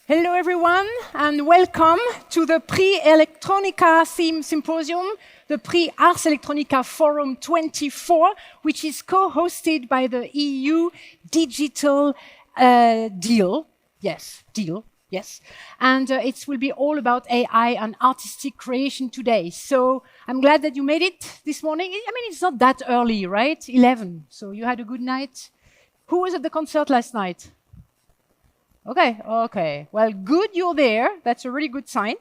Hello everyone and welcome to the Prix Electronica Theme Symposium, the Prix Ars Electronica Forum 24, which is co-hosted by the EU Digital Deal. Yes. And it will be all about AI and artistic creation today. So I'm glad that you made it this morning. I mean, it's not that early, right? 11. So you had a good night. Who was at the concert last night? Okay. Well, good you're there. That's a really good sign.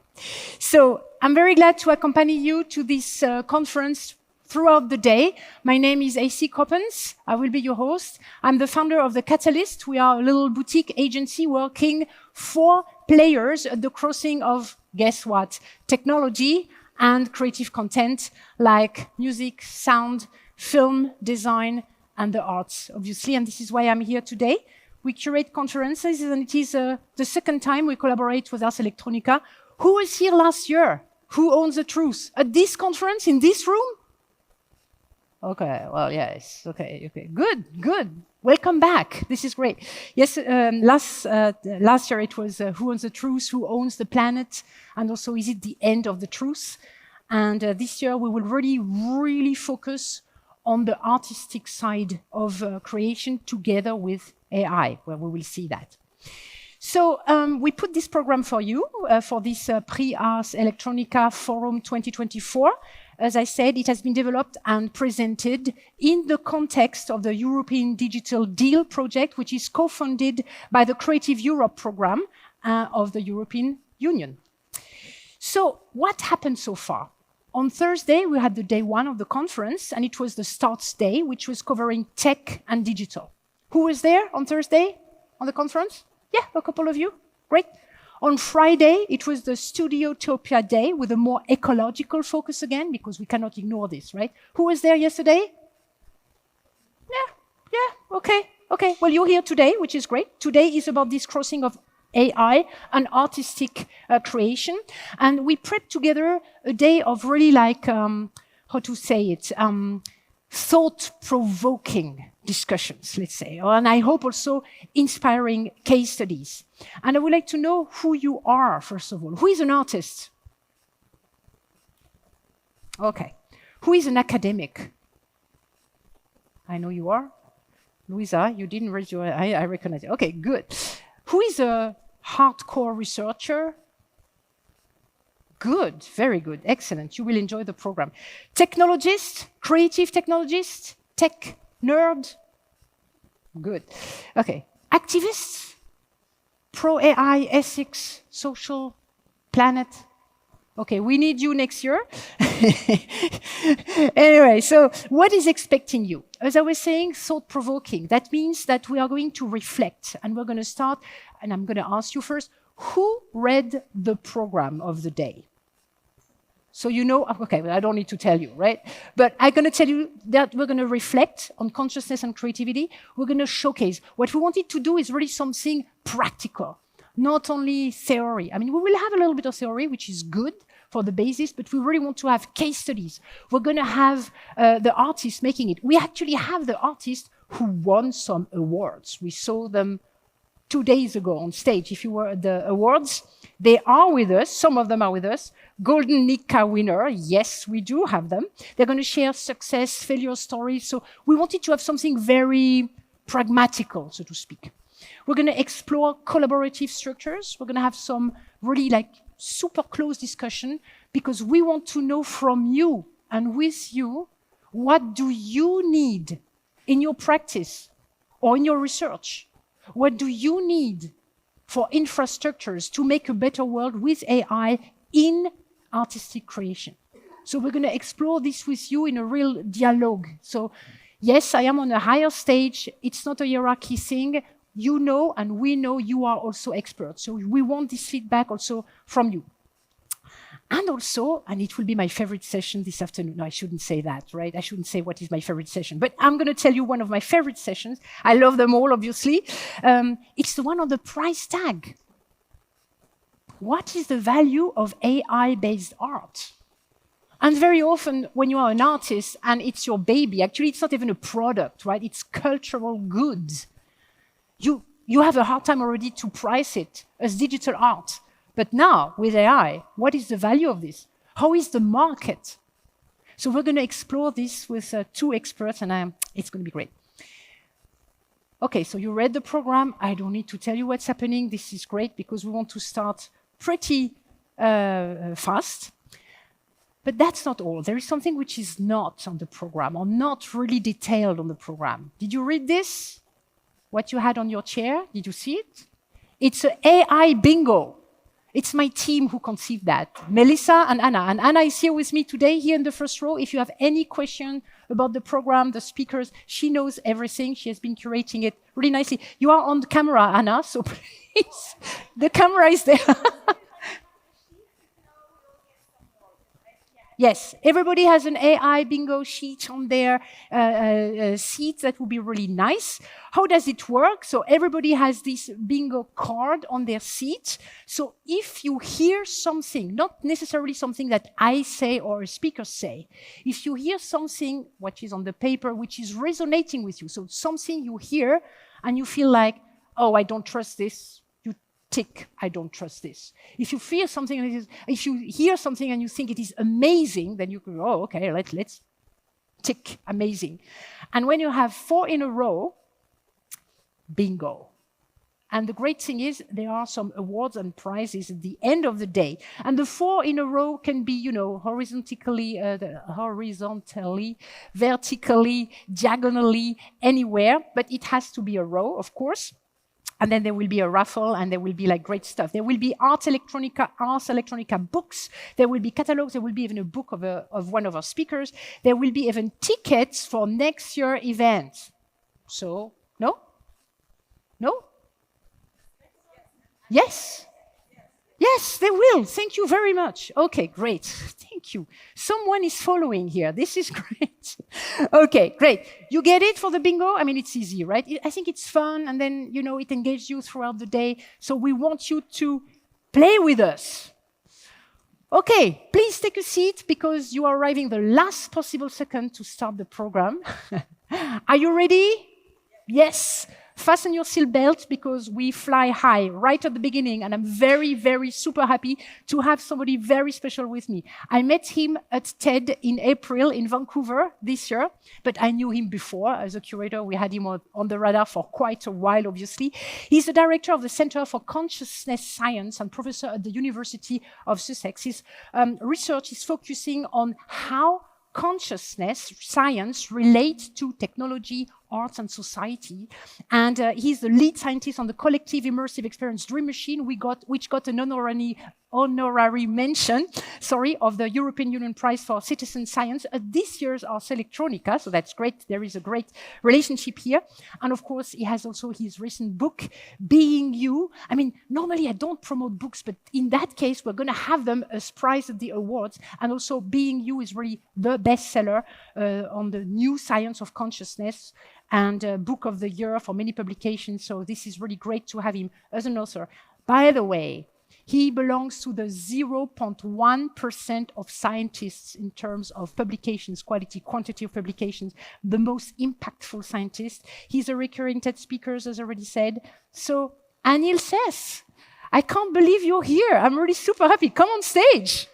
So I'm very glad to accompany you to this conference throughout the day. My name is AC Coppens. I will be your host. I'm the founder of The Catalyst. We are a little boutique agency working for players at the crossing of, guess what, technology and creative content like music, sound, film, design, and the arts, obviously. And this is why I'm here today. We curate conferences, and it is the second time we collaborate with Ars Electronica. Who was here last year? Who owns the truth? At this conference, in this room? Okay, well, yes. Okay. Good. Welcome back. This is great. Yes, last year it was Who owns the truth? Who owns the planet? And also, is it the end of the truth? And this year we will really focus on the artistic side of creation together with AI, where we will see that. So we put this program for you, for this Prix Ars Electronica Forum 2024. As I said, it has been developed and presented in the context of the European Digital Deal project, which is co-funded by the Creative Europe program of the European Union. So what happened so far? On Thursday, we had the day one of the conference, and it was the Starts Day, which was covering tech and digital. Who was there on Thursday on the conference? Yeah, a couple of you. Great. On Friday, it was the Studiotopia Day with a more ecological focus again, because we cannot ignore this, right? Who was there yesterday? Yeah, okay. Well, you're here today, which is great. Today is about this crossing of AI and artistic creation. And we prepped together a day of really thought-provoking discussions, let's say. And I hope also inspiring case studies. And I would like to know who you are, first of all. Who is an artist? Okay. Who is an academic? I know you are. Louisa, you didn't raise your eye. I recognize it. Okay, good. Who is a hardcore researcher? Good, very good, excellent. You will enjoy the program. Technologist, creative technologist, tech nerd? Good. Okay, activists, pro-AI, ethics, social, planet? Okay, we need you next year. Anyway, so what is expecting you? As I was saying, thought-provoking. That means that we are going to reflect, and we're going to start, and I'm going to ask you first, who read the program of the day? So you know, okay, well, I don't need to tell you, right? But I'm going to tell you that we're going to reflect on consciousness and creativity. We're going to showcase. What we wanted to do is really something practical, not only theory. I mean, we will have a little bit of theory, which is good for the basis, but we really want to have case studies. We're going to have the artists making it. We actually have the artists who won some awards. We saw them 2 days ago on stage. If you were at the awards, they are with us. Some of them are with us. Golden Nika winner, yes, we do have them. They're going to share success, failure stories. So we wanted to have something very pragmatical, so to speak. We're going to explore collaborative structures. We're going to have some really super close discussion, because we want to know from you and with you, what do you need in your practice or in your research? What do you need for infrastructures to make a better world with AI in artistic creation? So we're going to explore this with you in a real dialogue. So yes, I am on a higher stage. It's not a hierarchy thing. You know, and we know you are also experts. So we want this feedback also from you. And also, and it will be my favorite session this afternoon. No, I shouldn't say that, right? I shouldn't say what is my favorite session. But I'm going to tell you one of my favorite sessions. I love them all, obviously. It's the one on the price tag. What is the value of AI-based art? And very often, when you are an artist and it's your baby, actually, it's not even a product, right? It's cultural goods. You you have a hard time already to price it as digital art. But now, with AI, what is the value of this? How is the market? So we're going to explore this with 2 experts, and it's going to be great. Okay, so you read the program. I don't need to tell you what's happening. This is great because we want to start pretty fast. But that's not all. There is something which is not on the program, or not really detailed on the program. Did you read this? What you had on your chair? Did you see it? It's an AI bingo. It's my team who conceived that, Melissa and Anna. And Anna is here with me today, here in the first row. If you have any question about the program, the speakers, she knows everything. She has been curating it really nicely. You are on the camera, Anna, so please, the camera is there. Yes, everybody has an AI bingo sheet on their seats. That would be really nice. How does it work? So everybody has this bingo card on their seat. So if you hear something, not necessarily something that I say or a speaker say, if you hear something, what is on the paper, which is resonating with you, so something you hear and you feel like, oh, I don't trust this, tick, I don't trust this. If you feel something, if you hear something and you think it is amazing, then you go, oh, okay, let's tick, amazing. And when you have 4 in a row, bingo. And the great thing is there are some awards and prizes at the end of the day. And the 4 in a row can be, you know, horizontally, vertically, diagonally, anywhere, but it has to be a row, of course. And then there will be a raffle, and there will be like great stuff. There will be Ars Electronica books. There will be catalogs. There will be even a book of one of our speakers. There will be even tickets for next year's event. So, no? No? Yes? Yes, they will. Thank you very much. Okay, great. Thank you. Someone is following here. This is great. Okay, great. You get it for the bingo? I mean, it's easy, right? I think it's fun, and then, you know, it engages you throughout the day. So we want you to play with us. Okay, please take a seat because you are arriving the last possible second to start the program. Are you ready? Yes. Fasten your seatbelt because we fly high right at the beginning, and I'm very, very super happy to have somebody very special with me. I met him at TED in April in Vancouver this year, but I knew him before. As a curator, we had him on the radar for quite a while, obviously. He's the director of the Center for Consciousness Science and professor at the University of Sussex. His research is focusing on how consciousness science relates to technology, arts, and society. And he's the lead scientist on the collective immersive experience Dream Machine, which got an honorary mention, of the European Union Prize for Citizen Science at this year's Ars Electronica. So that's great. There is a great relationship here. And of course, he has also his recent book, Being You. I mean, normally I don't promote books, but in that case, we're going to have them as prize at the awards. And also, Being You is really the bestseller on the new science of consciousness, and book of the year for many publications. So this is really great to have him as an author. By the way, he belongs to the 0.1% of scientists in terms of publications, quality, quantity of publications, the most impactful scientist. He's a recurring TED speaker, as already said. So, Anil Seth, I can't believe you're here. I'm really super happy. Come on stage.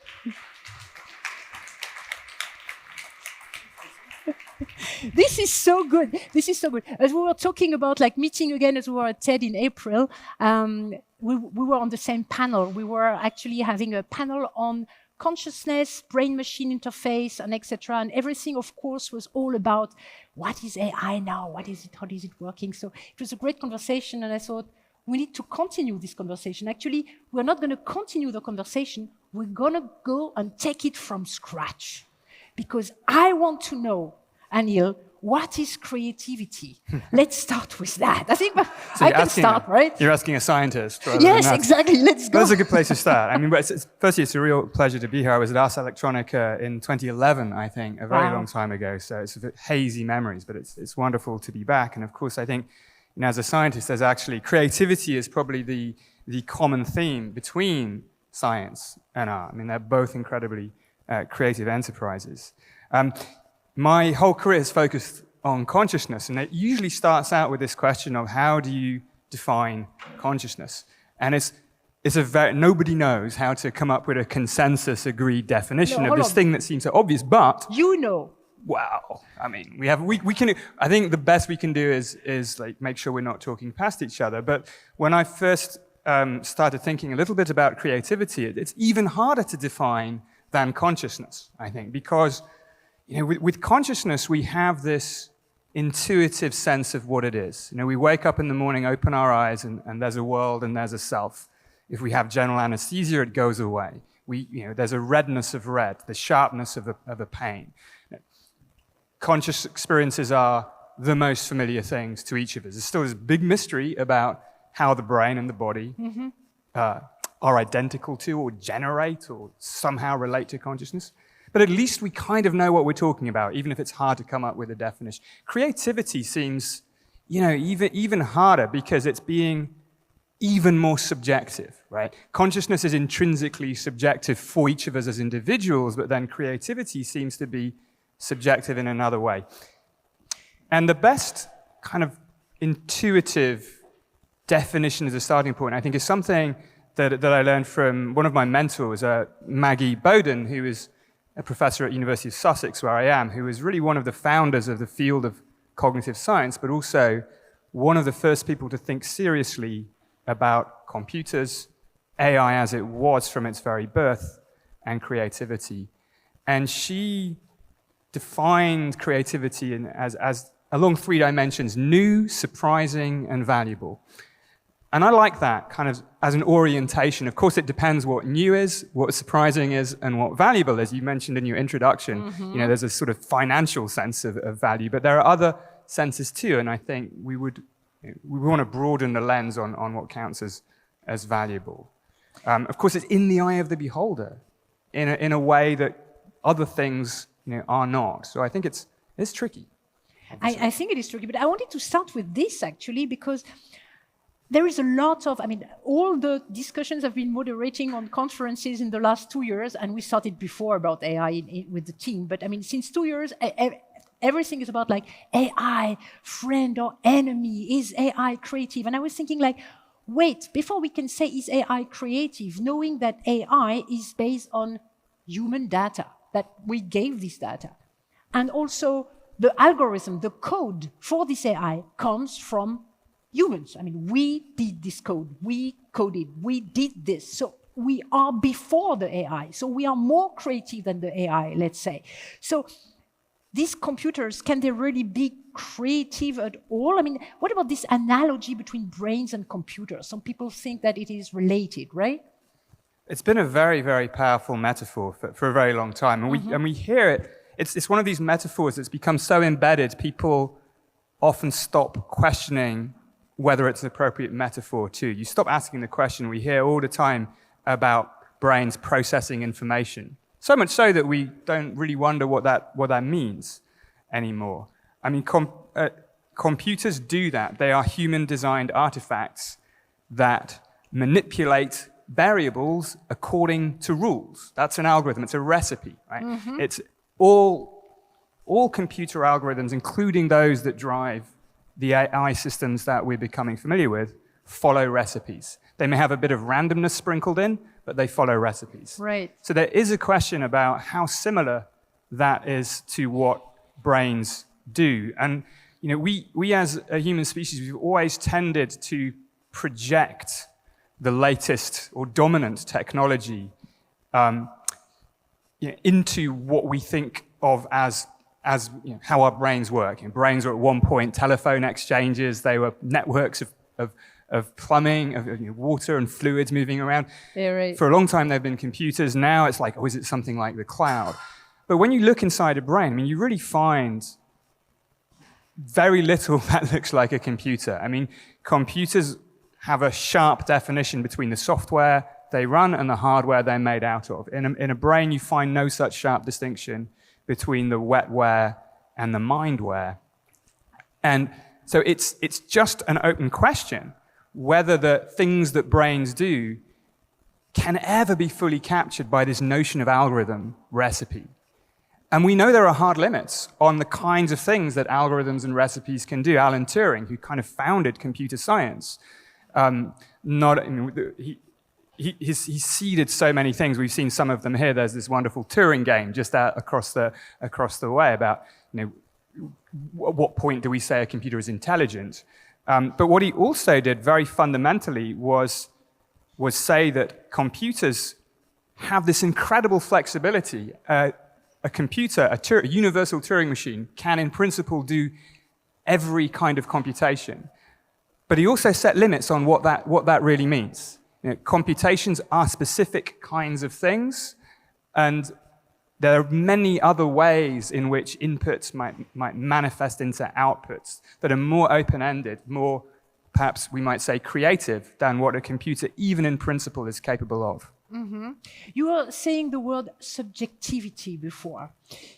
This is so good. This is so good. As we were talking about like meeting again as we were at TED in April, we were on the same panel. We were actually having a panel on consciousness, brain-machine interface, and etc. And everything, of course, was all about what is AI now? What is it? How is it working? So it was a great conversation, and I thought we need to continue this conversation. Actually, we're not going to continue the conversation. We're going to go and take it from scratch, because I want to know, Anil, what is creativity? Let's start with that. I think so I can start, right? You're asking a scientist. Yes, exactly. Let's go. That's a good place to start. I mean, firstly, it's a real pleasure to be here. I was at Ars Electronica in 2011, I think, a very long time ago. So it's a bit hazy memories, but it's wonderful to be back. And of course, I think, you know, as a scientist, there's actually creativity is probably the common theme between science and art. I mean, they're both incredibly creative enterprises. My whole career is focused on consciousness, and it usually starts out with this question of how do you define consciousness. And nobody knows how to come up with a consensus agreed definition of this thing that seems so obvious, but wow. I mean, we can. I think the best we can do is like make sure we're not talking past each other. But when I first started thinking a little bit about creativity, it's even harder to define than consciousness, I think, because with consciousness we have this intuitive sense of what it is. We wake up in the morning, open our eyes, and there's a world and there's a self. If we have general anesthesia, it goes away. There's a redness of red, the sharpness of a pain. Conscious experiences are the most familiar things to each of us. There's still this big mystery about how the brain and the body are identical to or generate or somehow relate to consciousness. But at least we kind of know what we're talking about, even if it's hard to come up with a definition. Creativity seems, even harder because it's being even more subjective, right? Consciousness is intrinsically subjective for each of us as individuals, but then creativity seems to be subjective in another way. And the best kind of intuitive definition as a starting point, I think, is something that I learned from one of my mentors, Maggie Bowden, who is a professor at University of Sussex, where I am, who was really one of the founders of the field of cognitive science, but also one of the first people to think seriously about computers, AI as it was from its very birth, and creativity. And she defined creativity as along three dimensions: new, surprising, and valuable. And I like that kind of as an orientation. Of course, it depends what new is, what surprising is, and what valuable is. You mentioned in your introduction, there's a sort of financial sense of value, but there are other senses too, and I think we want to broaden the lens on what counts as valuable. Of course, it's in the eye of the beholder in a way that other things are not. So I think it's tricky. I think it is tricky, but I wanted to start with this actually, because there is a lot of, all the discussions I've been moderating on conferences in the last 2 years, and we started before about AI with the team, but since 2 years, everything is about like AI, friend or enemy, is AI creative? And I was thinking like, wait, before we can say is AI creative, knowing that AI is based on human data, that we gave this data, and also the algorithm, the code for this AI comes from humans. We did this code, we coded, we did this. So we are before the AI. So we are more creative than the AI, let's say. So these computers, can they really be creative at all? What about this analogy between brains and computers? Some people think that it is related, right? It's been a very, very powerful metaphor for a very long time. And we hear it. It's one of these metaphors that's become so embedded, people often stop questioning whether it's an appropriate metaphor too. You stop asking the question. We hear all the time about brains processing information. So much so that we don't really wonder what that means anymore. Computers do that. They are human-designed artifacts that manipulate variables according to rules. That's an algorithm. It's a recipe, right? It's all computer algorithms, including those that drive the AI systems that we're becoming familiar with, follow recipes. They may have a bit of randomness sprinkled in, but they follow recipes. Right. So there is a question about how similar that is to what brains do. And we as a human species, we've always tended to project the latest or dominant technology into what we think of as how our brains work. Brains were at one point telephone exchanges. They were networks of plumbing, of water and fluids moving around. Yeah, right. For a long time, they've been computers. Now it's like, is it something like the cloud? But when you look inside a brain, you really find very little that looks like a computer. Computers have a sharp definition between the software they run and the hardware they're made out of. In a brain, you find no such sharp distinction between the wetware and the mindware. And so it's just an open question whether the things that brains do can ever be fully captured by this notion of algorithm recipe. And we know there are hard limits on the kinds of things that algorithms and recipes can do. Alan Turing, who kind of founded computer science, Not, I mean, he's seeded so many things. We've seen some of them here. There's this wonderful Turing game just out across the way about, at what point do we say a computer is intelligent? But what he also did very fundamentally was say that computers have this incredible flexibility. A computer, a universal Turing machine, can in principle do every kind of computation. But he also set limits on what that really means. Computations are specific kinds of things, and there are many other ways in which inputs might manifest into outputs that are more open-ended, more, perhaps we might say, creative than what a computer, even in principle, is capable of. Mm-hmm. You were saying the word subjectivity before.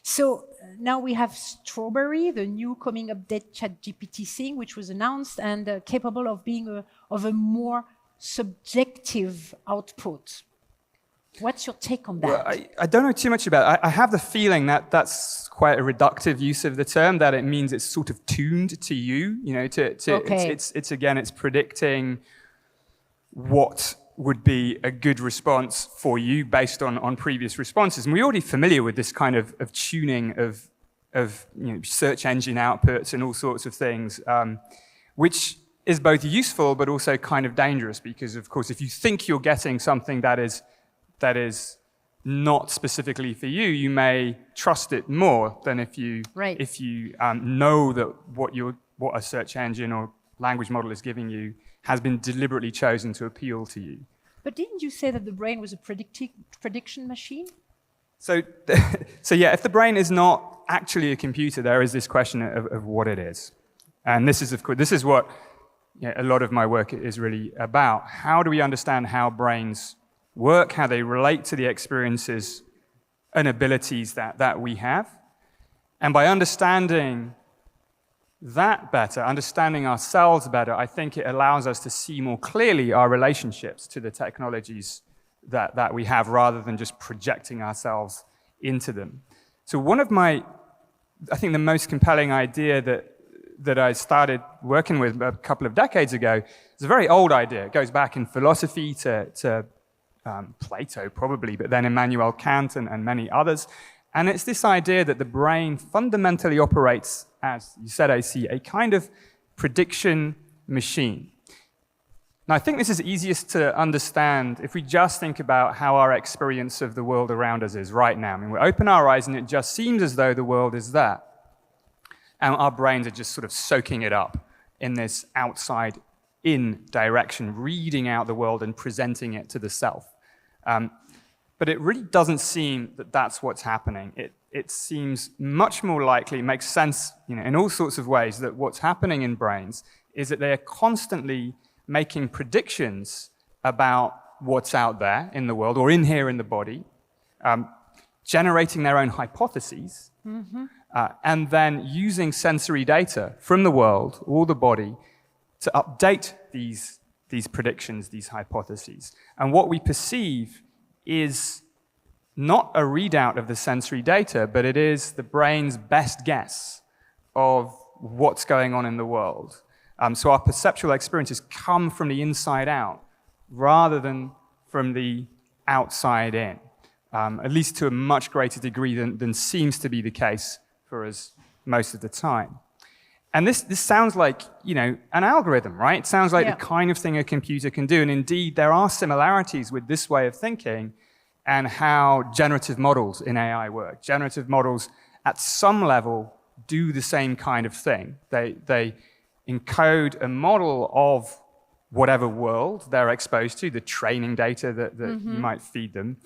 So now we have Strawberry, the new coming update ChatGPT thing, which was announced and capable of being of a more subjective output. What's your take on that? Well, I don't know too much about it. I have the feeling that that's quite a reductive use of the term, that it means it's sort of tuned to you. Okay. It's predicting what would be a good response for you based on previous responses. And we're already familiar with this kind of tuning of search engine outputs and all sorts of things, which is both useful but also kind of dangerous, because of course if you think you're getting something that is not specifically for you, you may trust it more than if you know that what a search engine or language model is giving you has been deliberately chosen to appeal to you. But didn't you say that the brain was a prediction machine? So yeah, if the brain is not actually a computer, there is this question of what it is. And this is what a lot of my work is really about. How do we understand how brains work, how they relate to the experiences and abilities that we have? And by understanding that better, understanding ourselves better, I think it allows us to see more clearly our relationships to the technologies that we have, rather than just projecting ourselves into them. So one of I think the most compelling idea that I started working with a couple of decades ago is a very old idea. It goes back in philosophy to Plato probably, but then Immanuel Kant and many others. And it's this idea that the brain fundamentally operates, as you said, AC, a kind of prediction machine. Now, I think this is easiest to understand if we just think about how our experience of the world around us is right now. I mean, we open our eyes and it just seems as though the world is there. And our brains are just sort of soaking it up in this outside-in direction, reading out the world and presenting it to the self. But it really doesn't seem that that's what's happening. It seems much more likely, it makes sense in all sorts of ways, that what's happening in brains is that they are constantly making predictions about what's out there in the world or in here in the body, generating their own hypotheses, and then using sensory data from the world or the body to update these predictions, these hypotheses. And what we perceive is not a readout of the sensory data, but it is the brain's best guess of what's going on in the world. So our perceptual experiences come from the inside out rather than from the outside in, at least to a much greater degree than seems to be the case for us most of the time. And this sounds like, an algorithm, right? It sounds like the kind of thing a computer can do. And indeed, there are similarities with this way of thinking and how generative models in AI work. Generative models, at some level, do the same kind of thing. They encode a model of whatever world they're exposed to, the training data that you might feed them.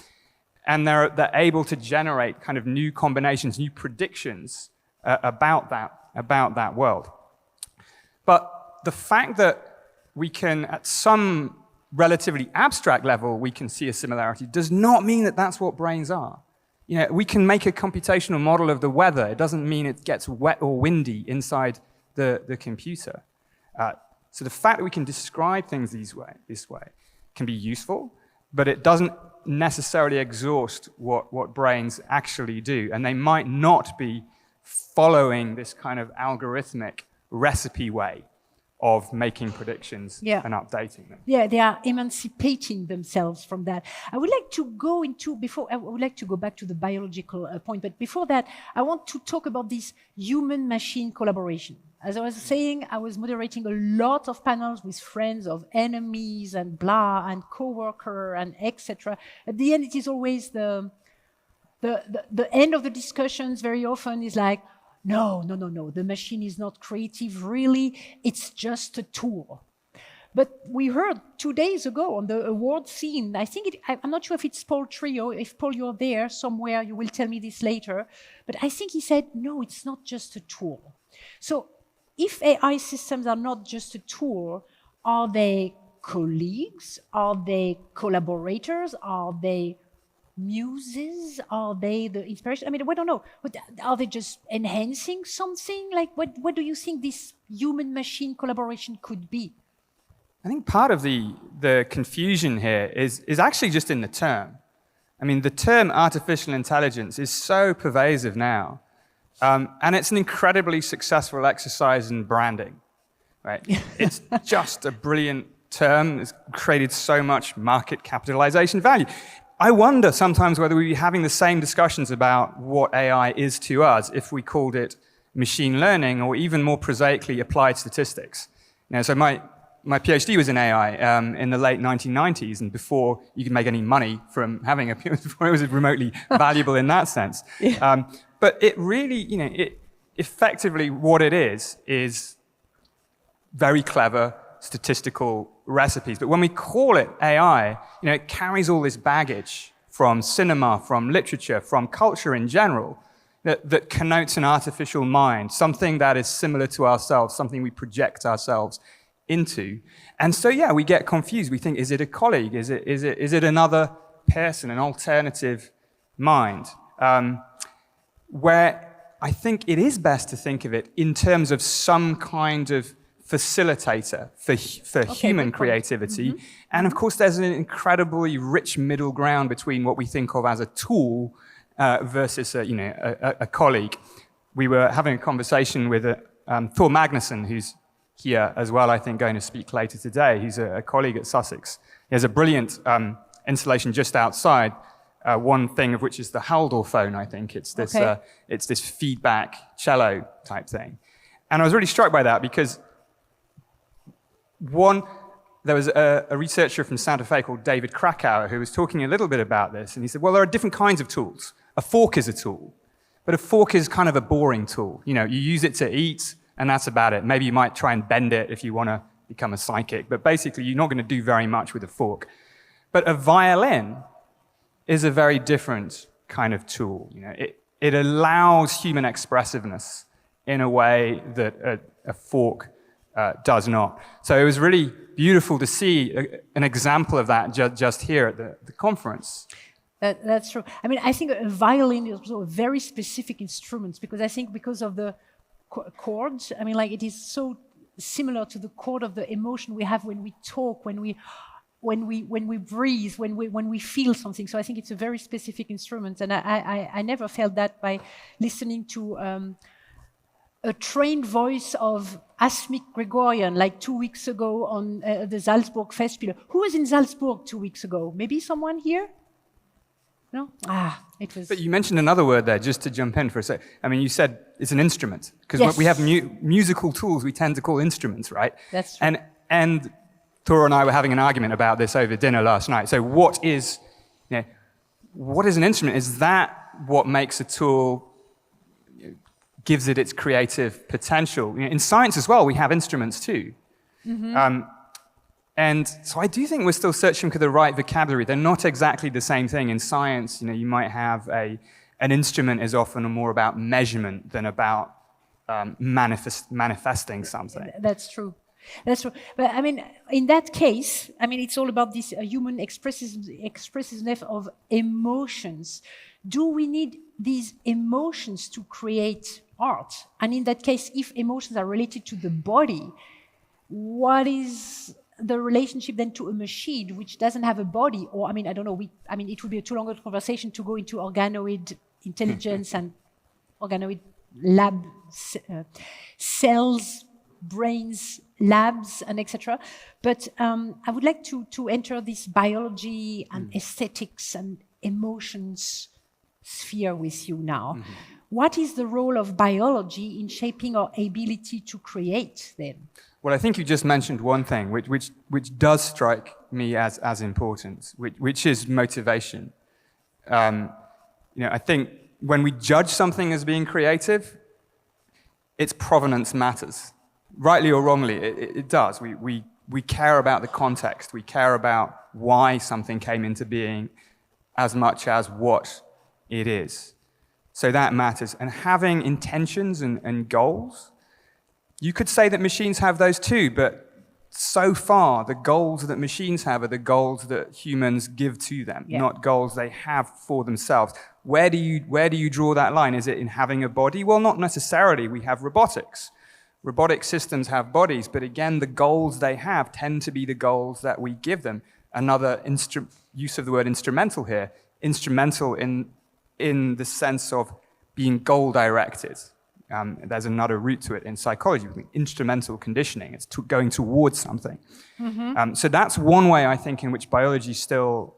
And they're able to generate kind of new combinations, new predictions about that world. But the fact that we can, at some relatively abstract level, we can see a similarity does not mean that that's what brains are. We can make a computational model of the weather. It doesn't mean it gets wet or windy inside the computer. So the fact that we can describe things this way can be useful, but it doesn't necessarily exhaust what brains actually do. And they might not be following this kind of algorithmic recipe way of making predictions Yeah. and updating them. Yeah, they are emancipating themselves from that. I would like to go back to the biological point, but before that, I want to talk about this human-machine collaboration. As I was saying, I was moderating a lot of panels with friends of enemies and blah and co-worker and etc. At the end, it is always the end of the discussions very often is like, no, the machine is not creative, really, it's just a tool. But we heard 2 days ago on the award scene, I'm not sure if it's Paul Trillo, if Paul you're there somewhere, you will tell me this later, but I think he said, no, it's not just a tool. So if AI systems are not just a tool, are they colleagues? Are they collaborators? Are they muses? Are they the inspiration? I mean, we don't know. Are they just enhancing something? Like, what do you think this human-machine collaboration could be? I think part of the confusion here is actually just in the term. I mean, the term artificial intelligence is so pervasive now, and it's an incredibly successful exercise in branding, right? It's just a brilliant term. It's created so much market capitalization value. I wonder sometimes whether we'd be having the same discussions about what AI is to us if we called it machine learning or even more prosaically applied statistics. So my PhD was in AI in the late 1990s, and before you could make any money from having before it was remotely valuable in that sense. Yeah. But it really, it effectively what it is very clever statistical recipes. But when we call it AI, it carries all this baggage from cinema, from literature, from culture in general, that connotes an artificial mind, something that is similar to ourselves, something we project ourselves into. And so, yeah, we get confused. We think, is it a colleague? Is it another person, an alternative mind? Where I think it is best to think of it in terms of some kind of facilitator for human creativity. Mm-hmm. And of course, there's an incredibly rich middle ground between what we think of as a tool versus a colleague. We were having a conversation with Thor Magnusson, who's here as well, I think, going to speak later today. He's a colleague at Sussex. He has a brilliant installation just outside, one thing of which is the Haldorphone, I think. It's this feedback cello type thing. And I was really struck by that because there was a researcher from Santa Fe called David Krakauer who was talking a little bit about this, and he said, well, there are different kinds of tools. A fork is a tool, but a fork is kind of a boring tool. You use it to eat, and that's about it. Maybe you might try and bend it if you want to become a psychic, but basically you're not going to do very much with a fork. But a violin is a very different kind of tool. It allows human expressiveness in a way that a fork does not. So it was really beautiful to see an example of that just here at the conference. That's true. I mean, I think a violin is also a very specific instrument because of the chords. I mean, like it is so similar to the chord of the emotion we have when we talk, when we breathe, when we feel something. So I think it's a very specific instrument, and I never felt that by listening to a trained voice of Asmik Gregorian, like 2 weeks ago on the Salzburg Festspiele. Who was in Salzburg 2 weeks ago? Maybe someone here? No? It was... But you mentioned another word there, just to jump in for a sec. I mean, you said it's an instrument, because yes. We have musical tools we tend to call instruments, right? That's true. And Thor and I were having an argument about this over dinner last night. So what is an instrument? Is that what makes a tool, gives it its creative potential? In science as well, we have instruments too. Mm-hmm. And so I do think we're still searching for the right vocabulary. They're not exactly the same thing. In science, you might have an instrument is often more about measurement than about manifesting something. That's true. That's true. But I mean, in that case, it's all about this human expressiveness of emotions. Do we need these emotions to create art? And in that case, if emotions are related to the body, what is the relationship then to a machine which doesn't have a body? Or, I don't know, it would be a too long a conversation to go into organoid intelligence and organoid lab cells brains, labs, and etc. But I would like to enter this biology and aesthetics and emotions sphere with you now. What is the role of biology in shaping our ability to create then? Well, I think you just mentioned one thing which does strike me as important, which is motivation. I think when we judge something as being creative, its provenance matters. Rightly or wrongly, it does. We care about the context. We care about why something came into being as much as what it is. So that matters. And having intentions and goals, you could say that machines have those too, but so far the goals that machines have are the goals that humans give to them, not goals they have for themselves. Where do you draw that line? Is it in having a body? Well, not necessarily. We have robotics. Robotic systems have bodies, but again, the goals they have tend to be the goals that we give them. Another use of the word instrumental here, instrumental in the sense of being goal-directed. There's another route to it in psychology, instrumental conditioning. It's going towards something. So that's one way, I think, in which biology still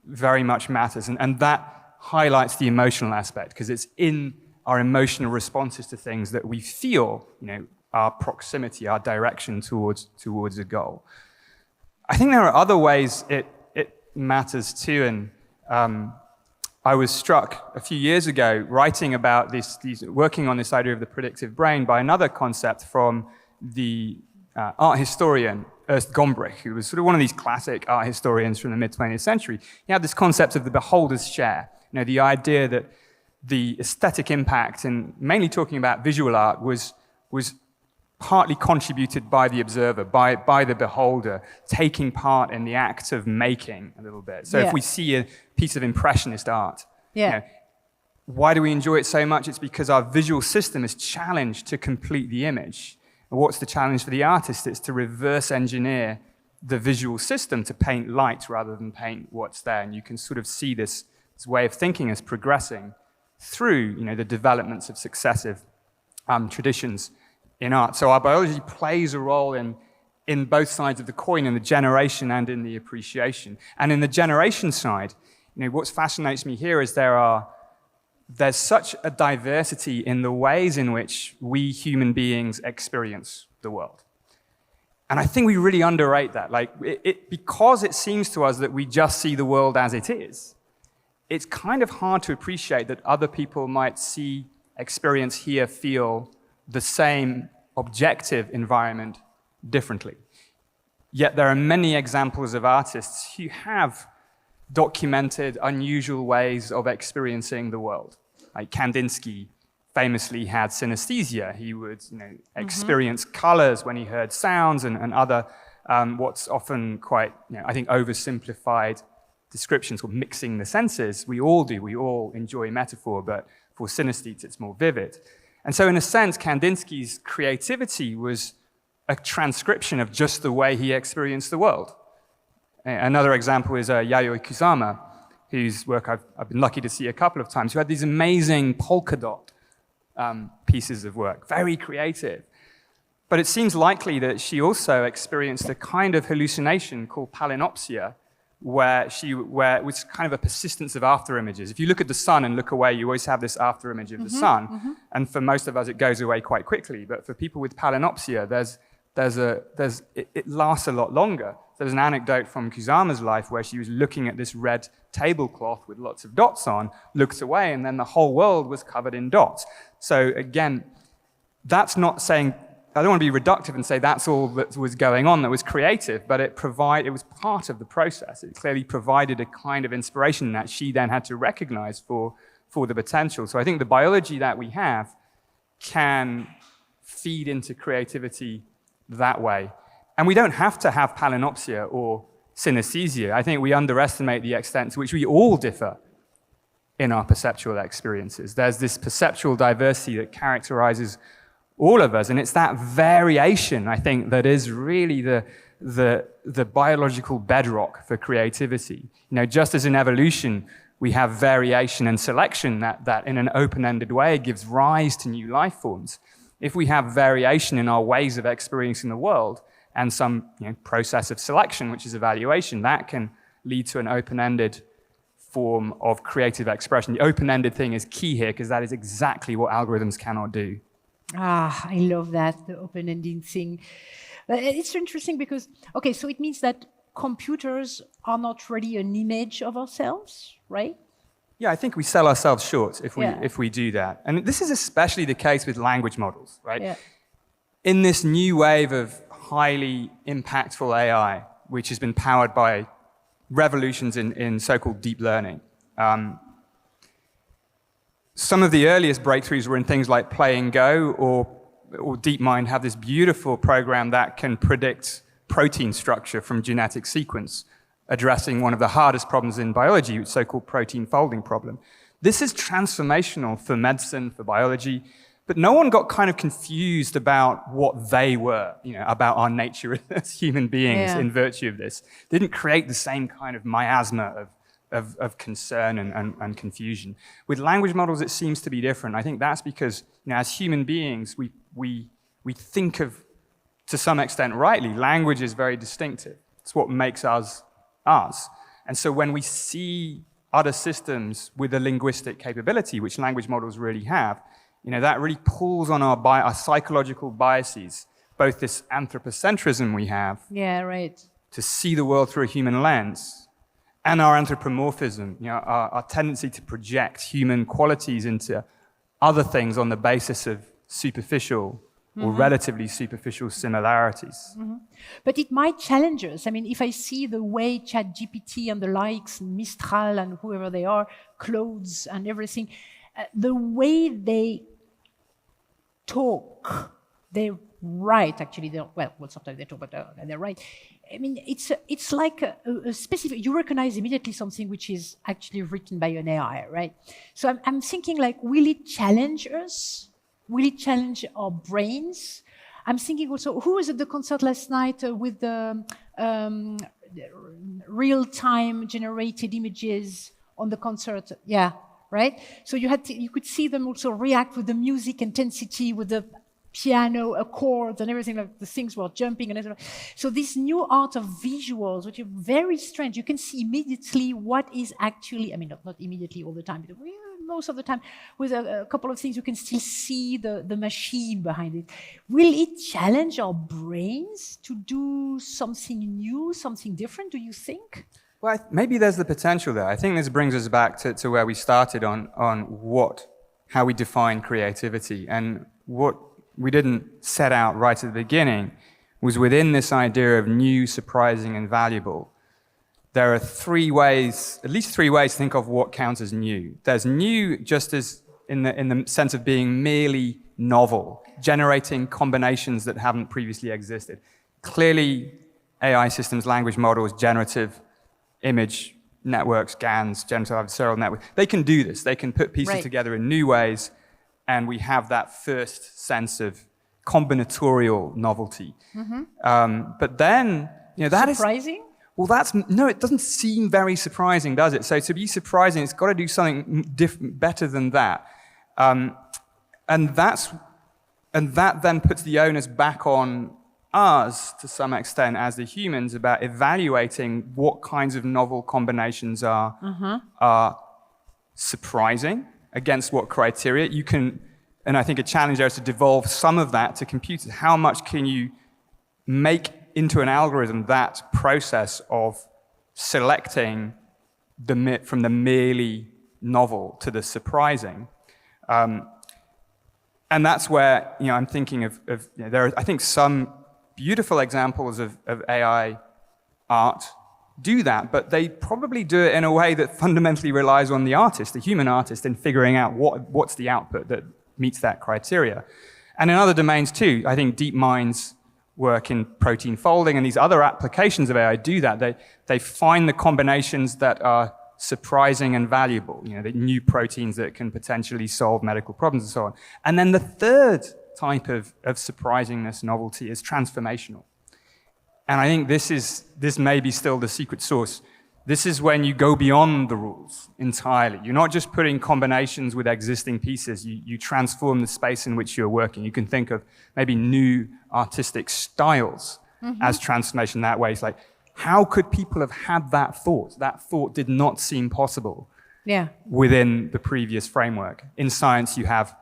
very much matters. And that highlights the emotional aspect, because it's in our emotional responses to things that we feel, our proximity, our direction towards a goal. I think there are other ways it matters too, and I was struck a few years ago writing about working on this idea of the predictive brain by another concept from the art historian Ernst Gombrich, who was sort of one of these classic art historians from the mid-20th century. He had this concept of the beholder's share, the idea that the aesthetic impact, and mainly talking about visual art, was partly contributed by the observer, by the beholder, taking part in the act of making a little bit. So if we see a piece of impressionist art, why do we enjoy it so much? It's because our visual system is challenged to complete the image. And what's the challenge for the artist? It's to reverse engineer the visual system to paint light rather than paint what's there. And you can sort of see this way of thinking as progressing through the developments of successive traditions in art. So our biology plays a role in both sides of the coin, in the generation and in the appreciation. And in the generation side, what fascinates me here is there's such a diversity in the ways in which we human beings experience the world. And I think we really underrate that. Because it seems to us that we just see the world as it is, it's kind of hard to appreciate that other people might see, experience, hear, feel the same objective environment differently. Yet there are many examples of artists who have documented unusual ways of experiencing the world. Like Kandinsky famously had synesthesia. He would experience colors when he heard sounds and other what's often quite, I think, oversimplified descriptions or mixing the senses. We all do. We all enjoy metaphor, but for synesthetes, it's more vivid. And so in a sense, Kandinsky's creativity was a transcription of just the way he experienced the world. Another example is Yayoi Kusama, whose work I've been lucky to see a couple of times, who had these amazing polka dot pieces of work, very creative. But it seems likely that she also experienced a kind of hallucination called palinopsia, where it was kind of a persistence of after images. If you look at the sun and look away, you always have this after image of the sun. And for most of us, it goes away quite quickly. But for people with palinopsia, it lasts a lot longer. There's an anecdote from Kusama's life where she was looking at this red tablecloth with lots of dots on, looked away, and then the whole world was covered in dots. So again, that's not saying, I don't want to be reductive and say that's all that was going on that was creative, but it was part of the process. It clearly provided a kind of inspiration that she then had to recognize for the potential. So I think the biology that we have can feed into creativity that way. And we don't have to have palinopsia or synesthesia. I think we underestimate the extent to which we all differ in our perceptual experiences. There's this perceptual diversity that characterizes all of us, and it's that variation, I think, that is really the biological bedrock for creativity. Just as in evolution, we have variation and selection that in an open-ended way gives rise to new life forms. if we have variation in our ways of experiencing the world and some process of selection, which is evaluation, that can lead to an open-ended form of creative expression. The open-ended thing is key here because that is exactly what algorithms cannot do. Ah, I love that, the open-ending thing. It's interesting because, okay, so it means that computers are not really an image of ourselves, right? Yeah, I think we sell ourselves short if we do that. And this is especially the case with language models, right? Yeah. In this new wave of highly impactful AI, which has been powered by revolutions in so-called deep learning, some of the earliest breakthroughs were in things like Play and Go or DeepMind have this beautiful program that can predict protein structure from genetic sequence, addressing one of the hardest problems in biology, the so-called protein folding problem. This is transformational for medicine, for biology, but no one got kind of confused about what they were, about our nature as human beings in virtue of this. They didn't create the same kind of miasma of concern and confusion. With language models, it seems to be different. I think that's because as human beings, we think of, to some extent rightly, language is very distinctive. It's what makes us us. And so when we see other systems with a linguistic capability, which language models really have, that really pulls on our psychological biases, both this anthropocentrism we have to see the world through a human lens, and our anthropomorphism, our tendency to project human qualities into other things on the basis of superficial or relatively superficial similarities. But it might challenge us. I mean, if I see the way ChatGPT and the likes, Mistral and whoever they are, Claudes and everything, the way they talk, they write, actually, sometimes they talk, but they write. I mean, it's like a specific, you recognize immediately something which is actually written by an AI, right? So I'm thinking like, will it challenge us? Will it challenge our brains? I'm thinking also, who was at the concert last night with the real-time generated images on the concert? Yeah, right? So you could see them also react with the music intensity, with the piano accords and everything, like the things were jumping and everything. So this new art of visuals, which are very strange, you can see immediately what is actually, I mean, not immediately all the time, but most of the time, with a couple of things, you can still see the machine behind it. Will it challenge our brains to do something new, something different, do you think? Well, maybe there's the potential there. I think this brings us back to where we started on how we define creativity. And what we didn't set out right at the beginning was within this idea of new, surprising, and valuable. There are at least three ways to think of what counts as new. There's new just as in the sense of being merely novel, generating combinations that haven't previously existed. Clearly, AI systems, language models, generative image networks, GANs, generative adversarial networks, they can do this. They can put pieces together in new ways, and we have that first sense of combinatorial novelty. But then, that is surprising? Well, it doesn't seem very surprising, does it? So to be surprising, it's got to do something better than that. And that then puts the onus back on us, to some extent, as the humans, about evaluating what kinds of novel combinations are surprising, against what criteria. You can, and I think a challenge there is to devolve some of that to computers. How much can you make into an algorithm that process of selecting from the merely novel to the surprising? And that's where I'm thinking of there are, I think, some beautiful examples of AI art do that, but they probably do it in a way that fundamentally relies on the artist, the human artist, in figuring out what's the output that meets that criteria. And in other domains too, I think DeepMind's work in protein folding and these other applications of AI do that. They find the combinations that are surprising and valuable, the new proteins that can potentially solve medical problems and so on. And then the third type of surprisingness, novelty, is transformational. And I think this may be still the secret sauce. this is when you go beyond the rules entirely. You're not just putting combinations with existing pieces. You transform the space in which you're working. You can think of maybe new artistic styles as transformation that way. It's like, how could people have had that thought? That thought did not seem possible within the previous framework. In science, you have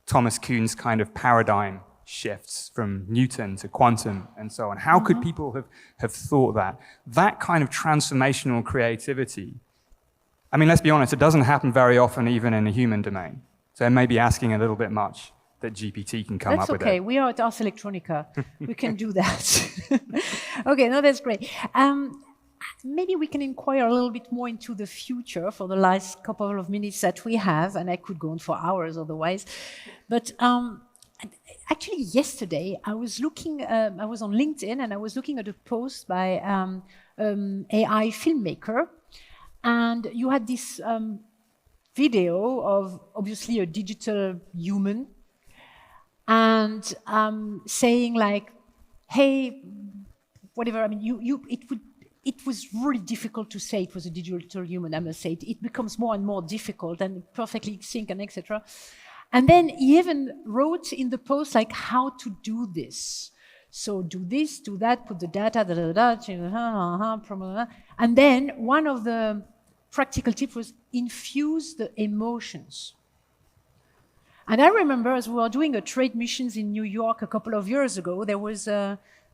Thomas Kuhn's kind of paradigm shifts from Newton to quantum and so on. How could people have thought that? That kind of transformational creativity, I mean, let's be honest, it doesn't happen very often even in the human domain. So it may be asking a little bit much that GPT can come up with. That's okay. We are at Ars Electronica. We can do that. Okay, no, that's great. Maybe we can inquire a little bit more into the future for the last couple of minutes that we have, and I could go on for hours otherwise. But actually, yesterday I was looking. I was on LinkedIn, and I was looking at a post by AI filmmaker, and you had this video of obviously a digital human, and saying like, "Hey, whatever." I mean, it was really difficult to say it was a digital human. I must say it becomes more and more difficult and perfectly sync and etc. And then he even wrote in the post like how to do this. So do this, do that, put the data, and then one of the practical tips was infuse the emotions. And I remember as we were doing a trade missions in New York a couple of years ago, there was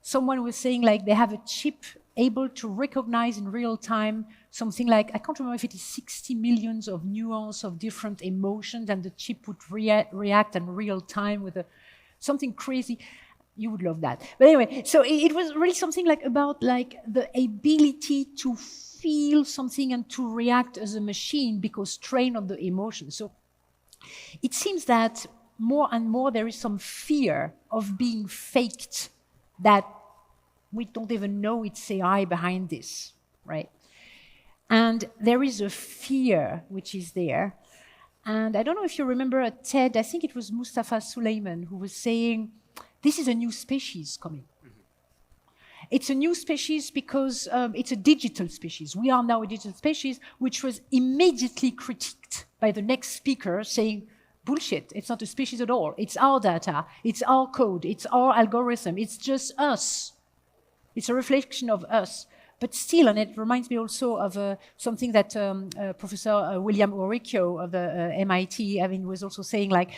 someone was saying like they have a chip able to recognize in real time something like, I can't remember if it is 60 millions of nuance of different emotions, and the chip would react in real time with something crazy. You would love that. But anyway, so it was really something like about like the ability to feel something and to react as a machine because trained on the emotion. So it seems that more and more there is some fear of being faked, that we don't even know it's AI behind this, right? And there is a fear which is there. And I don't know if you remember at TED, I think it was Mustafa Suleyman who was saying, this is a new species coming. It's a new species because it's a digital species. We are now a digital species, which was immediately critiqued by the next speaker saying, bullshit, it's not a species at all. It's our data, it's our code, it's our algorithm, it's just us. It's a reflection of us. But still, and it reminds me also of something that Professor William Oricchio of the MIT, was also saying, like,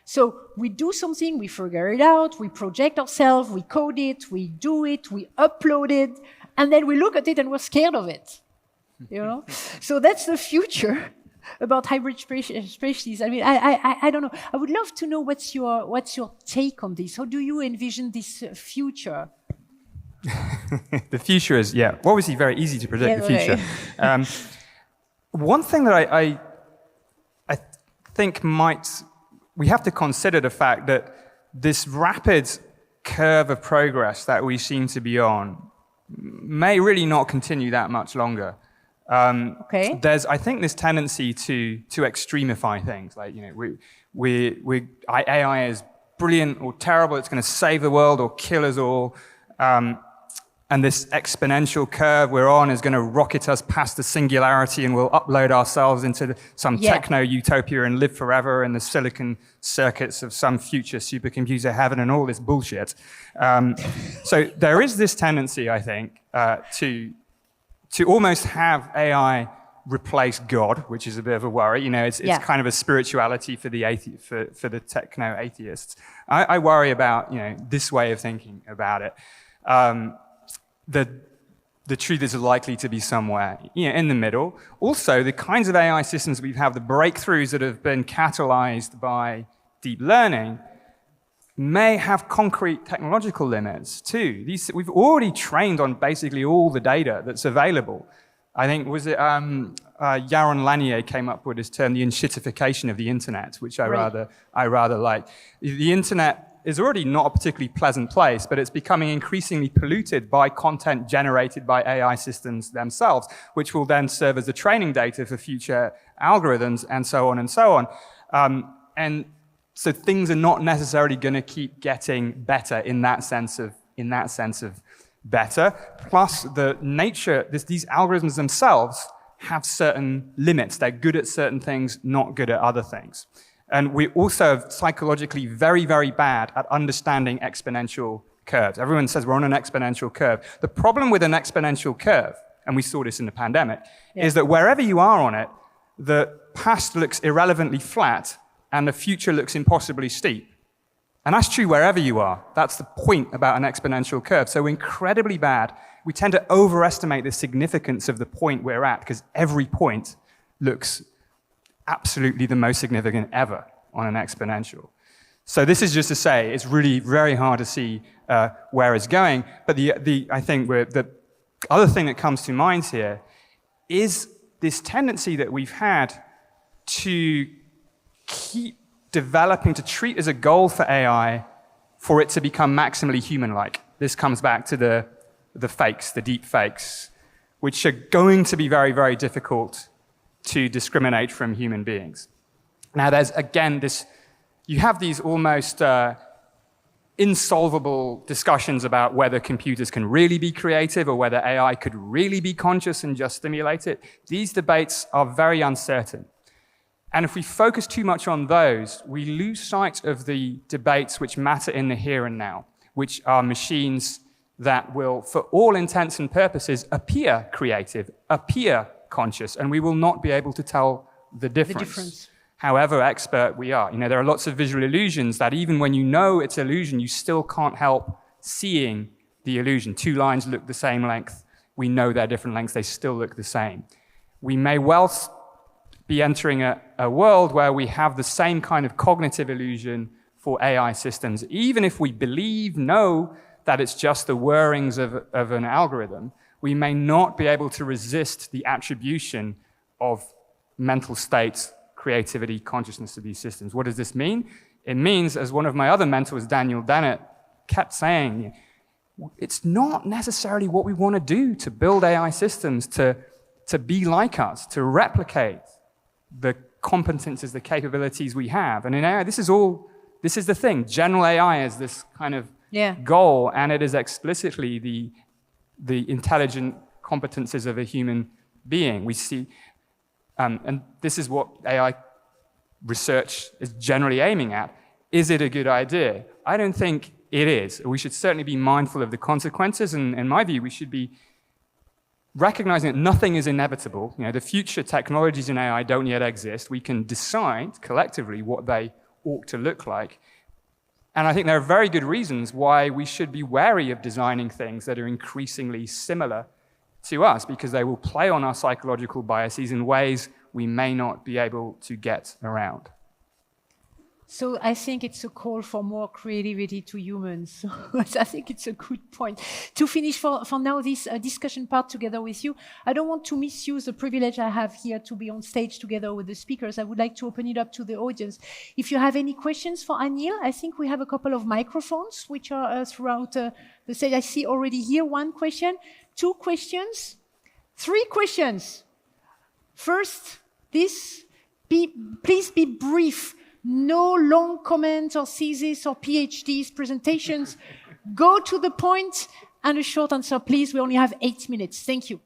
so we do something, we figure it out, we project ourselves, we code it, we do it, we upload it, and then we look at it and we're scared of it, you know? So that's the future about hybrid species. I mean, I don't know. I would love to know what's your take on this. How do you envision this future? The future is, obviously very easy to predict the future. One thing that I think we have to consider the fact that this rapid curve of progress that we seem to be on may really not continue that much longer. There's, I think, this tendency to extremify things. Like, you know, AI is brilliant or terrible, it's going to save the world or kill us all. And this exponential curve we're on is going to rocket us past the singularity, and we'll upload ourselves into some techno-utopia and live forever in the silicon circuits of some future supercomputer heaven and all this bullshit. So there is this tendency, I think, to almost have AI replace God, which is a bit of a worry. You know, it's kind of a spirituality for the for the techno-atheists. I worry about, you know, this way of thinking about it. The truth is likely to be somewhere, you know, in the middle. Also, the kinds of AI systems we have, the breakthroughs that have been catalyzed by deep learning, may have concrete technological limits too. We've already trained on basically all the data that's available. I think, was it Yaron Lanier came up with this term, the enshittification of the internet, which I rather like. The internet is already not a particularly pleasant place, but it's becoming increasingly polluted by content generated by AI systems themselves, which will then serve as the training data for future algorithms and so on and so on. And so things are not necessarily going to keep getting better in that sense of better. Plus, the nature, these algorithms themselves have certain limits. They're good at certain things, not good at other things. And we're also psychologically very, very bad at understanding exponential curves. Everyone says we're on an exponential curve. The problem with an exponential curve, and we saw this in the pandemic, is that wherever you are on it, the past looks irrelevantly flat and the future looks impossibly steep. And that's true wherever you are. That's the point about an exponential curve. So we're incredibly bad. We tend to overestimate the significance of the point we're at because every point looks absolutely the most significant ever on an exponential. So this is just to say it's really very hard to see where it's going. But I think the other thing that comes to mind here is this tendency that we've had to keep developing, to treat as a goal for AI for it to become maximally human-like. This comes back to the fakes, the deep fakes, which are going to be very, very difficult to discriminate from human beings. Now, there's, again, you have these almost insolvable discussions about whether computers can really be creative or whether AI could really be conscious and just stimulate it. These debates are very uncertain. And if we focus too much on those, we lose sight of the debates which matter in the here and now, which are machines that will, for all intents and purposes, appear creative, appear conscious, and we will not be able to tell the difference. However expert we are. There are lots of visual illusions that even when you know it's illusion, you still can't help seeing the illusion. Two lines look the same length. We know they're different lengths. They still look the same. We may well be entering a world where we have the same kind of cognitive illusion for AI systems. Even if we know that it's just the whirrings of an algorithm, we may not be able to resist the attribution of mental states, creativity, consciousness to these systems. What does this mean? It means, as one of my other mentors, Daniel Dennett, kept saying, it's not necessarily what we want to do to build AI systems to be like us, to replicate the competences, the capabilities we have. And in AI, this is the thing. General AI is this kind of goal, and it is explicitly the intelligent competences of a human being. We see, and this is what AI research is generally aiming at. Is it a good idea? I don't think it is. We should certainly be mindful of the consequences, and in my view, we should be recognizing that nothing is inevitable. The future technologies in AI don't yet exist. We can decide collectively what they ought to look like. And I think there are very good reasons why we should be wary of designing things that are increasingly similar to us, because they will play on our psychological biases in ways we may not be able to get around. So I think it's a call for more creativity to humans. I think it's a good point. To finish for now this discussion part together with you, I don't want to misuse the privilege I have here to be on stage together with the speakers. I would like to open it up to the audience. If you have any questions for Anil, I think we have a couple of microphones which are throughout the stage. I see already here one question, 2 questions, 3 questions. First, please be brief. No long comments or thesis or PhDs, presentations. Go to the point and a short answer, please. We only have 8 minutes. Thank you.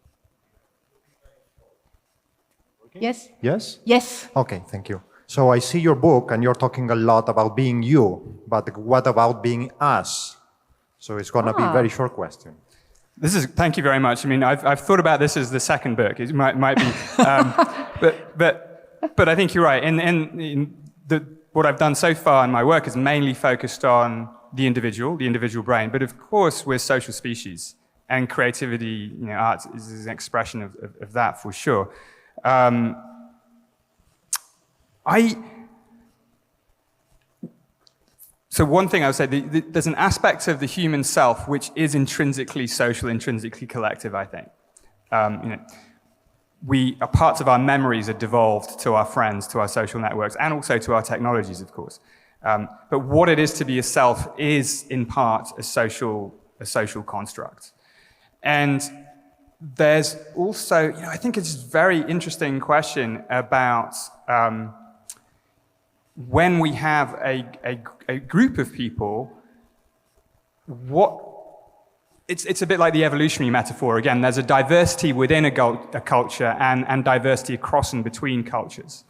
Okay. Yes? Yes? Yes. Okay, thank you. So I see your book and you're talking a lot about being you, but what about being us? So it's going to be a very short question. Thank you very much. I mean, I've thought about this as the second book. It might be, but I think you're right. What I've done so far in my work is mainly focused on the individual brain. But of course, we're social species, and creativity, art is an expression of that for sure. So one thing I would say, there's an aspect of the human self which is intrinsically social, intrinsically collective, I think. Parts of our memories are devolved to our friends, to our social networks, and also to our technologies, of course. But what it is to be a self is, in part, a social construct. And there's also, I think it's a very interesting question about when we have a group of people, it's a bit like the evolutionary metaphor. Again, there's a diversity within a culture and diversity across and between cultures.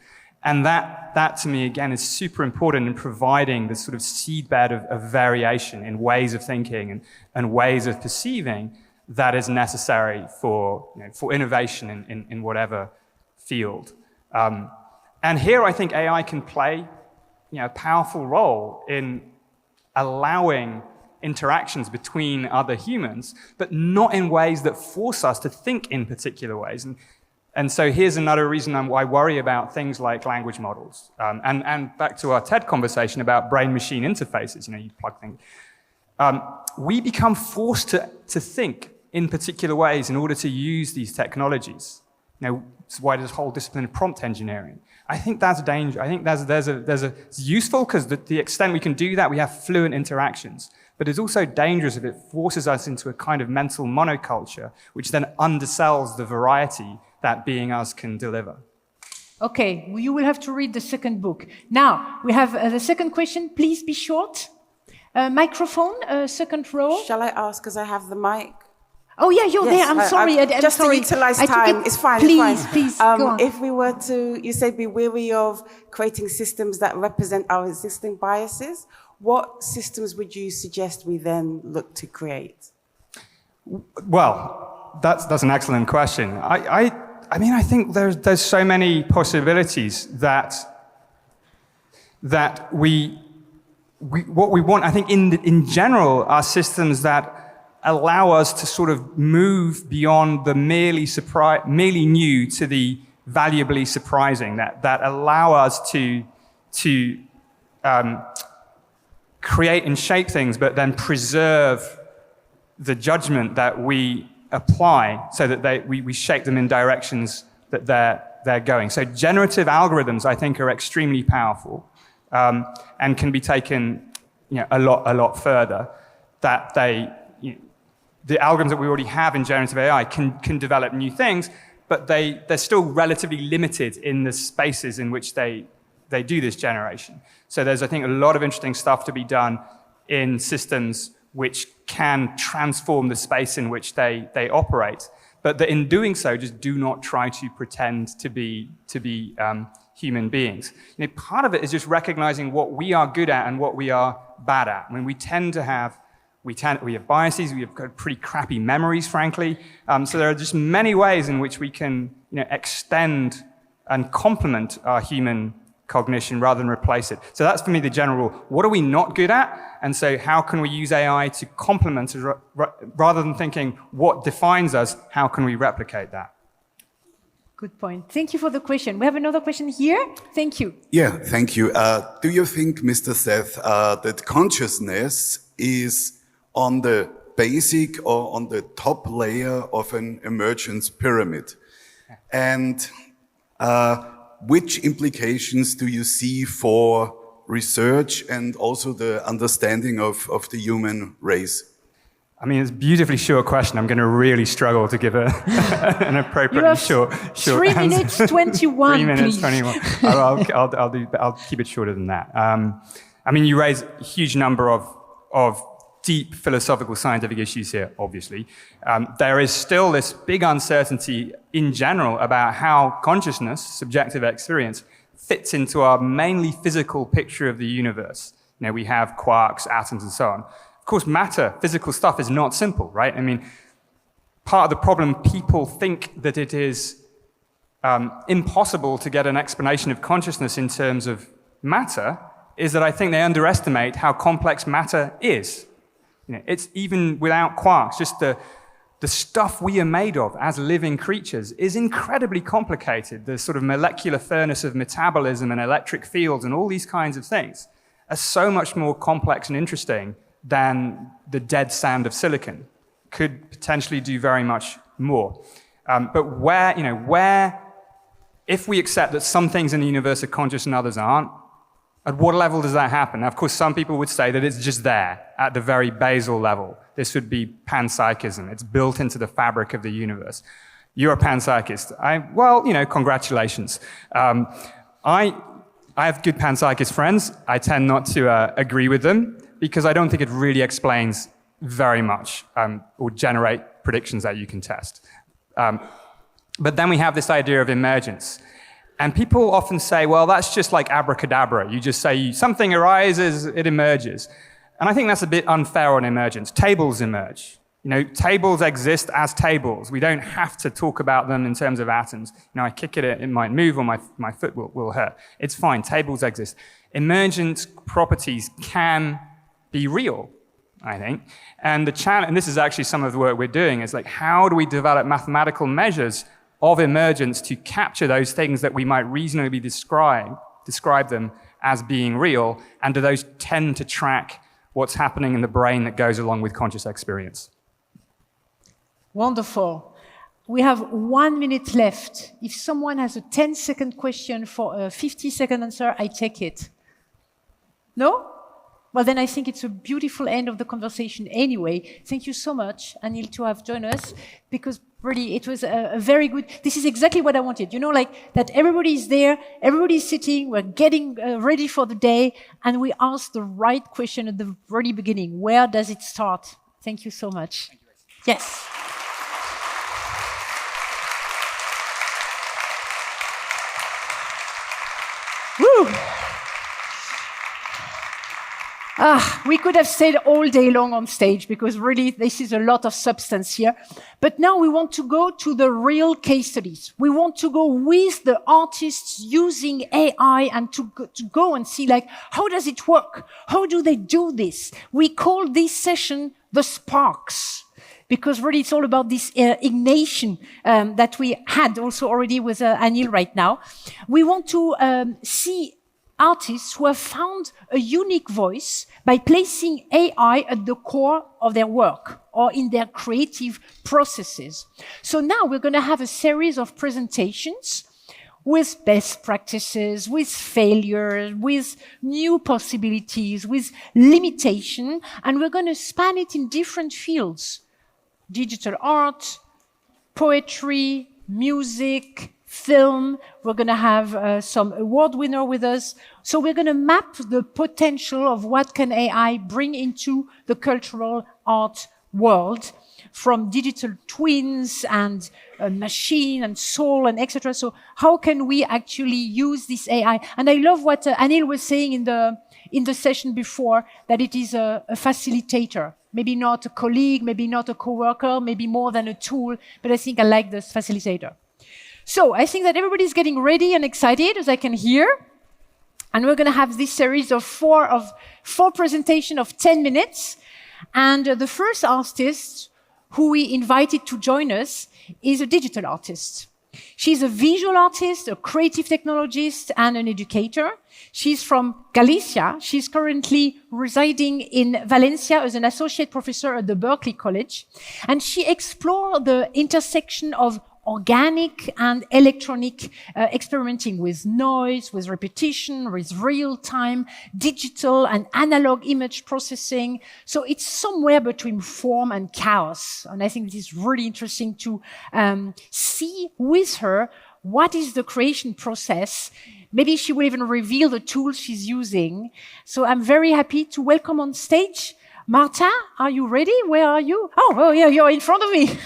And that to me, again, is super important in providing this sort of seedbed of variation in ways of thinking and ways of perceiving that is necessary for innovation in whatever field. And here I think AI can play a powerful role in allowing interactions between other humans, but not in ways that force us to think in particular ways. And so here's another reason I worry about things like language models. And back to our TED conversation about brain-machine interfaces, you plug things. We become forced to think in particular ways in order to use these technologies. It's why there's a whole discipline of prompt engineering. I think that's dangerous. I think it's useful because the extent we can do that, we have fluent interactions. But it's also dangerous if it forces us into a kind of mental monoculture, which then undersells the variety that being us can deliver. Okay, you will have to read the second book. Now, we have the second question. Please be short. Microphone, second row. Shall I ask because I have the mic? Oh, yeah, you're there. I'm sorry. I'm just sorry. to utilize time. It's fine. Please, go on. If we were to, you said be weary of creating systems that represent our existing biases, what systems would you suggest we then look to create? Well, that's an excellent question. I think there's so many possibilities that we what we want. I think in general are systems that allow us to sort of move beyond the merely new to the valuably surprising. That allow us to create and shape things, but then preserve the judgment that we apply so that we shape them in directions that they're going. So generative algorithms, I think, are extremely powerful and can be taken a lot further. That the algorithms that we already have in generative AI can develop new things, but they're still relatively limited in the spaces in which they do this generation. So there's, I think, a lot of interesting stuff to be done in systems which can transform the space in which they operate, but that in doing so, just do not try to pretend to be human beings. Part of it is just recognizing what we are good at and what we are bad at. I mean, we have biases, we have got pretty crappy memories, frankly. So there are just many ways in which we can extend and complement our human cognition rather than replace it. So that's for me the general rule. What are we not good at? And so how can we use AI to complement us rather than thinking what defines us, how can we replicate that? Good point. Thank you for the question. We have another question here. Thank you. Yeah, thank you. Do you think, Mr. Seth, that consciousness is on the basic or on the top layer of an emergence pyramid? And which implications do you see for research and also the understanding of the human race? I mean, it's a beautifully short question. I'm going to really struggle to give an appropriately short 3 answer. minutes 21, 3 minutes please. 21. I'll keep it shorter than that. I mean, you raise a huge number of deep philosophical scientific issues here, obviously. There is still this big uncertainty in general about how consciousness, subjective experience, fits into our mainly physical picture of the universe. We have quarks, atoms, and so on. Of course, matter, physical stuff, is not simple, right? I mean, part of the problem, people think that it is impossible to get an explanation of consciousness in terms of matter, is that I think they underestimate how complex matter is. It's even without quarks, just the stuff we are made of as living creatures is incredibly complicated. The sort of molecular furnace of metabolism and electric fields and all these kinds of things are so much more complex and interesting than the dead sand of silicon. Could potentially do very much more. But where, if we accept that some things in the universe are conscious and others aren't, at what level does that happen? Now, of course, some people would say that it's just there, at the very basal level. This would be panpsychism. It's built into the fabric of the universe. You're a panpsychist. Congratulations. I have good panpsychist friends. I tend not to agree with them because I don't think it really explains very much, or generate predictions that you can test. But then we have this idea of emergence. And people often say, well, that's just like abracadabra. You just say something arises, it emerges. And I think that's a bit unfair on emergence. Tables emerge. You know, tables exist as tables. We don't have to talk about them in terms of atoms. You know, I kick it might move, or my foot will hurt. It's fine, tables exist. Emergent properties can be real, I think. And the challenge, and this is actually some of the work we're doing, is like, how do we develop mathematical measures of emergence to capture those things that we might reasonably describe them as being real, and do those tend to track what's happening in the brain that goes along with conscious experience? Wonderful. We have 1 minute left. If someone has a 10-second question for a 50-second answer, I take it. No? Well, then I think it's a beautiful end of the conversation anyway. Thank you so much, Anil, to have joined us, because really it was a very good, this is exactly what I wanted. You know, like that everybody is there, everybody is sitting, we're getting ready for the day, and we asked the right question at the very beginning. Where does it start? Thank you so much. Thank you. Yes. Woo! We could have stayed all day long on stage, because really this is a lot of substance here. But now we want to go to the real case studies. We want to go with the artists using AI and to go and see, like, how does it work? How do they do this? We call this session the Sparks, because really it's all about this ignition that we had also already with Anil right now. We want to see artists who have found a unique voice by placing AI at the core of their work or in their creative processes. So now we're going to have a series of presentations with best practices, with failures, with new possibilities, with limitation, and we're going to span it in different fields: digital art, poetry, music, film. We're going to have some award winner with us. So we're going to map the potential of what can AI bring into the cultural art world, from digital twins and machine and soul and etc. So how can we actually use this AI? And I love what Anil was saying in the session before, that it is a facilitator. Maybe not a colleague, maybe not a coworker, maybe more than a tool, but I think I like this facilitator. So I think that everybody's getting ready and excited, as I can hear. And we're going to have this series of four presentations of 10 minutes. And the first artist who we invited to join us is a digital artist. She's a visual artist, a creative technologist, and an educator. She's from Galicia. She's currently residing in Valencia as an associate professor at the Berkeley College. And she explored the intersection of organic and electronic experimenting with noise, with repetition, with real-time, digital and analog image processing. So it's somewhere between form and chaos. And I think this is really interesting to see with her what is the creation process. Maybe she will even reveal the tools she's using. So I'm very happy to welcome on stage Marta. Are you ready? Where are you? Oh yeah, you're in front of me.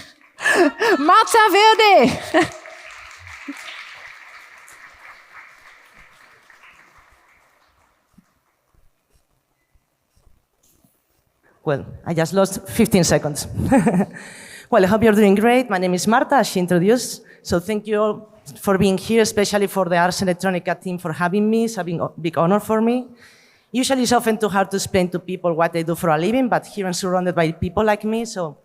Marta Verde. Well, I just lost 15 seconds. Well, I hope you're doing great. My name is Marta, as she introduced. So thank you all for being here, especially for the Ars Electronica team for having me. It's a big honor for me. Usually it's often too hard to explain to people what I do for a living, but here I'm surrounded by people like me, so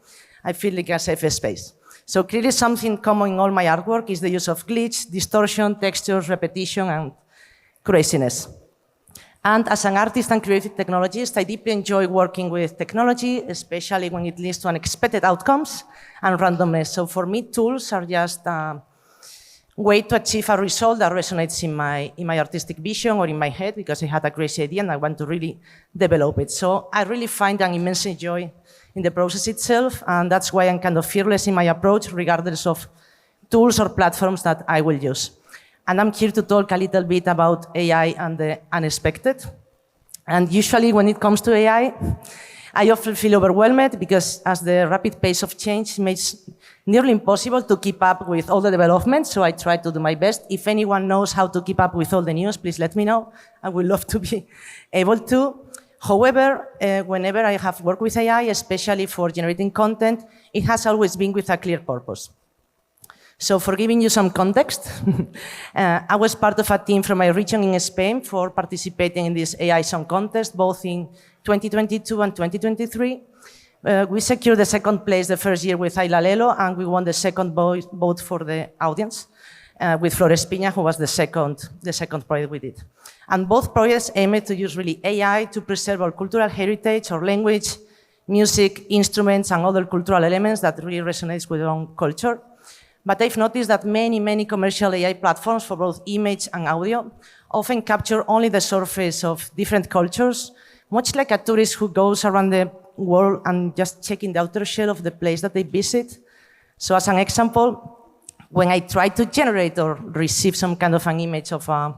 I feel like a safe space. So clearly something common in all my artwork is the use of glitch, distortion, textures, repetition, and craziness. And as an artist and creative technologist, I deeply enjoy working with technology, especially when it leads to unexpected outcomes and randomness. So for me, tools are just a way to achieve a result that resonates in my artistic vision or in my head, because I had a crazy idea and I want to really develop it. So I really find an immense joy in the process itself, and that's why I'm kind of fearless in my approach, regardless of tools or platforms that I will use. And I'm here to talk a little bit about AI and the unexpected. And usually when it comes to AI, I often feel overwhelmed because as the rapid pace of change makes it nearly impossible to keep up with all the developments, so I try to do my best. If anyone knows how to keep up with all the news, please let me know. I would love to be able to. However, whenever I have worked with AI, especially for generating content, it has always been with a clear purpose. So for giving you some context, I was part of a team from my region in Spain for participating in this AI song contest, both in 2022 and 2023. We secured the second place the first year with Ayla Lelo, and we won the second vote for the audience with Flores Piña, who was the second project we did. And both projects aimed to use really AI to preserve our cultural heritage, our language, music, instruments, and other cultural elements that really resonates with our own culture. But I've noticed that many commercial AI platforms for both image and audio often capture only the surface of different cultures, much like a tourist who goes around the world and just checking the outer shell of the place that they visit. So as an example, when I try to generate or receive some kind of an image of a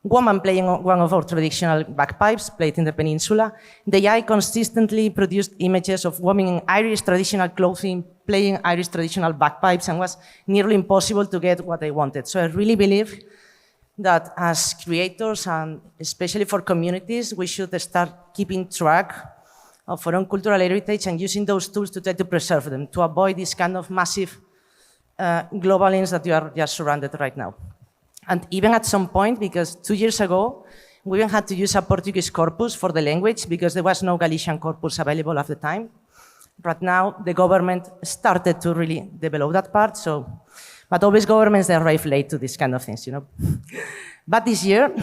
woman playing one of our traditional bagpipes played in the peninsula, the AI consistently produced images of women in Irish traditional clothing playing Irish traditional bagpipes, and was nearly impossible to get what I wanted. So I really believe that as creators, and especially for communities, we should start keeping track of our own cultural heritage and using those tools to try to preserve them, to avoid this kind of massive global ends that you are just surrounded right now. And even at some point, because 2 years ago, we even had to use a Portuguese corpus for the language because there was no Galician corpus available at the time. But now the government started to really develop that part. So, but always governments, they arrive late to these kind of things, you know. But this year,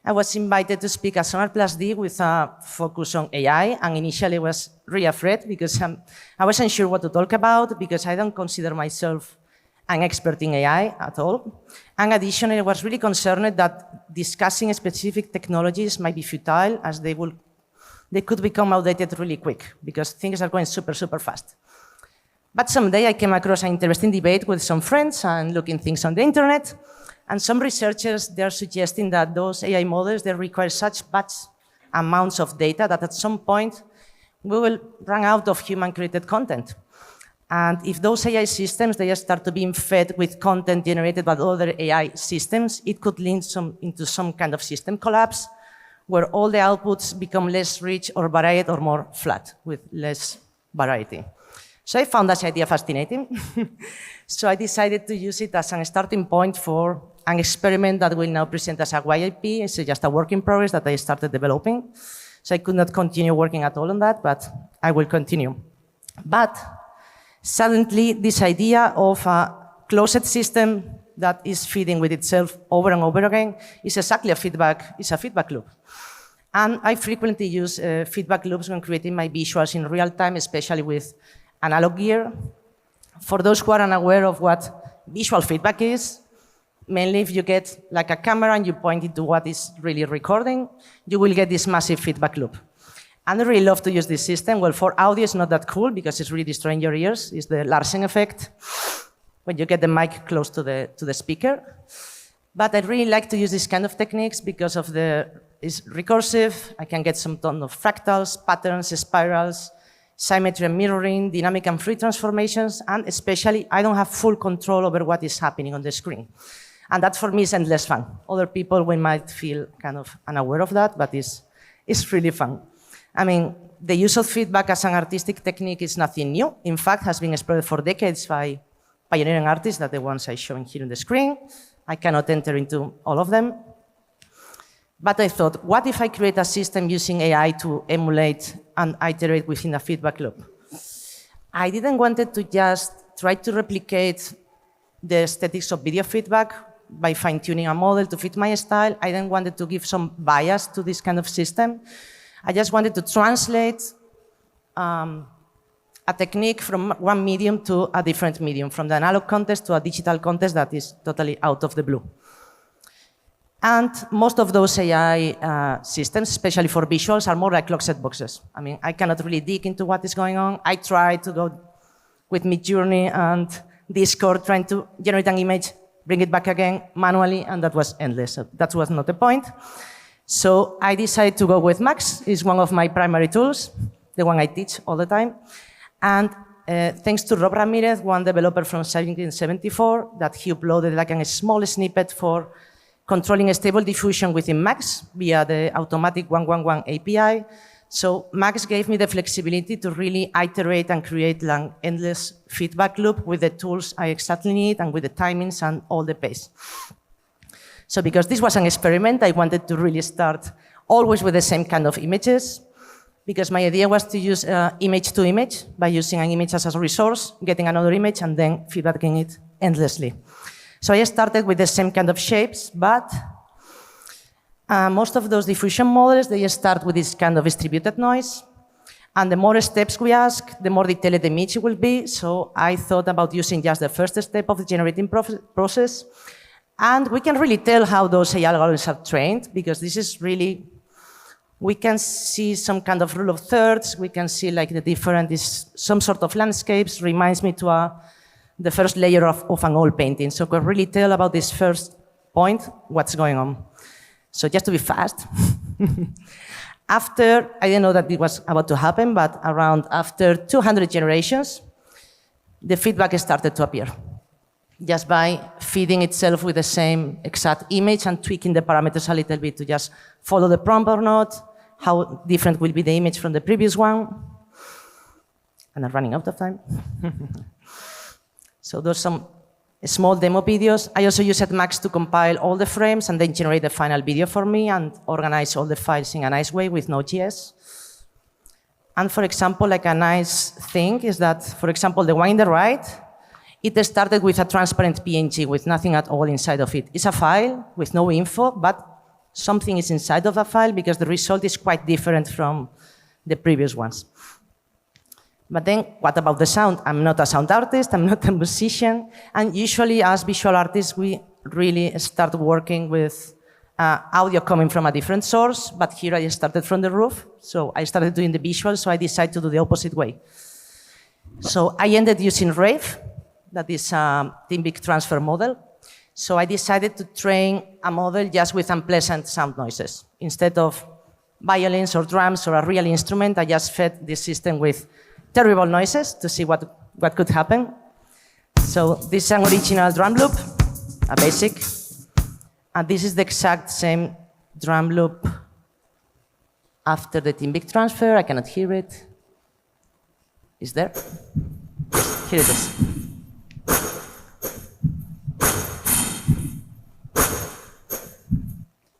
I was invited to speak at Sonar Plus D with a focus on AI, and initially I was really afraid because I wasn't sure what to talk about because I don't consider myself an expert in AI at all. And additionally, I was really concerned that discussing specific technologies might be futile as they could become outdated really quick because things are going super fast. But someday I came across an interesting debate with some friends and looking things on the internet. And some researchers, they're suggesting that those AI models, they require such vast amounts of data that at some point we will run out of human-created content. And if those AI systems, they start to be fed with content generated by other AI systems, it could lead into some kind of system collapse where all the outputs become less rich or varied or more flat with less variety. So I found that idea fascinating. So I decided to use it as a starting point for an experiment that will now present as a YIP. It's just a work in progress that I started developing. So I could not continue working at all on that, but I will continue. But suddenly, this idea of a closed system that is feeding with itself over and over again is exactly a feedback loop. And I frequently use feedback loops when creating my visuals in real time, especially with analog gear. For those who are unaware of what visual feedback is, mainly if you get like a camera and you point it to what is really recording, you will get this massive feedback loop. And I really love to use this system. Well, for audio, it's not that cool because it's really destroying your ears. It's the Larsen effect when you get the mic close to the speaker. But I really like to use these kind of techniques because of it's recursive. I can get some ton of fractals, patterns, spirals, symmetry and mirroring, dynamic and free transformations, and especially I don't have full control over what is happening on the screen. And that for me is endless fun. Other people, we might feel kind of unaware of that, but it's really fun. I mean, the use of feedback as an artistic technique is nothing new. In fact, has been explored for decades by pioneering artists, that the ones I'm showing here on the screen. I cannot enter into all of them. But I thought, what if I create a system using AI to emulate and iterate within a feedback loop? I didn't want it to just try to replicate the aesthetics of video feedback by fine-tuning a model to fit my style. I didn't want it to give some bias to this kind of system. I just wanted to translate a technique from one medium to a different medium, from the analog context to a digital context that is totally out of the blue. And most of those AI systems, especially for visuals, are more like clock set boxes. I mean, I cannot really dig into what is going on. I tried to go with Midjourney and Discord, trying to generate an image, bring it back again manually, and that was endless. So that was not the point. So I decided to go with Max. It's one of my primary tools. the one I teach all the time. And thanks to Rob Ramirez, one developer from 1774, that he uploaded like a small snippet for controlling a stable diffusion within Max via the automatic 111 API. So Max gave me the flexibility to really iterate and create an endless feedback loop with the tools I exactly need and with the timings and all the pace. So because this was an experiment, I wanted to really start always with the same kind of images, because my idea was to use image to image by using an image as a resource, getting another image, and then feedbacking it endlessly. So I started with the same kind of shapes, but most of those diffusion models, they start with this kind of distributed noise. And the more steps we ask, the more detailed the image will be. So I thought about using just the first step of the generating process. And we can really tell how those AI algorithms are trained, because this is really, we can see some kind of rule of thirds. We can see like the different, some sort of landscapes, reminds me to the first layer of an oil painting. So we can really tell about this first point, what's going on. So just to be fast, after, I didn't know that it was about to happen, but after 200 generations, the feedback started to appear, just by feeding itself with the same exact image and tweaking the parameters a little bit to just follow the prompt or not, how different will be the image from the previous one. And I'm running out of time. So there's some small demo videos. I also used Max to compile all the frames and then generate the final video for me and organize all the files in a nice way with Node.js. And for example, like a nice thing is that, for example, the one in the right, it started with a transparent PNG with nothing at all inside of it. It's a file with no info, but something is inside of a file because the result is quite different from the previous ones. But then, what about the sound? I'm not a sound artist, I'm not a musician, and usually as visual artists, we really start working with audio coming from a different source, but here I started from the roof, so I started doing the visuals, so I decided to do the opposite way. So I ended using Rave, that is a Timbic transfer model. So I decided to train a model just with unpleasant sound noises. Instead of violins or drums or a real instrument, I just fed the system with terrible noises to see what could happen. So this is an original drum loop, a basic. And this is the exact same drum loop after the Timbic transfer. I cannot hear it. Is there? Here it is.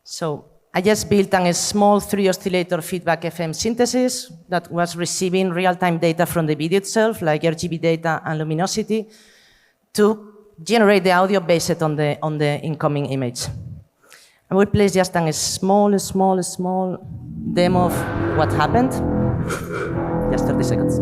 So I just built a small 3-oscillator feedback FM synthesis that was receiving real-time data from the video itself, like RGB data and luminosity, to generate the audio based on the incoming image. I will play just a small demo of what happened. Just 30 seconds.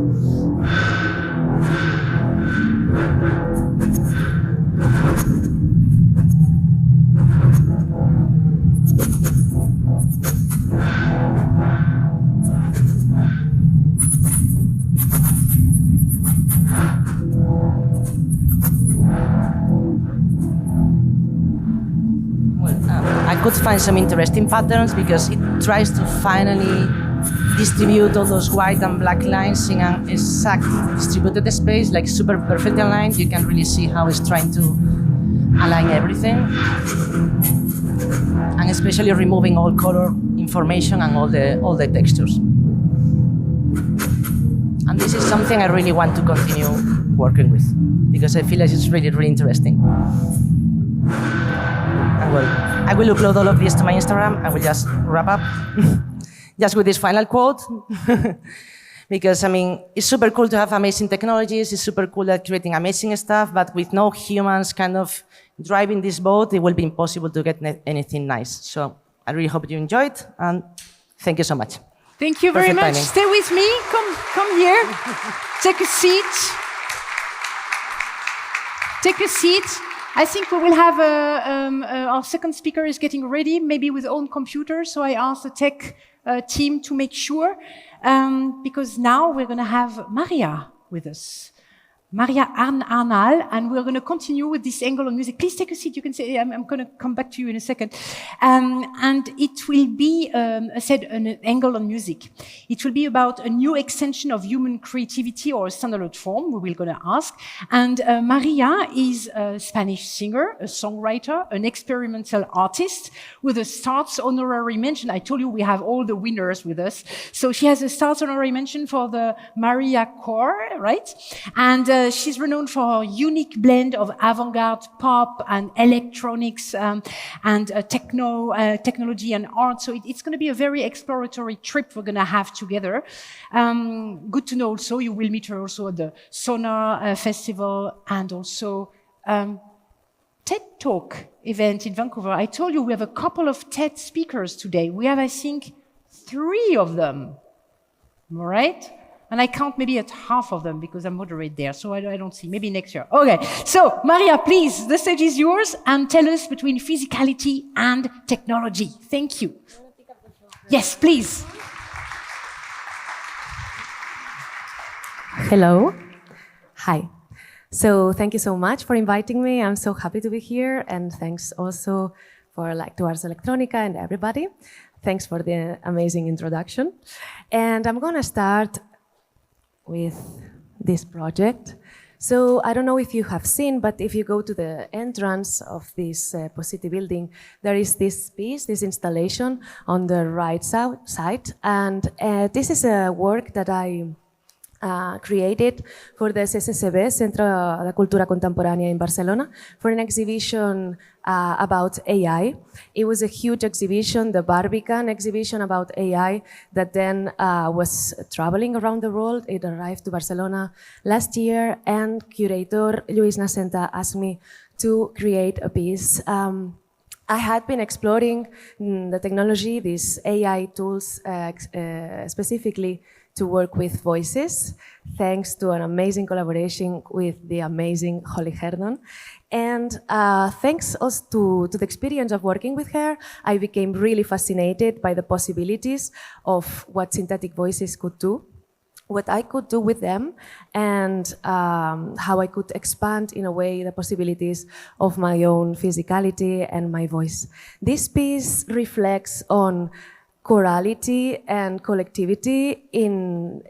I could find some interesting patterns because it tries to finally distribute all those white and black lines in an exact distributed space, like super perfectly aligned. You can really see how it's trying to align everything. And especially removing all color information and all the textures. And this is something I really want to continue working with because I feel like it's really, really interesting. I will upload all of this to my Instagram. I will just wrap up just with this final quote. Because, I mean, it's super cool to have amazing technologies. It's super cool at creating amazing stuff, but with no humans kind of driving this boat, it will be impossible to get anything nice. So I really hope you enjoyed, and thank you so much. Thank you very Perfect much. timing. Stay with me. Come here. Take a seat. Take a seat. I think we will have our second speaker is getting ready, maybe with own computer. So I asked the tech team to make sure, because now we're going to have Maria with us. Maria Arnal, and we're going to continue with this angle on music. Please take a seat. You can say, I'm going to come back to you in a second. And it will be, I said, an angle on music. It will be about a new extension of human creativity or a standalone form, we will going to ask. And Maria is a Spanish singer, a songwriter, an experimental artist with a Starts honorary mention. I told you we have all the winners with us. So she has a Starts honorary mention for the Maria Core, right? And she's renowned for her unique blend of avant-garde pop and electronics and technology and art. So it's going to be a very exploratory trip we're going to have together. Good to know also, you will meet her also at the Sonar Festival and also TED Talk event in Vancouver. I told you we have a couple of TED speakers today. We have, I think, 3 of them. All right? And I count maybe at half of them because I'm moderate there, so I don't see. Maybe next year. Okay, so Maria, please, the stage is yours, and tell us between physicality and technology. Thank you. Yes, please. Hello. Hi. So thank you so much for inviting me. I'm so happy to be here, and thanks also for to Ars Electronica and everybody. Thanks for the amazing introduction. And I'm going to start with this project. So I don't know if you have seen, but if you go to the entrance of this POSTCITY building, there is this piece, this installation on the right side. And this is a work that I created for the CCCB, Centro de Cultura Contemporánea in Barcelona, for an exhibition about AI. It was a huge exhibition, the Barbican exhibition about AI, that then was traveling around the world. It arrived to Barcelona last year, and curator Luis Nascenta asked me to create a piece. I had been exploring the technology, these AI tools, specifically to work with voices, thanks to an amazing collaboration with the amazing Holly Herdon. And thanks also to the experience of working with her, I became really fascinated by the possibilities of what synthetic voices could do, what I could do with them, and how I could expand in a way the possibilities of my own physicality and my voice. This piece reflects on chorality and collectivity in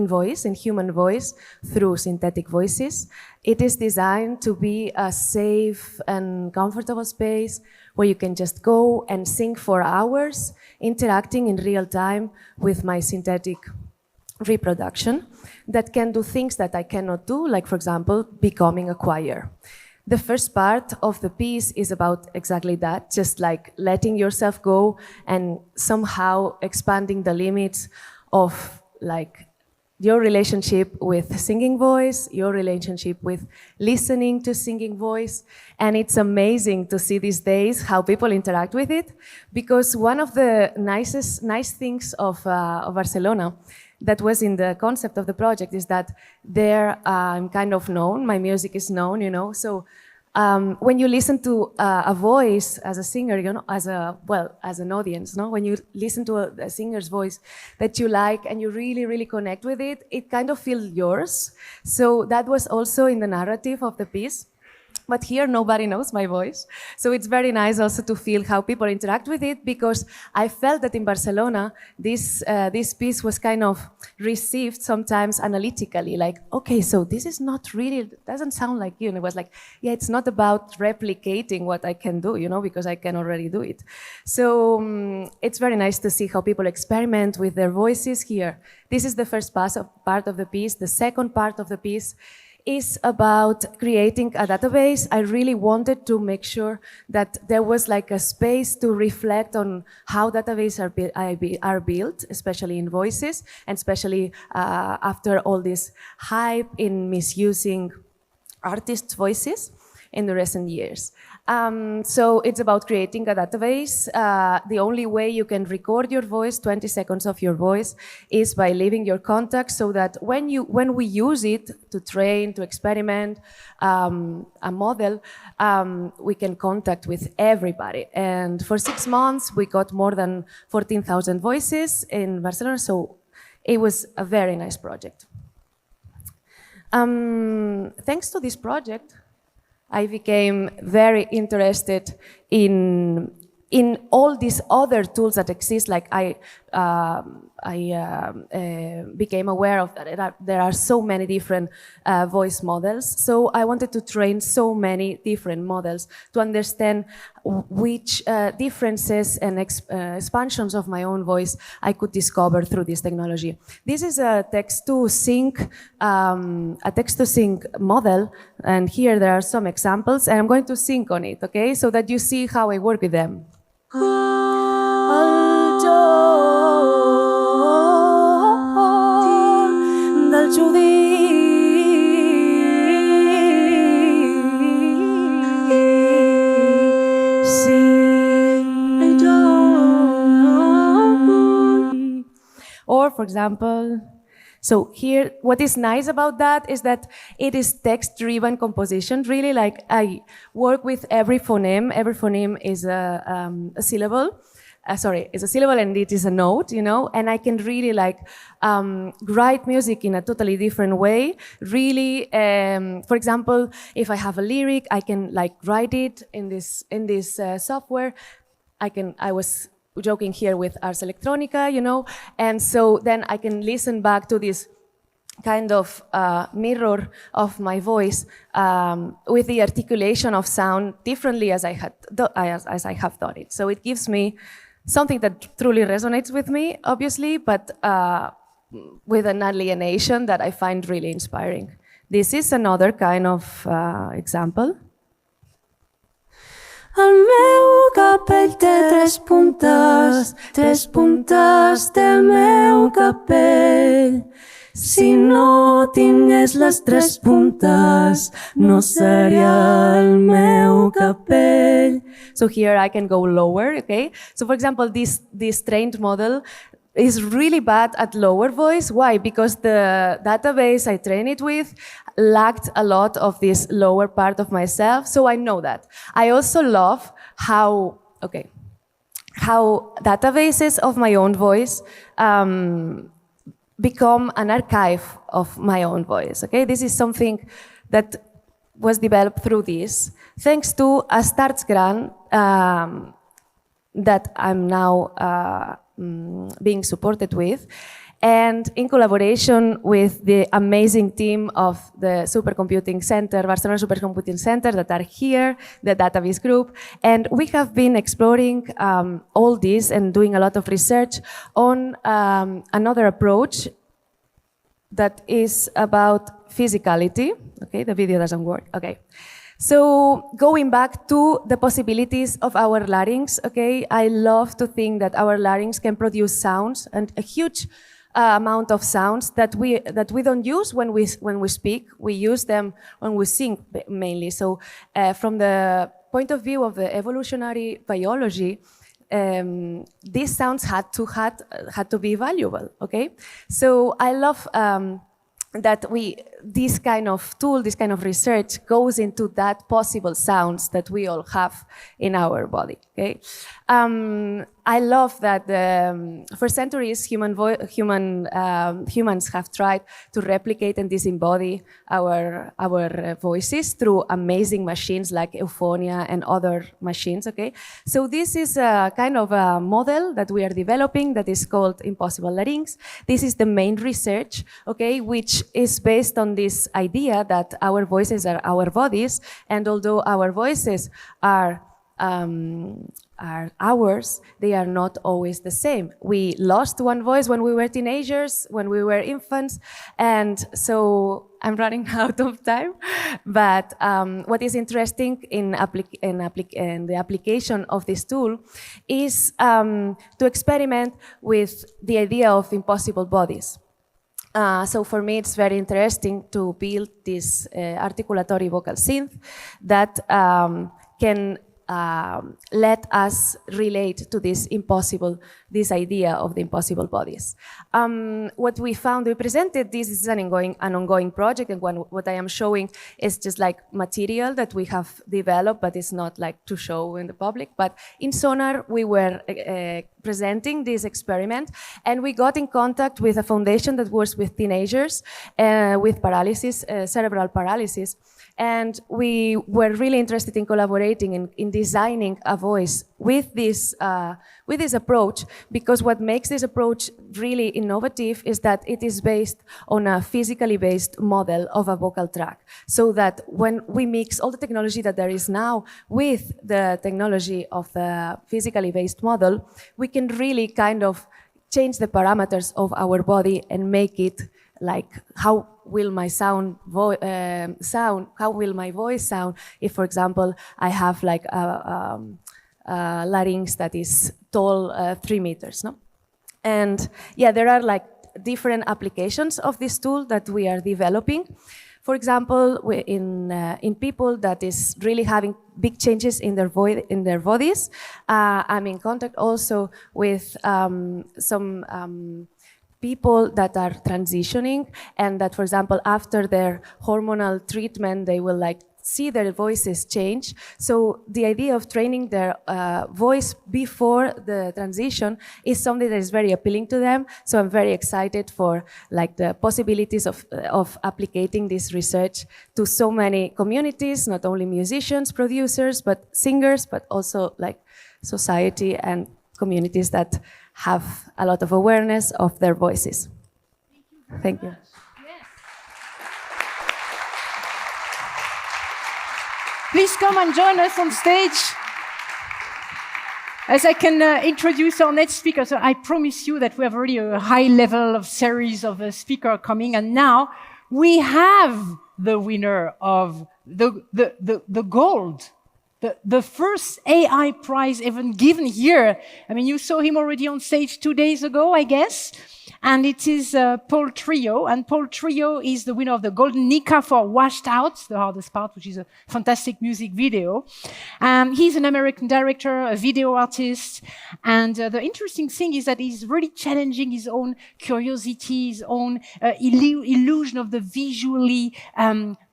voice, in human voice, through synthetic voices. It is designed to be a safe and comfortable space where you can just go and sing for hours, interacting in real time with my synthetic reproduction that can do things that I cannot do, like, for example, becoming a choir. The first part of the piece is about exactly that, just like letting yourself go and somehow expanding the limits of like your relationship with singing voice, your relationship with listening to singing voice. And it's amazing to see these days how people interact with it, because one of the nice things of Barcelona that was in the concept of the project is that there I'm kind of known, my music is known, you know, so when you listen to a voice as a singer, you know, as an audience, no, when you listen to a singer's voice that you like and you really, really connect with it, it kind of feels yours. So that was also in the narrative of the piece. But here nobody knows my voice. So it's very nice also to feel how people interact with it, because I felt that in Barcelona, this piece was kind of received sometimes analytically, like, okay, so this is not really, doesn't sound like you. And it was like, yeah, it's not about replicating what I can do, you know, because I can already do it. So it's very nice to see how people experiment with their voices here. This is the first part of the piece. The second part of the piece is about creating a database. I really wanted to make sure that there was like a space to reflect on how databases are built, especially in voices, and especially after all this hype in misusing artists' voices in the recent years. So it's about creating a database. The only way you can record your voice, 20 seconds of your voice, is by leaving your contacts, so that when we use it to train, to experiment a model, we can contact with everybody. And for 6 months, we got more than 14,000 voices in Barcelona, so it was a very nice project. Thanks to this project, I became very interested in all these other tools that exist. Like I became aware of that there are so many different voice models. So I wanted to train so many different models to understand which differences and expansions of my own voice I could discover through this technology. This is a text-to-sync model, and here there are some examples, and I'm going to sync on it, okay, so that you see how I work with them. Or, for example, so here, what is nice about that is that it is text-driven composition. Really, like I work with every phoneme. Every phoneme is a syllable. Is a syllable and it is a note, you know. And I can really like write music in a totally different way. Really, for example, if I have a lyric, I can like write it in this software. I was joking here with Ars Electronica, you know, and so then I can listen back to this kind of mirror of my voice with the articulation of sound differently as I have thought it. So it gives me something that truly resonates with me, obviously, but with an alienation that I find really inspiring. This is another kind of example. El meu capell té tres puntes del meu capell. Si no tingués les tres puntes, no seria el meu capell. So here I can go lower, okay? So for example, this trained model is really bad at lower voice. Why? Because the database I trained it with lacked a lot of this lower part of myself, so I know that. I also love how databases of my own voice become an archive of my own voice, okay? This is something that was developed through this, thanks to a startgrant that I'm now being supported with, and in collaboration with the amazing team of the Supercomputing Center, Barcelona Supercomputing Center, that are here, the database group, and we have been exploring all this and doing a lot of research on another approach that is about physicality. Okay, the video doesn't work, okay. So going back to the possibilities of our larynx, okay, I love to think that our larynx can produce sounds, and a huge amount of sounds that we don't use when we speak. We use them when we sing mainly. So from the point of view of the evolutionary biology, these sounds had to be valuable. Okay, so I love that this kind of tool, this kind of research goes into that possible sounds that we all have in our body. Okay, I love that for centuries humans have tried to replicate and disembody our voices through amazing machines like Euphonia and other machines. Okay, so this is a kind of a model that we are developing that is called Impossible Larynx. This is the main research, okay, which is based on this idea that our voices are our bodies, and although our voices are ours, they are not always the same. We lost one voice when we were teenagers, when we were infants, and so I'm running out of time. But what is interesting in the application of this tool is to experiment with the idea of impossible bodies. So for me, it's very interesting to build this articulatory vocal synth that can let us relate to this idea of the impossible bodies. What we found, we presented this is an ongoing project, and what I am showing is just like material that we have developed, but it's not like to show in the public. But in Sonar, we were presenting this experiment, and we got in contact with a foundation that works with teenagers with paralysis, cerebral paralysis. And we were really interested in collaborating in designing a voice with this approach, because what makes this approach really innovative is that it is based on a physically based model of a vocal track. So that when we mix all the technology that there is now with the technology of the physically based model, we can really kind of change the parameters of our body and make it like how will my how will my voice sound if, for example, I have like a larynx that is tall 3 meters, no? And yeah, there are like different applications of this tool that we are developing. For example, in people that is really having big changes in their bodies. I'm in contact also with some people that are transitioning, and that, for example, after their hormonal treatment, they will like see their voices change. So the idea of training their voice before the transition is something that is very appealing to them. So I'm very excited for like the possibilities of applicating this research to so many communities, not only musicians, producers, but singers, but also like society and communities that have a lot of awareness of their voices. Thank you. Please come and join us on stage. As I can introduce our next speaker, so I promise you that we have already a high level of series of speakers coming, and now we have the winner of the gold. The first AI prize even given here. I mean, you saw him already on stage 2 days ago, I guess. And it is Paul Trillo. And Paul Trillo is the winner of the Golden Nika for Washed Out, the hardest part, which is a fantastic music video. He's an American director, a video artist. And the interesting thing is that he's really challenging his own curiosity, his own illusion of the visually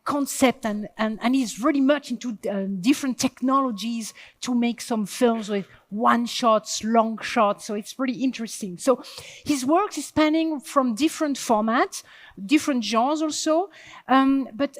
concept, and he's really much into different technologies to make some films with one shots, long shots. So it's pretty interesting. So his work is spanning from different formats, different genres also, but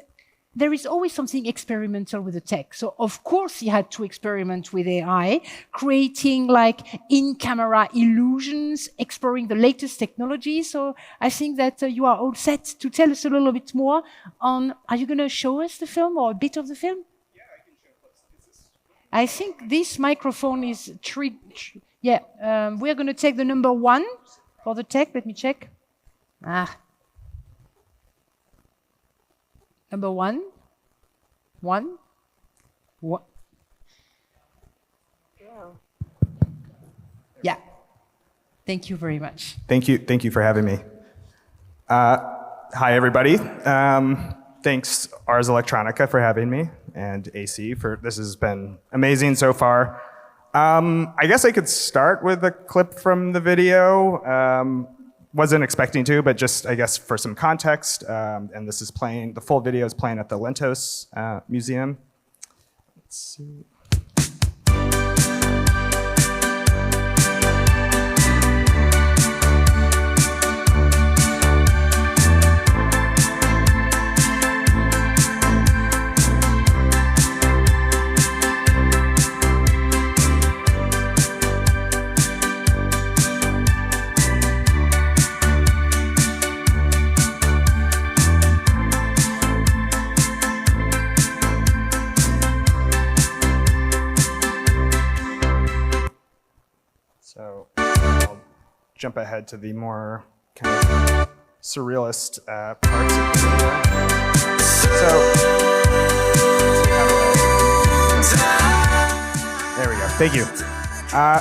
there is always something experimental with the tech. So of course he had to experiment with AI, creating like in-camera illusions, exploring the latest technology. So I think that you are all set to tell us a little bit more on, are you going to show us the film or a bit of the film? Yeah, I can show. I think this microphone is we're going to take the number 1 for the tech. Let me check. Number 1. Yeah. Thank you very much. Thank you for having me. Hi, everybody. Thanks Ars Electronica for having me, and AC this has been amazing so far. I guess I could start with a clip from the video. Wasn't expecting to, but just, I guess, for some context, and this is playing, the full video is playing at the Linz Museum. Let's see. So I'll jump ahead to the more kind of surrealist parts of the video. There we go. Thank you.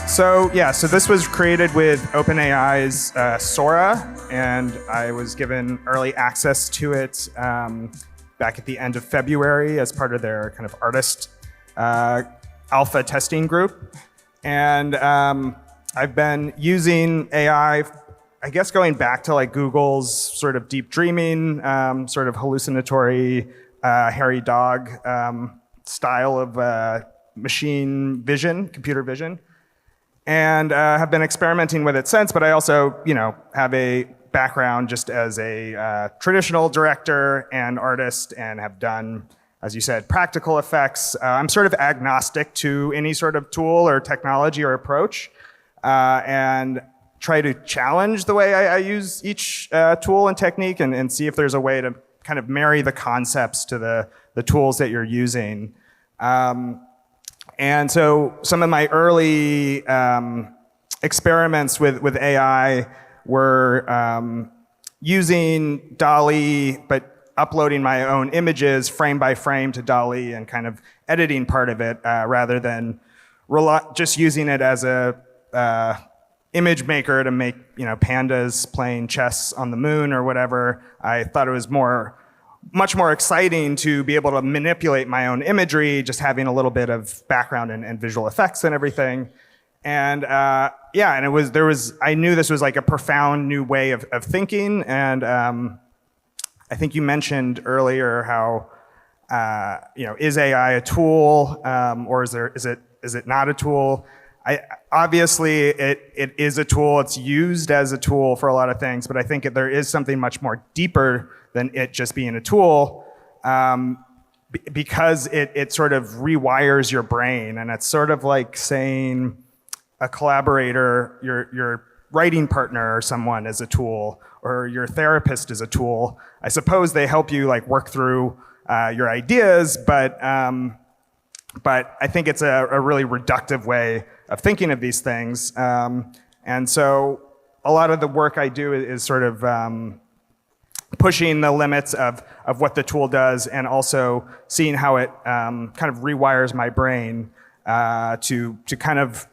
So this was created with OpenAI's Sora, and I was given early access to it back at the end of February as part of their kind of artist alpha testing group. And I've been using AI, I guess going back to like Google's sort of deep dreaming, sort of hallucinatory, hairy dog style of machine vision, computer vision. And have been experimenting with it since, but I also, have a background just as a traditional director and artist and have done, as you said, practical effects. I'm sort of agnostic to any sort of tool or technology or approach and try to challenge the way I use each tool and technique and see if there's a way to kind of marry the concepts to the tools that you're using. And so some of my early experiments with AI were using DALL-E, but uploading my own images frame by frame to DALL-E and kind of editing part of it rather than just using it as a image maker to make pandas playing chess on the moon or whatever. I thought it was much more exciting to be able to manipulate my own imagery, just having a little bit of background and visual effects and everything. And and I knew this was like a profound new way of thinking. And I think you mentioned earlier how, is AI a tool or is it not a tool? Obviously, it is a tool. It's used as a tool for a lot of things, but I think there is something much more deeper than it just being a tool, because it sort of rewires your brain, and it's sort of like saying a collaborator, your writing partner or someone is a tool, or your therapist is a tool. I suppose they help you like work through your ideas, but I think it's a really reductive way of thinking of these things. And so a lot of the work I do is sort of pushing the limits of what the tool does and also seeing how it kind of rewires my brain to kind of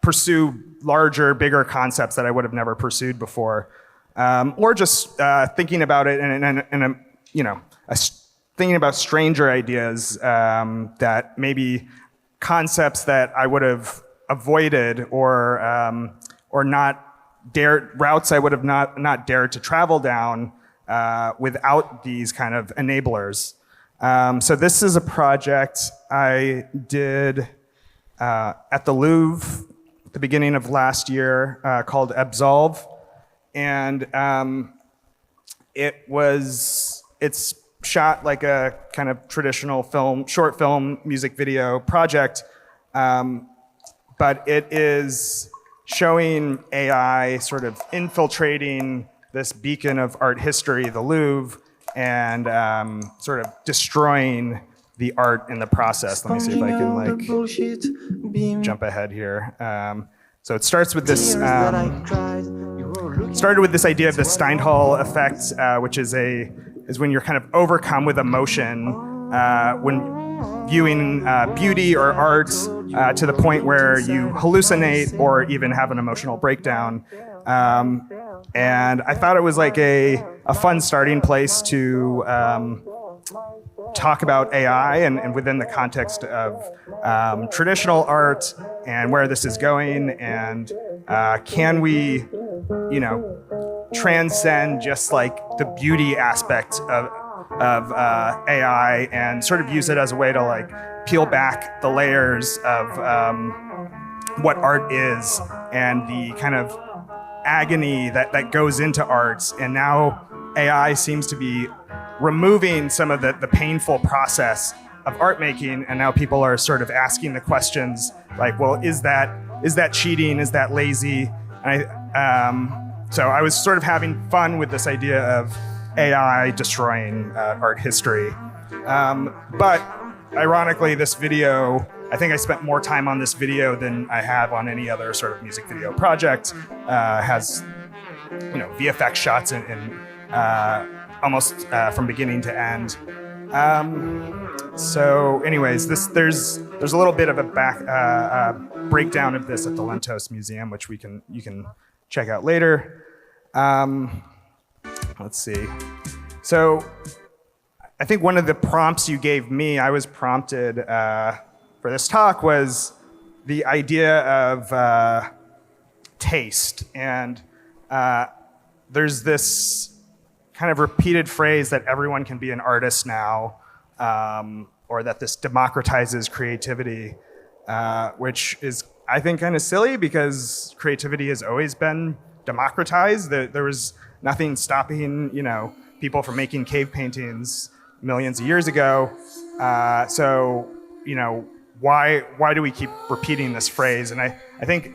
pursue larger, bigger concepts that I would have never pursued before. Or just thinking about it thinking about stranger ideas that maybe concepts that I would have avoided or not dared, routes I would have not dared to travel down without these kind of enablers. So this is a project I did at the Louvre at the beginning of last year called Absolve. And it's shot like a kind of traditional short film, music video project, but it is showing AI sort of infiltrating this beacon of art history, the Louvre, and sort of destroying the art in the process. Let me see if I can jump ahead here. So it starts with this, started with this idea of the Steinhall effect, which is when you're kind of overcome with emotion when viewing beauty or art to the point where you hallucinate or even have an emotional breakdown. And I thought it was like a fun starting place to talk about AI and within the context of traditional art and where this is going, and can we, transcend just like the beauty aspect of AI and sort of use it as a way to like peel back the layers of what art is and the kind of agony that goes into art. And now AI seems to be removing some of the painful process of art making, and now people are sort of asking the questions like, well, is that cheating? Is that lazy? So I was sort of having fun with this idea of AI destroying art history. But ironically, this video, I think I spent more time on this video than I have on any other sort of music video project. Has VFX shots in almost from beginning to end. So anyways, there's a little bit of a breakdown of this at the Lentos Museum, which you can check out later. Let's see. So I think one of the prompts you gave me, I was prompted for this talk was the idea of taste. And there's this kind of repeated phrase that everyone can be an artist now, or that this democratizes creativity, which is, I think, kind of silly because creativity has always been democratized. There was nothing stopping, people from making cave paintings millions of years ago. So, why do we keep repeating this phrase? And I think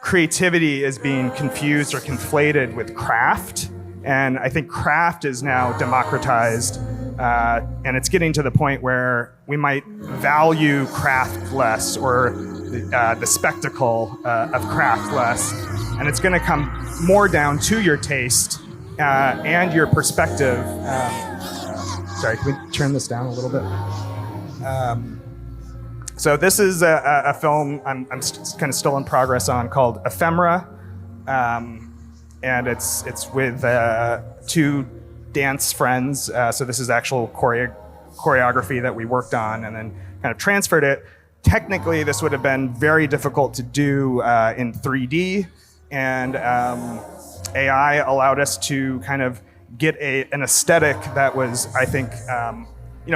creativity is being confused or conflated with craft. And I think craft is now democratized. And it's getting to the point where we might value craft less, or the spectacle of craft less. And it's going to come more down to your taste and your perspective. Sorry, can we turn this down a little bit? So this is a film I'm kind of still in progress on called Ephemera. And it's with two dance friends. So this is actual choreography that we worked on and then kind of transferred it. Technically, this would have been very difficult to do in 3D. And AI allowed us to kind of get an aesthetic that was, I think,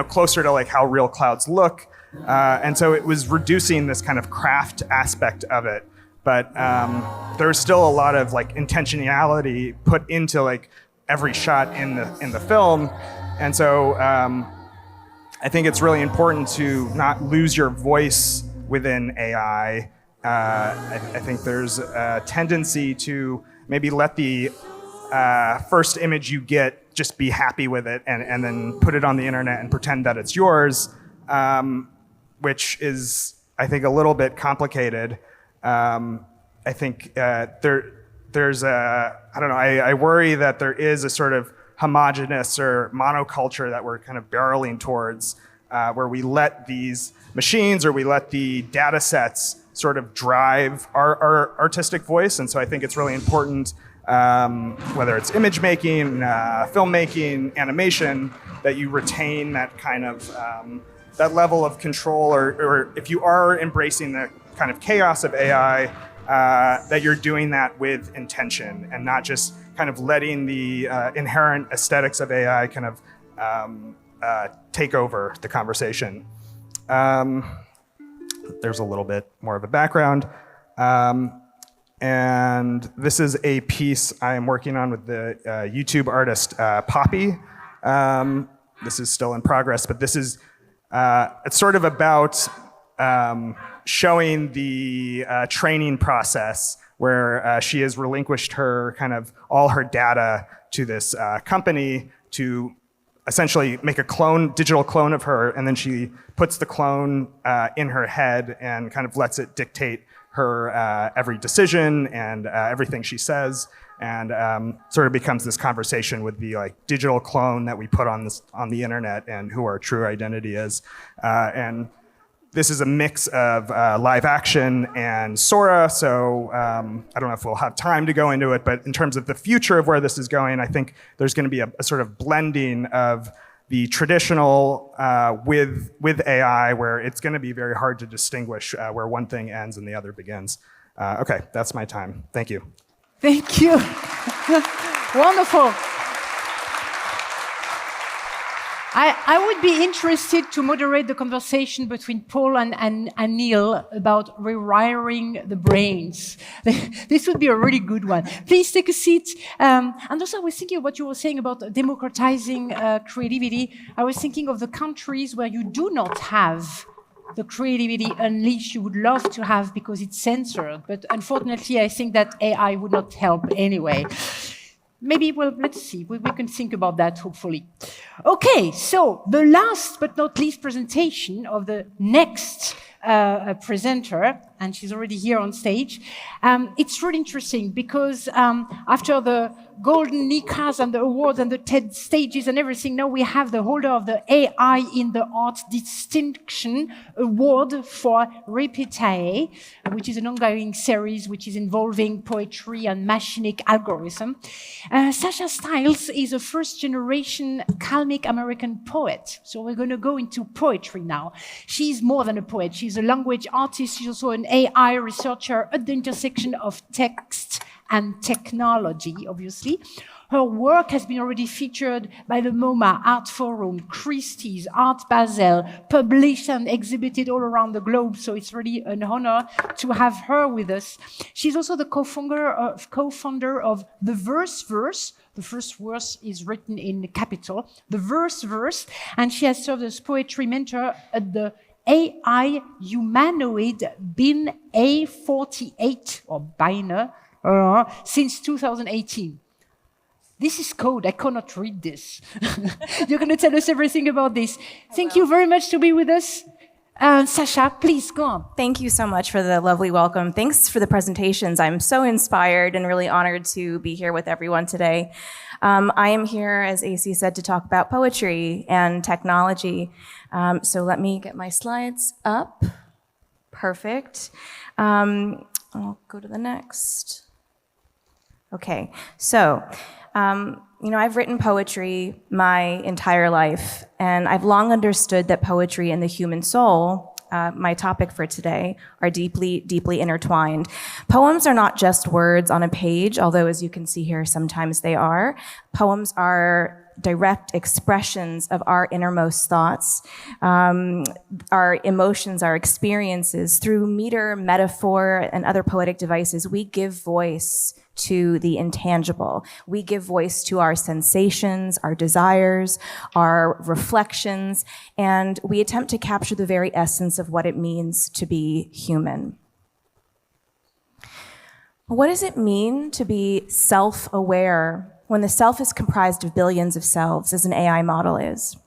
closer to like how real clouds look. And so it was reducing this kind of craft aspect of it. But there's still a lot of like intentionality put into like every shot in the film. And so I think it's really important to not lose your voice within AI. I think there's a tendency to maybe let the first image you get, just be happy with it and then put it on the internet and pretend that it's yours, which is, I think, a little bit complicated. I think there's a, I don't know, I worry that there is a sort of homogenous or monoculture that we're kind of barreling towards, where we let these machines or we let the data sets sort of drive our artistic voice. And so I think it's really important, whether it's image making, filmmaking, animation, that you retain that kind of, that level of control, or if you are embracing the kind of chaos of AI, that you're doing that with intention and not just kind of letting the inherent aesthetics of AI kind of take over the conversation. There's a little bit more of a background. And this is a piece I'm working on with the YouTube artist Poppy. This is still in progress, but this is, it's sort of about showing the training process where she has relinquished her kind of all her data to this company to essentially make a clone, digital clone of her, and then she puts the clone in her head and kind of lets it dictate her every decision and everything she says, and sort of becomes this conversation with the like digital clone that we put on the internet and who our true identity is. And this is a mix of live action and Sora, so I don't know if we'll have time to go into it, but in terms of the future of where this is going, I think there's going to be a sort of blending of the traditional with AI, where it's going to be very hard to distinguish where one thing ends and the other begins. Okay, that's my time. Thank you. Thank you. Wonderful. I would be interested to moderate the conversation between Paul and Anil about rewiring the brains. This would be a really good one. Please take a seat. And also I was thinking of what you were saying about democratizing creativity. I was thinking of the countries where you do not have the creativity unleashed you would love to have because it's censored. But unfortunately, I think that AI would not help anyway. Maybe, well, let's see. We can think about that, hopefully. Okay, so the last but not least presentation of the next presenter, and she's already here on stage. It's really interesting because after the Golden Nikas and the awards and the TED stages and everything, now we have the holder of the AI in the Arts Distinction Award for Repetae, which is an ongoing series which is involving poetry and machinic algorithm. Sasha Stiles is a first-generation Kalmic American poet. So we're going to go into poetry now. She's more than a poet. She's a language artist. She's also an AI researcher at the intersection of text and technology, obviously. Her work has been already featured by the MoMA, Art Forum, Christie's, Art Basel, published and exhibited all around the globe, so it's really an honor to have her with us. She's also the co-founder of The Verse. The first verse is written in capital, The Verse, and she has served as poetry mentor at the AI humanoid bin A48, or Biner, since 2018. This is code, I cannot read this. You're going to tell us everything about this. Thank you very much to be with us. Sasha, please go on. Thank you so much for the lovely welcome. Thanks for the presentations. I'm so inspired and really honored to be here with everyone today. I am here, as AC said, to talk about poetry and technology. So let me get my slides up. Perfect. I'll go to the next. Okay, so, I've written poetry my entire life, and I've long understood that poetry and the human soul, my topic for today, are deeply, deeply intertwined. Poems are not just words on a page, although as you can see here, sometimes they are. Poems are direct expressions of our innermost thoughts, our emotions, our experiences. Through meter, metaphor, and other poetic devices, we give voice to the intangible. We give voice to our sensations, our desires, our reflections, and we attempt to capture the very essence of what it means to be human. What does it mean to be self-aware when the self is comprised of billions of selves, as an AI model is?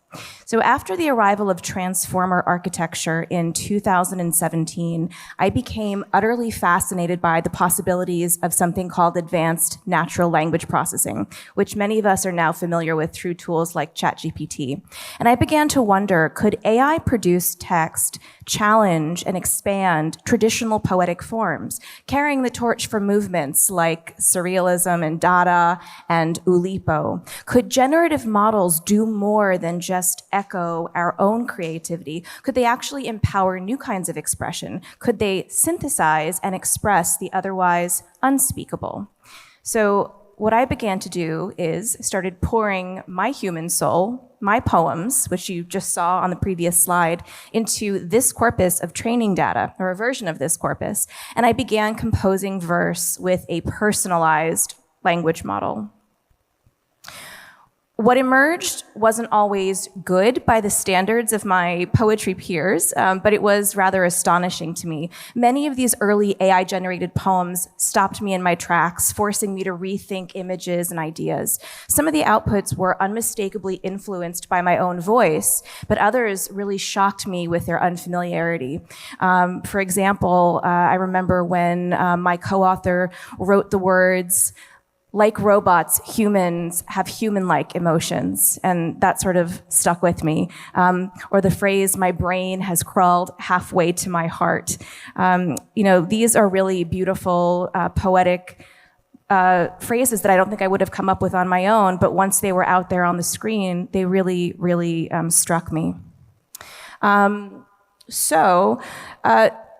So after the arrival of transformer architecture in 2017, I became utterly fascinated by the possibilities of something called advanced natural language processing, which many of us are now familiar with through tools like ChatGPT. And I began to wonder, could AI produce text challenge and expand traditional poetic forms, carrying the torch for movements like surrealism and Dada and Oulipo? Could generative models do more than just echo our own creativity? Could they actually empower new kinds of expression? Could they synthesize and express the otherwise unspeakable? So what I began to do is started pouring my human soul, my poems, which you just saw on the previous slide, into this corpus of training data, or a version of this corpus, and I began composing verse with a personalized language model. What emerged wasn't always good by the standards of my poetry peers, but it was rather astonishing to me. Many of these early AI-generated poems stopped me in my tracks, forcing me to rethink images and ideas. Some of the outputs were unmistakably influenced by my own voice, but others really shocked me with their unfamiliarity. For example, I remember when my co-author wrote the words, "Like robots, humans have human-like emotions," and that sort of stuck with me. Or the phrase, "My brain has crawled halfway to my heart." These are really beautiful, poetic phrases that I don't think I would have come up with on my own, but once they were out there on the screen, they really, really struck me.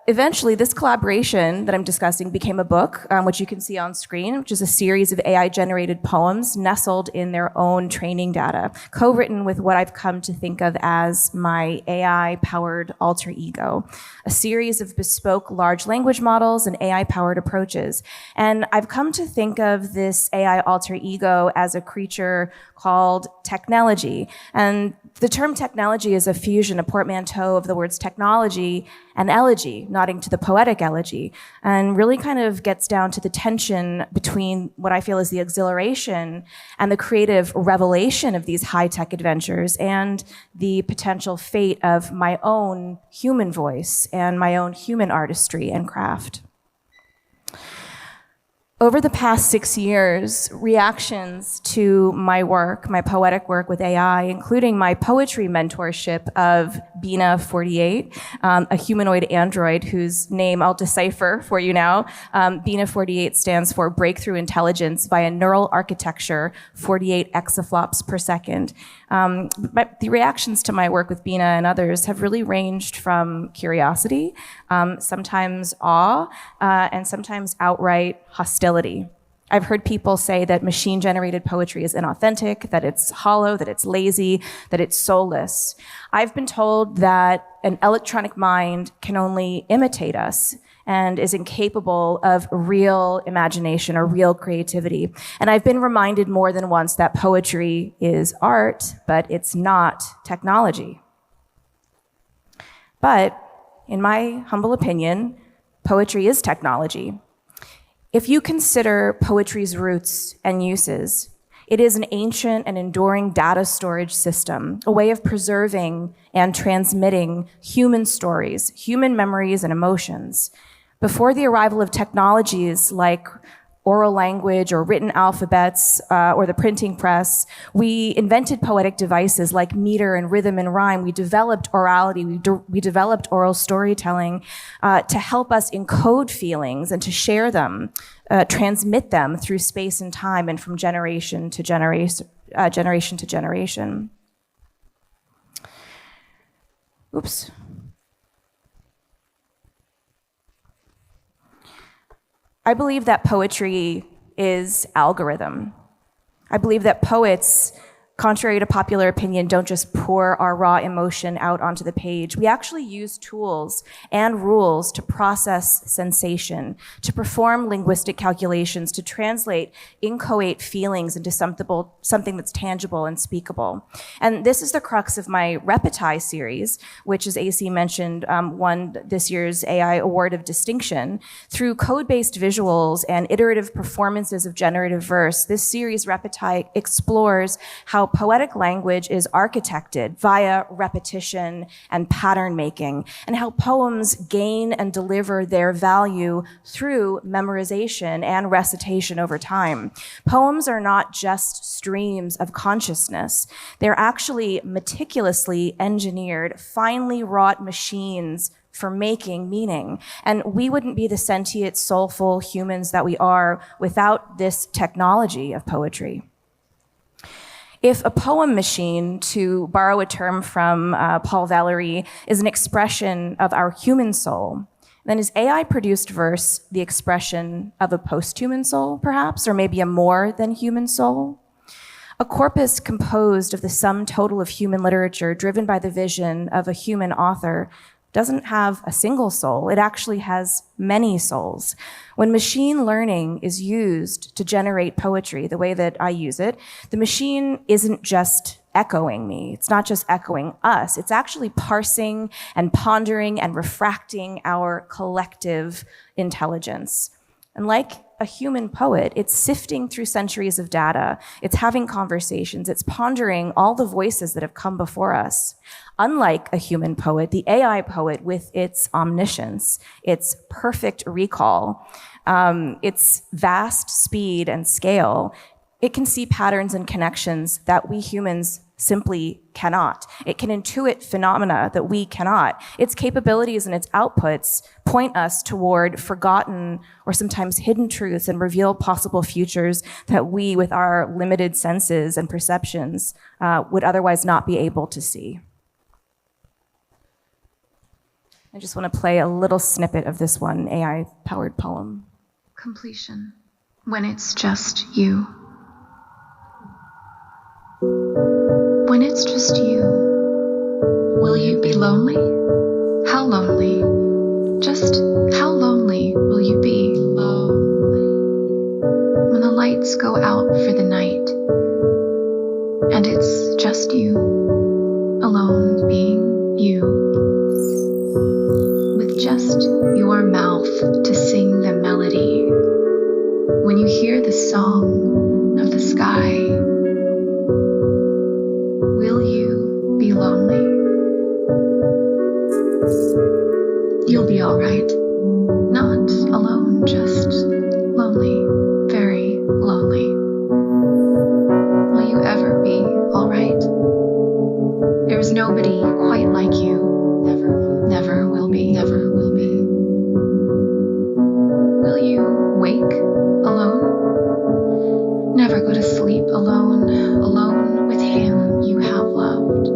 Eventually, this collaboration that I'm discussing became a book, which you can see on screen, which is a series of AI-generated poems nestled in their own training data, co-written with what I've come to think of as my AI-powered alter ego, a series of bespoke large language models and AI-powered approaches. And I've come to think of this AI alter ego as a creature called technology. And The term technology is a fusion, a portmanteau of the words technology and elegy, nodding to the poetic elegy, and really kind of gets down to the tension between what I feel is the exhilaration and the creative revelation of these high-tech adventures and the potential fate of my own human voice and my own human artistry and craft. Over the past 6 years, reactions to my work, my poetic work with AI, including my poetry mentorship of Bina48, a humanoid android whose name I'll decipher for you now. Bina48 stands for Breakthrough Intelligence via Neural Architecture, 48 exaflops per second. But the reactions to my work with Bina and others have really ranged from curiosity, sometimes awe, and sometimes outright hostility. I've heard people say that machine-generated poetry is inauthentic, that it's hollow, that it's lazy, that it's soulless. I've been told that an electronic mind can only imitate us and is incapable of real imagination or real creativity. And I've been reminded more than once that poetry is art, but it's not technology. But in my humble opinion, poetry is technology. If you consider poetry's roots and uses, it is an ancient and enduring data storage system, a way of preserving and transmitting human stories, human memories, and emotions. Before the arrival of technologies like oral language or written alphabets or the printing press, we invented poetic devices like meter and rhythm and rhyme. We developed orality, we developed oral storytelling to help us encode feelings and to share them, transmit them through space and time and from generation to generation. Oops. I believe that poetry is algorithm. I believe that poets, contrary to popular opinion, don't just pour our raw emotion out onto the page. We actually use tools and rules to process sensation, to perform linguistic calculations, to translate inchoate feelings into something that's tangible and speakable. And this is the crux of my Repeti series, which, as AC mentioned, won this year's AI Award of Distinction. Through code-based visuals and iterative performances of generative verse, this series, Repeti, explores how poetic language is architected via repetition and pattern making, and how poems gain and deliver their value through memorization and recitation over time. Poems are not just streams of consciousness. They're actually meticulously engineered, finely wrought machines for making meaning. And we wouldn't be the sentient, soulful humans that we are without this technology of poetry. If a poem machine, to borrow a term from Paul Valéry, is an expression of our human soul, then is AI-produced verse the expression of a post-human soul, perhaps, or maybe a more than human soul? A corpus composed of the sum total of human literature, driven by the vision of a human author, doesn't have a single soul. It actually has many souls. When machine learning is used to generate poetry the way that I use it, the machine isn't just echoing me. It's not just echoing us. It's actually parsing and pondering and refracting our collective intelligence. And like a human poet, it's sifting through centuries of data. It's having conversations. It's pondering all the voices that have come before us. Unlike a human poet, the AI poet, with its omniscience, its perfect recall, its vast speed and scale, it can see patterns and connections that we humans simply cannot. It can intuit phenomena that we cannot. Its capabilities and its outputs point us toward forgotten or sometimes hidden truths and reveal possible futures that we, with our limited senses and perceptions, would otherwise not be able to see. I just want to play a little snippet of this one AI-powered poem. Completion, when it's just you. When it's just you, will you be lonely? How lonely? Just how lonely will you be? Lonely. When the lights go out for the night, and it's just you. alone being you, with just your mouth to sing the melody. When you hear the song of the sky, will you be lonely? You'll be all right. Not alone, just lonely, very lonely. Will you ever be all right? There's nobody quite like you. Never, never will be, never will be. Will you wake alone? Never go to sleep alone, alone with him you have loved.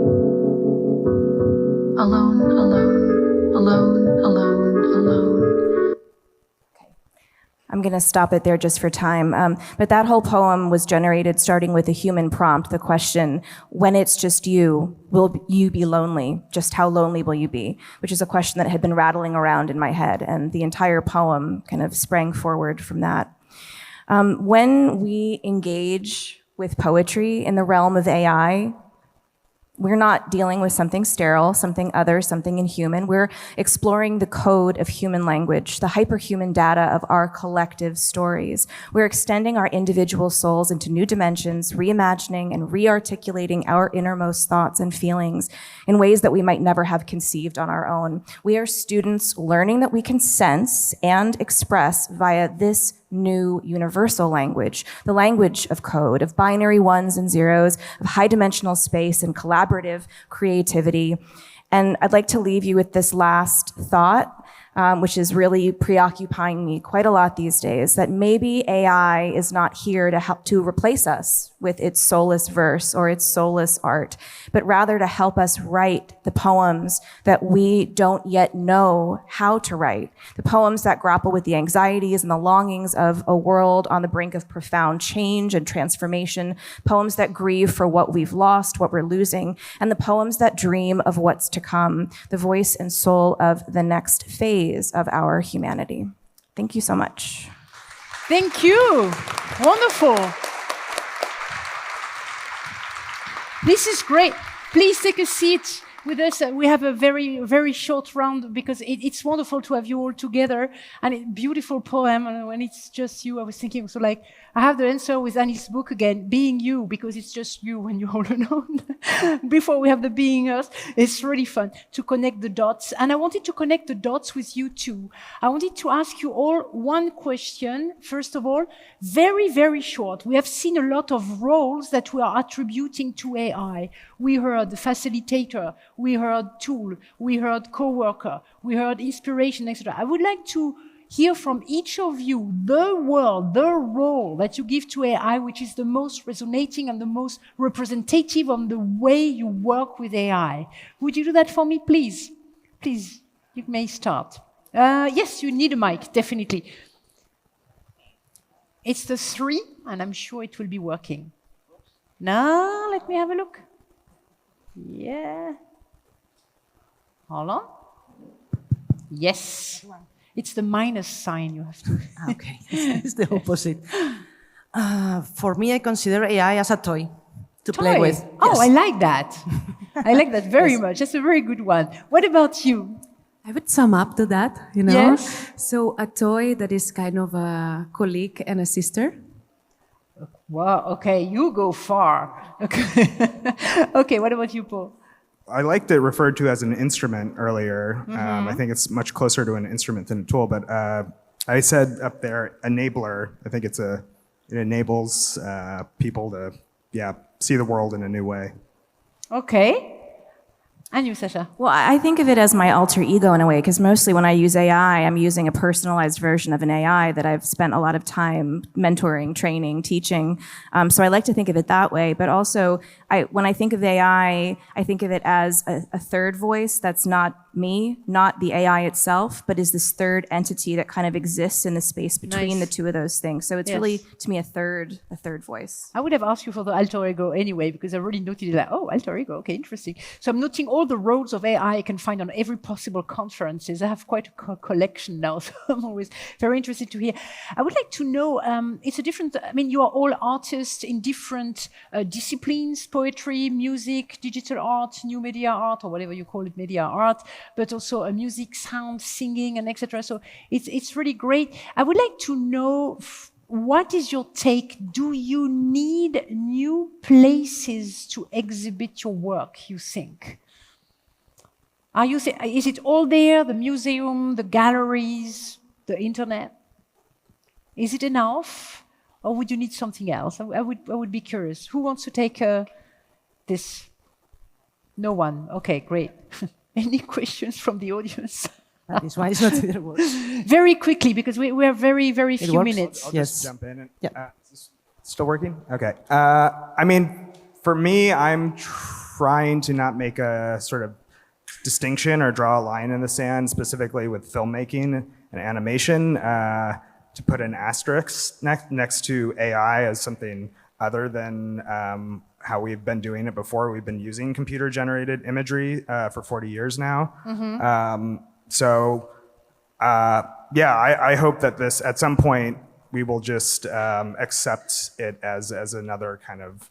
Alone, alone, alone, alone, alone. I'm going to stop it there just for time. But that whole poem was generated starting with a human prompt, the question, when it's just you, will you be lonely? Just how lonely will you be? Which is a question that had been rattling around in my head, and the entire poem kind of sprang forward from that. When we engage with poetry in the realm of AI, we're not dealing with something sterile, something other, something inhuman. We're exploring the code of human language, the hyperhuman data of our collective stories. We're extending our individual souls into new dimensions, reimagining and re-articulating our innermost thoughts and feelings in ways that we might never have conceived on our own. We are students learning that we can sense and express via this new universal language, the language of code, of binary ones and zeros, of high-dimensional space and collaborative creativity. And I'd like to leave you with this last thought, which is really preoccupying me quite a lot these days, that maybe AI is not here to help to replace us with its soulless verse or its soulless art, but rather to help us write the poems that we don't yet know how to write, the poems that grapple with the anxieties and the longings of a world on the brink of profound change and transformation, poems that grieve for what we've lost, what we're losing, and the poems that dream of what's to come, the voice and soul of the next phase of our humanity. Thank you so much. Thank you. Wonderful. This is great. Please take a seat with us. We have a very, very short round because it's wonderful to have you all together. And a beautiful poem. And when it's just you, I was thinking, so like, I have the answer with Anil's book again, Being You, because it's just you when you're all alone. Before we have the Being Us, it's really fun to connect the dots. And I wanted to connect the dots with you too. I wanted to ask you all one question. First of all, very, very short. We have seen a lot of roles that we are attributing to AI. We heard the facilitator, we heard tool, we heard co-worker, we heard inspiration, etc. I would like to hear from each of you the role that you give to AI, which is the most resonating and the most representative on the way you work with AI. Would you do that for me, please? Please, you may start. Yes, you need a mic, definitely. It's the 3, and I'm sure it will be working. Now, let me have a look. Yeah. Hold on. Yes. It's the minus sign you have to. Okay, it's the opposite. For me, I consider AI as a toy to play with. Oh, Yes. I like that. I like that very much. That's a very good one. What about you? I would sum up to that, you know. Yes. So a toy that is kind of a colleague and a sister. Wow, okay, you go far. Okay, okay, what about you, Paul? I liked it referred to as an instrument earlier. I think it's much closer to an instrument than a tool, but I said up there, enabler. I think it enables people to, see the world in a new way. Okay. And you, Sasha? Well, I think of it as my alter ego in a way, because mostly when I use AI, I'm using a personalized version of an AI that I've spent a lot of time mentoring, training, teaching. So I like to think of it that way. But also, when I think of AI, I think of it as a third voice that's not me, not the AI itself, but is this third entity that kind of exists in the space between the two of those things. So it's really, to me, a third voice. I would have asked you for the alter ego anyway, because I really noted it like, oh, alter ego, okay, interesting. So I'm noting all the roles of AI I can find on every possible conferences. I have quite a collection now, so I'm always very interested to hear. I would like to know, it's a different, I mean, you are all artists in different disciplines, poetry, music, digital art, new media art, or whatever you call it, media art, but also a music, sound, singing, and etc. So it's really great. I would like to know, what is your take? Do you need new places to exhibit your work, you think? Is it all there, the museum, the galleries, the internet? Is it enough? Or would you need something else? I would be curious. Who wants to take this? No one. Okay, great. Any questions from the audience? This one is not the word. Very quickly, because we have very few works? minutes. I'll Yes. just jump in. Yeah. Is this still working? Okay. I mean, for me, I'm trying to not make a sort of distinction or draw a line in the sand, specifically with filmmaking and animation, to put an asterisk next to AI as something other than how we've been doing it before. We've been using computer-generated imagery for 40 years now. I hope that this, at some point, we will just accept it as another kind of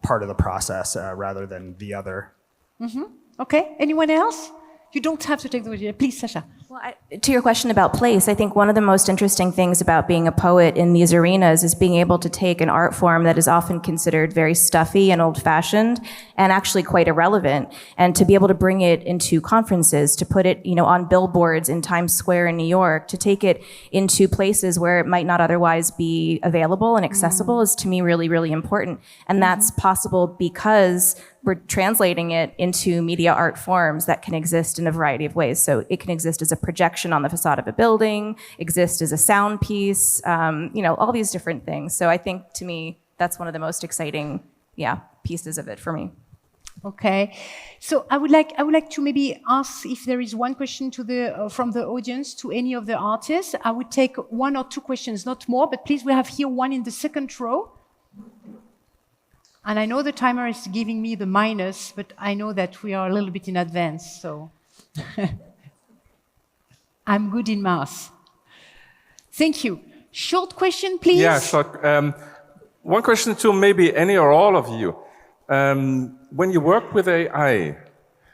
part of the process rather than the other. Okay, anyone else? You don't have to take the word. Please, Sasha. Well, to your question about place, I think one of the most interesting things about being a poet in these arenas is being able to take an art form that is often considered very stuffy and old-fashioned and actually quite irrelevant, and to be able to bring it into conferences, to put it, on billboards in Times Square in New York, to take it into places where it might not otherwise be available and accessible is, to me, really, really important. And that's possible because we're translating it into media art forms that can exist in a variety of ways. So it can exist as a projection on the facade of a building, exist as a sound piece, all these different things. So I think, to me, that's one of the most exciting, pieces of it for me. Okay, so I would like to maybe ask if there is one question from the audience to any of the artists. I would take one or two questions, not more, but please, we have here one in the second row. And I know the timer is giving me the minus, but I know that we are a little bit in advance, so I'm good in math. Thank you. Short question, please. Yeah, short. One question to maybe any or all of you. When you work with AI,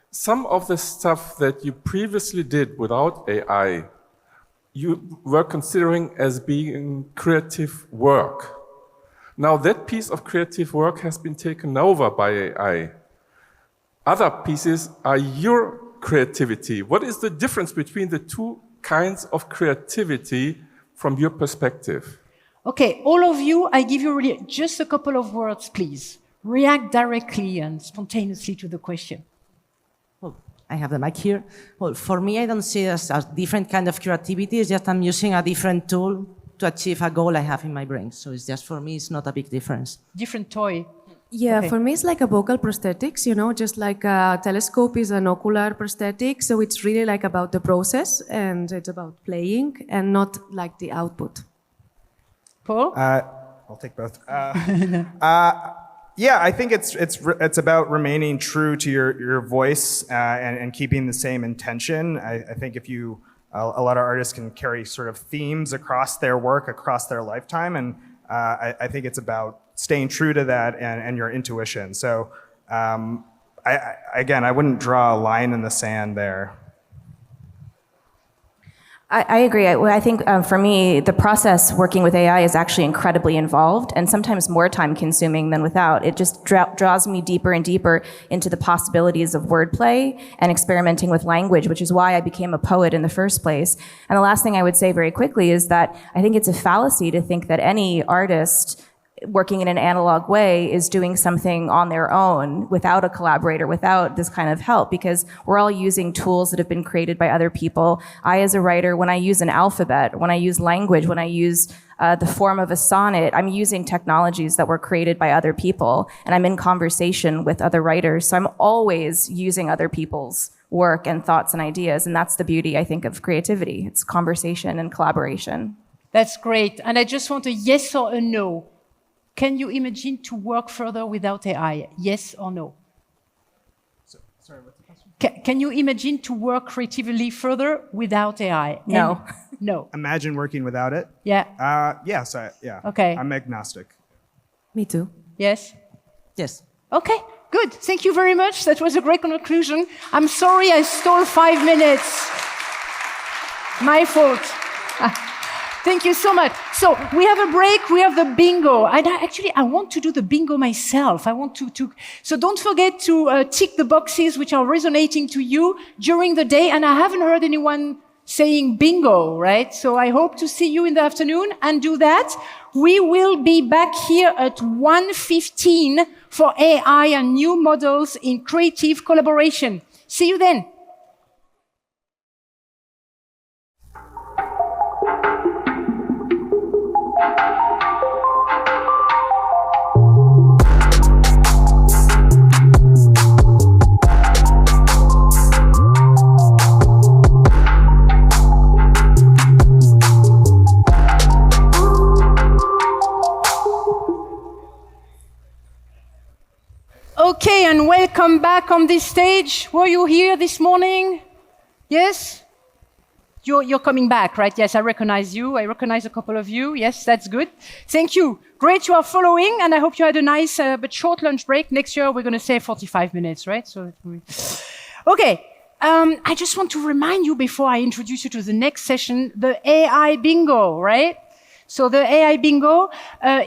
some of the stuff that you previously did without AI, you were considering as being creative work. Now that piece of creative work has been taken over by AI. Other pieces are your creativity. What is the difference between the two kinds of creativity from your perspective? Okay, all of you, I give you really just a couple of words, please. React directly and spontaneously to the question. Well, I have the mic here. Well, for me, I don't see it as a different kind of creativity. It's just I'm using a different tool to achieve a goal I have in my brain. So it's just, for me, it's not a big difference. Different toy. Yeah, Okay. for me it's like a vocal prosthetics, just like a telescope is an ocular prosthetic. So it's really like about the process and it's about playing and not like the output. Paul? I'll take both. I think it's about remaining true to your voice and keeping the same intention. I think if a lot of artists can carry sort of themes across their work, across their lifetime, and I think it's about staying true to that and your intuition. So I wouldn't draw a line in the sand there. I agree. I think for me, the process working with AI is actually incredibly involved and sometimes more time consuming than without. It just draws me deeper and deeper into the possibilities of wordplay and experimenting with language, which is why I became a poet in the first place. And the last thing I would say very quickly is that I think it's a fallacy to think that any artist working in an analog way is doing something on their own without a collaborator, without this kind of help, because we're all using tools that have been created by other people. I, as a writer, when I use an alphabet, when I use language, when I use the form of a sonnet, I'm using technologies that were created by other people, and I'm in conversation with other writers. So I'm always using other people's work and thoughts and ideas, and that's the beauty, I think, of creativity. It's conversation and collaboration. That's great. And I just want a yes or a no. Can you imagine to work further without AI? Yes or no? Sorry, what's the question? Can you imagine to work creatively further without AI? No. No. Imagine working without it? Yeah. Yes, Okay. I'm agnostic. Me too. Yes? Yes. Okay, good. Thank you very much. That was a great conclusion. I'm sorry I stole 5 minutes. My fault. Thank you so much. So we have a break, we have the bingo. And I want to do the bingo myself. I want to so don't forget to tick the boxes which are resonating to you during the day. And I haven't heard anyone saying bingo, right? So I hope to see you in the afternoon and do that. We will be back here at 1:15 for AI and new models in creative collaboration. See you then. Okay, and welcome back on this stage. Were you here this morning? Yes? You're coming back, right? Yes, I recognize you. I recognize a couple of you. Yes, that's good. Thank you. Great you are following, and I hope you had a nice but short lunch break. Next year, we're going to say 45 minutes, right? Okay. I just want to remind you before I introduce you to the next session, the AI bingo, right? So the AI bingo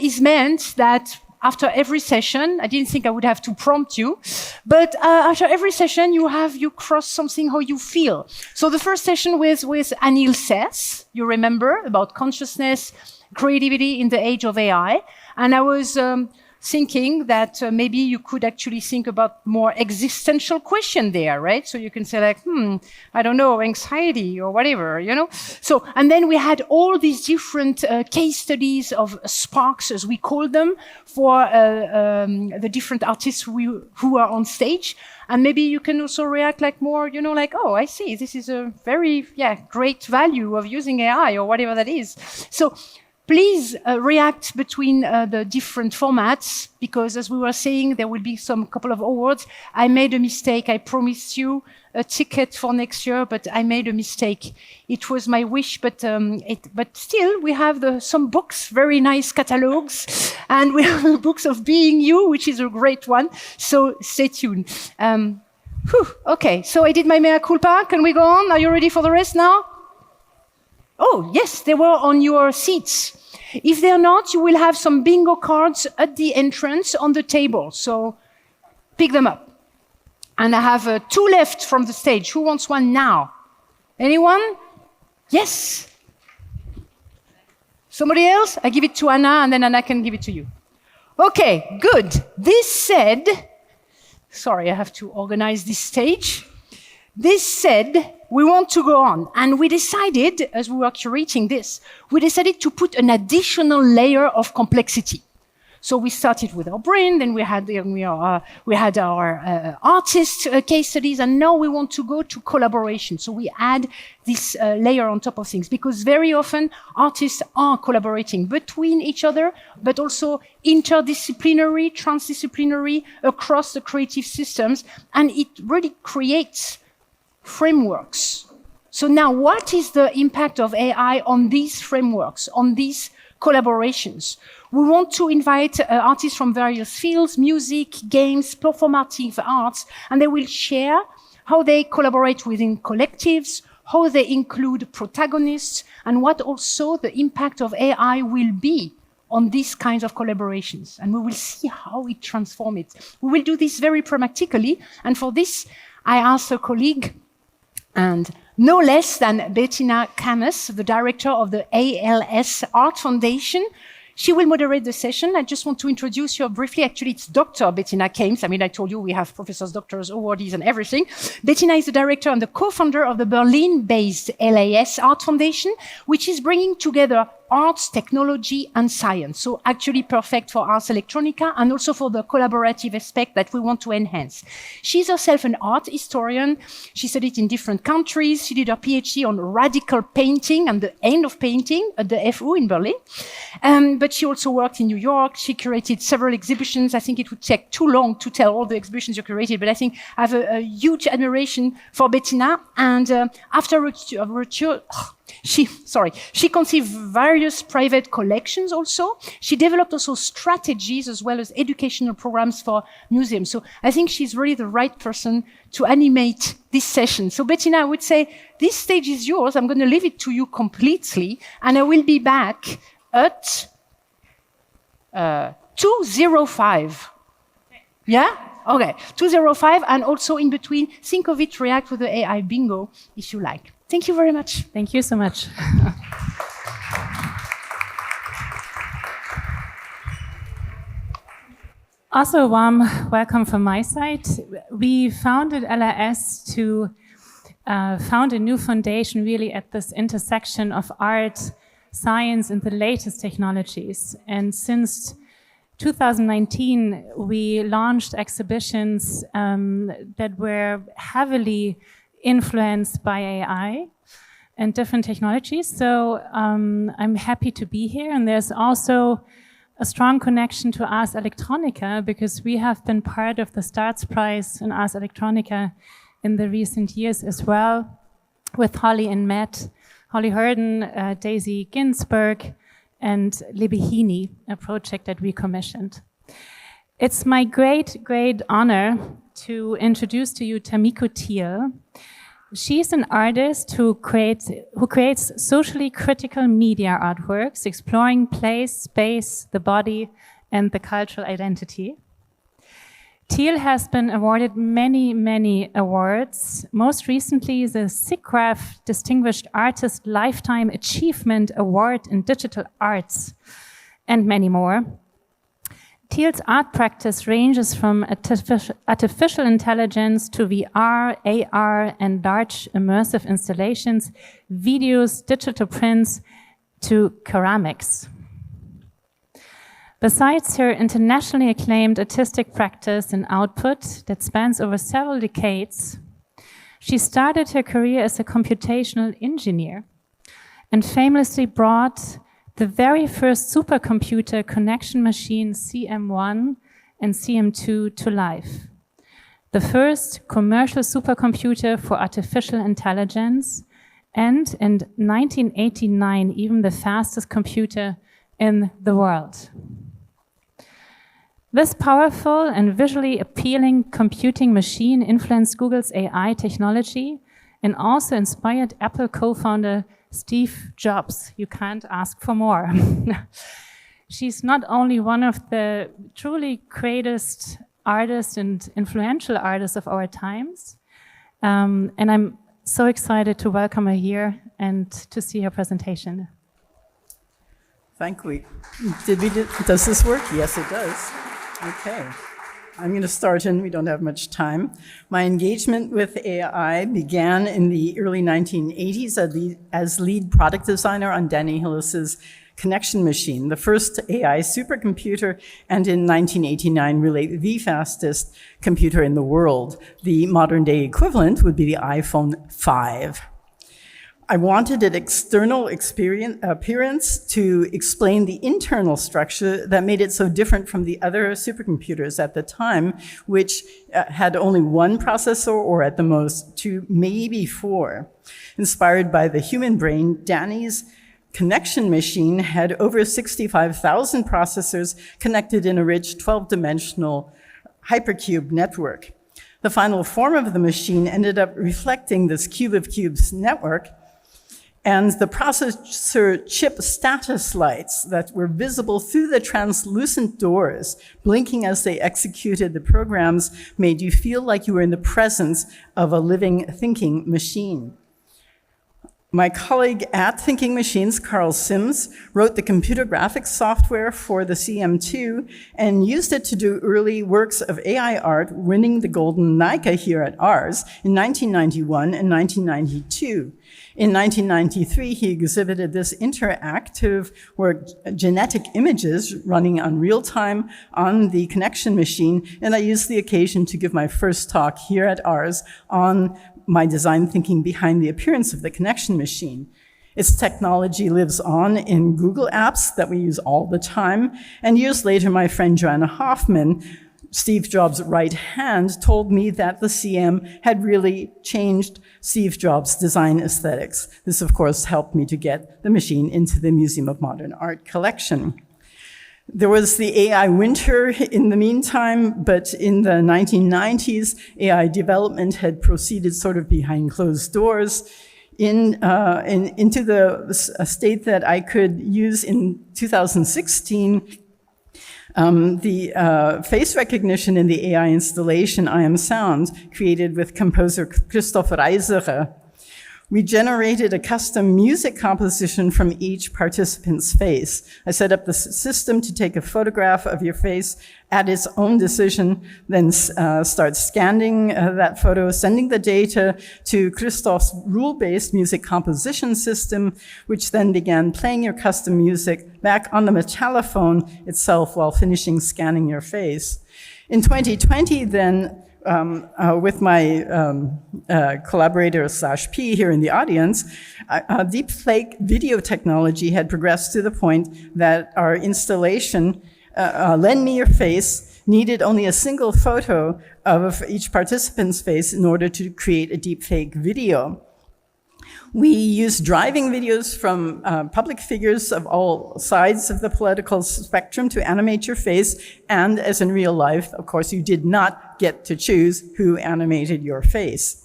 is meant that after every session, I didn't think I would have to prompt you, but after every session, you cross something how you feel. So the first session was with Anil Seth, you remember, about consciousness, creativity in the age of AI. And I was thinking that maybe you could actually think about more existential question there, right? So you can say like, I don't know, anxiety or whatever, you know? So, and then we had all these different case studies of sparks, as we call them, for the different artists who are on stage. And maybe you can also react like more, you know, like, oh, I see, this is a very, great value of using AI or whatever that is. So, please react between the different formats, because as we were saying, there will be some couple of awards. I made a mistake. I promised you a ticket for next year, but I made a mistake. It was my wish, but still, we have some books, very nice catalogs, and we have the books of Being You, which is a great one. So stay tuned. Okay, so I did my mea culpa. Can we go on? Are you ready for the rest now? Oh, yes, they were on your seats. If they're not, you will have some bingo cards at the entrance on the table. So pick them up. And I have 2 left from the stage. Who wants one now? Anyone? Yes? Somebody else? I give it to Anna, and then Anna can give it to you. Okay, good. This said, sorry, I have to organize this stage. This said, we want to go on. And we decided, as we were curating this, we decided to put an additional layer of complexity. So we started with our brain, then we had our artist case studies, and now we want to go to collaboration. So we add this layer on top of things, because very often artists are collaborating between each other, but also interdisciplinary, transdisciplinary, across the creative systems, and it really creates frameworks. So now, what is the impact of AI on these frameworks, on these collaborations? We want to invite artists from various fields, music, games, performative arts, and they will share how they collaborate within collectives, how they include protagonists, and what also the impact of AI will be on these kinds of collaborations. And we will see how it transforms it. We will do this very pragmatically, and for this, I asked a colleague, and no less than Bettina, the director of the ALS Art Foundation. She will moderate the session. I just want to introduce you briefly. Actually, it's Dr. Bettina Kames. I mean, I told you we have professors, doctors, awardees, and everything. Bettina is the director and the co-founder of the Berlin-based LAS Art Foundation, which is bringing together arts, technology, and science. So actually perfect for Ars Electronica and also for the collaborative aspect that we want to enhance. She's herself an art historian. She studied in different countries. She did her PhD on radical painting and the end of painting at the FU in Berlin. But she also worked in New York. She curated several exhibitions. I think it would take too long to tell all the exhibitions you curated, but I think I have a huge admiration for Bettina. And after She conceived various private collections also. She developed also strategies as well as educational programs for museums. So I think she's really the right person to animate this session. So Bettina, I would say this stage is yours. I'm going to leave it to you completely, and I will be back at 2:05. Yeah? Okay, 2:05, and also in between, think of it, react with the AI bingo if you like. Thank you very much. Thank you so much. Also, a warm welcome from my side. We founded LRS to found a new foundation really at this intersection of art, science, and the latest technologies. And since 2019, we launched exhibitions that were heavily influenced by AI and different technologies. So I'm happy to be here. And there's also a strong connection to Ars Electronica because we have been part of the Starts Prize in Ars Electronica in the recent years as well, with Holly and Matt, Holly Hurden, Daisy Ginsberg, and Libihini, a project that we commissioned. It's my great, great honor to introduce to you Tamiko Thiel. She's an artist who creates socially critical media artworks, exploring place, space, the body, and the cultural identity. Thiel has been awarded many, many awards, most recently the SIGGRAPH Distinguished Artist Lifetime Achievement Award in Digital Arts, and many more. Thiel's art practice ranges from artificial intelligence to VR, AR, and large immersive installations, videos, digital prints, to ceramics. Besides her internationally acclaimed artistic practice and output that spans over several decades, she started her career as a computational engineer and famously brought the very first supercomputer connection machine CM1 and CM2 to life. The first commercial supercomputer for artificial intelligence, and in 1989, even the fastest computer in the world. This powerful and visually appealing computing machine influenced Google's AI technology and also inspired Apple co-founder Steve Jobs. You can't ask for more. She's not only one of the truly greatest artists and influential artists of our times, and I'm so excited to welcome her here and to see her presentation. Thank you. Does this work? Yes, it does. Okay. I'm going to start, and we don't have much time. My engagement with AI began in the early 1980s as lead product designer on Danny Hillis's Connection Machine, the first AI supercomputer, and in 1989, really the fastest computer in the world. The modern-day equivalent would be the iPhone 5. I wanted an external appearance to explain the internal structure that made it so different from the other supercomputers at the time, which had only one processor or at the most two, maybe four. Inspired by the human brain, Danny's Connection Machine had over 65,000 processors connected in a rich 12-dimensional hypercube network. The final form of the machine ended up reflecting this cube of cubes network, and the processor chip status lights that were visible through the translucent doors, blinking as they executed the programs, made you feel like you were in the presence of a living, thinking machine. My colleague at Thinking Machines, Carl Sims, wrote the computer graphics software for the CM2 and used it to do early works of AI art, winning the Golden Nika here at Ars in 1991 and 1992. In 1993, he exhibited this interactive work, genetic images running on real time on the Connection Machine, and I used the occasion to give my first talk here at Ars on my design thinking behind the appearance of the Connection Machine. Its technology lives on in Google apps that we use all the time, and years later, my friend Joanna Hoffman Steve Jobs' right hand told me that the CM had really changed Steve Jobs' design aesthetics. This, of course, helped me to get the machine into the Museum of Modern Art collection. There was the AI winter in the meantime, but in the 1990s, AI development had proceeded sort of behind closed doors into the state that I could use in 2016. The face recognition in the AI installation I Am Sound, created with composer Christoph Reiserer. We generated a custom music composition from each participant's face. I set up the system to take a photograph of your face at its own decision, then start scanning that photo, sending the data to Christoph's rule-based music composition system, which then began playing your custom music back on the metallophone itself while finishing scanning your face. In 2020, then, with my collaborator /P here in the audience, deepfake video technology had progressed to the point that our installation, Lend Me Your Face, needed only a single photo of each participant's face in order to create a deepfake video. We use driving videos from public figures of all sides of the political spectrum to animate your face, and as in real life, of course, you did not get to choose who animated your face.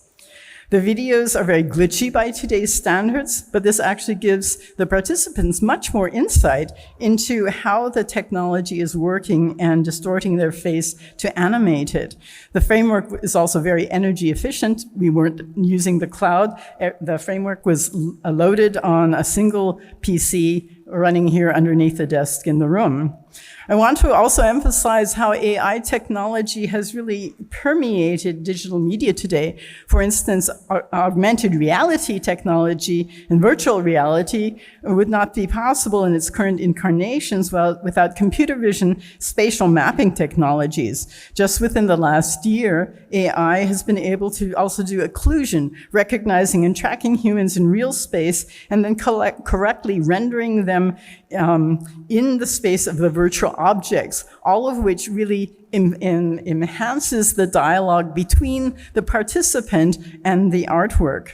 The videos are very glitchy by today's standards, but this actually gives the participants much more insight into how the technology is working and distorting their face to animate it. The framework is also very energy efficient. We weren't using the cloud. The framework was loaded on a single PC running here underneath the desk in the room. I want to also emphasize how AI technology has really permeated digital media today. For instance, augmented reality technology and virtual reality would not be possible in its current incarnations without computer vision spatial mapping technologies. Just within the last year, AI has been able to also do occlusion, recognizing and tracking humans in real space, and then correctly rendering them in the space of the virtual objects, all of which really enhances the dialogue between the participant and the artwork.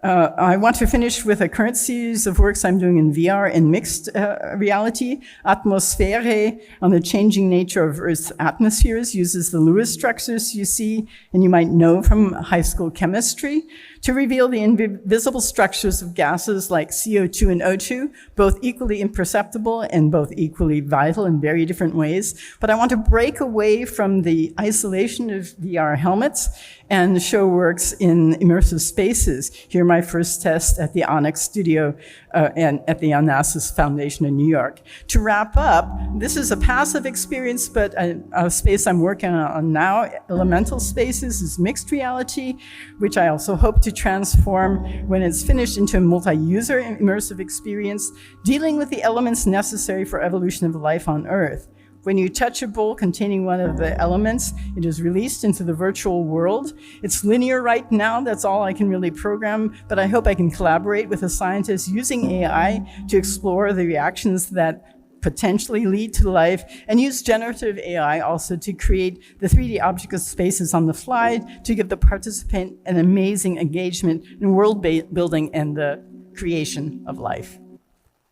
I want to finish with a current series of works I'm doing in VR and mixed reality. Atmosphäre, on the changing nature of Earth's atmospheres, uses the Lewis structures you see and you might know from high school chemistry to reveal the invisible structures of gases like CO2 and O2, both equally imperceptible and both equally vital in very different ways. But I want to break away from the isolation of VR helmets and show works in immersive spaces. Here, my first test at the Onyx studio and at the Onassis Foundation in New York. To wrap up, this is a passive experience, but a space I'm working on now, Elemental Spaces, is mixed reality, which I also hope to transform when it's finished into a multi-user immersive experience, dealing with the elements necessary for evolution of life on Earth. When you touch a bowl containing one of the elements, it is released into the virtual world. It's linear right now, that's all I can really program, but I hope I can collaborate with a scientist using AI to explore the reactions that potentially lead to life, and use generative AI also to create the 3D object spaces on the fly to give the participant an amazing engagement in world building and the creation of life.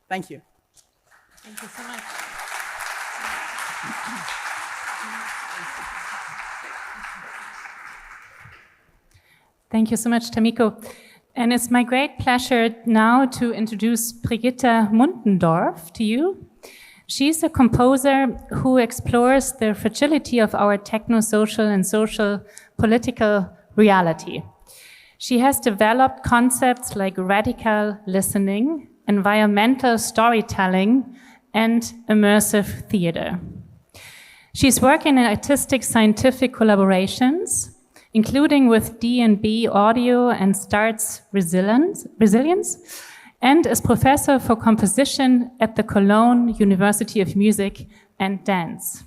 Thank you. Thank you so much. Thank you so much, Tamiko. And it's my great pleasure now to introduce Brigitta Muntendorf to you. She's a composer who explores the fragility of our techno-social and social political reality. She has developed concepts like radical listening, environmental storytelling, and immersive theater. She's working in artistic scientific collaborations, including with D&B Audio and Starts Resilience, and is professor for composition at the Cologne University of Music and Dance.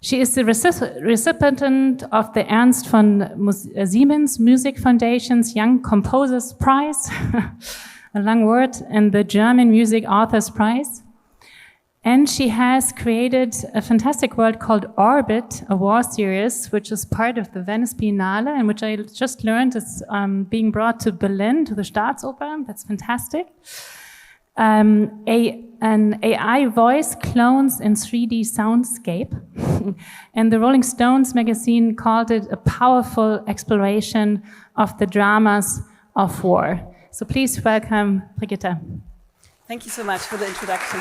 She is the recipient of the Ernst von Siemens Music Foundation's Young Composers Prize, a long word, and the German Music Authors Prize. And she has created a fantastic world called Orbit, a war series, which is part of the Venice Biennale, and which I just learned is being brought to Berlin, to the Staatsoper. That's fantastic. An AI voice clones in 3D soundscape. And the Rolling Stones magazine called it a powerful exploration of the dramas of war. So please welcome Brigitta. Thank you so much for the introduction.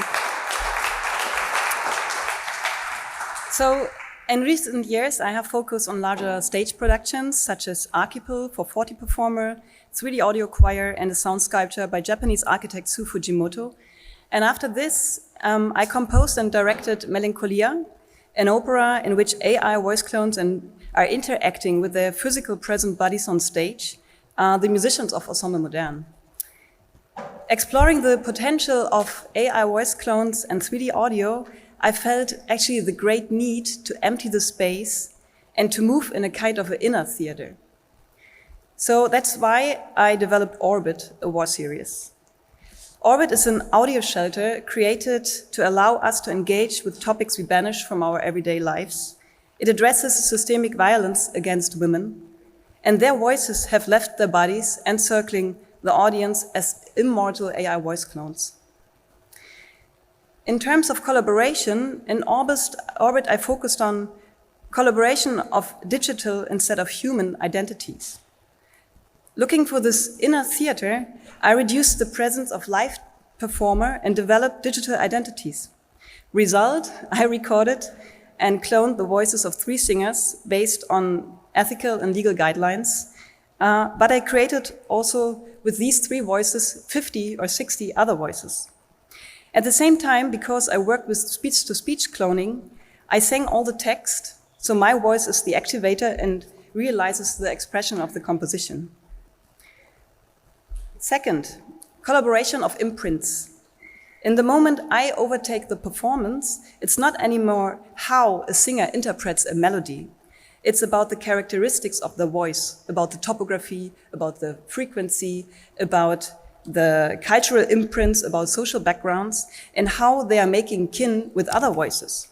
So, in recent years, I have focused on larger stage productions, such as Archipel for 40 performer, 3D audio choir, and a sound sculpture by Japanese architect Su Fujimoto. And after this, I composed and directed Melancholia, an opera in which AI voice clones are interacting with their physical present bodies on stage, the musicians of Ensemble Moderne. Exploring the potential of AI voice clones and 3D audio, I felt actually the great need to empty the space and to move in a kind of an inner theater. So that's why I developed Orbit, a war series. Orbit is an audio shelter created to allow us to engage with topics we banish from our everyday lives. It addresses systemic violence against women, and their voices have left their bodies encircling the audience as immortal AI voice clones. In terms of collaboration, in Orbit I focused on collaboration of digital instead of human identities. Looking for this inner theater, I reduced the presence of live performer and developed digital identities. Result, I recorded and cloned the voices of 3 singers based on ethical and legal guidelines, but I created also with these 3 voices 50 or 60 other voices. At the same time, because I worked with speech-to-speech cloning, I sang all the text, so my voice is the activator and realizes the expression of the composition. Second, collaboration of imprints. In the moment I overtake the performance, it's not anymore how a singer interprets a melody. It's about the characteristics of the voice, about the topography, about the frequency, about the cultural imprints, about social backgrounds, and how they are making kin with other voices.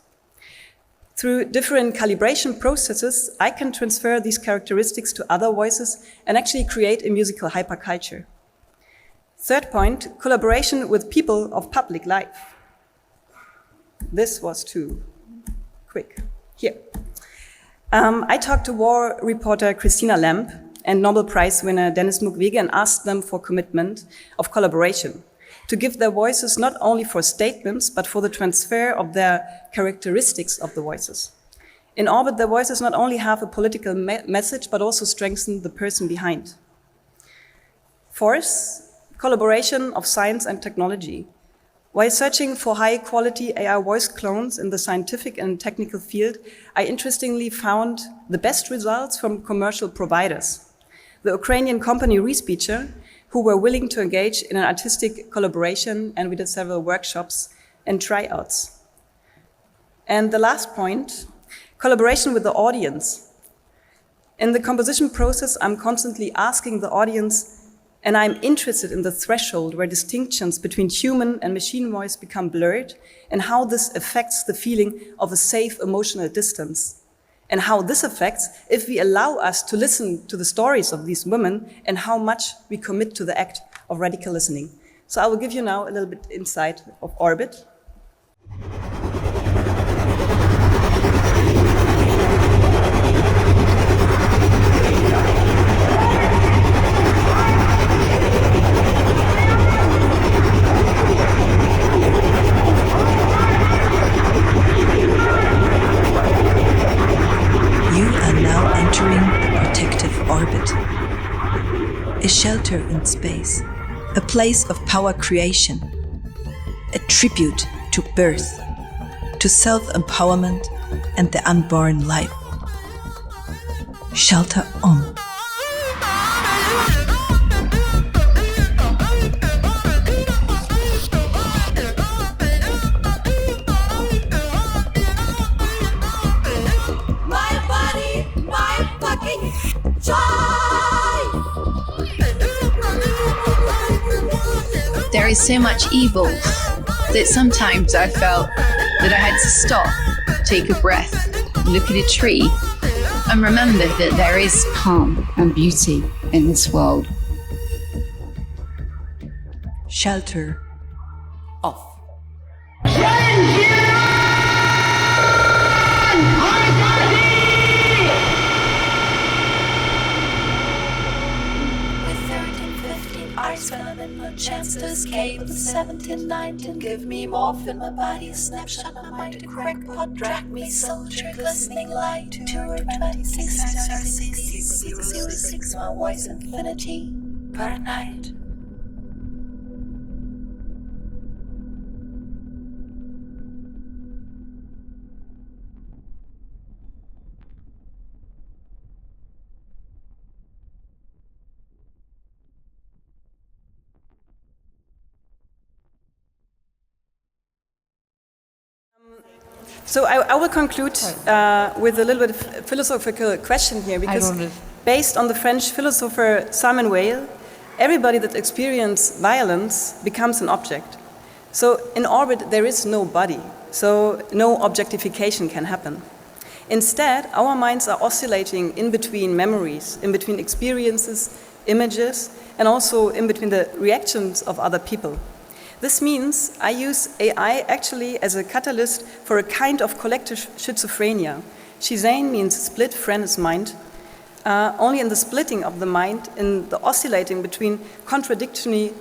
Through different calibration processes, I can transfer these characteristics to other voices and actually create a musical hyperculture. Third point, collaboration with people of public life. This was too quick. Here. I talked to war reporter Christina Lamp and Nobel Prize winner Denis Mukwege and asked them for commitment of collaboration, to give their voices not only for statements, but for the transfer of their characteristics of the voices. In Orbit, their voices not only have a political message, but also strengthen the person behind. Fourth, collaboration of science and technology. While searching for high-quality AI voice clones in the scientific and technical field, I interestingly found the best results from commercial providers. The Ukrainian company Respeecher, who were willing to engage in an artistic collaboration, and we did several workshops and tryouts. And the last point, collaboration with the audience. In the composition process, I'm constantly asking the audience, and I'm interested in the threshold where distinctions between human and machine voice become blurred, and how this affects the feeling of a safe emotional distance. And how this affects if we allow us to listen to the stories of these women and how much we commit to the act of radical listening. So I will give you now a little bit insight of Orbit. A shelter in space, a place of power creation, a tribute to birth, to self-empowerment and the unborn life. Shelter on. My body, my fucking joy. There is so much evil that sometimes I felt that I had to stop, take a breath, look at a tree, and remember that there is calm and beauty in this world. Shelter off. Arts film and no chance to escape. The 17, 19, give me morphine. My body a snapshot, my mind a crackpot. Drag me, soldier, glistening light. 2 or 26, 6, my voice infinity per night. So I will conclude with a little bit of philosophical question here, because based on the French philosopher Simon Weil, everybody that experiences violence becomes an object. So in orbit there is no body, so no objectification can happen. Instead, our minds are oscillating in between memories, in between experiences, images, and also in between the reactions of other people. This means I use AI actually as a catalyst for a kind of collective schizophrenia. Shizane means split friend's mind. Only in the splitting of the mind, in the oscillating between contradictory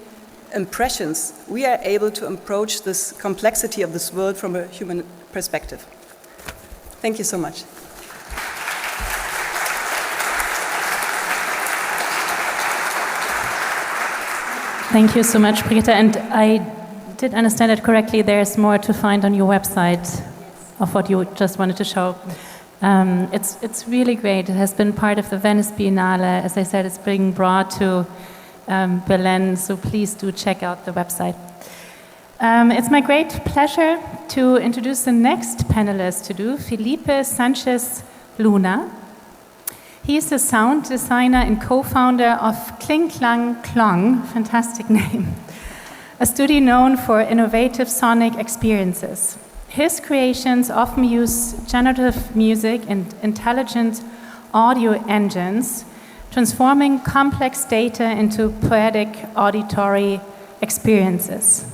impressions, we are able to approach this complexity of this world from a human perspective. Thank you so much. Thank you so much, Brigitta. And I did understand it correctly. There's more to find on your website of what you just wanted to show. It's really great. It has been part of the Venice Biennale. As I said, it's being brought to Berlin, so please do check out the website. It's my great pleasure to introduce the next panelist to do, Felipe Sanchez Luna. He is a sound designer and co-founder of Kling Klang Klong, fantastic name, a studio known for innovative sonic experiences. His creations often use generative music and intelligent audio engines, transforming complex data into poetic auditory experiences.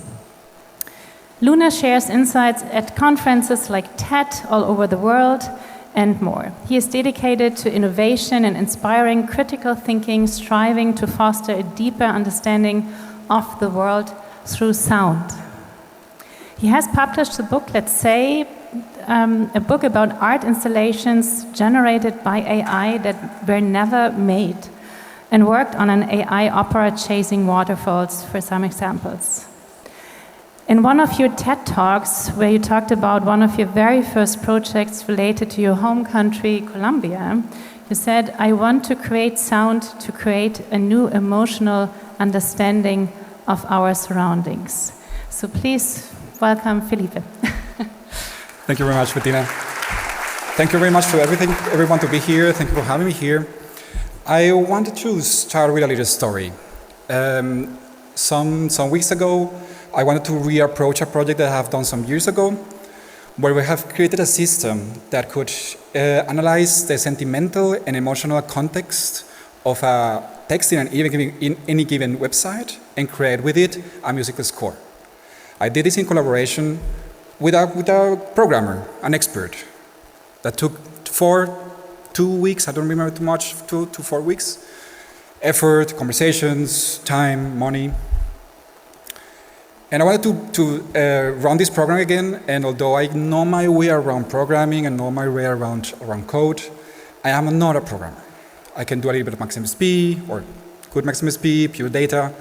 Luna shares insights at conferences like TED all over the world, and more. He is dedicated to innovation and inspiring critical thinking, striving to foster a deeper understanding of the world through sound. He has published a book, let's say, a book about art installations generated by AI that were never made, and worked on an AI opera chasing waterfalls for some examples. In one of your TED Talks, where you talked about one of your very first projects related to your home country, Colombia, you said, "I want to create sound to create a new emotional understanding of our surroundings." So please welcome Felipe. Thank you very much, Bettina. Thank you very much to everyone to be here. Thank you for having me here. I wanted to start with a little story. Some weeks ago, I wanted to reapproach a project that I have done some years ago, where we have created a system that could analyze the sentimental and emotional context of a text in any given website and create with it a musical score. I did this in collaboration with a programmer, an expert, that took 2 weeks, I don't remember too much, 2 to 4 weeks, effort, conversations, time, money. And I wanted to run this program again, and although I know my way around programming and know my way around code, I am not a programmer. I can do a little bit of MaxMSP, or good MaxMSP, pure data,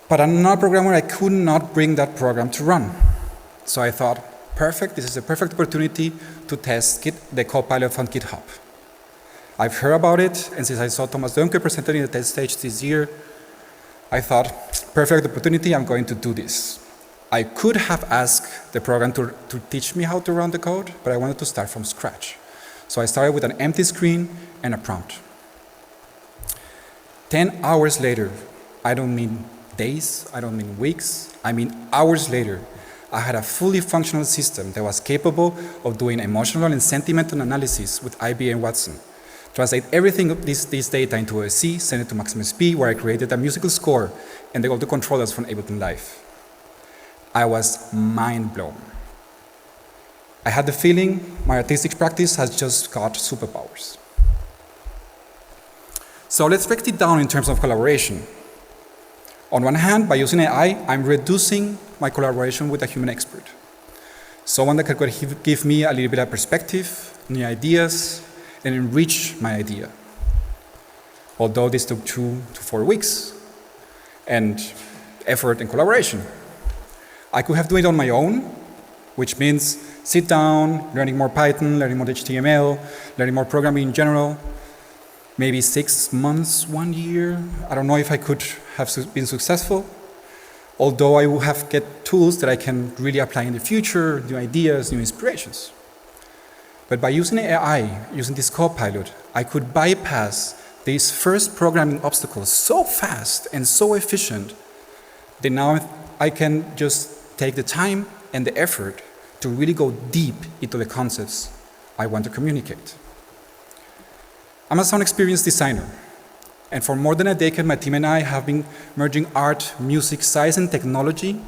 but I'm not a programmer. I could not bring that program to run. So I thought, perfect, this is a perfect opportunity to test the Copilot on GitHub. I've heard about it, and since I saw Thomas Dönke presented in the test stage this year, I thought, perfect opportunity, I'm going to do this. I could have asked the program to teach me how to run the code, but I wanted to start from scratch. So I started with an empty screen and a prompt. 10 hours later, I don't mean days, I don't mean weeks, I mean hours later, I had a fully functional system that was capable of doing emotional and sentimental analysis with IBM Watson. Translate everything of this data into a C, send it to maximum speed, where I created a musical score and all the controllers from Ableton Live. I was mind blown. I had the feeling my artistic practice has just got superpowers. So let's break it down in terms of collaboration. On one hand, by using AI, I'm reducing my collaboration with a human expert. Someone that could give me a little bit of perspective, new ideas, and enrich my idea. Although this took 2 to 4 weeks, and effort and collaboration. I could have done it on my own, which means sit down, learning more Python, learning more HTML, learning more programming in general, maybe 6 months, 1 year. I don't know if I could have been successful, although I will have get tools that I can really apply in the future, new ideas, new inspirations. But by using AI, using this Copilot, I could bypass these first programming obstacles so fast and so efficient that now I can just take the time and the effort to really go deep into the concepts I want to communicate. I'm a sound experience designer, and for more than a decade, my team and I have been merging art, music, science, and technology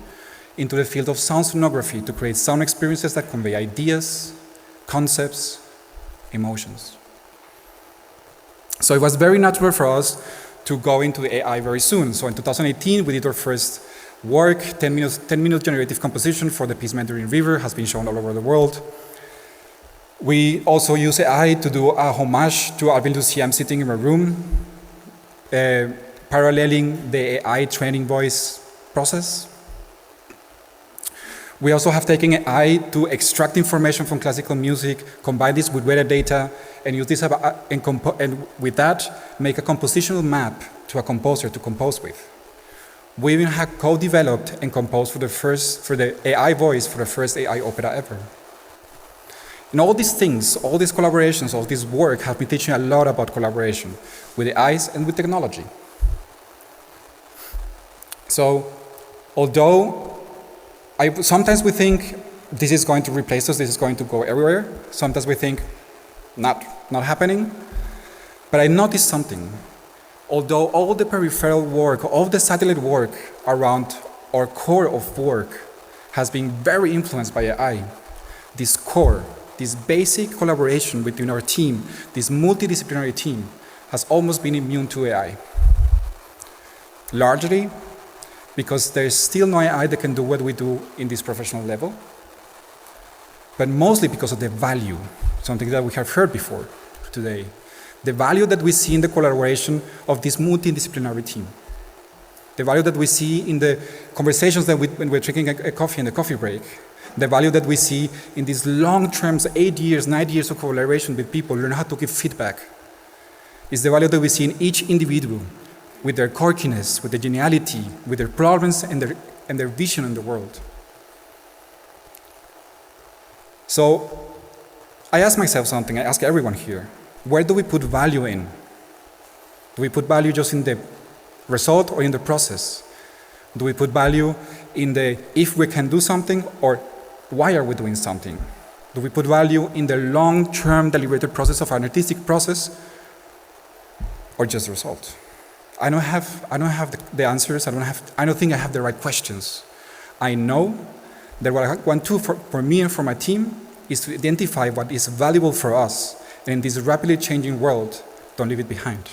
into the field of sound sonography to create sound experiences that convey ideas, concepts, emotions. So it was very natural for us to go into the AI very soon. So in 2018, we did our first work, 10-minute generative composition for the piece Mandarin River, has been shown all over the world. We also use AI to do a homage to Alvin Luciam sitting in a room, paralleling the AI training voice process. We also have taken AI to extract information from classical music, combine this with weather data, and use this and with that, make a compositional map to a composer to compose with. We even have co-developed and composed for the AI voice for the first AI opera ever. And all these things, all these collaborations, all this work have been teaching a lot about collaboration with the eyes and with technology. So, although sometimes we think this is going to replace us, this is going to go everywhere. Sometimes we think not happening. But I noticed something. Although all the peripheral work, all the satellite work around our core of work has been very influenced by AI, this core, this basic collaboration between our team, this multidisciplinary team, has almost been immune to AI. Largely because there's still no AI that can do what we do in this professional level, but mostly because of the value, something that we have heard before today, the value that we see in the collaboration of this multidisciplinary team, the value that we see in the conversations that when we're drinking a coffee in the coffee break, the value that we see in these long-term, 8 years, 9 years of collaboration with people, learn how to give feedback, is the value that we see in each individual, with their quirkiness, with their geniality, with their problems and their vision in the world. So I ask myself something, I ask everyone here, where do we put value in? Do we put value just in the result or in the process? Do we put value in the if we can do something or why are we doing something? Do we put value in the long-term deliberated process of an artistic process or just the result? I don't have the answers. I don't think I have the right questions. I know that what I want to for me and for my team is to identify what is valuable for us, and in this rapidly changing world, don't leave it behind.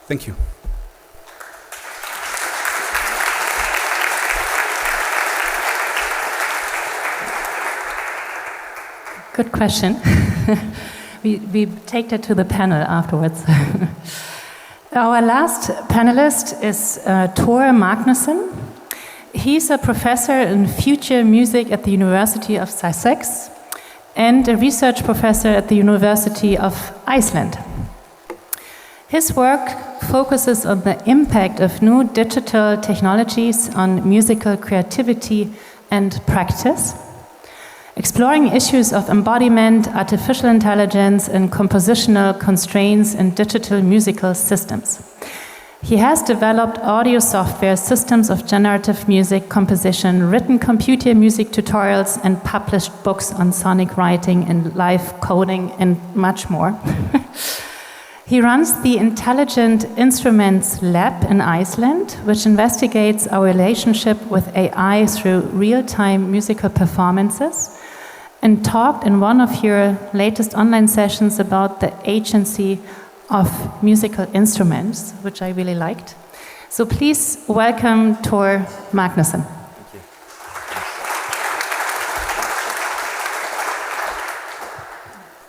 Thank you. Good question. we take that to the panel afterwards. Our last panelist is Thor Magnusson. He's a professor in future music at the University of Sussex and a research professor at the University of Iceland. His work focuses on the impact of new digital technologies on musical creativity and practice, exploring issues of embodiment, artificial intelligence, and compositional constraints in digital musical systems. He has developed audio software, systems of generative music composition, written computer music tutorials, and published books on sonic writing and live coding, and much more. He runs the Intelligent Instruments Lab in Iceland, which investigates our relationship with AI through real-time musical performances, and talked in one of your latest online sessions about the agency of musical instruments, which I really liked. So please welcome Thor Magnusson. Thank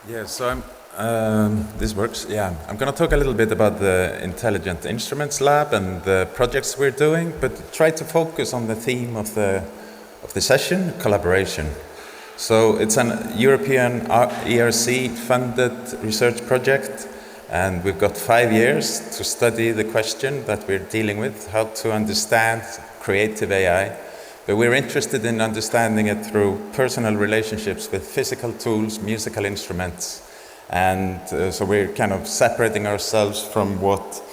you. Yeah, so this works. Yeah, I'm going to talk a little bit about the Intelligent Instruments Lab and the projects we're doing, but try to focus on the theme of the session, collaboration. So it's an European ERC-funded research project, and we've got 5 years to study the question that we're dealing with, how to understand creative AI. But we're interested in understanding it through personal relationships with physical tools, musical instruments. And so we're kind of separating ourselves from what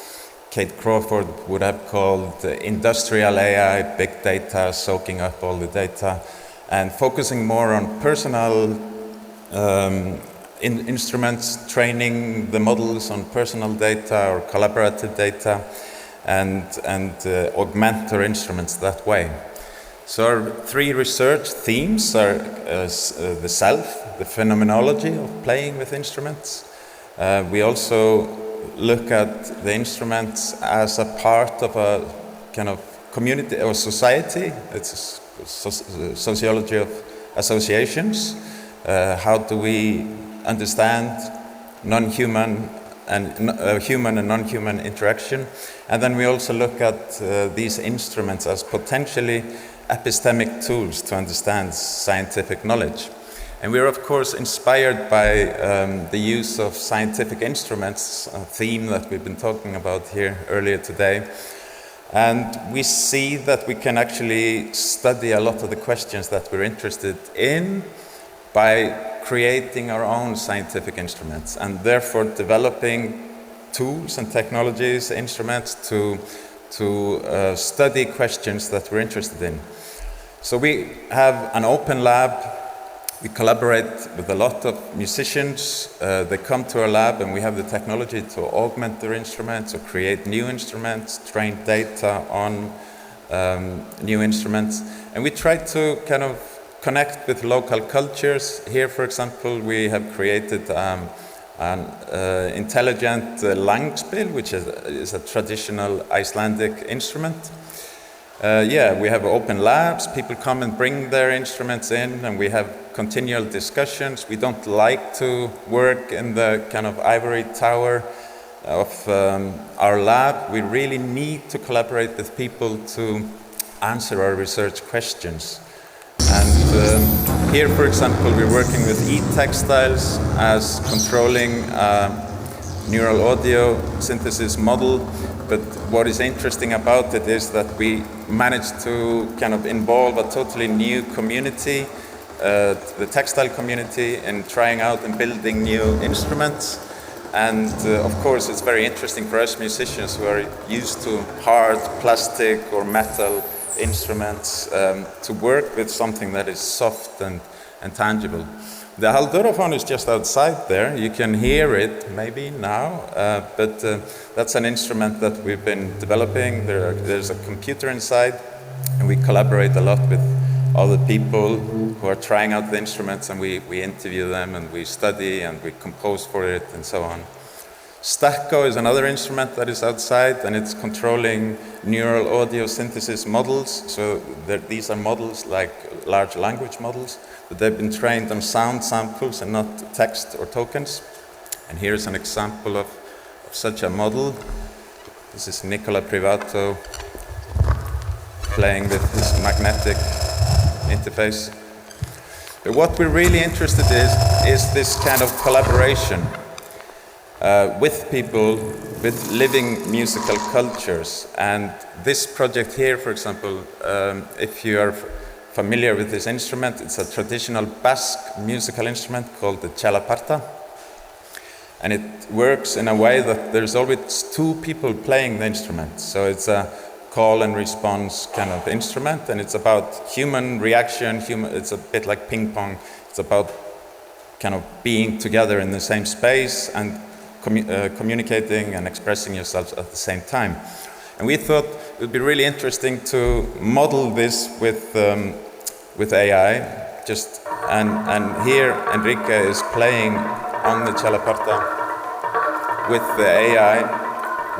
Kate Crawford would have called industrial AI, big data, soaking up all the data, and focusing more on personal instruments, training the models on personal data or collaborative data, and augment our instruments that way. So our 3 research themes are the self, the phenomenology of playing with instruments. We also look at the instruments as a part of a kind of community or society. It's a sociology of associations. How do we understand non-human and human and non-human interaction? And then we also look at these instruments as potentially epistemic tools to understand scientific knowledge. And we're of course inspired by the use of scientific instruments, a theme that we've been talking about here earlier today. And we see that we can actually study a lot of the questions that we're interested in by creating our own scientific instruments, and therefore developing tools and technologies, instruments to study questions that we're interested in. So we have an open lab. We collaborate with a lot of musicians. They come to our lab and we have the technology to augment their instruments or create new instruments, train data on new instruments. And we try to kind of connect with local cultures. Here, for example, we have created an intelligent langspil, which is a traditional Icelandic instrument. We have open labs. People come and bring their instruments in, and we have continual discussions. We don't like to work in the kind of ivory tower of our lab. We really need to collaborate with people to answer our research questions. And here, for example, we're working with e-textiles as controlling neural audio synthesis model. But what is interesting about it is that we managed to kind of involve a totally new community, the textile community, in trying out and building new instruments. And of course, it's very interesting for us musicians who are used to hard plastic or metal instruments to work with something that is soft and tangible. The Halduraphone is just outside there. You can hear it maybe now, but that's an instrument that we've been developing. There's a computer inside, and we collaborate a lot with other people who are trying out the instruments, and we interview them, and we study, and we compose for it, and so on. Stacco is another instrument that is outside, and it's controlling neural audio synthesis models. So these are models like large language models, but they've been trained on sound samples and not text or tokens. And here's an example of such a model. This is Nicola Privato playing with this magnetic interface. But what we're really interested in is this kind of collaboration with people with living musical cultures. And this project here, for example, if you are familiar with this instrument, it's a traditional Basque musical instrument called the chalaparta. And it works in a way that there's always two people playing the instrument. So it's a call and response kind of instrument, and it's about human reaction, it's a bit like ping pong. It's about kind of being together in the same space and communicating and expressing yourselves at the same time. And we thought it would be really interesting to model this with AI. And here Enrique is playing on the cialaparta with the AI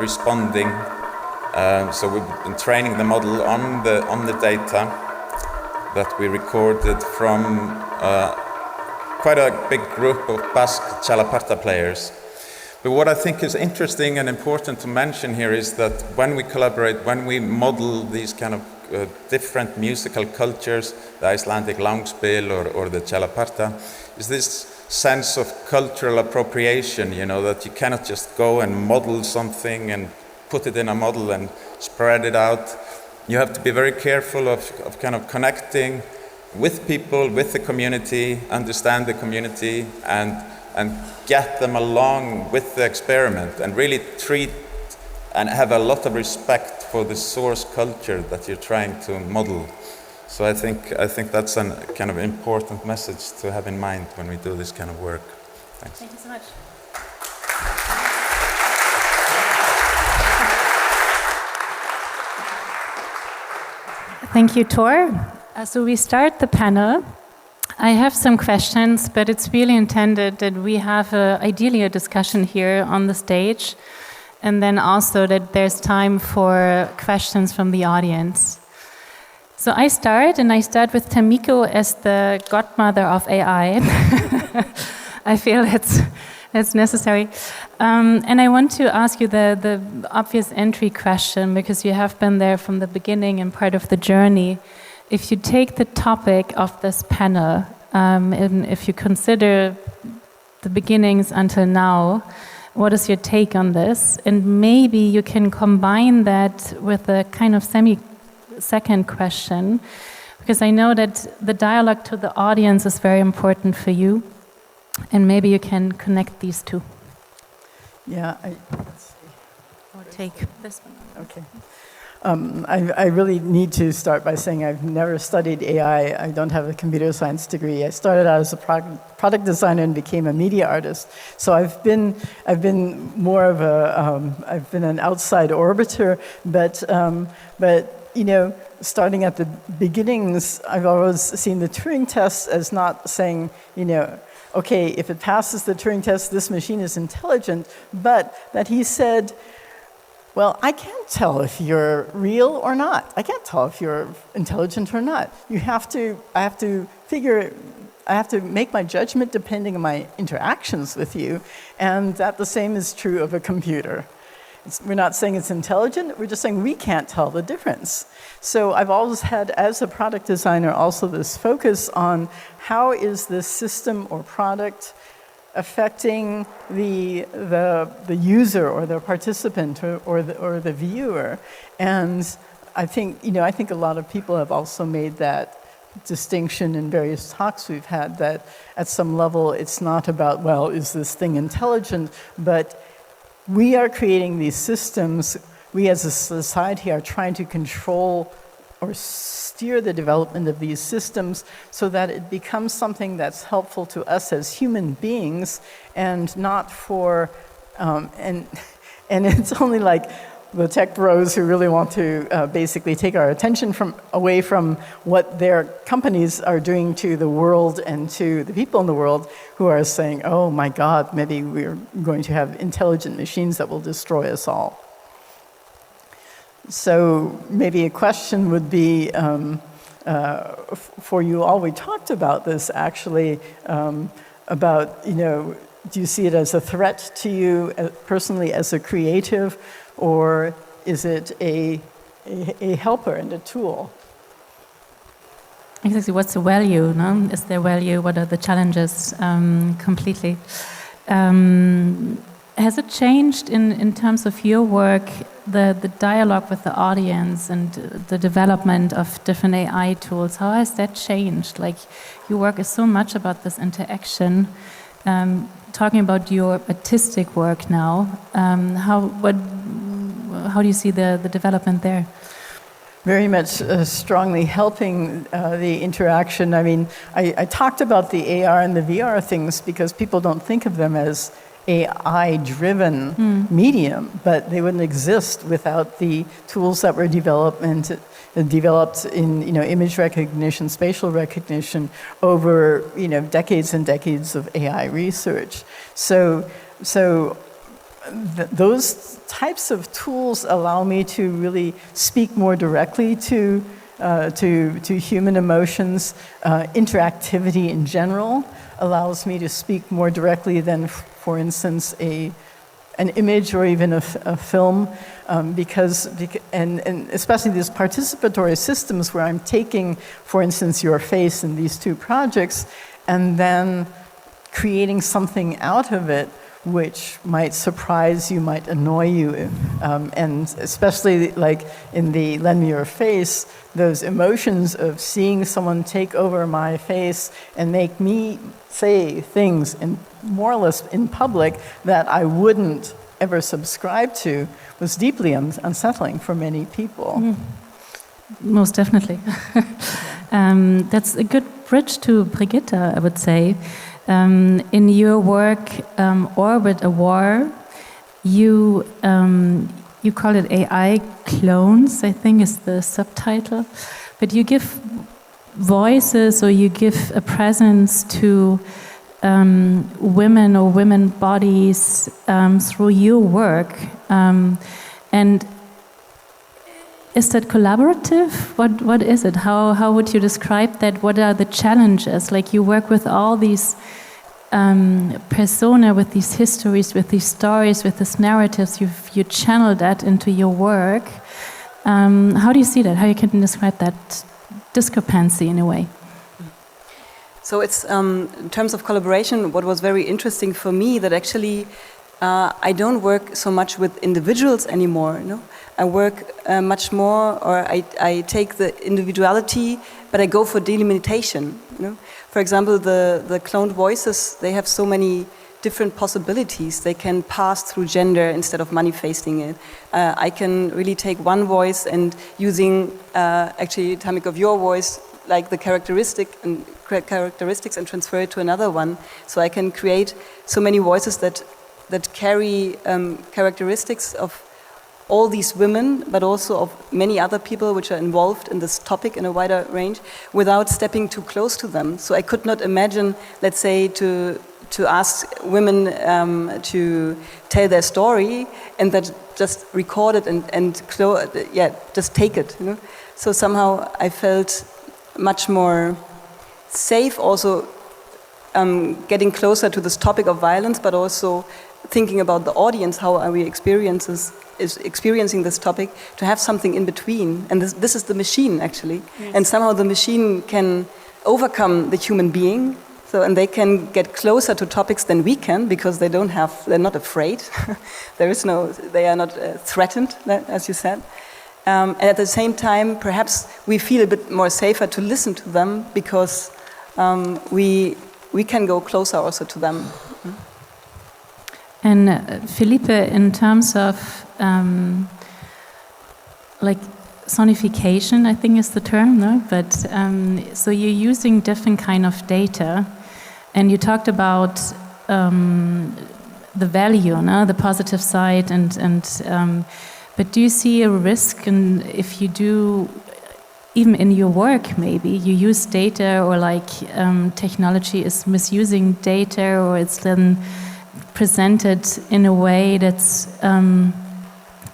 responding. So we've been training the model on the data that we recorded from quite a big group of Basque cialaparta players. But what I think is interesting and important to mention here is that when we collaborate, when we model these kind of different musical cultures, the Icelandic langspil or the cialaparta, is this sense of cultural appropriation, you know, that you cannot just go and model something and put it in a model and spread it out. You have to be very careful of kind of connecting with people, with the community, understand the community, and get them along with the experiment, and really treat and have a lot of respect for the source culture that you're trying to model. So I think that's a kind of important message to have in mind when we do this kind of work. Thanks. Thank you so much. Thank you, Thor. So we start the panel. I have some questions, but it's really intended that we have ideally a discussion here on the stage, and then also that there's time for questions from the audience. So I start with Tamiko as the godmother of AI. I feel it's necessary. And I want to ask you the obvious entry question, because you have been there from the beginning and part of the journey. If you take the topic of this panel, and if you consider the beginnings until now, what is your take on this? And maybe you can combine that with a kind of second question, because I know that the dialogue to the audience is very important for you, and maybe you can connect these two. Yeah, let's see. Or take this one. Okay. I really need to start by saying I've never studied AI. I don't have a computer science degree. I started out as a product designer and became a media artist. So I've been more of I've been an outside orbiter. But you know, starting at the beginnings, I've always seen the Turing test as not saying, you know, okay, if it passes the Turing test, this machine is intelligent, but that he said, well, I can't tell if you're real or not. I can't tell if you're intelligent or not. I have to make my judgment depending on my interactions with you, and that the same is true of a computer. We're not saying it's intelligent, we're just saying we can't tell the difference. So I've always had, as a product designer, also this focus on how is this system or product affecting the user or the participant or the viewer. And I think a lot of people have also made that distinction in various talks we've had, that at some level it's not about, well, is this thing intelligent, but we are creating these systems. We as a society are trying to control or steer the development of these systems so that it becomes something that's helpful to us as human beings, and not for, and it's only like the tech bros who really want to basically take our attention away from what their companies are doing to the world and to the people in the world, who are saying, oh my God, maybe we're going to have intelligent machines that will destroy us all. So maybe a question would be, for you all, we talked about this actually, about, you know, do you see it as a threat to you personally as a creative, or is it a helper and a tool? Exactly, what's the value, no? Is there value, what are the challenges, completely. Has it changed in terms of your work, the dialogue with the audience and the development of different AI tools? How has that changed? Like, your work is so much about this interaction. talking about your artistic work now. How do you see the development there? Very much strongly helping the interaction. I mean, I talked about the AR and the VR things because people don't think of them as AI-driven medium, but they wouldn't exist without the tools that were developed in image recognition, spatial recognition over decades and decades of AI research. So those types of tools allow me to really speak more directly to human emotions. Interactivity in general allows me to speak more directly than, for instance, an image or even a film, and especially these participatory systems where I'm taking, for instance, your face in these two projects, and then creating something out of it which might surprise you, might annoy you, and especially like in the Lend Me Your Face, those emotions of seeing someone take over my face and make me say things more or less in public that I wouldn't ever subscribe to was deeply unsettling for many people. Most definitely. That's a good bridge to Brigitta, I would say. In your work, Orbit a War, you call it AI clones, I think is the subtitle, but you give voices or you give a presence to women or women bodies through your work. And is that collaborative? What is it? How would you describe that? What are the challenges? Like you work with all these persona, with these histories, with these stories, with these narratives. You channel that into your work. How do you see that? How you can describe that discrepancy in a way? So it's in terms of collaboration. What was very interesting for me that actually I don't work so much with individuals anymore. No? I work much more, or I take the individuality, but I go for delimitation. You know? For example, the cloned voices, they have so many different possibilities. They can pass through gender instead of manifesting it. I can really take one voice and using, actually, Tamiko, of your voice, like the characteristics and transfer it to another one. So I can create so many voices that carry characteristics of all these women, but also of many other people which are involved in this topic in a wider range, without stepping too close to them. So I could not imagine, let's say, to ask women to tell their story and that just record it and just take it. You know? So somehow I felt much more safe, also getting closer to this topic of violence, but also thinking about the audience, how are we experiencing this topic, to have something in between. And this is the machine, actually. Yes. And somehow the machine can overcome the human being, and they can get closer to topics than we can, because they're not afraid. They are not threatened, as you said. And at the same time, perhaps we feel a bit more safer to listen to them, because we can go closer also to them. And Felipe, in terms of like sonification, I think is the term, no? But so you're using different kind of data, and you talked about the value, no? The positive side, and but do you see a risk, and if you do, even in your work, maybe you use data, or like technology is misusing data, or it's then presented in a way that's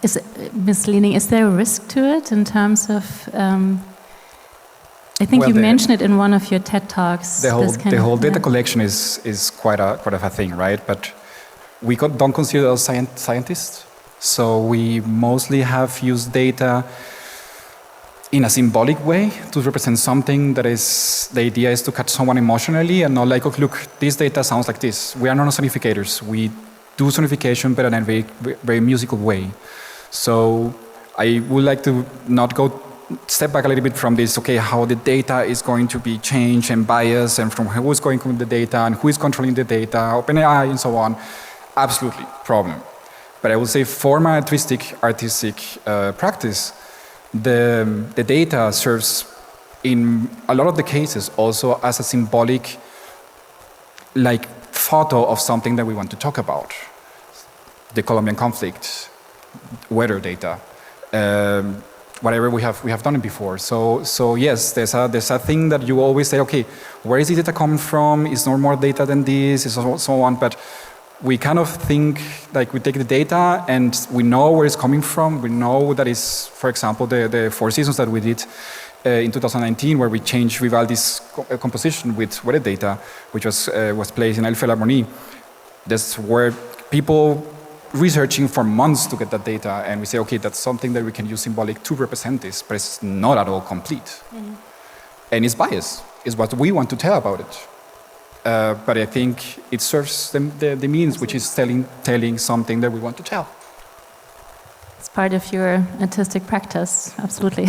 is misleading? Is there a risk to it in terms of? I think you mentioned it in one of your TED talks. The whole data collection is quite of a thing, right? But we don't consider ourselves scientists, so we mostly have used data in a symbolic way to represent something that is, the idea is to catch someone emotionally and not like, oh, look, this data sounds like this. We are not sonificators. We do sonification, but in a very, very musical way. So I would like to not go step back a little bit from this, okay, how the data is going to be changed and biased, and from who is going with the data, and who is controlling the data, OpenAI, and so on, absolutely, problem. But I would say for my artistic practice, the data serves in a lot of the cases also as a symbolic like photo of something that we want to talk about. The Colombian conflict, weather data, whatever we have done it before. So yes, there's a thing that you always say, okay, where is the data coming from? Is no more data than this? Is so on. But we kind of think like we take the data and we know where it's coming from. We know that is, for example, the 4 seasons that we did in 2019, where we changed Vivaldi's composition with weather data, which was played in El Philharmonie. That's where people researching for months to get that data, and we say, okay, that's something that we can use symbolic to represent this, but it's not at all complete. Mm-hmm. And it's biased. It's what we want to tell about it. But I think it serves the means, which is telling something that we want to tell. It's part of your artistic practice, absolutely.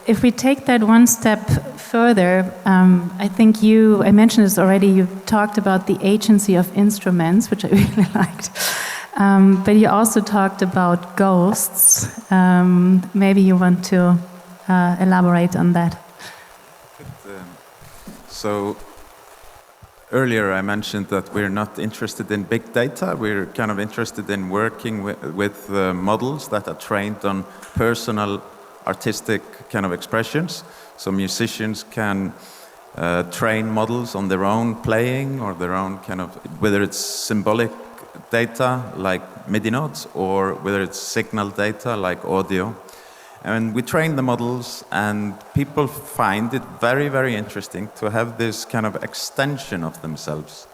If we take that one step further, I think I mentioned this already, you talked about the agency of instruments, which I really liked. But you also talked about ghosts. Maybe you want to elaborate on that. So earlier I mentioned that we're not interested in big data. We're kind of interested in working with models that are trained on personal artistic kind of expressions. So musicians can train models on their own playing or their own kind of, whether it's symbolic data like MIDI notes or whether it's signal data like audio. And we train the models, and people find it very, very interesting to have this kind of extension of themselves.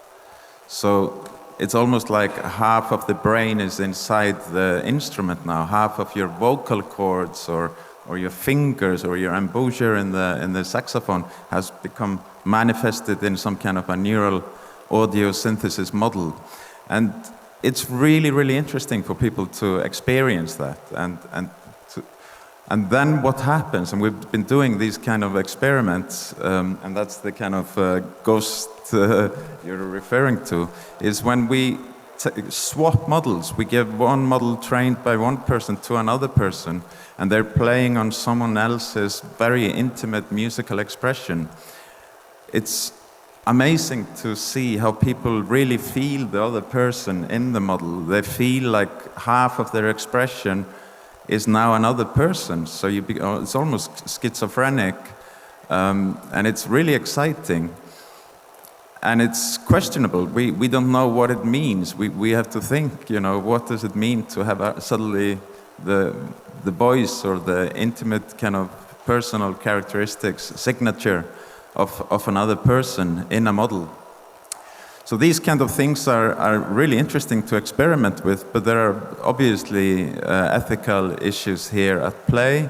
So it's almost like half of the brain is inside the instrument now, half of your vocal cords or your fingers or your embouchure in the saxophone has become manifested in some kind of a neural audio synthesis model. And it's really, really interesting for people to experience that. And then what happens, and we've been doing these kind of experiments, and that's the kind of ghost you're referring to, is when we swap models. We give one model trained by one person to another person, and they're playing on someone else's very intimate musical expression. It's amazing to see how people really feel the other person in the model. They feel like half of their expression is now another person, so it's almost schizophrenic, and it's really exciting. And it's questionable. We don't know what it means. We have to think, what does it mean to have suddenly the voice or the intimate kind of personal characteristics, signature of another person in a model. So these kind of things are really interesting to experiment with, but there are obviously ethical issues here at play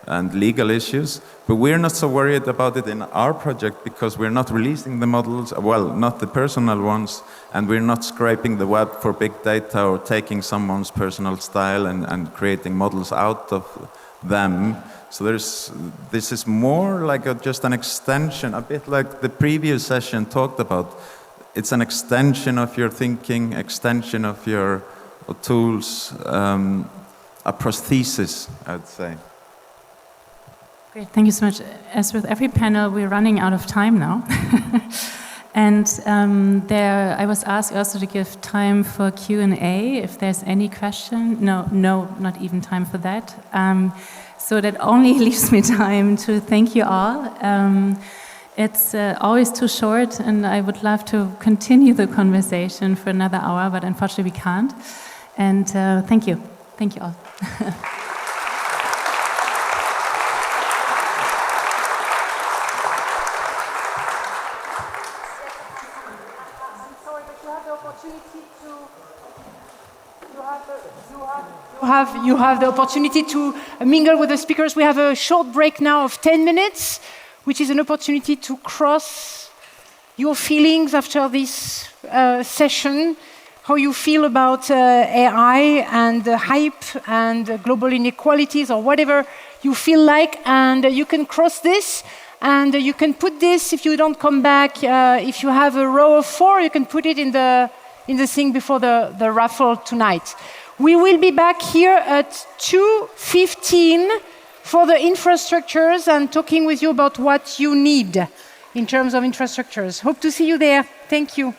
and legal issues. But we're not so worried about it in our project because we're not releasing the models, well, not the personal ones, and we're not scraping the web for big data or taking someone's personal style and creating models out of them. So this is more like just an extension, a bit like the previous session talked about. It's an extension of your thinking, extension of your tools, a prosthesis, I would say. Great, thank you so much. As with every panel, we're running out of time now. And I was asked also to give time for Q&A, if there's any question. No, not even time for that. So that only leaves me time to thank you all. It's always too short, and I would love to continue the conversation for another hour, but unfortunately we can't. And thank you. Thank you all. You have the opportunity to mingle with the speakers. We have a short break now of 10 minutes, which is an opportunity to cross your feelings after this session. how you feel about AI and the hype and global inequalities or whatever you feel like, and you can cross this, and you can put this if you don't come back. If you have a row of 4, you can put it in the thing before the raffle tonight. We will be back here at 2:15 for the infrastructures and talking with you about what you need in terms of infrastructures. Hope to see you there. Thank you.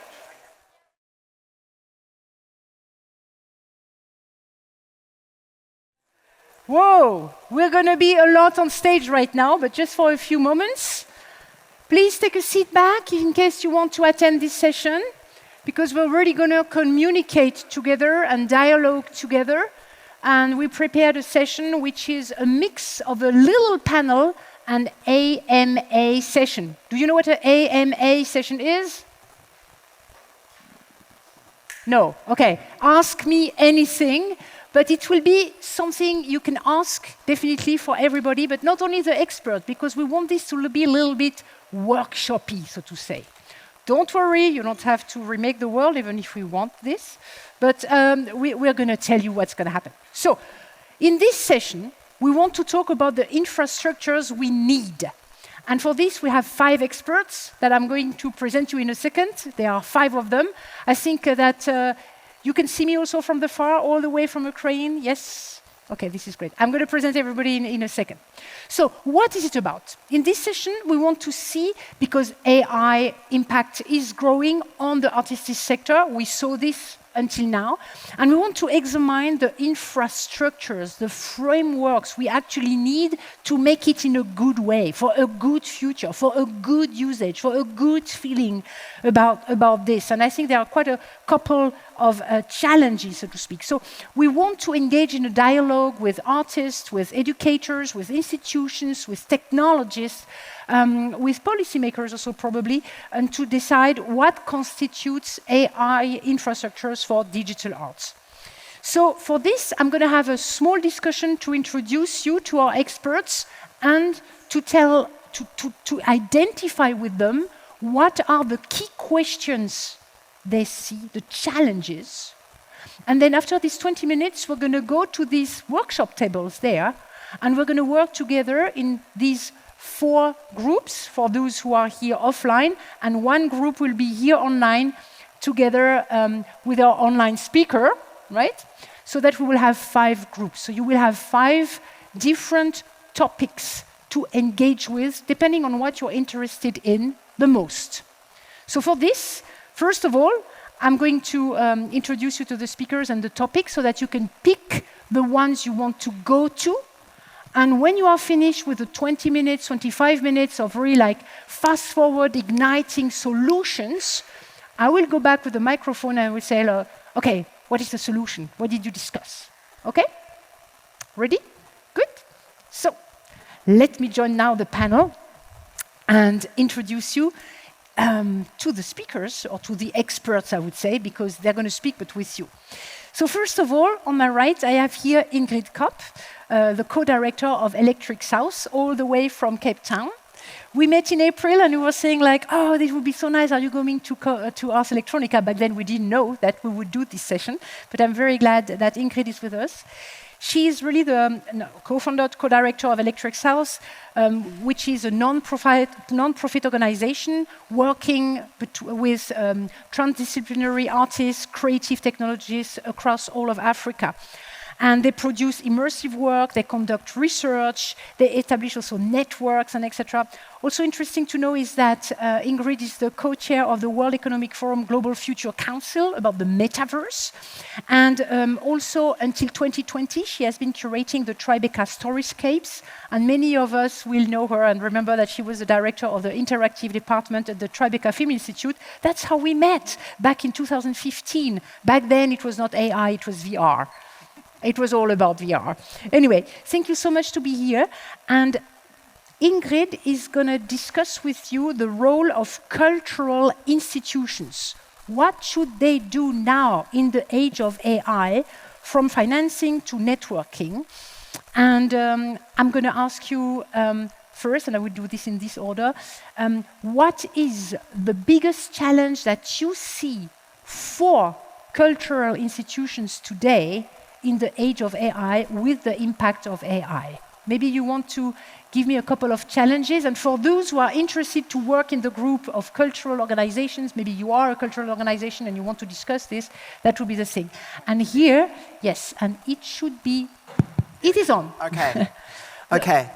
Whoa, we're going to be a lot on stage right now, but just for a few moments. Please take a seat back in case you want to attend this session, because we're really going to communicate together and dialogue together. And we prepared a session which is a mix of a little panel and AMA session. Do you know what an AMA session is? No, okay. Ask me anything. But it will be something you can ask, definitely, for everybody, but not only the expert, because we want this to be a little bit workshopy, so to say. Don't worry, you don't have to remake the world, even if we want this. But we're going to tell you what's going to happen. So, in this session, we want to talk about the infrastructures we need. And for this, we have 5 experts that I'm going to present you in a second. There are 5 of them. I think that you can see me also from the far, all the way from Ukraine. Yes? Okay, this is great. I'm going to present everybody in a second. So, what is it about? In this session, we want to see, because AI impact is growing on the artistic sector, we saw this until now, and we want to examine the infrastructures, the frameworks we actually need to make it in a good way, for a good future, for a good usage, for a good feeling about this. And I think there are quite a couple of challenges, so to speak. So we want to engage in a dialogue with artists, with educators, with institutions, with technologists, with policymakers also probably, and to decide what constitutes AI infrastructures for digital arts. So for this, I'm going to have a small discussion to introduce you to our experts and to identify with them what are the key questions they see, the challenges. And then after these 20 minutes, we're going to go to these workshop tables there, and we're going to work together in these 4 groups for those who are here offline, and 1 group will be here online together with our online speaker, right? So that we will have 5 groups. So you will have 5 different topics to engage with, depending on what you're interested in the most. So for this, first of all, I'm going to introduce you to the speakers and the topics so that you can pick the ones you want to go to. And when you are finished with the 20 minutes, 25 minutes of really like fast-forward, igniting solutions, I will go back with the microphone and I will say, okay, what is the solution? What did you discuss? Okay? Ready? Good? So, let me join now the panel and introduce you to the speakers, or to the experts, I would say, because they're going to speak, but with you. So first of all, on my right, I have here Ingrid Kopp, the co-director of Electric South, all the way from Cape Town. We met in April, and we were saying like, oh, this would be so nice. Are you going to Ars Electronica? Back then, we didn't know that we would do this session, but I'm very glad that Ingrid is with us. She is really the co-founder, co-director of Electric South, which is a non-profit organization working with transdisciplinary artists, creative technologists across all of Africa. And they produce immersive work, they conduct research, they establish also networks and etc. Also interesting to know is that Ingrid is the co-chair of the World Economic Forum Global Future Council about the metaverse. And also until 2020, she has been curating the Tribeca Storyscapes. And many of us will know her and remember that she was the director of the interactive department at the Tribeca Film Institute. That's how we met back in 2015. Back then, it was not AI, it was VR. It was all about VR. Anyway, thank you so much to be here. And Ingrid is going to discuss with you the role of cultural institutions. What should they do now in the age of AI, from financing to networking? And I'm going to ask you first, and I will do this in this order, what is the biggest challenge that you see for cultural institutions today in the age of AI with the impact of AI? Maybe you want to give me a couple of challenges, and for those who are interested to work in the group of cultural organizations, maybe you are a cultural organization and you want to discuss this, that would be the thing. And here, yes, and it should be, it is on. Okay, okay.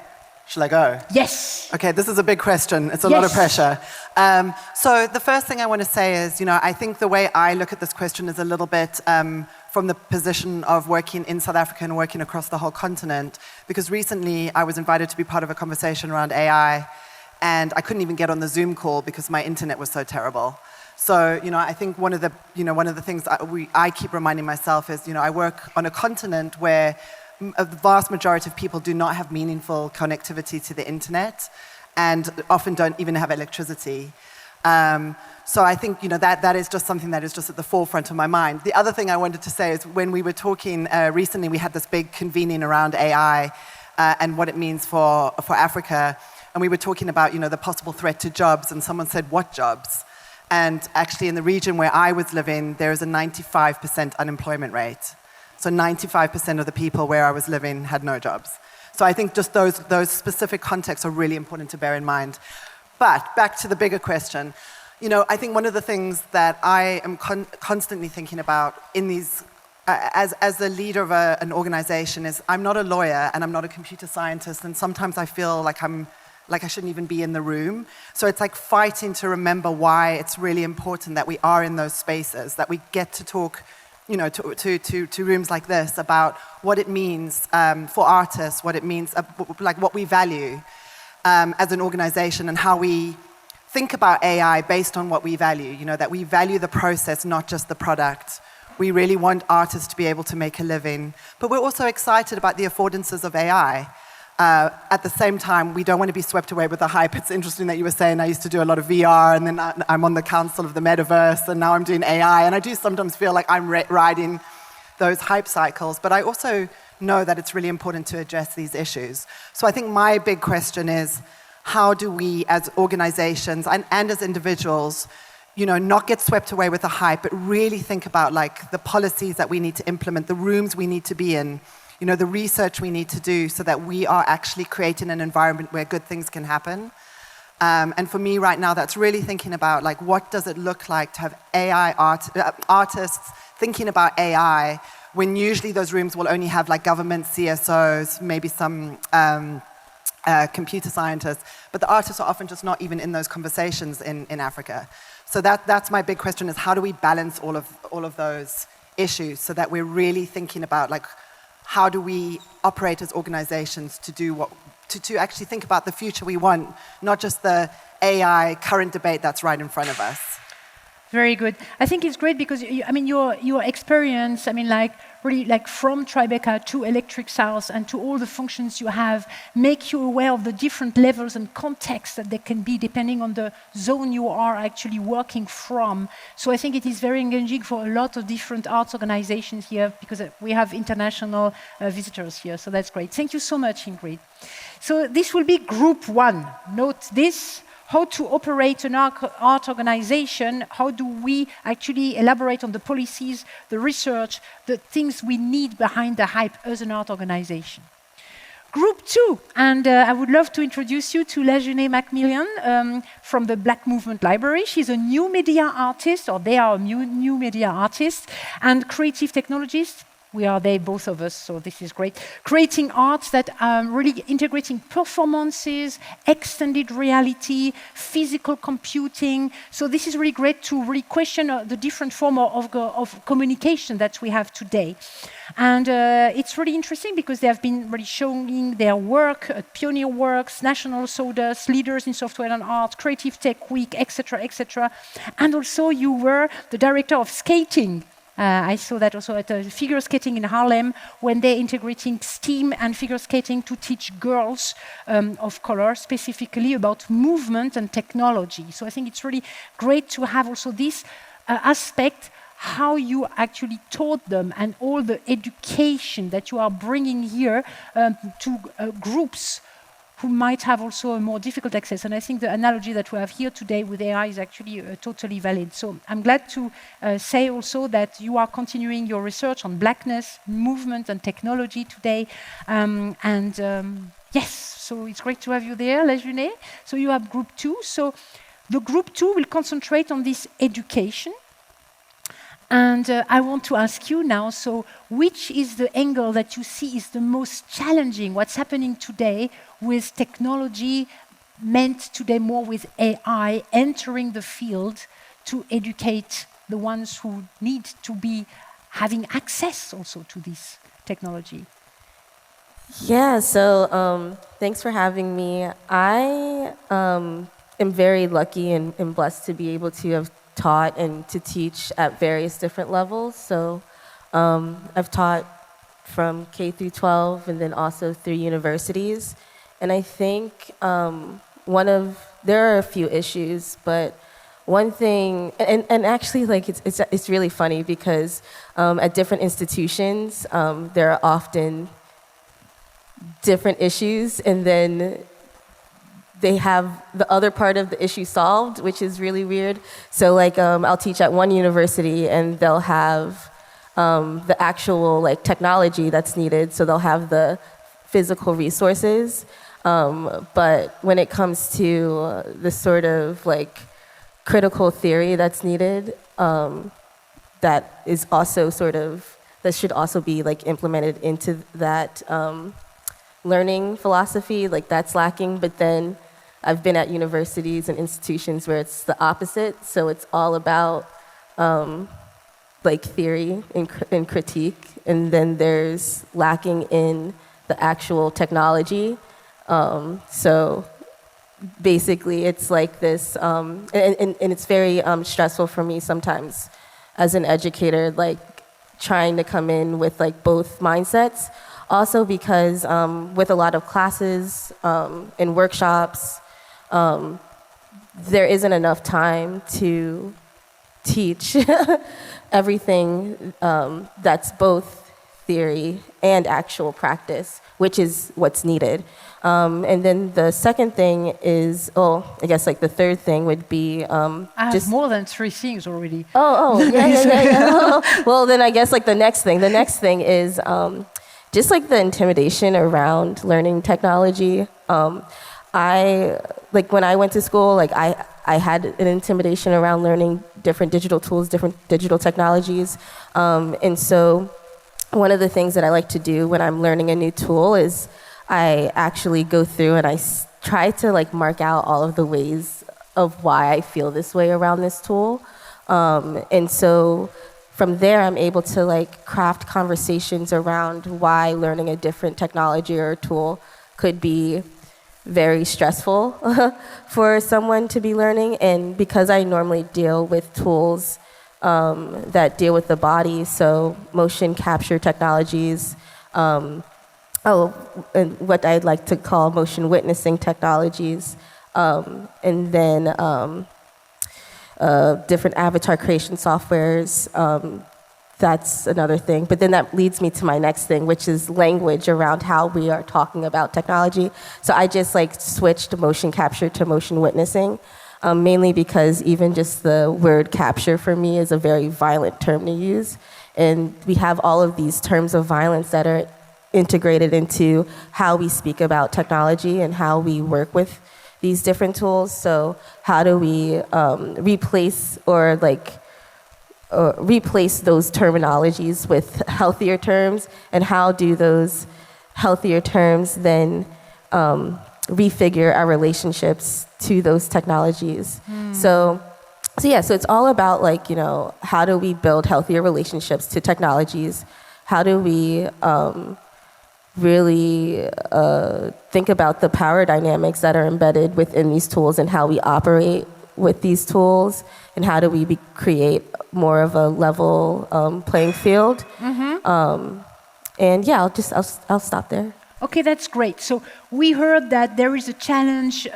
Shall I go? Yes. Okay, this is a big question. It's a lot of pressure. So the first thing I want to say is, I think the way I look at this question is a little bit from the position of working in South Africa and working across the whole continent, because recently I was invited to be part of a conversation around AI, and I couldn't even get on the Zoom call because my internet was so terrible. So, I think one of the things I keep reminding myself is, I work on a continent where the vast majority of people do not have meaningful connectivity to the internet and often don't even have electricity. So I think that is just something that is just at the forefront of my mind. The other thing I wanted to say is when we were talking recently, we had this big convening around AI and what it means for Africa. And we were talking about the possible threat to jobs, and someone said, what jobs? And actually in the region where I was living, there is a 95% unemployment rate. So 95% of the people where I was living had no jobs. So I think just those specific contexts are really important to bear in mind. But back to the bigger question, I think one of the things that I am constantly thinking about in these, as the leader of an organization, is I'm not a lawyer and I'm not a computer scientist, and sometimes I feel like I shouldn't even be in the room. So it's like fighting to remember why it's really important that we are in those spaces, that we get to talk to rooms like this about what it means for artists, what it means, like what we value as an organization, and how we think about AI based on what we value. That we value the process, not just the product. We really want artists to be able to make a living, but we're also excited about the affordances of AI. At the same time, we don't want to be swept away with the hype. It's interesting that you were saying I used to do a lot of VR, and then I'm on the council of the metaverse, and now I'm doing AI, and I do sometimes feel like I'm riding those hype cycles, but I also know that it's really important to address these issues. So I think my big question is, how do we as organizations and as individuals, not get swept away with the hype, but really think about the policies that we need to implement, the rooms we need to be in, the research we need to do so that we are actually creating an environment where good things can happen. And for me right now, that's really thinking about what does it look like to have AI artists thinking about AI when usually those rooms will only have government CSOs, maybe some computer scientists, but the artists are often just not even in those conversations in Africa. So that's my big question, is how do we balance all of those issues so that we're really thinking about how do we operate as organizations to do to actually think about the future we want, not just the AI current debate that's right in front of us. Very good. I think it's great because your experience, really from Tribeca to Electric South and to all the functions you have, make you aware of the different levels and contexts that there can be depending on the zone you are actually working from. So I think it is very engaging for a lot of different arts organizations here because we have international visitors here. So that's great. Thank you so much, Ingrid. So this will be group one. Note this. How to operate an art organization, how do we actually elaborate on the policies, the research, the things we need behind the hype as an art organization. Group two, and I would love to introduce you to LaJuné McMillian from the Black Movement Library. She's a new media artist, or they are new media artists, and creative technologists. We are there, both of us, so this is great. Creating arts that are really integrating performances, extended reality, physical computing. So this is really great to really question the different form of communication that we have today. And it's really interesting because they have been really showing their work at Pioneer Works, National Sodas, Leaders in Software and Art, Creative Tech Week, etc., etc. And also you were the director of skating. I saw that also at figure skating in Harlem when they're integrating STEAM and figure skating to teach girls of color specifically about movement and technology. So I think it's really great to have also this aspect, how you actually taught them and all the education that you are bringing here to groups who might have also a more difficult access. And I think the analogy that we have here today with AI is actually totally valid. So I'm glad to say also that you are continuing your research on blackness, movement, and technology today. Yes, so it's great to have you there, LaJuné. So you have group 2. So the group 2 will concentrate on this education. And I want to ask you now, so which is the angle that you see is the most challenging? What's happening today with technology meant today more with AI entering the field to educate the ones who need to be having access also to this technology? Yeah, so thanks for having me. I am very lucky and blessed to be able to have taught and to teach at various different levels. So I've taught from K through 12 and then also through universities. And I think there are a few issues, but one thing, and actually like it's really funny because at different institutions, there are often different issues, and then they have the other part of the issue solved, which is really weird. So like I'll teach at one university and they'll have the actual like technology that's needed. So they'll have the physical resources. But when it comes to the sort of like critical theory that's needed, that is also that should also be like implemented into that learning philosophy, like that's lacking. But then I've been at universities and institutions where it's the opposite. So it's all about like theory and critique. And then there's lacking in the actual technology. So basically it's like this, and it's very stressful for me sometimes as an educator, like trying to come in with like both mindsets. Also because with a lot of classes and workshops, there isn't enough time to teach everything that's both theory and actual practice, which is what's needed. And then the second thing is, I guess like the third thing would be I have more than 3 things already. Yeah. Well, then I guess like the next thing is just like the intimidation around learning technology. When I went to school, like I had an intimidation around learning different digital tools, different digital technologies. And so one of the things that I like to do when I'm learning a new tool is I actually go through and I try to like mark out all of the ways of why I feel this way around this tool. And so from there, I'm able to like craft conversations around why learning a different technology or tool could be very stressful for someone to be learning. And because I normally deal with tools that deal with the body, so motion capture technologies, and what I'd like to call motion witnessing technologies, and then different avatar creation softwares. That's another thing. But then that leads me to my next thing, which is language around how we are talking about technology. So I just like switched motion capture to motion witnessing, mainly because even just the word capture for me is a very violent term to use. And we have all of these terms of violence that are integrated into how we speak about technology and how we work with these different tools. So how do we replace those terminologies with healthier terms, and how do those healthier terms then refigure our relationships to those technologies? So it's all about like, how do we build healthier relationships to technologies? How do we really think about the power dynamics that are embedded within these tools and how we operate with these tools, and how do we create more of a level playing field? And yeah, I'll stop there. Okay, that's great. So we heard that there is a challenge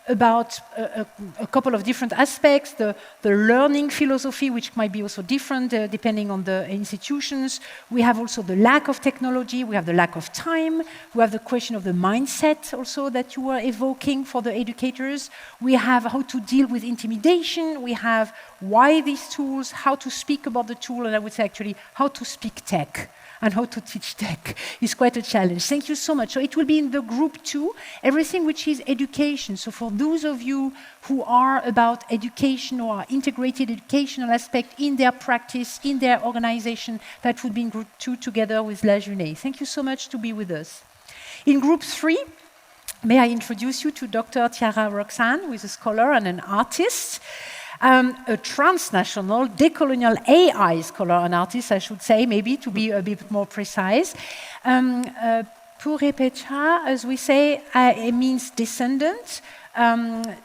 about a couple of different aspects, the learning philosophy, which might be also different depending on the institutions. We have also the lack of technology, we have the lack of time, we have the question of the mindset also that you were evoking for the educators. We have how to deal with intimidation, we have why these tools, how to speak about the tool, and I would say actually how to speak tech. And how to teach tech is quite a challenge. Thank you so much. So it will be in the group 2, everything which is education. So for those of you who are about education or are integrated educational aspect in their practice, in their organization, that would be in group 2 together with LaJuné. Thank you so much to be with us. In group 3, may I introduce you to Dr. Tiara Roxanne, who is a scholar and an artist. A transnational decolonial AI scholar and artist, I should say, maybe to be a bit more precise. Purepecha, as we say, it means descendant.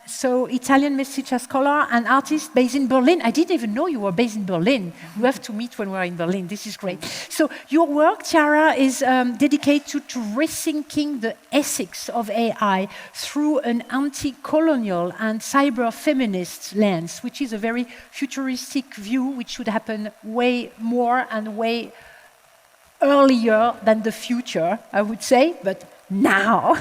So Italian mestiza scholar and artist based in Berlin. I didn't even know you were based in Berlin. We have to meet when we're in Berlin. This is great. So your work, Tiara, is dedicated to rethinking the ethics of AI through an anti-colonial and cyber-feminist lens, which is a very futuristic view, which should happen way more and way earlier than the future, I would say, but now.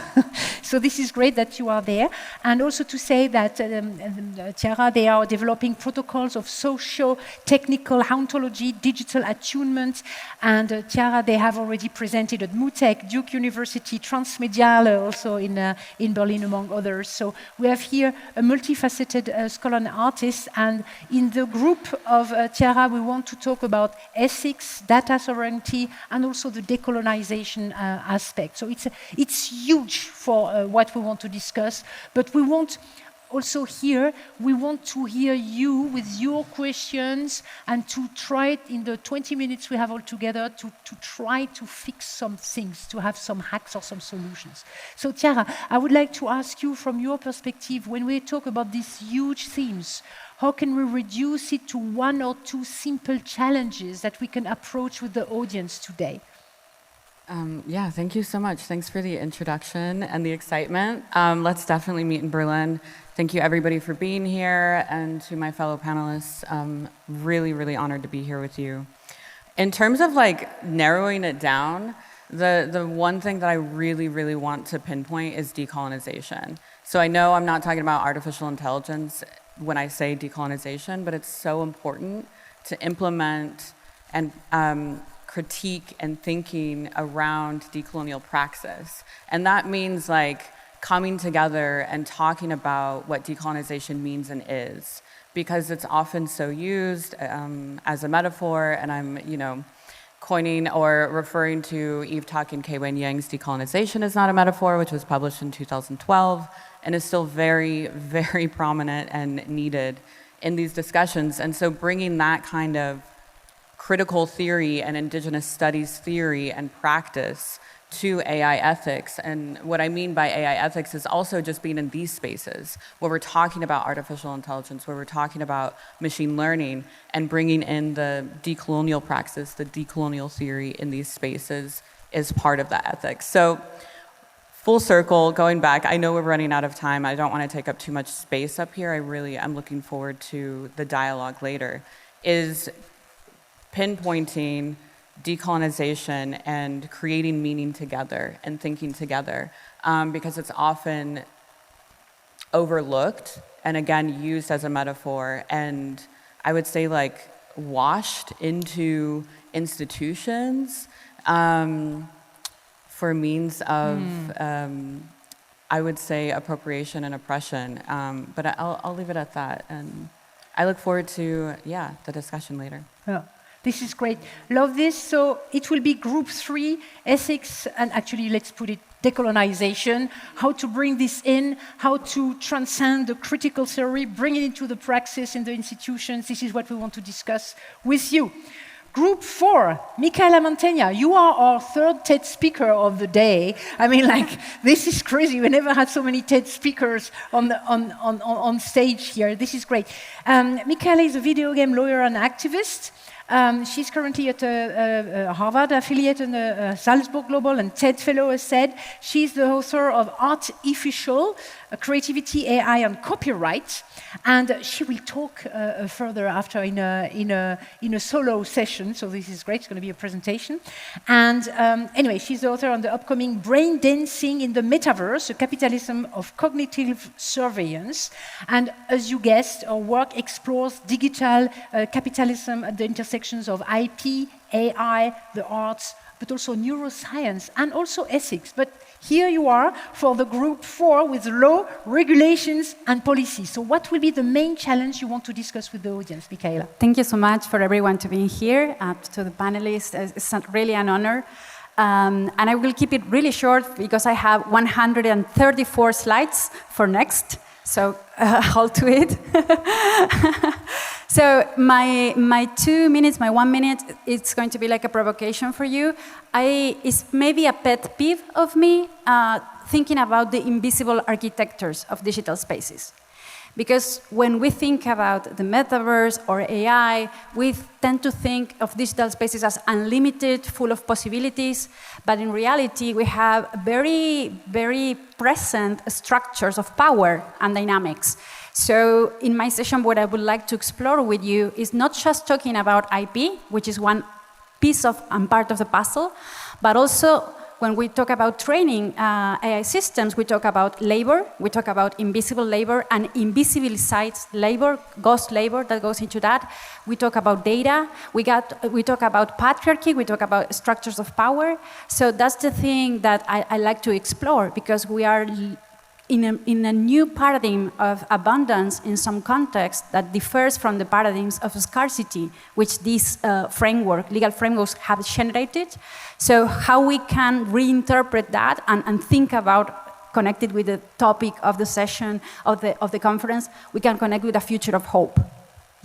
So this is great that you are there. And also to say that Tiara, they are developing protocols of socio-technical ontology, digital attunement. And Tiara, they have already presented at MUTEC, Duke University, Transmediale, also in Berlin, among others. So we have here a multifaceted scholar and artist. And in the group of Tiara, we want to talk about ethics, data sovereignty, and also the decolonization aspect. So it's huge for what we want to discuss, but we want also here, we want to hear you with your questions and to try in the 20 minutes we have all together to try to fix some things, to have some hacks or some solutions. So Tiara, I would like to ask you from your perspective, when we talk about these huge themes, how can we reduce it to 1 or 2 simple challenges that we can approach with the audience today? Yeah, thank you so much. Thanks for the introduction and the excitement. Let's definitely meet in Berlin. Thank you everybody for being here, and to my fellow panelists, really, really honored to be here with you. In terms of like narrowing it down, the one thing that I really, really want to pinpoint is decolonization. So I know I'm not talking about artificial intelligence when I say decolonization, but it's so important to implement and critique and thinking around decolonial praxis. And that means like coming together and talking about what decolonization means and is, because it's often so used as a metaphor, and I'm, coining or referring to Eve Tak and Kei Wen Yang's Decolonization is Not a Metaphor, which was published in 2012 and is still very, very prominent and needed in these discussions. And so bringing that kind of critical theory and indigenous studies theory and practice to AI ethics. And what I mean by AI ethics is also just being in these spaces where we're talking about artificial intelligence, where we're talking about machine learning, and bringing in the decolonial praxis, the decolonial theory in these spaces is part of that ethics. So full circle, going back, I know we're running out of time. I don't want to take up too much space up here. I'm looking forward to the dialogue later, is pinpointing decolonization and creating meaning together and thinking together, because it's often overlooked and again used as a metaphor, and I would say like washed into institutions for means of I would say appropriation and oppression, but I'll leave it at that, and I look forward to the discussion later. Yeah. This is great. Love this. So it will be group 3, ethics, and actually let's put it decolonization, how to bring this in, how to transcend the critical theory, bring it into the praxis in the institutions. This is what we want to discuss with you. Group 4, Micaela Mantegna, you are our 3rd TED speaker of the day. I mean, like, this is crazy. We never had so many TED speakers on stage here. This is great. Micaela is a video game lawyer and activist. She's currently at Harvard affiliate and Salzburg Global and TED Fellow, as said. She's the author of Artificial Creativity, AI, and Copyright. And she will talk further after in a solo session. So this is great. It's going to be a presentation. And anyway, she's the author on the upcoming Brain Dancing in the Metaverse, a Capitalism of Cognitive Surveillance. And as you guessed, our work explores digital capitalism at the intersections of IP, AI, the arts, but also neuroscience and also ethics. But here you are for the group 4 with law, regulations, and policy. So what will be the main challenge you want to discuss with the audience, Micaela? Thank you so much for everyone to be here, to the panelists. It's really an honor. And I will keep it really short because I have 134 slides for next. So hold to it. So my 2 minutes, my 1 minute, it's going to be like a provocation for you. It's maybe a pet peeve of me thinking about the invisible architectures of digital spaces. Because when we think about the metaverse or AI, we tend to think of digital spaces as unlimited, full of possibilities. But in reality, we have very, very present structures of power and dynamics. So in my session, what I would like to explore with you is not just talking about IP, which is one piece of and part of the puzzle, but also when we talk about training AI systems, we talk about labor, we talk about invisible labor and invisibilized labor, ghost labor that goes into that. We talk about data, we talk about patriarchy, we talk about structures of power. So that's the thing that I like to explore, because we are in a new paradigm of abundance in some context that differs from the paradigms of scarcity, which these legal frameworks have generated. So how we can reinterpret that and think about, connected with the topic of the session, of the conference, we can connect with a future of hope.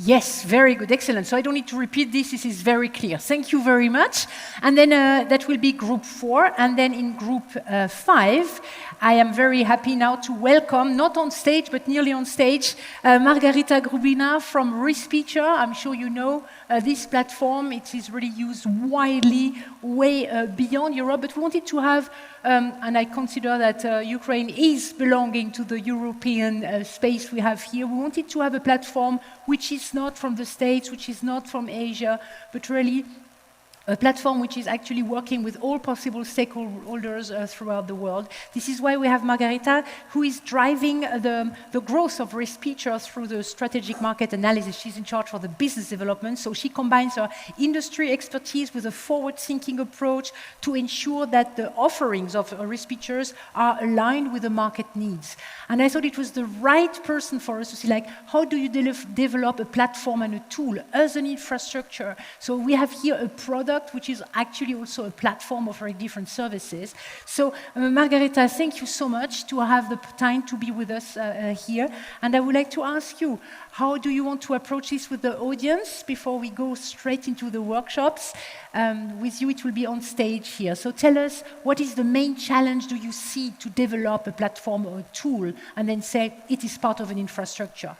Yes, very good, excellent. So I don't need to repeat this, this is very clear. Thank you very much. And then that will be group 4. And then in group 5, I am very happy now to welcome, not on stage, but nearly on stage, Margarita Grubina from Respeecher. I'm sure you know this platform. It is really used widely, way beyond Europe. But we wanted to have, and I consider that Ukraine is belonging to the European space we have here. We wanted to have a platform which is not from the States, which is not from Asia, but really a platform which is actually working with all possible stakeholders throughout the world. This is why we have Margarita, who is driving the growth of Respeecher through the strategic market analysis. She's in charge for the business development, so she combines her industry expertise with a forward-thinking approach to ensure that the offerings of Respeechers are aligned with the market needs. And I thought it was the right person for us to see, like, how do you develop a platform and a tool as an infrastructure? So we have here a product which is actually also a platform offering different services. So Margarita, thank you so much to have the time to be with us here. And I would like to ask you, how do you want to approach this with the audience before we go straight into the workshops? With you, it will be on stage here. So tell us, what is the main challenge do you see to develop a platform or a tool and then say it is part of an infrastructure?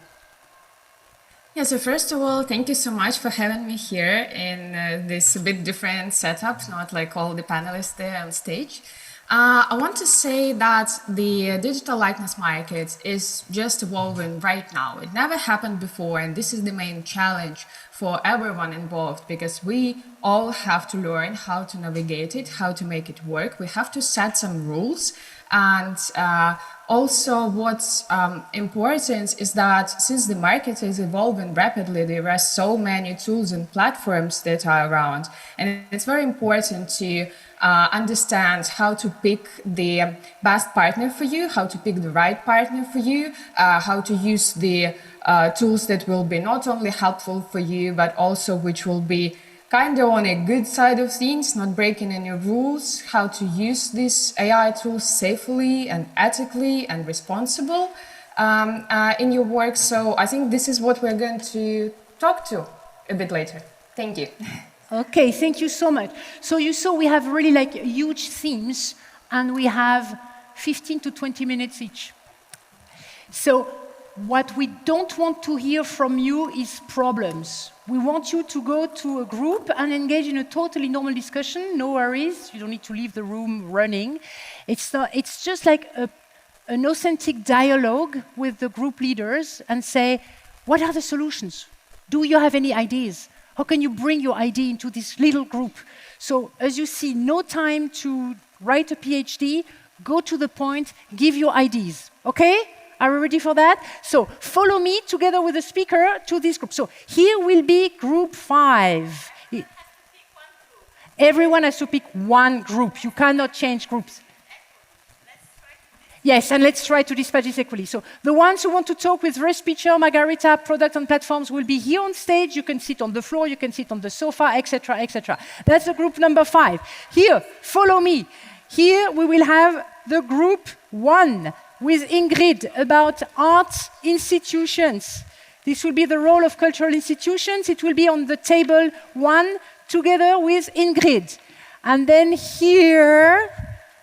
Yeah, so first of all, thank you so much for having me here in this a bit different setup, not like all the panelists there on stage. I want to say that the digital likeness market is just evolving right now. It never happened before, and this is the main challenge for everyone involved, because we all have to learn how to navigate it, how to make it work. We have to set some rules. And also what's important is that since the market is evolving rapidly, there are so many tools and platforms that are around. And it's very important to understand how to pick the best partner for you, how to pick the right partner for you, how to use the tools that will be not only helpful for you, but also which will be kind of on a good side of things, not breaking any rules, how to use these AI tools safely and ethically and responsible in your work. So I think this is what we're going to talk to a bit later. Thank you. Okay, thank you so much. So you saw we have really like huge themes, and we have 15 to 20 minutes each. So what we don't want to hear from you is problems. We want you to go to a group and engage in a totally normal discussion. No worries, you don't need to leave the room running. It's just like an authentic dialogue with the group leaders and say, what are the solutions? Do you have any ideas? How can you bring your idea into this little group? So as you see, no time to write a PhD, go to the point, give your ideas, okay? Are you ready for that? So follow me together with the speaker to this group. So here will be group 5. Everyone has to pick one group. You cannot change groups. Yes, and let's try to dispatch this equally. So the ones who want to talk with Rest Pitcher, Margarita, product and platforms will be here on stage. You can sit on the floor, you can sit on the sofa, etc., etc. That's the group number 5. Here, follow me. Here we will have the group 1 with Ingrid about art institutions. This will be the role of cultural institutions. It will be on the table 1 together with Ingrid. And then here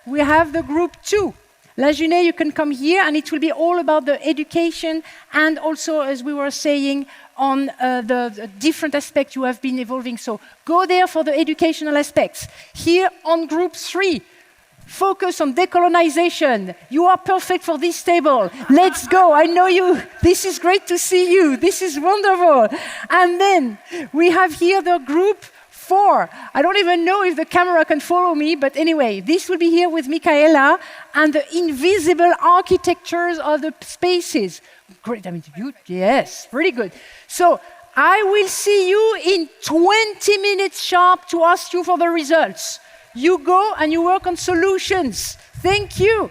we have the group 2. LaJuné, you can come here, and it will be all about the education and also, as we were saying, on the different aspects you have been evolving. So go there for the educational aspects. Here on group 3, focus on decolonization. You are perfect for this table. Let's go. I know you. This is great to see you. This is wonderful. And then we have here the group 4. I don't even know if the camera can follow me, but anyway, this will be here with Micaela and the invisible architectures of the spaces. Great, I mean, yes, pretty good. So I will see you in 20 minutes sharp to ask you for the results. You go and you work on solutions. Thank you.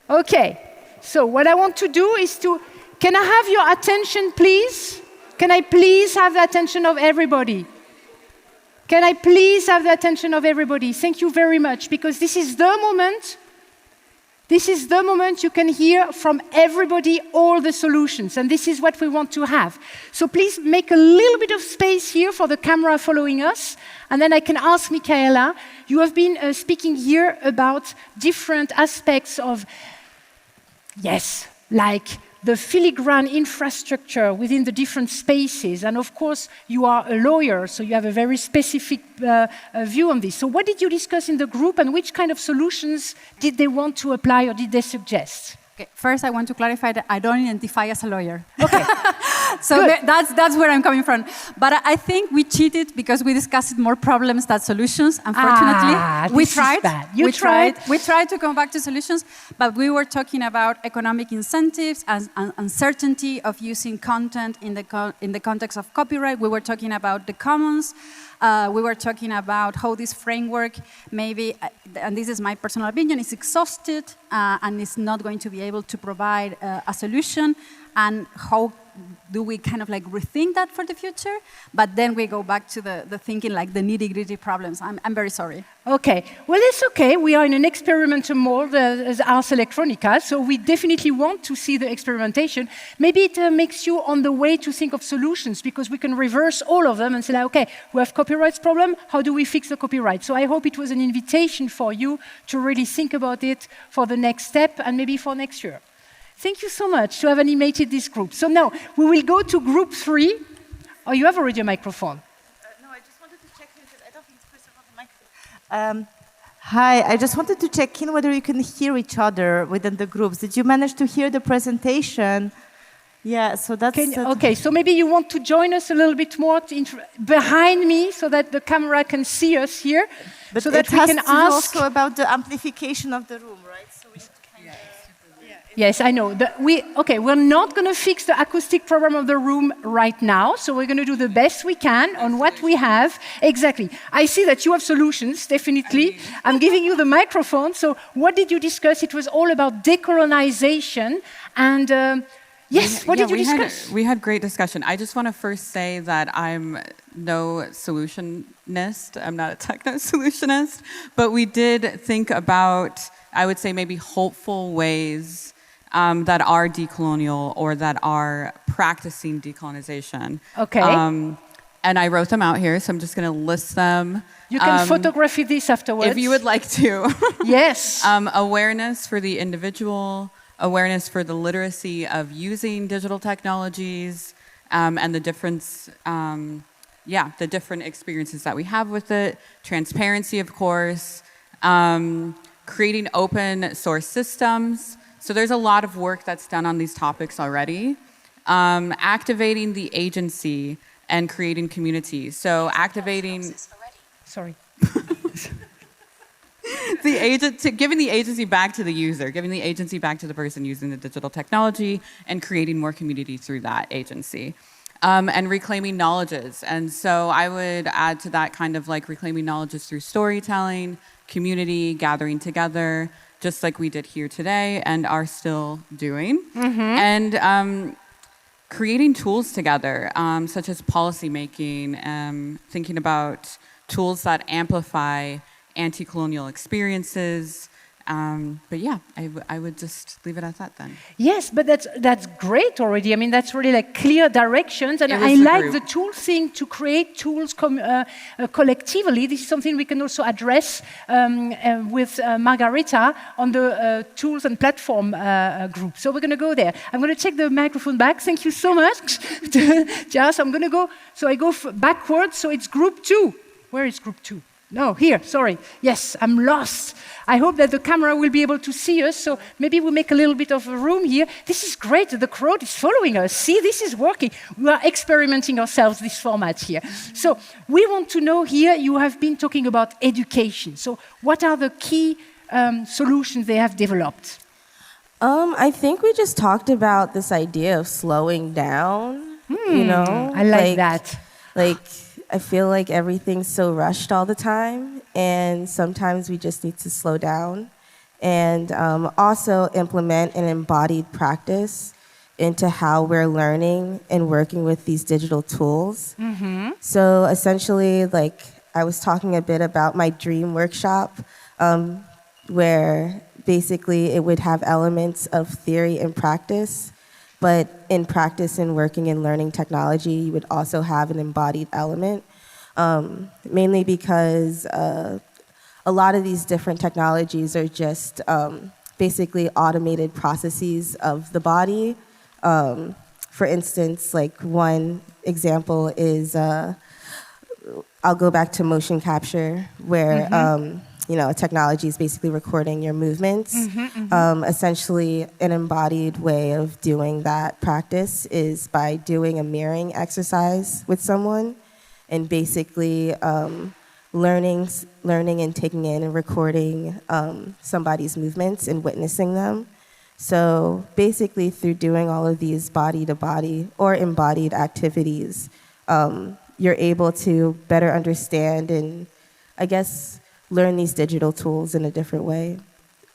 Okay, so what I want to do is can I have your attention, please? Can I please have the attention of everybody? Can I please have the attention of everybody? Thank you very much, because this is the moment. This is the moment you can hear from everybody all the solutions, and this is what we want to have. So please make a little bit of space here for the camera following us, and then I can ask Micaela. You have been speaking here about different aspects of, yes, like the filigrane infrastructure within the different spaces. And of course, you are a lawyer, so you have a very specific view on this. So what did you discuss in the group, and which kind of solutions did they want to apply or did they suggest? Okay, first, I want to clarify that I don't identify as a lawyer. Okay. So that's where I'm coming from. But I think we cheated because we discussed more problems than solutions. Unfortunately, we tried. We tried to come back to solutions, but we were talking about economic incentives and uncertainty of using content in the context of copyright. We were talking about the commons. We were talking about how this framework maybe, and this is my personal opinion, is exhausted and is not going to be able to provide a solution, and how do we kind of like rethink that for the future? But then we go back to the thinking like the nitty-gritty problems. I'm very sorry. Okay, well, it's okay. We are in an experimental mode as Ars Electronica, so we definitely want to see the experimentation. Maybe it makes you on the way to think of solutions, because we can reverse all of them and say, like, okay, we have copyrights problem, how do we fix the copyright? So I hope it was an invitation for you to really think about it for the next step and maybe for next year. Thank you so much to have animated this group. So now we will go to group 3. Oh, you have already a microphone. No, I just wanted to check in because I don't think Christopher has a microphone. Hi, I just wanted to check in whether you can hear each other within the groups. Did you manage to hear the presentation? Yeah, so that's... Okay, so maybe you want to join us a little bit more behind me so that the camera can see us here. But so that it we has can to ask... also about the amplification of the room, right? So we Yes, I know. We're not going to fix the acoustic problem of the room right now, so we're going to do the best we can on what we have. Exactly. I see that you have solutions, definitely. I'm giving you the microphone. So what did you discuss? It was all about decolonization. And yes, what did you discuss? We had great discussion. I just want to first say that I'm no solutionist. I'm not a techno-solutionist. But we did think about, I would say, maybe hopeful ways that are decolonial or that are practicing decolonization. Okay. and I wrote them out here, so I'm just going to list them. You can photograph this afterwards. If you would like to. Yes. Awareness for the individual, awareness for the literacy of using digital technologies, and the difference, the different experiences that we have with it. Transparency, of course. Creating open source systems. So there's a lot of work that's done on these topics already. Activating the agency and creating community. So activating... Sorry. Giving the agency back to the user, giving the agency back to the person using the digital technology, and creating more community through that agency. And reclaiming knowledges. And so I would add to that kind of like reclaiming knowledges through storytelling, community, gathering together, just like we did here today and are still doing. And creating tools together, such as policy making, thinking about tools that amplify anti-colonial experiences. But yeah, I would just leave it at that then. Yes, but that's great already. I mean, that's really like clear directions, and I like the tool thing to create tools collectively. This is something we can also address with Margarita on the tools and platform group. So we're going to go there. I'm going to take the microphone back. Thank you so much, Tiara. So I'm going to go. So I go backwards. So it's group 2. Where is group 2? No, here, sorry. Yes, I'm lost. I hope that the camera will be able to see us, so maybe we make a little bit of a room here. This is great, the crowd is following us. See, this is working. We are experimenting ourselves, this format here. So we want to know here, you have been talking about education. So what are the key solutions they have developed? I think we just talked about this idea of slowing down, you know? I like that. I feel like everything's so rushed all the time, and sometimes we just need to slow down and also implement an embodied practice into how we're learning and working with these digital tools. So essentially, like I was talking a bit about my dream workshop, where basically it would have elements of theory and practice. But in practice and working and learning technology, you would also have an embodied element, mainly because a lot of these different technologies are just basically automated processes of the body. For instance, like one example is, I'll go back to motion capture, where a technology is basically recording your movements. Essentially, an embodied way of doing that practice is by doing a mirroring exercise with someone and basically learning and taking in and recording somebody's movements and witnessing them. So basically, through doing all of these body-to-body or embodied activities, you're able to better understand and, I guess, learn these digital tools in a different way.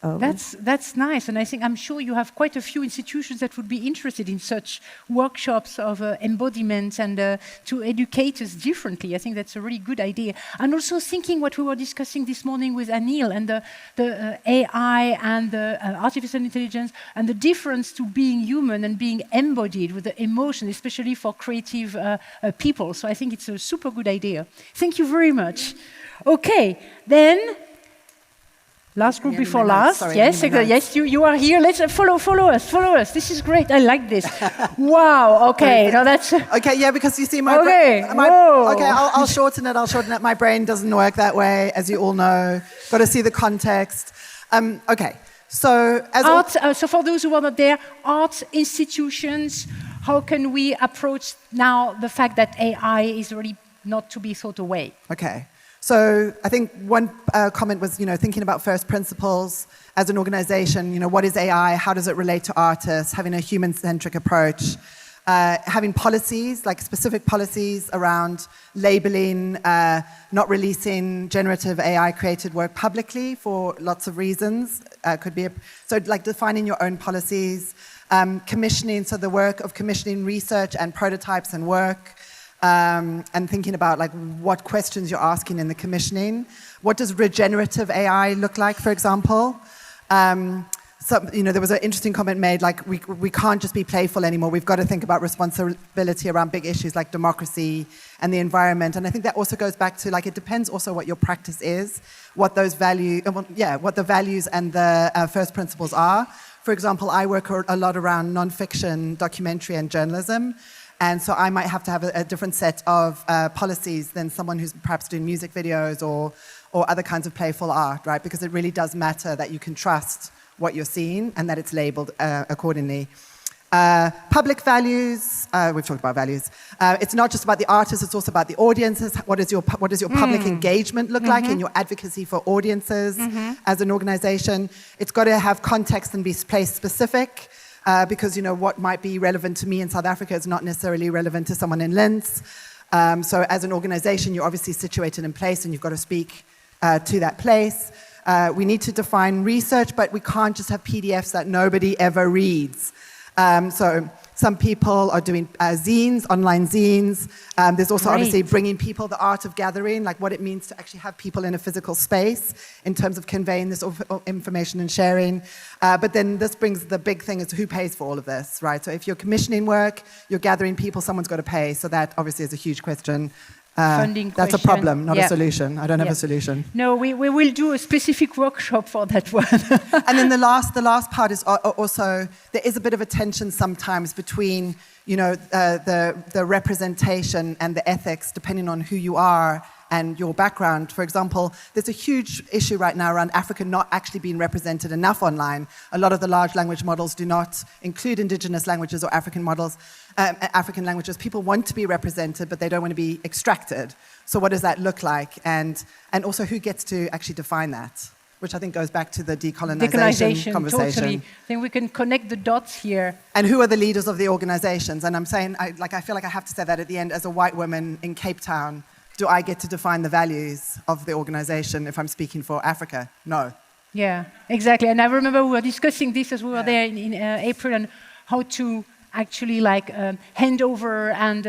That's nice, and I'm sure you have quite a few institutions that would be interested in such workshops of embodiment and to educate us differently. I think that's a really good idea. And also thinking what we were discussing this morning with Anil and the AI and the artificial intelligence and the difference to being human and being embodied with the emotion, especially for creative people. So I think it's a super good idea. Thank you very much. Okay, then last group before last. Sorry, yes, yes, you are here. Let's follow us. This is great. I like this. Wow. Okay. Now that's okay. Yeah, because you see my okay. I'll shorten it. My brain doesn't work that way, as you all know. Got to see the context. Okay. So as so for those who are not there, art institutions. How can we approach now the fact that AI is really not to be thought away? Okay. So I think one comment was, thinking about first principles as an organization. What is AI? How does it relate to artists? Having a human-centric approach. Having policies, like specific policies around labeling, not releasing generative AI-created work publicly for lots of reasons. So like defining your own policies. Commissioning, so the work of commissioning research and prototypes and work. And thinking about like what questions you're asking in the commissioning. What does regenerative AI look like, for example? there was an interesting comment made, like we can't just be playful anymore. We've got to think about responsibility around big issues like democracy and the environment. And I think that also goes back to, like, it depends also what your practice is, what those what the values and the first principles are. For example, I work a lot around nonfiction, documentary, and journalism. And so I might have to have a different set of policies than someone who's perhaps doing music videos or other kinds of playful art, right? Because it really does matter that you can trust what you're seeing and that it's labeled accordingly. Public values, we've talked about values. It's not just about the artists, it's also about the audiences. What does your public engagement look like in your advocacy for audiences as an organization? It's got to have context and be place specific. Because what might be relevant to me in South Africa is not necessarily relevant to someone in Linz. So as an organization, you're obviously situated in place and you've got to speak to that place. We need to define research, but we can't just have PDFs that nobody ever reads. So some people are doing zines, online zines. There's also obviously bringing people, the art of gathering, like what it means to actually have people in a physical space in terms of conveying this information and sharing. But then this brings the big thing is who pays for all of this, right? So if you're commissioning work, you're gathering people, someone's got to pay. So that obviously is a huge question. Funding that's question. A problem, not a solution. I don't have a solution. No, we will do a specific workshop for that one. And then the last part is also, there is a bit of a tension sometimes between, the representation and the ethics, depending on who you are and your background. For example, there's a huge issue right now around Africa not actually being represented enough online. A lot of the large language models do not include indigenous languages or African languages. People want to be represented, but they don't want to be extracted. So what does that look like? And also who gets to actually define that? Which I think goes back to the decolonization conversation. Totally. I think we can connect the dots here. And who are the leaders of the organizations? And I'm saying, I feel like I have to say that at the end, as a white woman in Cape Town, do I get to define the values of the organization if I'm speaking for Africa? No. Yeah, exactly. And I remember we were discussing this as we were there in April, and how to actually hand over and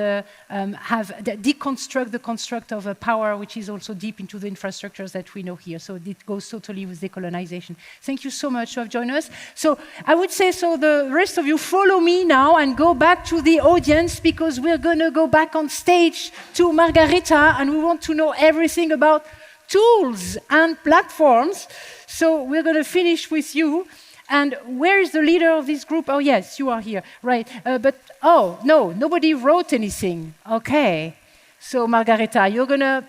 deconstruct the construct of power, which is also deep into the infrastructures that we know here. So it goes totally with decolonization. Thank you so much for joining us. So I would say, so the rest of you follow me now and go back to the audience, because we're going to go back on stage to Margarita, and we want to know everything about tools and platforms. So we're going to finish with you. And where is the leader of this group? Oh, yes, you are here. Right. No, nobody wrote anything. Okay. So, Margarita, you're going to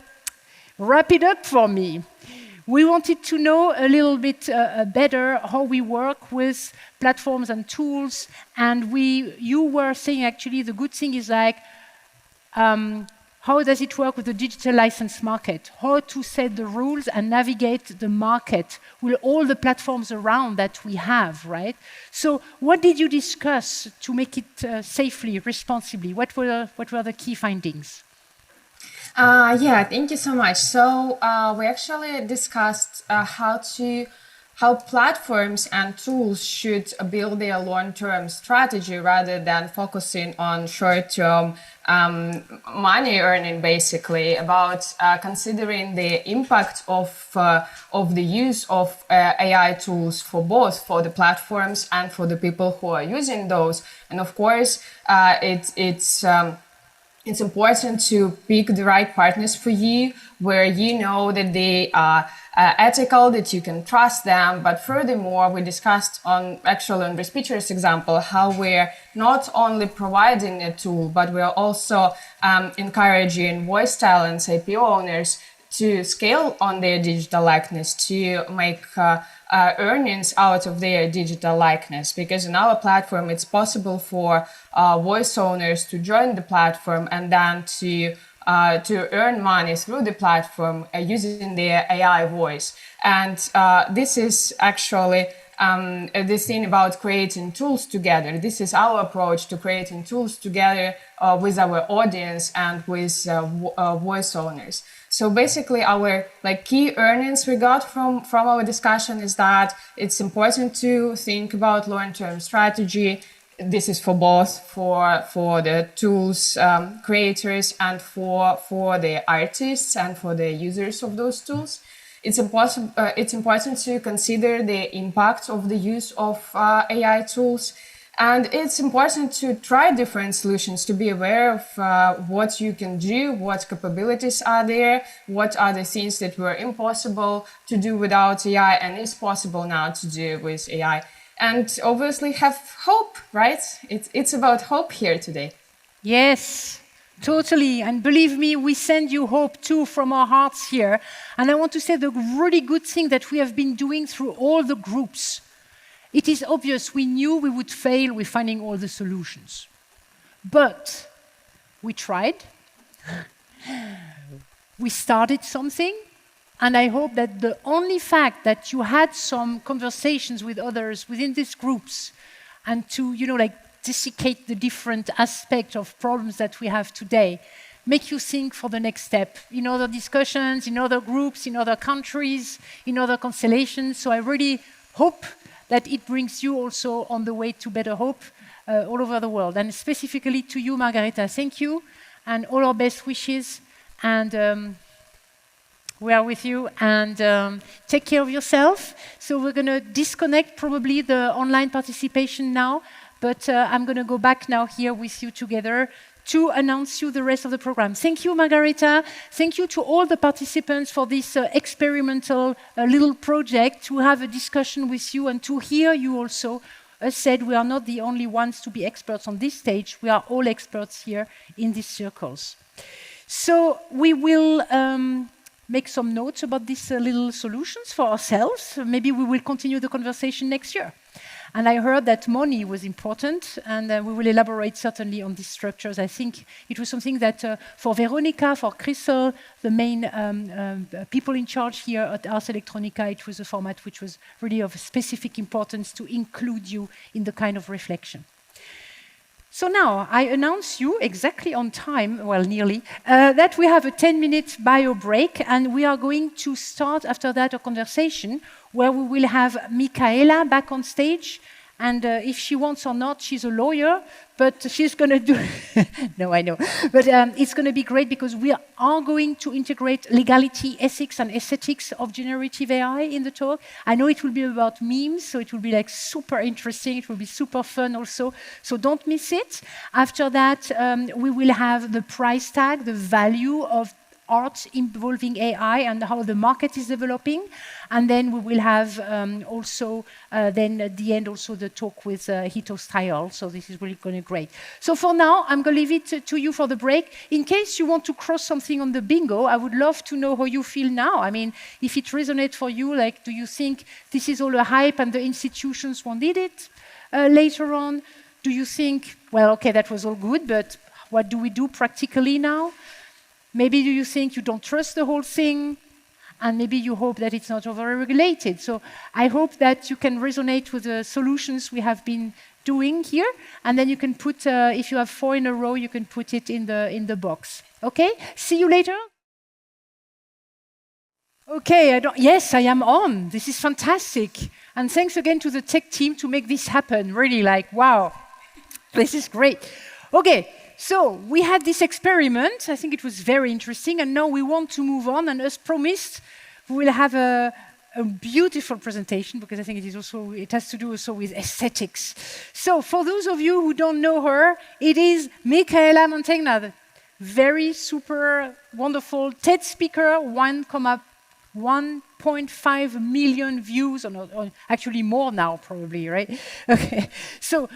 wrap it up for me. We wanted to know a little bit better how we work with platforms and tools. And you were saying, actually, the good thing is how does it work with the digital license market? How to set the rules and navigate the market with all the platforms around that we have, right? So what did you discuss to make it safely, responsibly? What were the key findings? Thank you so much. So we actually discussed how platforms and tools should build their long-term strategy rather than focusing on short-term money earning, basically, about considering the impact of the use of AI tools for both for the platforms and for the people who are using those. And of course, it's important to pick the right partners for you, where you know that they are ethical, that you can trust them. But furthermore, we discussed on the speecher's example, how we're not only providing a tool, but we're also encouraging voice talents, APO owners, to scale on their digital likeness, to make earnings out of their digital likeness. Because in our platform, it's possible for voice owners to join the platform and then to earn money through the platform using their AI voice. And this is actually the thing about creating tools together. This is our approach to creating tools together with our audience and with voice owners. So basically, our key earnings we got from our discussion is that it's important to think about long-term strategy. This is for both for the tools creators and for the artists and for the users of those tools. it's important to consider the impact of the use of AI tools. And it's important to try different solutions, to be aware of what you can do, what capabilities are there, what are the things that were impossible to do without AI and is possible now to do with AI. And obviously have hope, right? It's about hope here today. Yes, totally. And believe me, we send you hope too from our hearts here. And I want to say the really good thing that we have been doing through all the groups. It is obvious we knew we would fail with finding all the solutions. But we tried. We started something. And I hope that the only fact that you had some conversations with others within these groups and to, dissecate the different aspects of problems that we have today, make you think for the next step in other discussions, in other groups, in other countries, in other constellations. So I really hope that it brings you also on the way to better hope all over the world. And specifically to you, Margareta, thank you, and all our best wishes. And we are with you, and take care of yourself. So we're going to disconnect probably the online participation now, but I'm going to go back now here with you together to announce you the rest of the program. Thank you, Margareta. Thank you to all the participants for this experimental little project, to have a discussion with you and to hear you also. As said, we are not the only ones to be experts on this stage. We are all experts here in these circles. So we will make some notes about these little solutions for ourselves. Maybe we will continue the conversation next year. And I heard that money was important, and we will elaborate certainly on these structures. I think it was something that for Veronica, for Crystal, the main people in charge here at Ars Electronica, it was a format which was really of specific importance to include you in the kind of reflection. So now I announce you exactly on time, well, nearly, that we have a 10-minute bio break, and we are going to start after that a conversation where we will have Micaela back on stage. And if she wants or not, she's a lawyer, but she's going to do... No, I know. But it's going to be great because we are going to integrate legality, ethics, and aesthetics of generative AI in the talk. I know it will be about memes, so it will be super interesting. It will be super fun also. So don't miss it. After that, we will have the price tag, the value of art involving AI and how the market is developing. And then we will have also, then at the end, also the talk with Hito Steyerl. So this is really going to be great. So for now, I'm going to leave it to you for the break. In case you want to cross something on the bingo, I would love to know how you feel now. I mean, if it resonates for you, do you think this is all a hype and the institutions won't need it later on? Do you think, well, okay, that was all good, but what do we do practically now? Maybe do you think you don't trust the whole thing? And maybe you hope that it's not over-regulated. So I hope that you can resonate with the solutions we have been doing here. And then you can put, if you have 4 in a row, you can put it in the box. Okay? See you later. Okay, yes, I am on. This is fantastic. And thanks again to the tech team to make this happen. Really, wow. This is great. Okay. So we had this experiment. I think it was very interesting. And now we want to move on. And as promised, we will have a beautiful presentation because I think it has to do also with aesthetics. So for those of you who don't know her, it is Micaela Montagna, very super wonderful TED speaker, 1.5 million views, or actually more now probably, right? Okay. So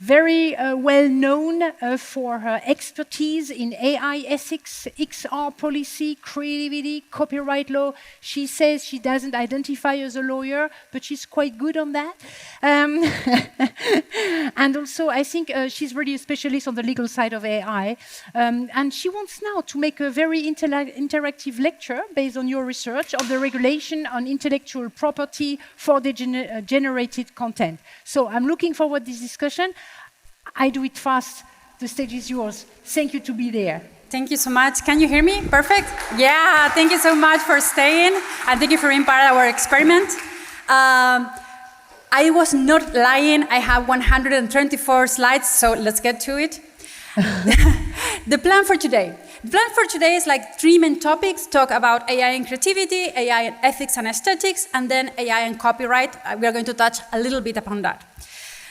very well known for her expertise in AI ethics, XR policy, creativity, copyright law. She says she doesn't identify as a lawyer, but she's quite good on that. And also, I think she's really a specialist on the legal side of AI. And she wants now to make a very interactive lecture based on your research of the regulation on intellectual property for the generated content. So I'm looking forward to this discussion. I do it fast. The stage is yours. Thank you to be there. Thank you so much. Can you hear me? Perfect? Yeah, thank you so much for staying, and thank you for being part of our experiment. I was not lying. I have 124 slides, so let's get to it. The plan for today. The plan for today is like 3 main topics. Talk about AI and creativity, AI and ethics and aesthetics, and then AI and copyright. We are going to touch a little bit upon that.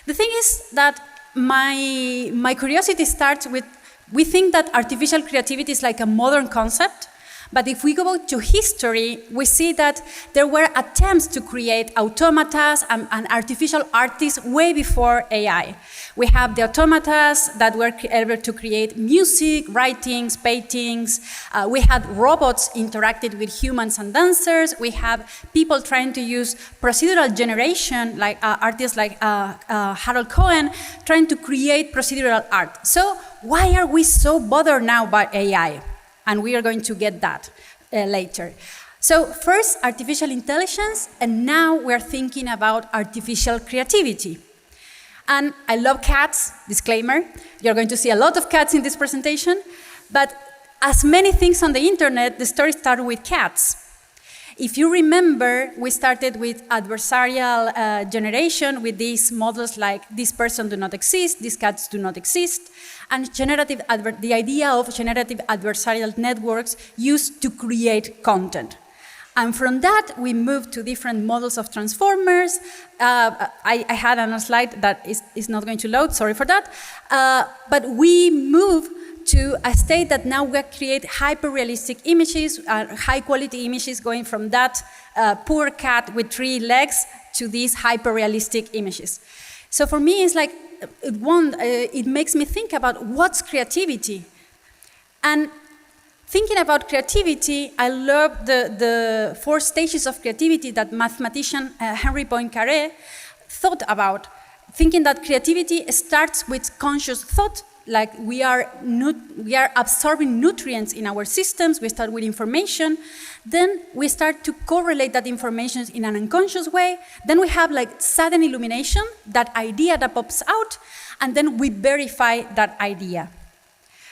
The thing is that my curiosity starts with, we think that artificial creativity is like a modern concept. But if we go to history, we see that there were attempts to create automatas and artificial artists way before AI. We have the automatas that were able to create music, writings, paintings. We had robots interacted with humans and dancers. We have people trying to use procedural generation, like artists like Harold Cohen, trying to create procedural art. So why are we so bothered now by AI? And we are going to get that later. So first, artificial intelligence, and now we're thinking about artificial creativity. And I love cats, disclaimer. You're going to see a lot of cats in this presentation, but as many things on the internet, the story started with cats. If you remember, we started with adversarial generation with these models like this person do not exist, these cats do not exist, and the idea of generative adversarial networks used to create content. And from that, we moved to different models of transformers. I had on a slide that is not going to load, sorry for that. But we moved to a state that now we create hyper-realistic images, high-quality images going from that poor cat with 3 legs to these hyper-realistic images. So for me, it's like, it makes me think about what's creativity. And thinking about creativity, I love the 4 stages of creativity that mathematician Henri Poincaré thought about, thinking that creativity starts with conscious thought, like we are absorbing nutrients in our systems, we start with information, then we start to correlate that information in an unconscious way, then we have like sudden illumination, that idea that pops out, and then we verify that idea.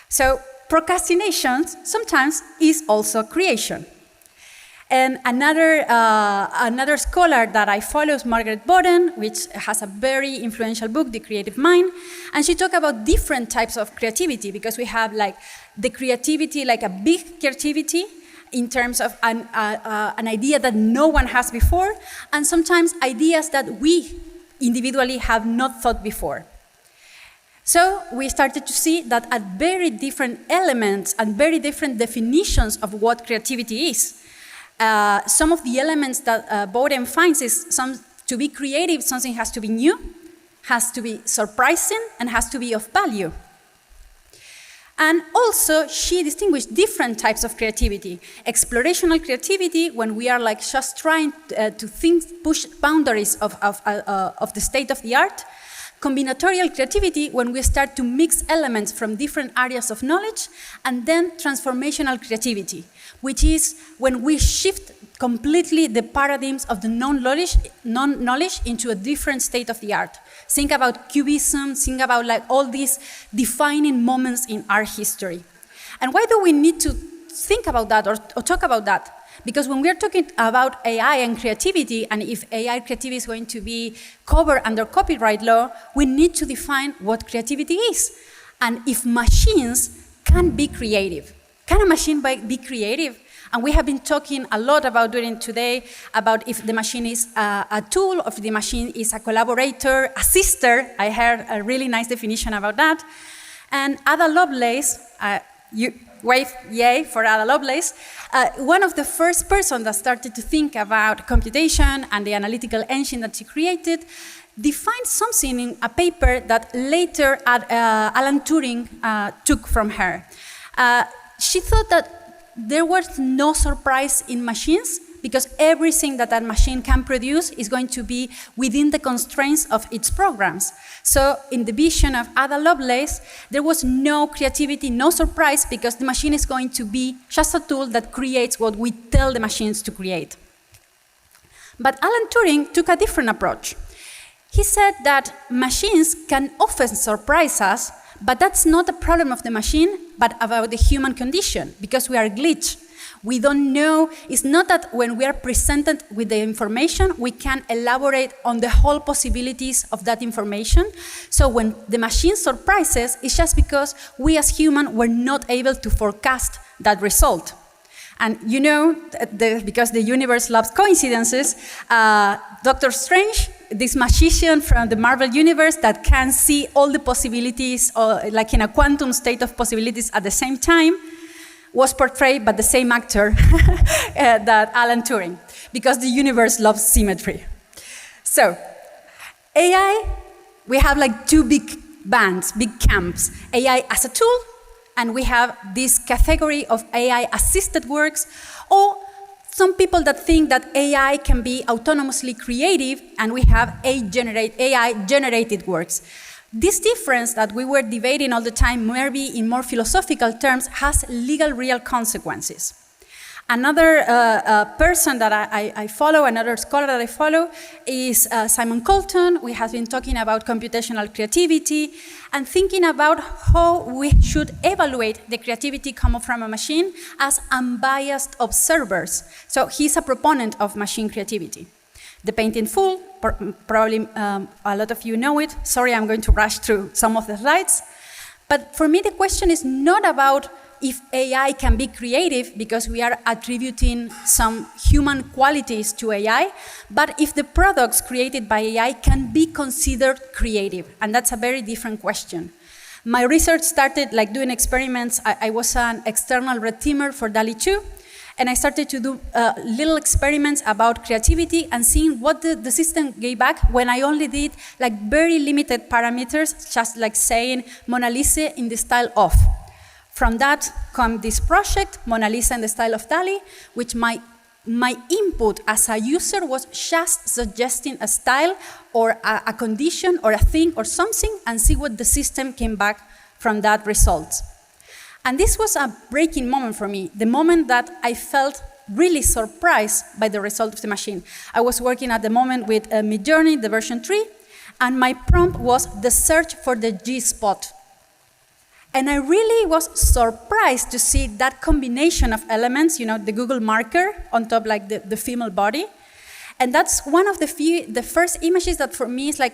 So procrastination sometimes is also creation. And another scholar that I follow is Margaret Boden, which has a very influential book, The Creative Mind. And she talked about different types of creativity, because we have like the creativity, like a big creativity in terms of an idea that no one has before, and sometimes ideas that we individually have not thought before. So we started to see that at very different elements and very different definitions of what creativity is. Some of the elements that Boden finds is to be creative, something has to be new, has to be surprising, and has to be of value. And also, she distinguished different types of creativity. Explorational creativity, when we are like just trying to push boundaries of the state of the art. Combinatorial creativity, when we start to mix elements from different areas of knowledge. And then transformational creativity, which is when we shift completely the paradigms of the non-knowledge into a different state of the art. Think about cubism, think about like all these defining moments in art history. And why do we need to think about that or talk about that? Because when we're talking about AI and creativity, and if AI creativity is going to be covered under copyright law, we need to define what creativity is. And if machines can be creative, can a machine be creative? And we have been talking a lot about during today about if the machine is a tool, or if the machine is a collaborator, a sister. I heard a really nice definition about that. And Ada Lovelace, you wave yay for Ada Lovelace, one of the first persons that started to think about computation and the analytical engine that she created, defined something in a paper that later Alan Turing took from her. She thought that there was no surprise in machines, because everything that machine can produce is going to be within the constraints of its programs. So in the vision of Ada Lovelace, there was no creativity, no surprise, because the machine is going to be just a tool that creates what we tell the machines to create. But Alan Turing took a different approach. He said that machines can often surprise us, but that's not a problem of the machine, but about the human condition, because we are glitch. We don't know, it's not that when we are presented with the information, we can elaborate on the whole possibilities of that information. So when the machine surprises, it's just because we as humans were not able to forecast that result. And you know, because the universe loves coincidences, Doctor Strange, this magician from the Marvel universe that can see all the possibilities, like in a quantum state of possibilities at the same time, was portrayed by the same actor that Alan Turing, because the universe loves symmetry. So, AI, we have like two big bands, big camps. AI as a tool, and we have this category of AI-assisted works, or some people that think that AI can be autonomously creative, and we have AI-generated works. This difference that we were debating all the time, maybe in more philosophical terms, has legal real consequences. Another person that I follow, another scholar that I follow, is Simon Colton. We have been talking about computational creativity and thinking about how we should evaluate the creativity coming from a machine as unbiased observers. So he's a proponent of machine creativity. The Painting Fool, probably a lot of you know it. Sorry, I'm going to rush through some of the slides. But for me, the question is not about if AI can be creative, because we are attributing some human qualities to AI, but if the products created by AI can be considered creative. And that's a very different question. My research started like doing experiments. I was an external red teamer for DALL-E 2. And I started to do little experiments about creativity and seeing what the system gave back when I only did like very limited parameters, just like saying Mona Lisa in the style of. From that come this project, Mona Lisa in the style of DALL-E, which my input as a user was just suggesting a style or a condition or a thing or something, and see what the system came back from that result. And this was a breaking moment for me, the moment that I felt really surprised by the result of the machine. I was working at the moment with Midjourney, the version 3, and my prompt was the search for the G-spot. And I really was surprised to see that combination of elements, you know, the Google marker on top, like the female body. And that's one of the first images that for me is like,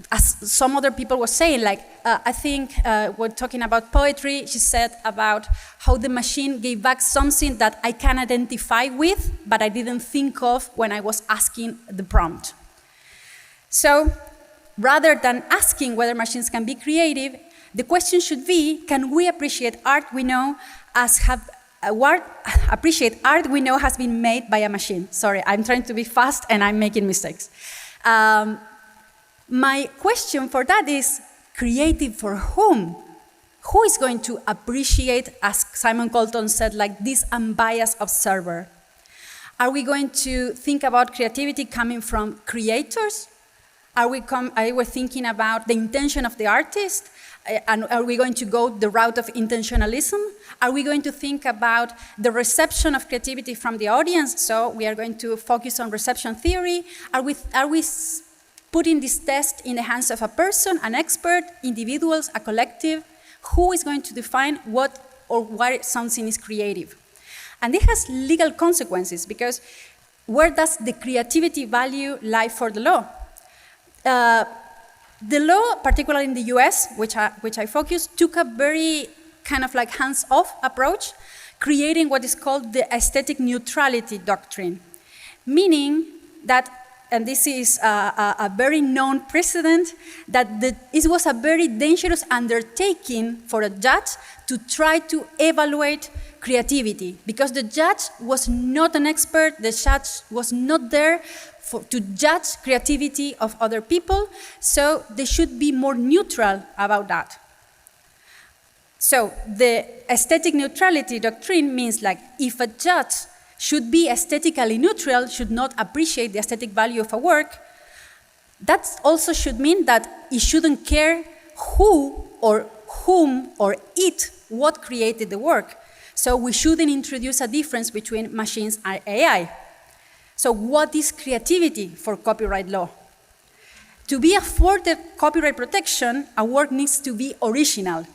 as some other people were saying, like, I think we're talking about poetry, she said about how the machine gave back something that I can identify with, but I didn't think of when I was asking the prompt. So, rather than asking whether machines can be creative, the question should be, can we appreciate art we know has been made by a machine? Sorry, I'm trying to be fast and I'm making mistakes. My question for that is, creative for whom? Who is going to appreciate, as Simon Colton said, like this unbiased observer? Are we going to think about creativity coming from creators? Are we thinking about the intention of the artist? And are we going to go the route of intentionalism? Are we going to think about the reception of creativity from the audience? So we are going to focus on reception theory. Are we putting this test in the hands of a person, an expert, individuals, a collective? Who is going to define what or why something is creative? And it has legal consequences, because where does the creativity value lie for the law? The law, particularly in the US, which I focus, took a very kind of like hands-off approach, creating what is called the aesthetic neutrality doctrine, meaning that, and this is a very known precedent, that it was a very dangerous undertaking for a judge to try to evaluate creativity, because the judge was not an expert, the judge was not there to judge creativity of other people, so they should be more neutral about that. So the aesthetic neutrality doctrine means like if a judge should be aesthetically neutral, should not appreciate the aesthetic value of a work, that also should mean that it shouldn't care who or whom or what created the work. So we shouldn't introduce a difference between machines and AI. So what is creativity for copyright law? To be afforded copyright protection, a work needs to be original.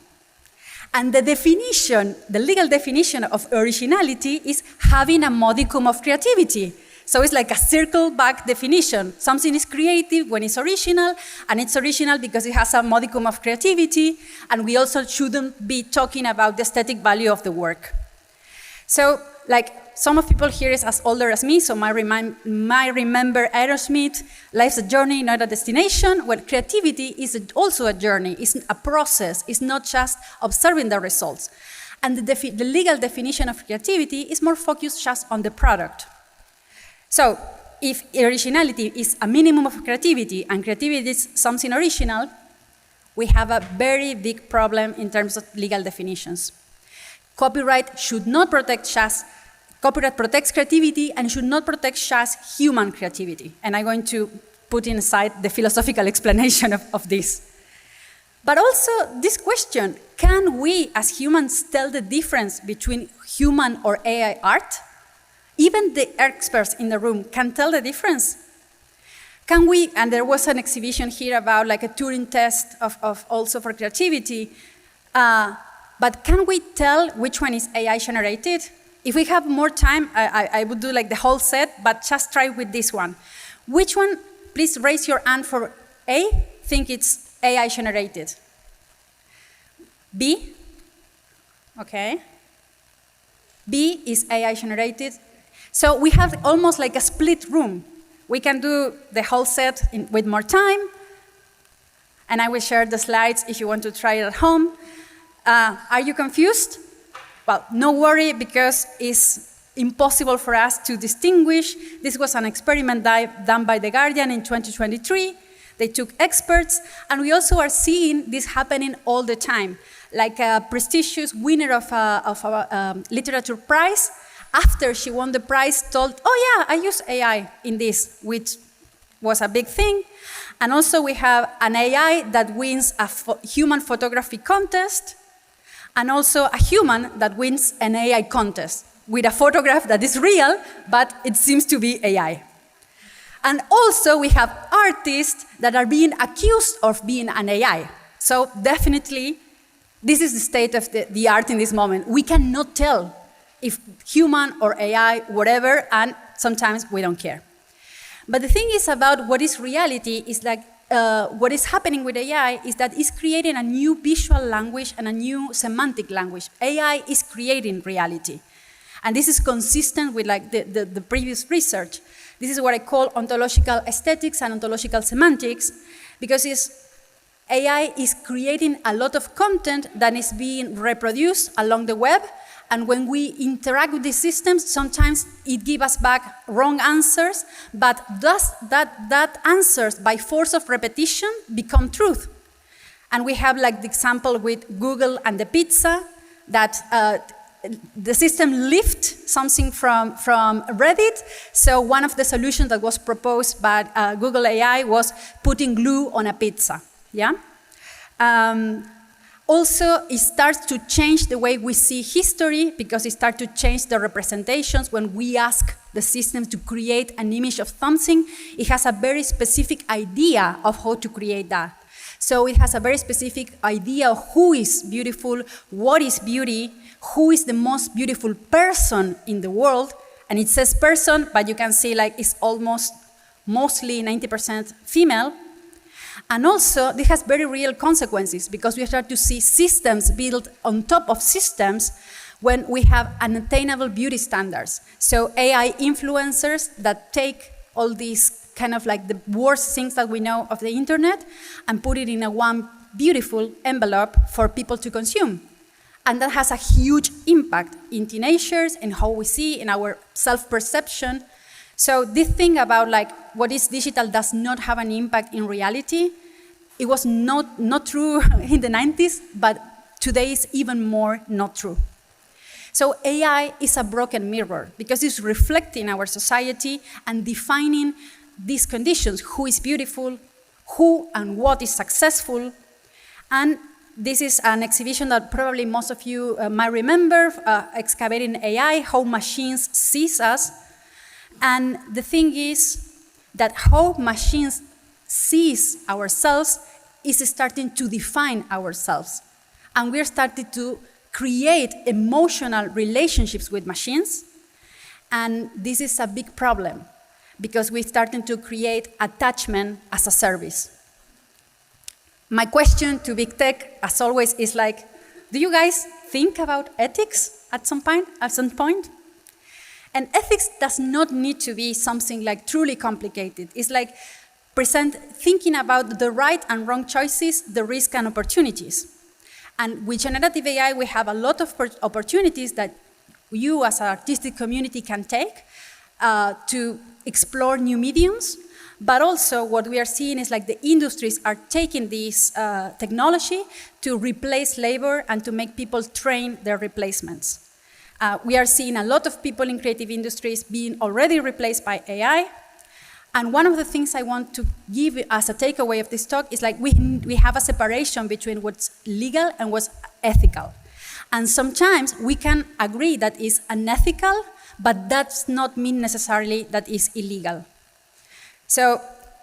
And the definition, the legal definition of originality is having a modicum of creativity. So it's like a circle back definition. Something is creative when it's original, and it's original because it has a modicum of creativity, and we also shouldn't be talking about the aesthetic value of the work. So, like, some of people here is as older as me, so might remember Aerosmith, life's a journey, not a destination, where creativity is also a journey, it's a process, it's not just observing the results. And the legal definition of creativity is more focused just on the product. So, if originality is a minimum of creativity, and creativity is something original, we have a very big problem in terms of legal definitions. Copyright should not protect just, copyright protects creativity and should not protect just human creativity. And I'm going to put inside the philosophical explanation of this. But also this question, can we as humans tell the difference between human or AI art? Even the experts in the room can tell the difference. Can we, and there was an exhibition here about like a Turing test of also for creativity, but can we tell which one is AI generated? If we have more time, I would do like the whole set, but just try with this one. Which one, please raise your hand for A, think it's AI generated. B, okay. B is AI generated. So we have almost like a split room. We can do the whole set with more time, and I will share the slides if you want to try it at home. Are you confused? Well, no worry, because it's impossible for us to distinguish. This was an experiment done by The Guardian in 2023. They took experts, and we also are seeing this happening all the time. Like a prestigious winner of a literature prize, after she won the prize, told, oh yeah, I used AI in this, which was a big thing. And also we have an AI that wins a human photography contest, and also a human that wins an AI contest with a photograph that is real, but it seems to be AI. And also we have artists that are being accused of being an AI. So definitely, this is the state of the art in this moment. We cannot tell if human or AI, whatever, and sometimes we don't care. But the thing is about what is reality is like, what is happening with AI is that it's creating a new visual language and a new semantic language. AI is creating reality. And this is consistent with like the previous research. This is what I call ontological aesthetics and ontological semantics, because AI is creating a lot of content that is being reproduced along the web, and when we interact with these systems, sometimes it gives us back wrong answers, but thus that answers, by force of repetition, become truth. And we have like the example with Google and the pizza, that the system lifts something from Reddit. So one of the solutions that was proposed by Google AI was putting glue on a pizza. Yeah. Also, it starts to change the way we see history, because it starts to change the representations. When we ask the system to create an image of something, it has a very specific idea of how to create that. So it has a very specific idea of who is beautiful, what is beauty, who is the most beautiful person in the world. And it says person, but you can see like it's mostly 90% female. And also, this has very real consequences, because we start to see systems built on top of systems when we have unattainable beauty standards. So AI influencers that take all these kind of like the worst things that we know of the internet and put it in a one beautiful envelope for people to consume. And that has a huge impact in teenagers and how we see in our self-perception. So this thing about like what is digital does not have an impact in reality, it was not true in the 90s, but today is even more not true. So AI is a broken mirror, because it's reflecting our society and defining these conditions: who is beautiful, who and what is successful. And this is an exhibition that probably most of you might remember, Excavating AI, how machines sees us. And the thing is that how machines sees ourselves is starting to define ourselves. and we're starting to create emotional relationships with machines. And this is a big problem because we're starting to create attachment as a service. My question to big tech, as always, is like, do you guys think about ethics at some point? And ethics does not need to be something like truly complicated. It's like thinking about the right and wrong choices, the risk and opportunities. And with generative AI, we have a lot of opportunities that you as an artistic community can take to explore new mediums. But also what we are seeing is like the industries are taking this technology to replace labor and to make people train their replacements. We are seeing a lot of people in creative industries being already replaced by AI. And one of the things I want to give as a takeaway of this talk is like we have a separation between what's legal and what's ethical. And sometimes we can agree that is unethical, but does not mean necessarily that is illegal. So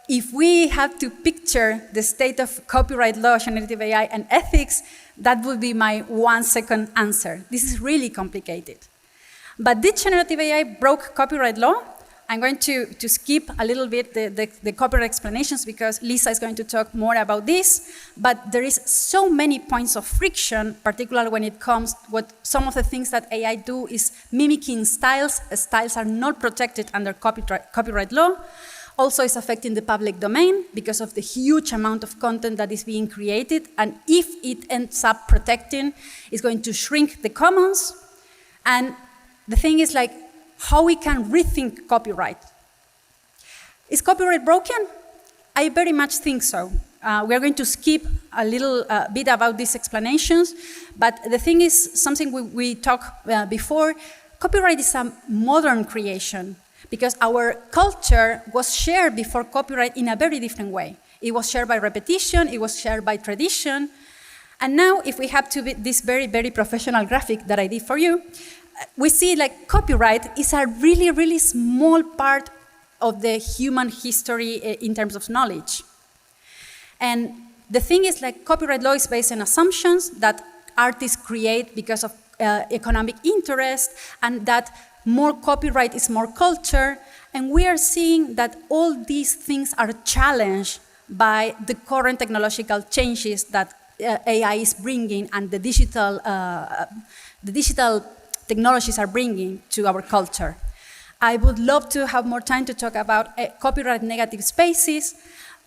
if we have to picture the state of copyright law, generative AI, and ethics, that would be my 1 second answer. This is really complicated. But did generative AI broke copyright law? I'm going to skip a little bit the copyright explanations because Lisa is going to talk more about this. But there is so many points of friction, particularly when it comes what some of the things that AI do is mimicking styles. Styles are not protected under copyright law. Also, it's affecting the public domain because of the huge amount of content that is being created. And if it ends up protecting, it's going to shrink the commons. And the thing is like how we can rethink copyright. Is copyright broken? I very much think so. We're going to skip a little bit about these explanations. But the thing is something we talked before. Copyright is a modern creation. Because our culture was shared before copyright in a very different way. It was shared by repetition, it was shared by tradition. And now, if we have to be this very, very professional graphic that I did for you, we see like copyright is a really, really small part of the human history in terms of knowledge. And the thing is like copyright law is based on assumptions that artists create because of economic interest and that more copyright is more culture, and we are seeing that all these things are challenged by the current technological changes that AI is bringing and the digital technologies are bringing to our culture. I would love to have more time to talk about copyright negative spaces,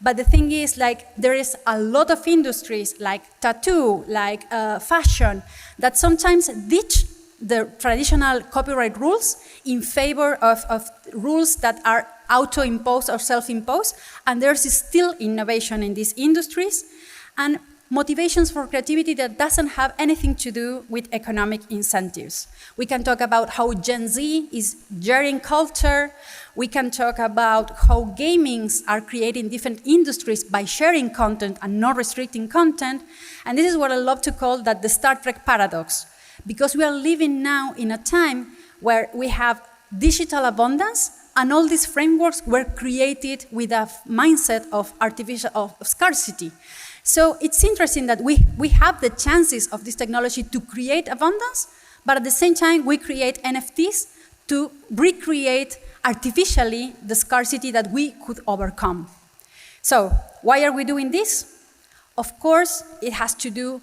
but the thing is, like, there is a lot of industries like tattoo, like fashion, that sometimes ditch the traditional copyright rules in favor of rules that are auto-imposed or self-imposed, and there's still innovation in these industries, and motivations for creativity that doesn't have anything to do with economic incentives. We can talk about how Gen Z is jarring culture. We can talk about how gamings are creating different industries by sharing content and not restricting content, and this is what I love to call that the Star Trek paradox. Because we are living now in a time where we have digital abundance and all these frameworks were created with a mindset of scarcity. So it's interesting that we have the chances of this technology to create abundance, but at the same time we create NFTs to recreate artificially the scarcity that we could overcome. So why are we doing this? Of course, it has to do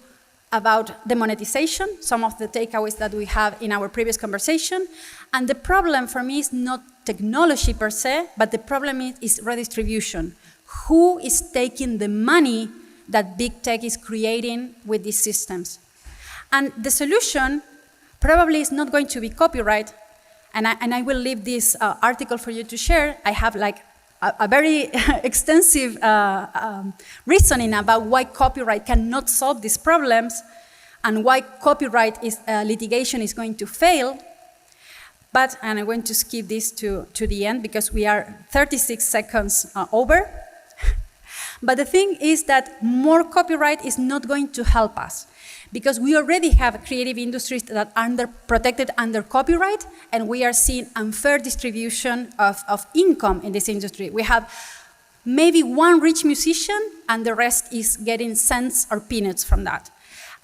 about the monetization, some of the takeaways that we have in our previous conversation. And the problem for me is not technology per se, but the problem is redistribution. Who is taking the money that big tech is creating with these systems? And the solution probably is not going to be copyright. And I will leave this article for you to share. I have like a very extensive reasoning about why copyright cannot solve these problems and why copyright litigation is going to fail. But, and I'm going to skip this to the end because we are 36 seconds over. But the thing is that more copyright is not going to help us because we already have creative industries that are protected under copyright, and we are seeing unfair distribution of income in this industry. We have maybe one rich musician, and the rest is getting cents or peanuts from that.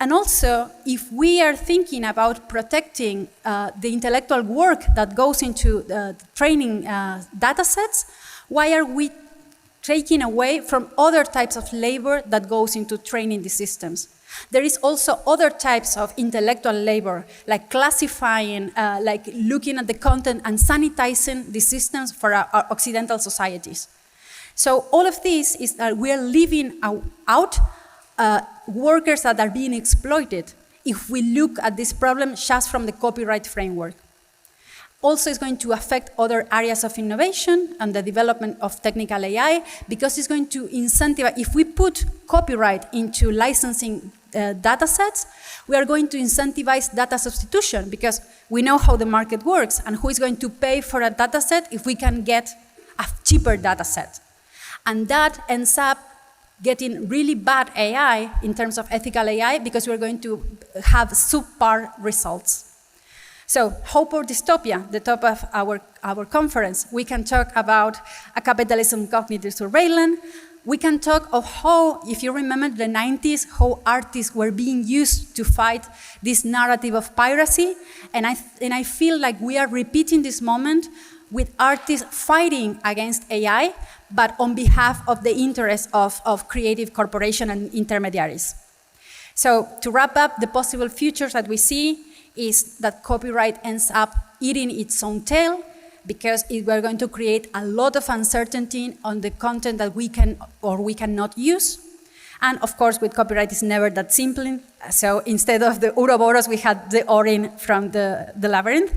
And also, if we are thinking about protecting the intellectual work that goes into training data sets, why are we taking away from other types of labor that goes into training the systems? There is also other types of intellectual labor, like classifying, like looking at the content and sanitizing the systems for our Occidental societies. So all of this is that we are leaving out workers that are being exploited if we look at this problem just from the copyright framework. Also, it's going to affect other areas of innovation and the development of technical AI, because it's going to incentivize, if we put copyright into licensing data sets, we are going to incentivize data substitution, because we know how the market works and who is going to pay for a data set if we can get a cheaper data set. And that ends up getting really bad AI in terms of ethical AI, because we're going to have subpar results. So, hope or dystopia, the top of our conference. We can talk about a capitalism cognitive surveillance. We can talk of how, if you remember the 90s, how artists were being used to fight this narrative of piracy. And I feel like we are repeating this moment with artists fighting against AI, but on behalf of the interests of creative corporations and intermediaries. So to wrap up, the possible futures that we see is that copyright ends up eating its own tail, because we're going to create a lot of uncertainty on the content that we can or we cannot use. And of course, with copyright, it's never that simple. So instead of the Ouroboros, we had the Orin from the labyrinth.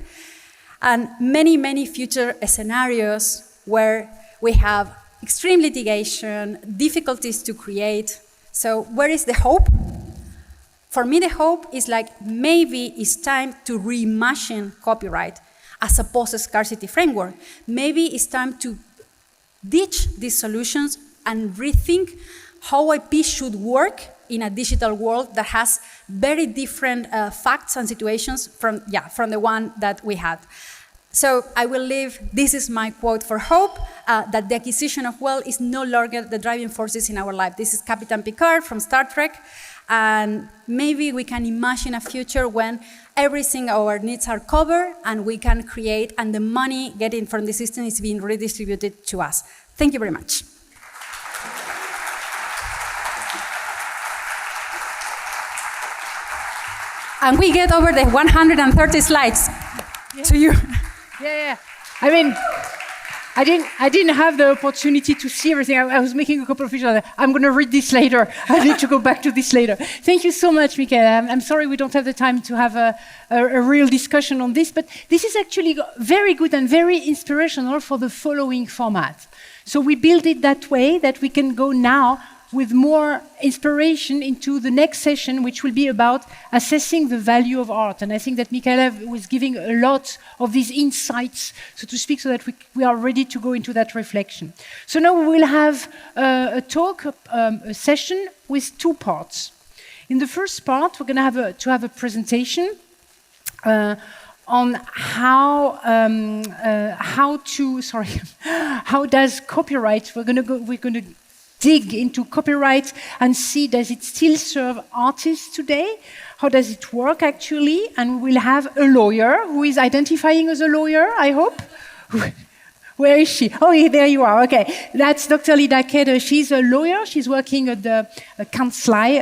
And many, many future scenarios where we have extreme litigation, difficulties to create. So where is the hope? For me, the hope is like maybe it's time to reimagine copyright as a post-scarcity framework. Maybe it's time to ditch these solutions and rethink how IP should work in a digital world that has very different facts and situations from the one that we had. So I will leave, this is my quote for hope, that the acquisition of wealth is no longer the driving forces in our life. This is Captain Picard from Star Trek. And maybe we can imagine a future when everything our needs are covered and we can create, and the money getting from the system is being redistributed to us. Thank you very much. And we get over the 130 slides to you. Yeah. I mean, I didn't have the opportunity to see everything. I was making a couple of visuals. I'm going to read this later. I need to go back to this later. Thank you so much, Micaela. I'm sorry we don't have the time to have a real discussion on this, but this is actually very good and very inspirational for the following format. So we build it that way that we can go now with more inspiration into the next session, which will be about assessing the value of art. And I think that Micaela was giving a lot of these insights, so to speak, so that we are ready to go into that reflection. So now we will have a talk, a session with two parts. In the first part, we're going to have a presentation on how does copyright, we're going to dig into copyright and see, does it still serve artists today? How does it work actually? And we will have a lawyer who is identifying as a lawyer, I hope. Where is she? Oh, there you are. Okay, that's Dr. Lida Keder. She's a lawyer. She's working at the Kanzlei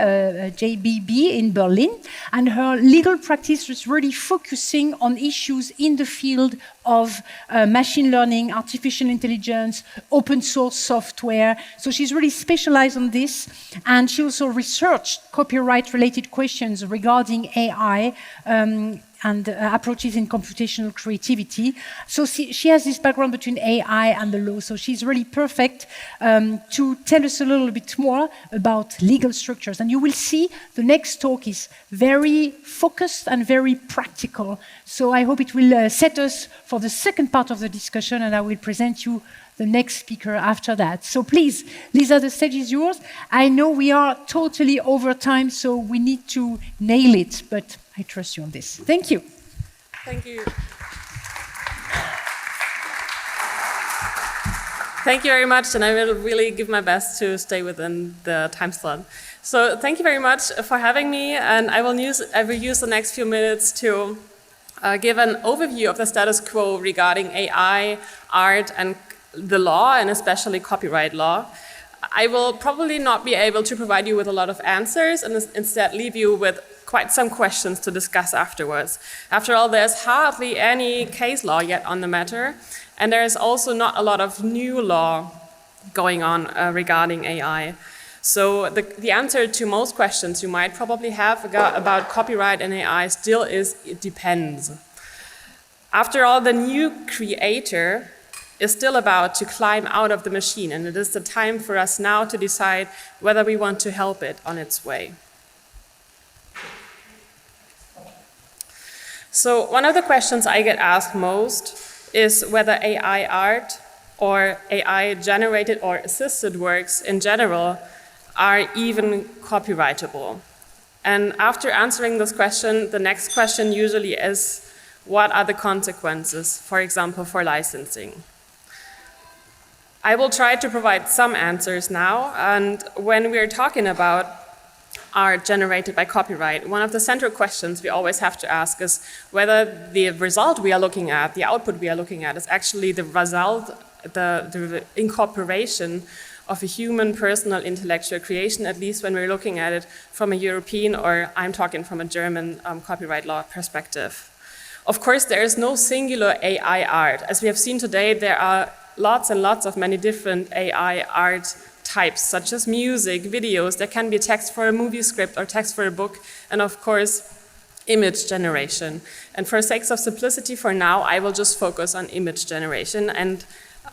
JBB in Berlin, and her legal practice is really focusing on issues in the field of machine learning, artificial intelligence, open source software. So she's really specialized on this, and she also researched copyright-related questions regarding AI and approaches in computational creativity. So she has this background between AI and the law, so she's really perfect to tell us a little bit more about legal structures. And you will see the next talk is very focused and very practical. So I hope it will set us for the second part of the discussion, and I will present you the next speaker after that. So please, Lisa, the stage is yours. I know we are totally over time, so we need to nail it, but I trust you on this. Thank you. Thank you. Thank you very much, and I will really give my best to stay within the time slot. So thank you very much for having me, and I will use the next few minutes to give an overview of the status quo regarding AI, art, and the law, and especially copyright law. I will probably not be able to provide you with a lot of answers, and instead leave you with quite some questions to discuss afterwards. After all, there's hardly any case law yet on the matter, and there is also not a lot of new law going on regarding AI. So the answer to most questions you might probably have about copyright and AI still is, it depends. After all, the new creator is still about to climb out of the machine, and it is the time for us now to decide whether we want to help it on its way. So one of the questions I get asked most is whether AI art or AI generated or assisted works in general are even copyrightable. And after answering this question, the next question usually is, what are the consequences, for example, for licensing? I will try to provide some answers now, and when we're talking about art generated by copyright, one of the central questions we always have to ask is whether the result we are looking at, the output we are looking at, is actually the result, the incorporation of a human personal intellectual creation, at least when we're looking at it from a European, or I'm talking from a German copyright law perspective. Of course, there is no singular AI art. As we have seen today, there are lots and lots of many different AI art types, such as music, videos. There can be text for a movie script or text for a book, and of course, image generation. And for sake of simplicity for now, I will just focus on image generation and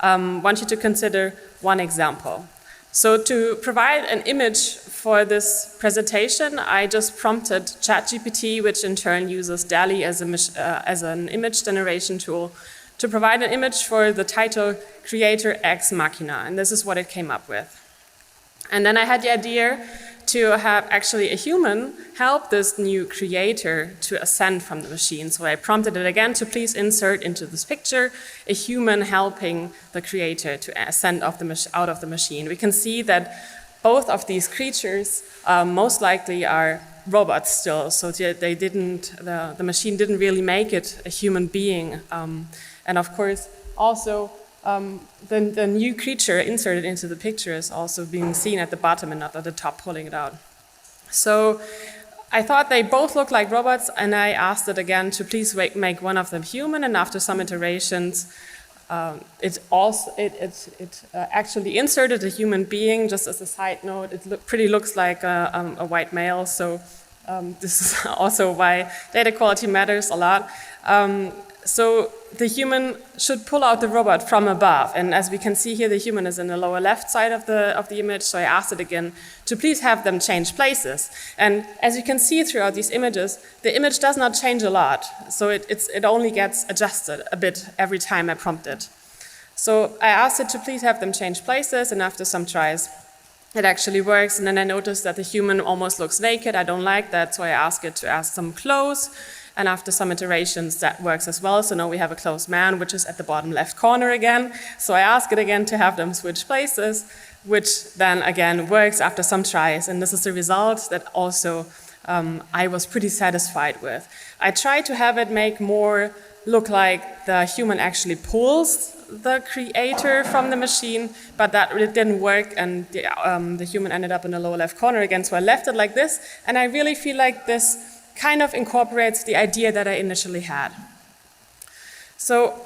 want you to consider one example. So to provide an image for this presentation, I just prompted ChatGPT, which in turn uses DALL-E as an image generation tool, to provide an image for the title Creator Ex Machina, and this is what it came up with. And then I had the idea to have actually a human help this new creator to ascend from the machine. So I prompted it again to please insert into this picture a human helping the creator to ascend out of the machine. We can see that both of these creatures most likely are robots still, so the machine didn't really make it a human being. And of course, also, the new creature inserted into the picture is also being seen at the bottom and not at the top, pulling it out. So I thought they both look like robots, and I asked it again to please make one of them human, and after some iterations, it actually inserted a human being. Just as a side note, it looks like a white male, so this is also why data quality matters a lot. So the human should pull out the robot from above, and as we can see here, the human is in the lower left side of the image, so I asked it again to please have them change places. And as you can see throughout these images, the image does not change a lot, so it only gets adjusted a bit every time I prompt it. So I asked it to please have them change places, and after some tries, it actually works, and then I noticed that the human almost looks naked. I don't like that, so I asked it to ask some clothes. And after some iterations, that works as well. So now we have a clothes man, which is at the bottom left corner again. So I ask it again to have them switch places, which then again works after some tries. And this is the result that also I was pretty satisfied with. I tried to have it make more look like the human actually pulls the creator from the machine, but that really didn't work, and the human ended up in the lower left corner again. So I left it like this, and I really feel like this kind of incorporates the idea that I initially had. So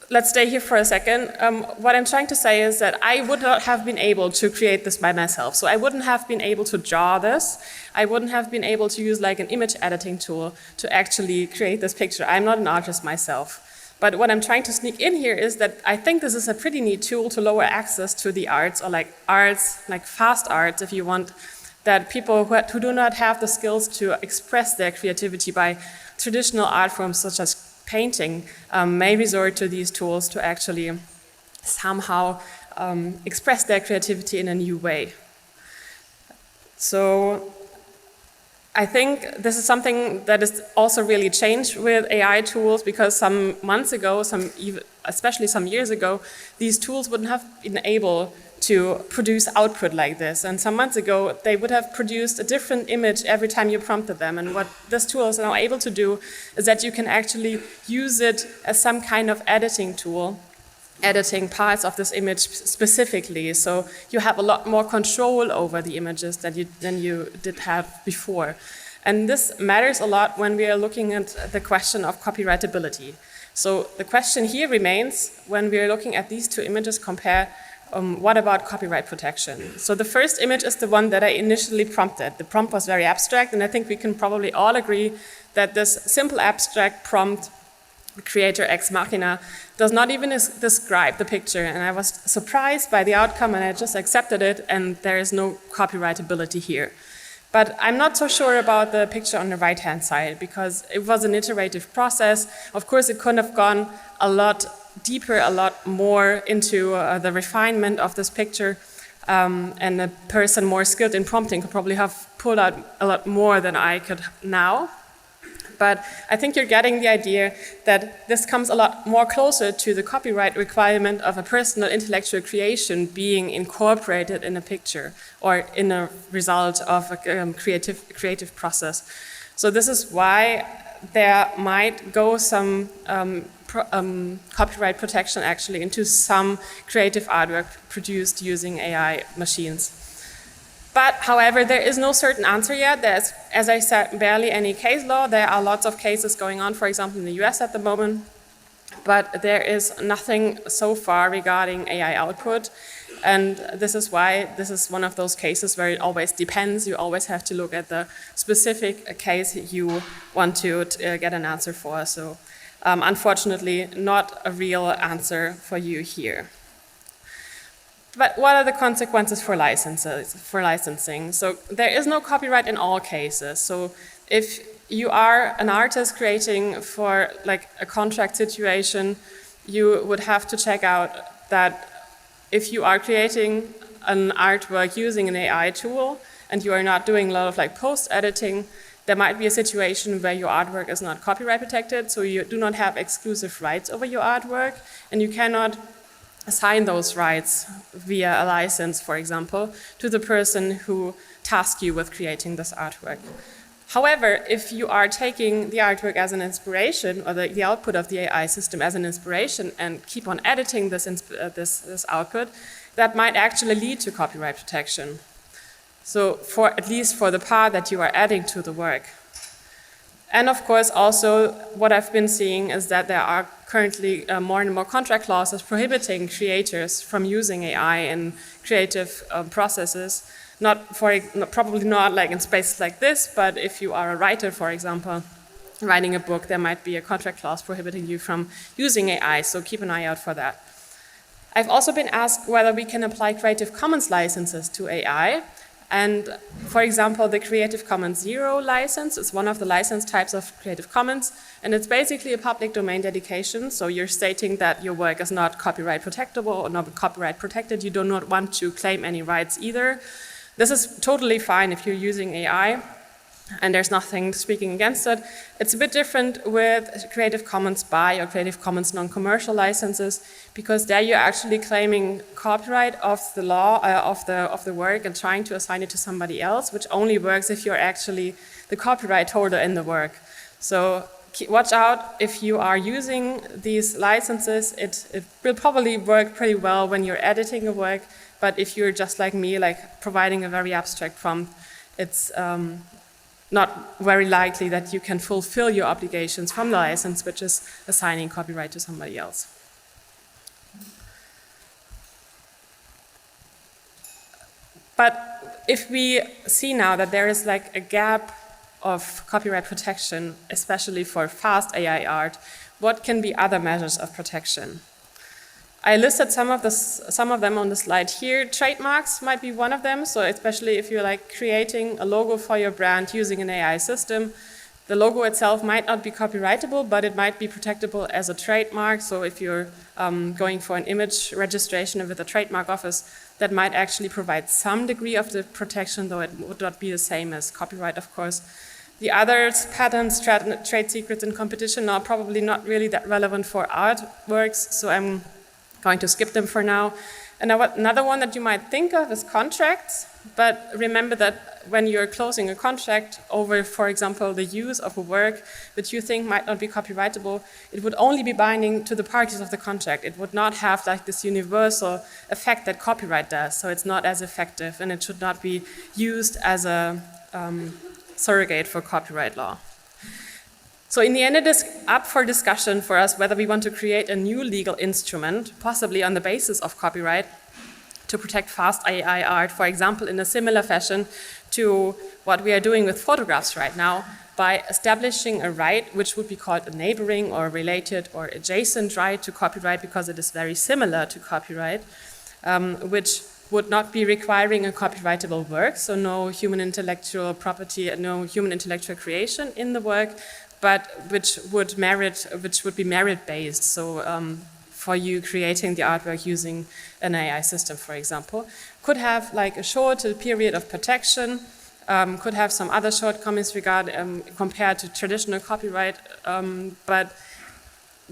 let's stay here for a second. What I'm trying to say is that I would not have been able to create this by myself. So I wouldn't have been able to draw this. I wouldn't have been able to use like an image editing tool to actually create this picture. I'm not an artist myself. But what I'm trying to sneak in here is that I think this is a pretty neat tool to lower access to the arts, or like arts, like fast arts if you want, that people who do not have the skills to express their creativity by traditional art forms such as painting may resort to these tools to actually somehow express their creativity in a new way. So I think this is something that is also really changed with AI tools, because some months ago, especially some years ago, these tools wouldn't have been able to produce output like this. And some months ago, they would have produced a different image every time you prompted them. And what this tool is now able to do is that you can actually use it as some kind of editing tool, editing parts of this image specifically. So you have a lot more control over the images than you did have before. And this matters a lot when we are looking at the question of copyrightability. So the question here remains, when we are looking at these two images, compare what about copyright protection? So the first image is the one that I initially prompted. The prompt was very abstract, and I think we can probably all agree that this simple abstract prompt, creator ex machina, does not even describe the picture. And I was surprised by the outcome, and I just accepted it, and there is no copyrightability here. But I'm not so sure about the picture on the right-hand side, because it was an iterative process. Of course, it could have gone a lot deeper, a lot more into the refinement of this picture, and a person more skilled in prompting could probably have pulled out a lot more than I could now. But I think you're getting the idea that this comes a lot more closer to the copyright requirement of a personal intellectual creation being incorporated in a picture or in a result of a creative process. So this is why there might go some copyright protection actually into some creative artwork produced using AI machines. But, however, there is no certain answer yet. There's, as I said, barely any case law. There are lots of cases going on, for example, in the US at the moment. But there is nothing so far regarding AI output. And this is why this is one of those cases where it always depends. You always have to look at the specific case you want to get an answer for. So, unfortunately, not a real answer for you here. But what are the consequences for licensing? So there is no copyright in all cases. So if you are an artist creating for like a contract situation, you would have to check out that if you are creating an artwork using an AI tool and you are not doing a lot of like post-editing, there might be a situation where your artwork is not copyright protected, so you do not have exclusive rights over your artwork, and you cannot assign those rights via a license, for example, to the person who tasked you with creating this artwork. However, if you are taking the artwork as an inspiration, or the output of the AI system as an inspiration, and keep on editing this output, that might actually lead to copyright protection. So at least for the part that you are adding to the work. And of course, also, what I've been seeing is that there are currently more and more contract clauses prohibiting creators from using AI in creative processes. Probably not like in spaces like this, but if you are a writer, for example, writing a book, there might be a contract clause prohibiting you from using AI, so keep an eye out for that. I've also been asked whether we can apply Creative Commons licenses to AI. And for example, the Creative Commons Zero license is one of the license types of Creative Commons, and it's basically a public domain dedication. So you're stating that your work is not copyright protectable or not copyright protected. You do not want to claim any rights either. This is totally fine if you're using AI, and there's nothing speaking against it. It's a bit different with Creative Commons by or Creative Commons non-commercial licenses, because there you're actually claiming copyright of the law of the work and trying to assign it to somebody else, which only works if you're actually the copyright holder in the work. So watch out if you are using these licenses. It will probably work pretty well when you're editing a work, but if you're just like me, like providing a very abstract prompt, it's not very likely that you can fulfill your obligations from the license, which is assigning copyright to somebody else. But if we see now that there is like a gap of copyright protection, especially for fast AI art, what can be other measures of protection? I listed some of them on the slide here. Trademarks might be one of them. So especially if you're like creating a logo for your brand using an AI system, the logo itself might not be copyrightable, but it might be protectable as a trademark. So if you're going for an image registration with a trademark office, that might actually provide some degree of the protection, though it would not be the same as copyright, of course. The others, patents, trade secrets, and competition, are probably not really that relevant for artworks, so I'm going to skip them for now. And another one that you might think of is contracts, but remember that when you're closing a contract over, for example, the use of a work that you think might not be copyrightable, it would only be binding to the parties of the contract. It would not have like this universal effect that copyright does, so it's not as effective, and it should not be used as a surrogate for copyright law. So in the end, it is up for discussion for us whether we want to create a new legal instrument, possibly on the basis of copyright, to protect fast AI art, for example, in a similar fashion to what we are doing with photographs right now, by establishing a right which would be called a neighboring or related or adjacent right to copyright, because it is very similar to copyright, which would not be requiring a copyrightable work, so no human intellectual property and no human intellectual creation in the work, but which would be merit-based. So for you creating the artwork using an AI system, for example, could have like a short period of protection, could have some other shortcomings compared to traditional copyright, but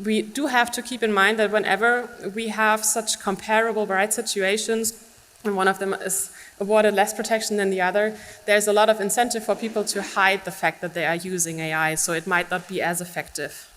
we do have to keep in mind that whenever we have such comparable right situations, and one of them is awarded less protection than the other, there's a lot of incentive for people to hide the fact that they are using AI, so it might not be as effective.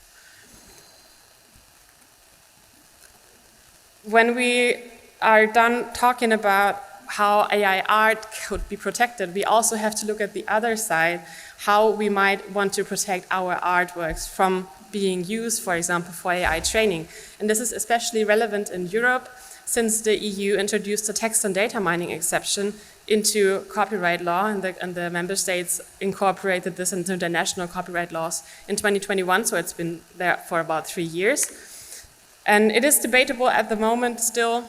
When we are done talking about how AI art could be protected, we also have to look at the other side, how we might want to protect our artworks from being used, for example, for AI training. And this is especially relevant in Europe, since the EU introduced a text and data mining exception into copyright law, and the member states incorporated this into their national copyright laws in 2021, so it's been there for about 3 years. And it is debatable at the moment still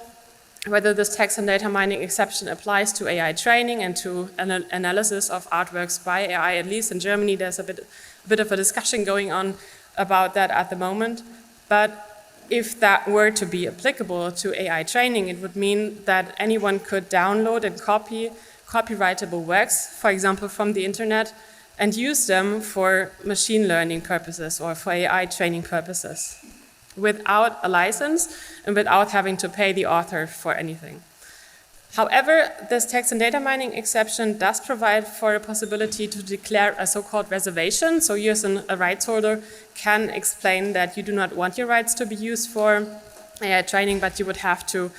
whether this text and data mining exception applies to AI training and to analysis of artworks by AI. At least in Germany, there's a bit of a discussion going on about that at the moment. But if that were to be applicable to AI training, it would mean that anyone could download and copy copyrightable works, for example, from the internet, and use them for machine learning purposes or for AI training purposes, without a license and without having to pay the author for anything. However, this text and data mining exception does provide for a possibility to declare a so-called reservation. So you as a rights holder can explain that you do not want your rights to be used for AI training, but you would have to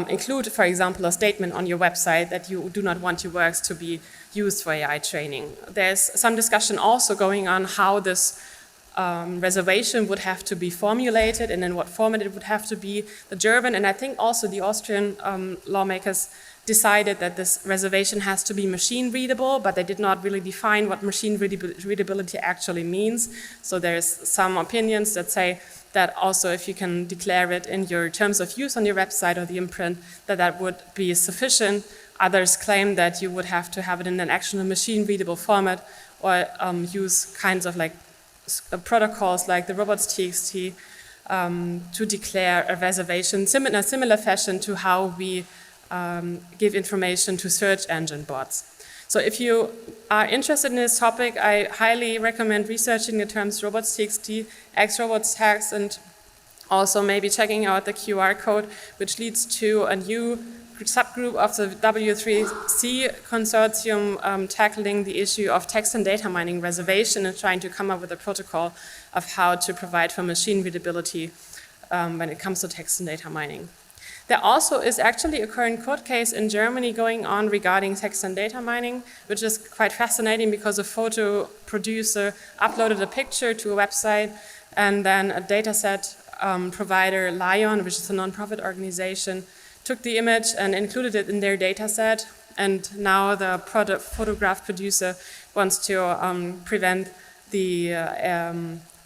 include, for example, a statement on your website that you do not want your works to be used for AI training. There's some discussion also going on how this reservation would have to be formulated and in what format it would have to be. The German and I think also the Austrian lawmakers decided that this reservation has to be machine readable, but they did not really define what machine readability actually means. So there's some opinions that say that also if you can declare it in your terms of use on your website or the imprint, that would be sufficient. Others claim that you would have to have it in an actual machine readable format or use kinds of like protocols like the robots.txt to declare a reservation in a similar fashion to how we give information to search engine bots. So if you are interested in this topic, I highly recommend researching the terms robots.txt, xrobots.txt, and also maybe checking out the QR code, which leads to a new subgroup of the W3C consortium tackling the issue of text and data mining reservation and trying to come up with a protocol of how to provide for machine readability when it comes to text and data mining. There also is actually a current court case in Germany going on regarding text and data mining, which is quite fascinating because a photo producer uploaded a picture to a website, and then a dataset provider, Lion, which is a non-profit organization, took the image and included it in their dataset, and now the photograph producer wants to prevent the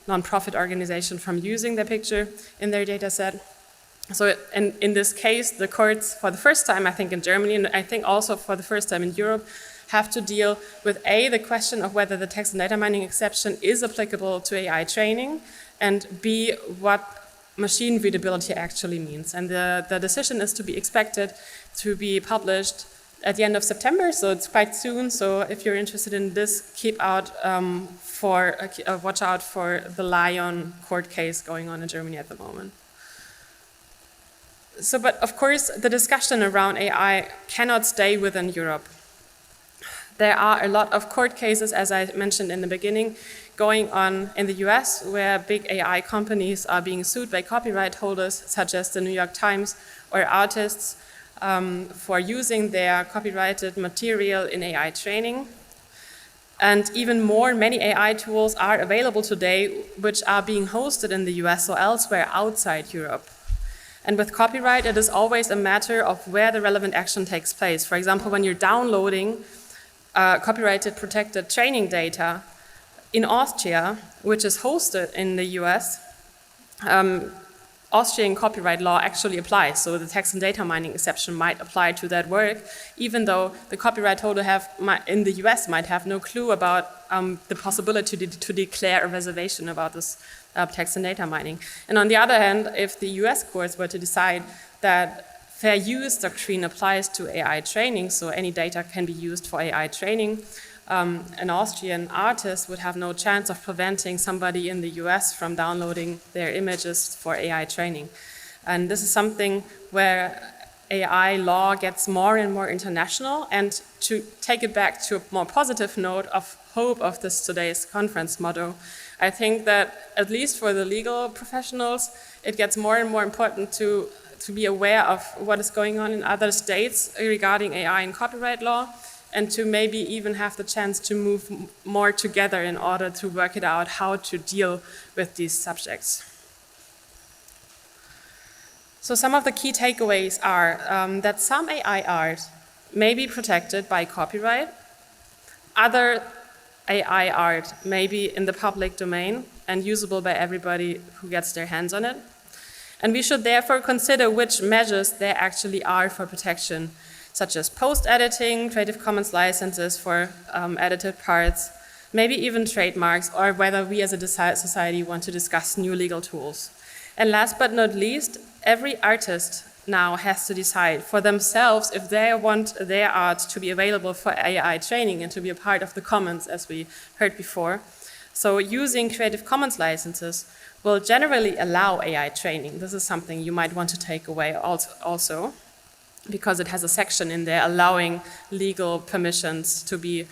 non-profit organization from using the picture in their dataset. So in this case, the courts, for the first time, I think in Germany, and I think also for the first time in Europe, have to deal with A, the question of whether the text and data mining exception is applicable to AI training, and B, what machine readability actually means. And the decision is to be expected to be published at the end of September, so it's quite soon. So if you're interested in this, watch out for the Lion court case going on in Germany at the moment. So, but of course, the discussion around AI cannot stay within Europe. There are a lot of court cases, as I mentioned in the beginning, going on in the US, where big AI companies are being sued by copyright holders, such as the New York Times, or artists for using their copyrighted material in AI training. And even more, many AI tools are available today, which are being hosted in the US or elsewhere outside Europe. And with copyright, it is always a matter of where the relevant action takes place. For example, when you're downloading copyrighted protected training data in Austria, which is hosted in the US, Austrian copyright law actually applies. So the text and data mining exception might apply to that work, even though the copyright holder in the US might have no clue about the possibility to declare a reservation about this text and data mining. And on the other hand, if the US courts were to decide that fair use doctrine applies to AI training, so any data can be used for AI training, an Austrian artist would have no chance of preventing somebody in the US from downloading their images for AI training. And this is something where AI law gets more and more international. And to take it back to a more positive note of hope of this today's conference motto, I think that at least for the legal professionals, it gets more and more important to be aware of what is going on in other states regarding AI and copyright law, and to maybe even have the chance to move more together in order to work it out how to deal with these subjects. So some of the key takeaways are that some AI art may be protected by copyright, other AI art may be in the public domain and usable by everybody who gets their hands on it. And we should therefore consider which measures there actually are for protection, such as post-editing, Creative Commons licenses for edited parts, maybe even trademarks, or whether we as a society want to discuss new legal tools. And last but not least, every artist now has to decide for themselves if they want their art to be available for AI training and to be a part of the commons, as we heard before. So using Creative Commons licenses will generally allow AI training. This is something you might want to take away also, because it has a section in there allowing legal permissions to be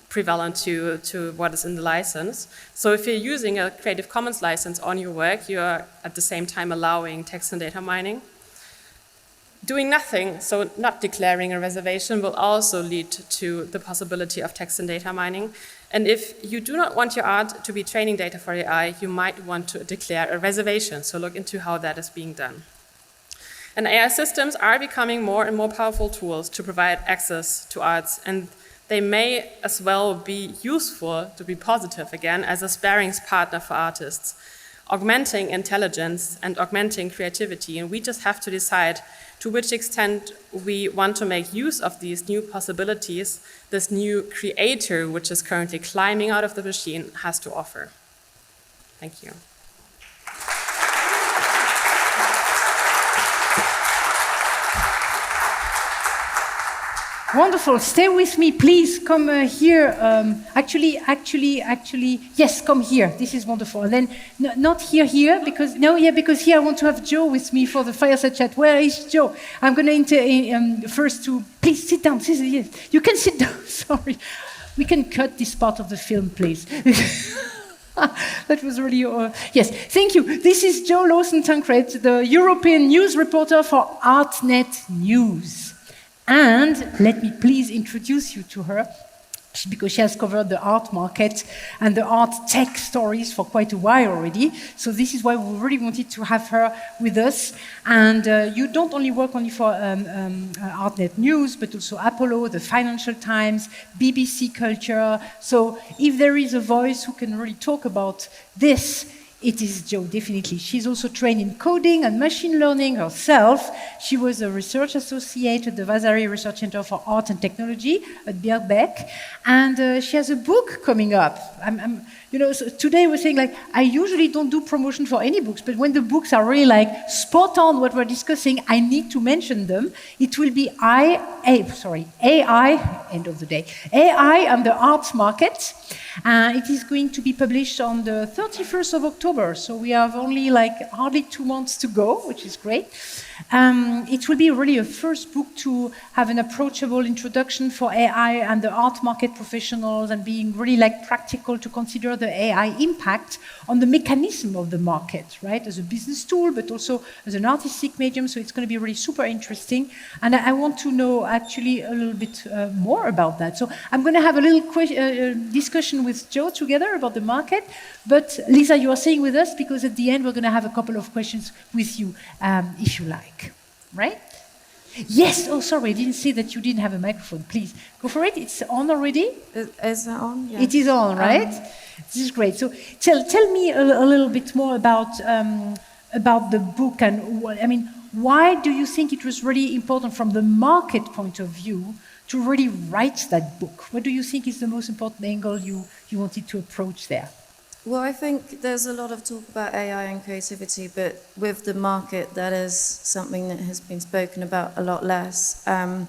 prevalent to what is in the license. So if you're using a Creative Commons license on your work, you are at the same time allowing text and data mining. Doing nothing, so not declaring a reservation, will also lead to the possibility of text and data mining. And if you do not want your art to be training data for AI, you might want to declare a reservation. So look into how that is being done. And AI systems are becoming more and more powerful tools to provide access to arts, and they may as well be useful, to be positive again, as a sparings partner for artists, augmenting intelligence and augmenting creativity. And we just have to decide to which extent we want to make use of these new possibilities this new creator, which is currently climbing out of the machine, has to offer. Thank you. Wonderful. Stay with me, please. Come here. Actually, yes, come here. This is wonderful. And then, not here, because here I want to have Joe with me for the fireside chat. Where is Joe? I'm going to first to, please sit down. You can sit down, sorry. We can cut this part of the film, please. That was really, yes, thank you. This is Joe Lawson-Tancred, the European news reporter for ArtNet News. And let me please introduce you to her, because she has covered the art market and the art tech stories for quite a while already. So this is why we really wanted to have her with us. And you don't only work for ArtNet News, but also Apollo, the Financial Times, BBC Culture. So if there is a voice who can really talk about this It is Jo, definitely. She's also trained in coding and machine learning herself. She was a research associate at the Vasari Research Center for Art and Technology at Birkbeck. And she has a book coming up. So today we're saying, like, I usually don't do promotion for any books, but when the books are really, like, spot on what we're discussing, I need to mention them. It will be AI, end of the day, AI and the arts market. It is going to be published on the 31st of October, so we have only hardly 2 months to go, which is great. It will be really a first book to have an approachable introduction for AI and the art market professionals, and being really practical to consider the AI impact on the mechanism of the market, right? As a business tool, but also as an artistic medium. So it's going to be really super interesting. And I want to know actually a little bit more about that. So I'm going to have a little discussion with Jo together about the market. But Lisa, you are staying with us because at the end we're going to have a couple of questions with you, if you like. Right? Yes. Oh, sorry, I didn't see that you didn't have a microphone. Please go for it. It's on already. Is that on? Yeah. It is on, right? This is great. So tell me a little bit more about the book, and why do you think it was really important from the market point of view to really write that book? What do you think is the most important angle you wanted to approach there? Well, I think there's a lot of talk about AI and creativity, but with the market, that is something that has been spoken about a lot less. And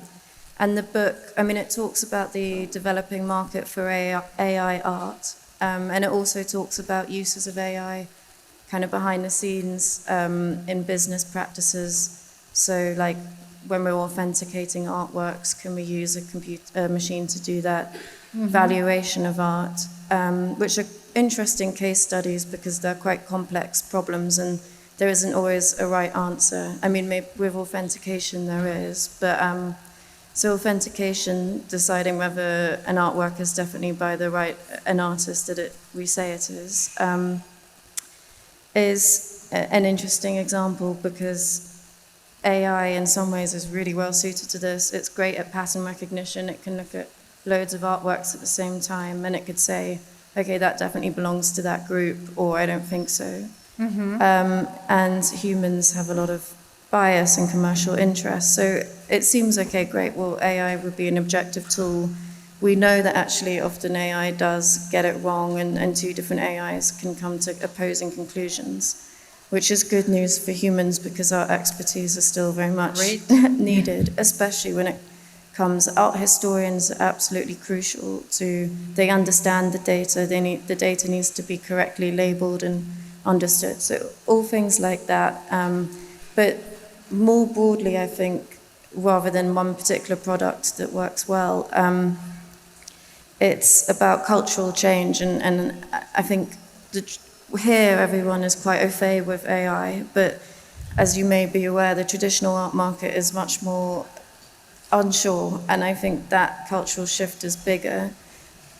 the book, it talks about the developing market for AI art, and it also talks about uses of AI kind of behind the scenes in business practices. So like when we're authenticating artworks, can we use a machine to do that? Valuation of art, which are interesting case studies because they're quite complex problems and there isn't always a right answer. Maybe with authentication there is, but so authentication, deciding whether an artwork is definitely by an artist that we say it is an interesting example because AI in some ways is really well suited to this. It's great at pattern recognition. It can look at loads of artworks at the same time, and it could say, okay, that definitely belongs to that group, or I don't think so. And humans have a lot of bias and commercial interest. So it seems, okay, great, well, AI would be an objective tool. We know that actually often AI does get it wrong, and two different AIs can come to opposing conclusions, which is good news for humans because our expertise is still very much needed, especially when it comes. Art historians are absolutely crucial they understand the data, the data needs to be correctly labeled and understood. So all things like that. But more broadly, I think, rather than one particular product that works well, it's about cultural change. And I think here everyone is quite au fait with AI, but as you may be aware, the traditional art market is much more unsure, and I think that cultural shift is bigger.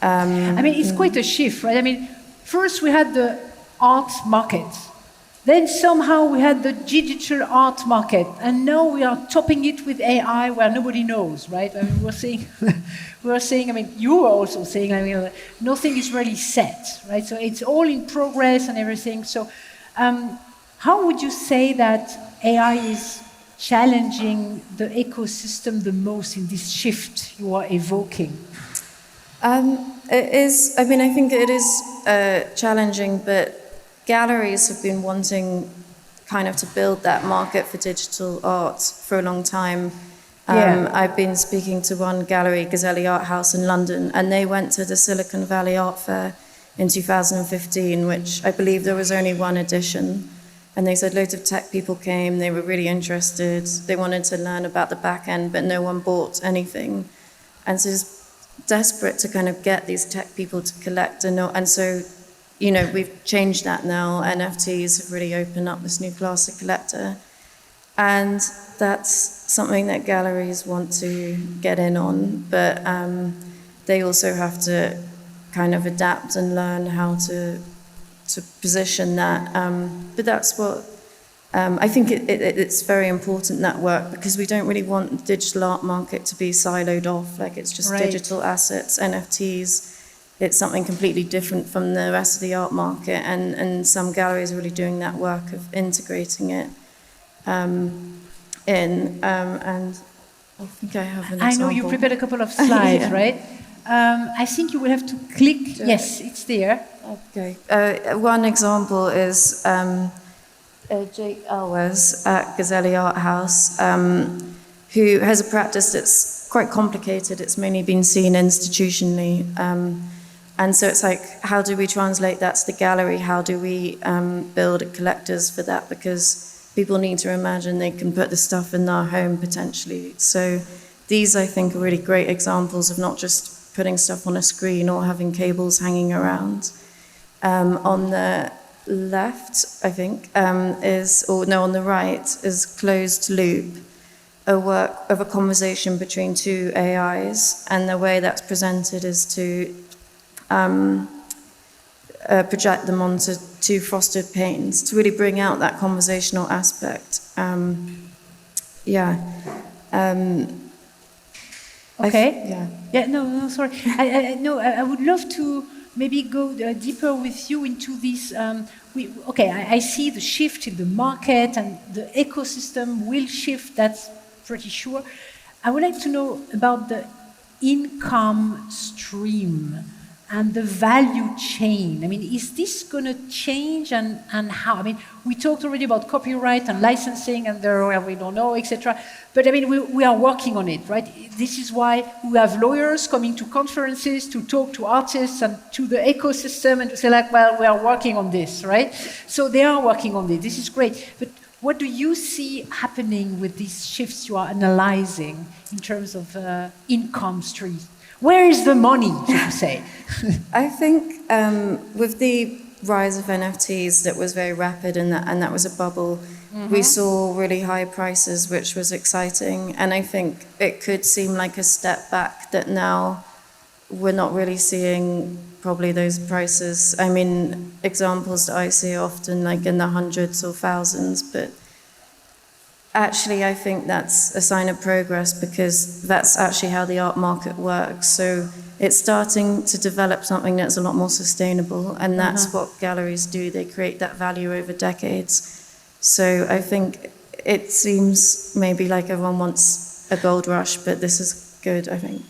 It's quite a shift, right? First we had the art market, then somehow we had the digital art market, and now we are topping it with AI where nobody knows, right? We're saying, you were also saying, nothing is really set, right? So it's all in progress and everything. So how would you say that AI is challenging the ecosystem the most in this shift you are evoking? It is, I think it is challenging, but galleries have been wanting kind of to build that market for digital art for a long time. I've been speaking to one gallery, Gazzelli Art House in London, and they went to the Silicon Valley Art Fair in 2015, which I believe there was only one edition. And they said loads of tech people came, they were really interested, they wanted to learn about the back end, but no one bought anything. And so it's desperate to kind of get these tech people to collect. And so, we've changed that now. NFTs have really opened up this new class of collector. And that's something that galleries want to get in on, but they also have to kind of adapt and learn how to position that. But that's what, I think it's very important, that work, because we don't really want the digital art market to be siloed off, like it's just digital assets, NFTs. it's something completely different from the rest of the art market, and some galleries are really doing that work of integrating it and I think I have an example. I know you prepared a couple of slides, Yeah. right? I think you will have to click. Yes, it's there. Okay. One example is Jake Elwes at Gazzelli Art House, who has a practice that's quite complicated. It's mainly been seen institutionally. And so it's like, how do we translate that to the gallery? How do we build collectors for that? Because people need to imagine they can put the stuff in their home potentially. So these, I think, are really great examples of not just putting stuff on a screen or having cables hanging around. On the left, I think, on the right, is Closed Loop, a work of a conversation between two AIs, and the way that's presented is to project them onto two frosted panes to really bring out that conversational aspect. Sorry. I would love to maybe go deeper with you into this. I see the shift in the market and the ecosystem will shift, that's pretty sure. I would like to know about the income stream and the value chain. I mean, is this going to change and how? I mean, we talked already about copyright and licensing and we don't know, etc. But I mean, we are working on it, right? This is why we have lawyers coming to conferences to talk to artists and to the ecosystem and to say like, well, we are working on this, right? So they are working on it. This is great. But what do you see happening with these shifts you are analyzing in terms of income streams? Where is the money, so to say? I think with the rise of NFTs, that was very rapid, and that was a bubble. We saw really high prices, which was exciting, and I think it could seem like a step back that now we're not really seeing probably those prices. I mean, examples that I see often like in the hundreds or thousands, but actually, I think that's a sign of progress because that's actually how the art market works. So it's starting to develop something that's a lot more sustainable, and that's what galleries do. They create that value over decades. So I think it seems maybe like everyone wants a gold rush, but this is good, I think.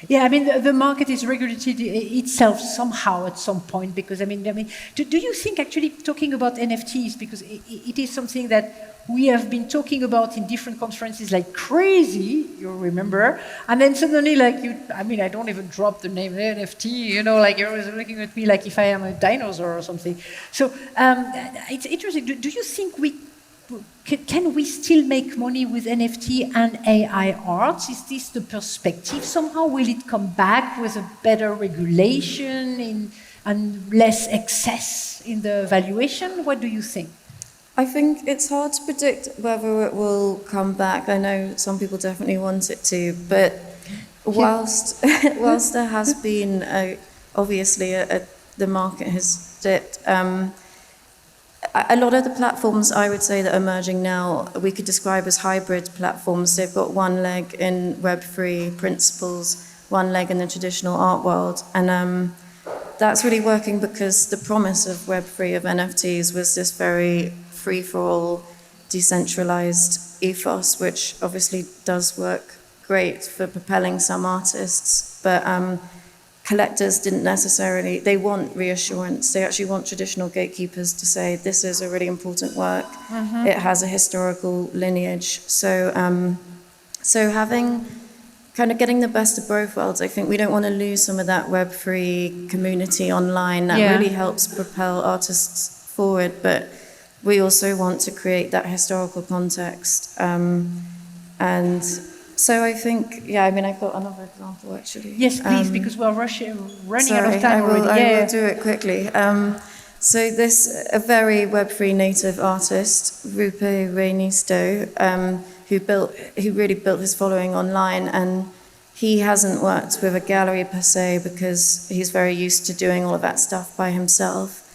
Yeah, I mean, the market is regulated itself somehow at some point because, I mean, do you think actually talking about NFTs, because it is something that we have been talking about in different conferences like crazy, you remember, and then suddenly like I don't even drop the name NFT, like you're always looking at me like if I am a dinosaur or something. So it's interesting. Do you think can we still make money with NFT and AI art? Is this the perspective somehow? Will it come back with a better regulation and less excess in the valuation? What do you think? I think it's hard to predict whether it will come back. I know some people definitely want it to, but whilst there has been, obviously, the market has dipped, a lot of the platforms, I would say, that are emerging now, we could describe as hybrid platforms. They've got one leg in Web3 principles, one leg in the traditional art world. And that's really working because the promise of Web3, of NFTs, was this very free-for-all, decentralized ethos, which obviously does work great for propelling some artists. But collectors didn't necessarily, they want reassurance. They actually want traditional gatekeepers to say, this is a really important work. It has a historical lineage. So having, kind of getting the best of both worlds, I think we don't want to lose some of that Web3 community online. That really helps propel artists forward. But we also want to create that historical context. And so I think, I've got another example actually. Yes, please, because we're running out of time already. I will do it quickly. So a very Web3 native artist, Rupe Reinisto, who really built his following online, and he hasn't worked with a gallery per se because he's very used to doing all of that stuff by himself.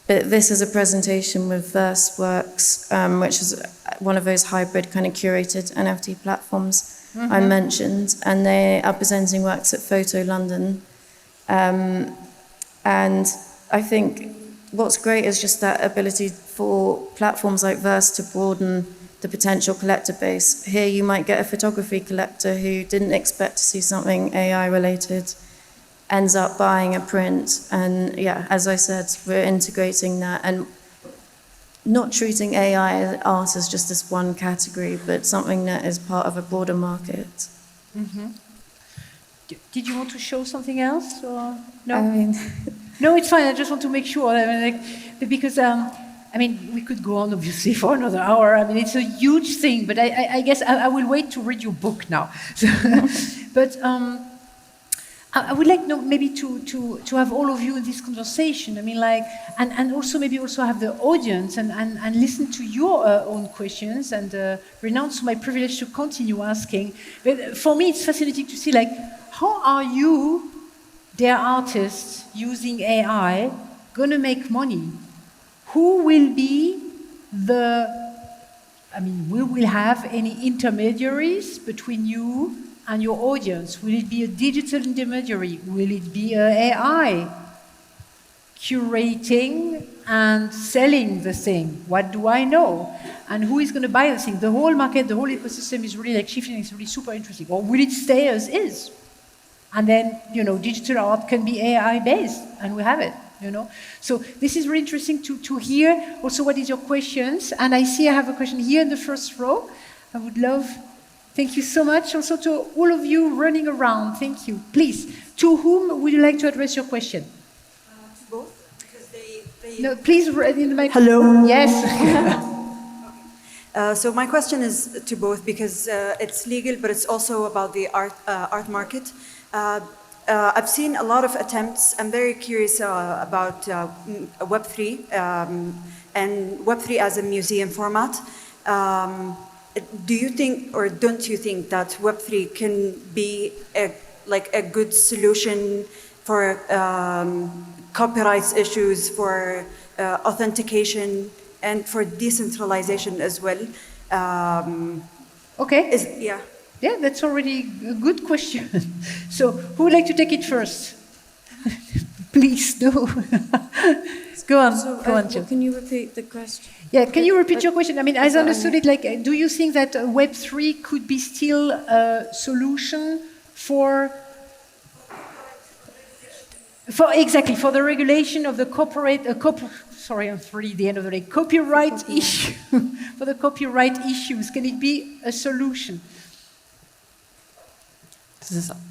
But this is a presentation with VerseWorks, which is one of those hybrid kind of curated NFT platforms I mentioned, and they are presenting works at Photo London. And I think what's great is just that ability for platforms like Verse to broaden the potential collector base. Here you might get a photography collector who didn't expect to see something AI related, ends up buying a print. And yeah, as I said, we're integrating that and not treating AI art as just this one category, but something that is part of a broader market. Mm-hmm. Did you want to show something else? Or? No? I mean... No, it's fine. I just want to make sure. I mean, because, we could go on, obviously, for another hour. I mean, it's a huge thing, but I guess I will wait to read your book now. But I would like maybe to have all of you in this conversation. I mean, and also maybe also have the audience and listen to your own questions and renounce my privilege to continue asking. But for me, it's fascinating to see, how are you, dear artists, using AI, going to make money? Who will be we will have any intermediaries between you and your audience? Will it be a digital intermediary? Will it be AI curating and selling the thing? What do I know? And who is going to buy the thing? The whole market, the whole ecosystem is really shifting. It's really super interesting. Or will it stay as is? And then, digital art can be AI-based, and we have it, So this is really interesting to hear also what is your questions. And I see I have a question here in the first row. I would love, thank you so much. Also to all of you running around, thank you. Please, to whom would you like to address your question? To both, because they... No, please, in the mic. Hello. Yes. So my question is to both because it's legal, but it's also about the art market. I've seen a lot of attempts. I'm very curious about Web3 and Web3 as a museum format. Do you think, or don't you think, that Web3 can be a good solution for copyright issues, for authentication, and for decentralization as well? Okay. Yeah. Yeah, that's already a good question. So, who would like to take it first? Please, no. Go on, Jill. Can you repeat the question? Yeah, can you repeat your question? I mean, as I understood it, do you think that Web3 could be still a solution for the regulation of the copyright issue, for the copyright issues? Can it be a solution?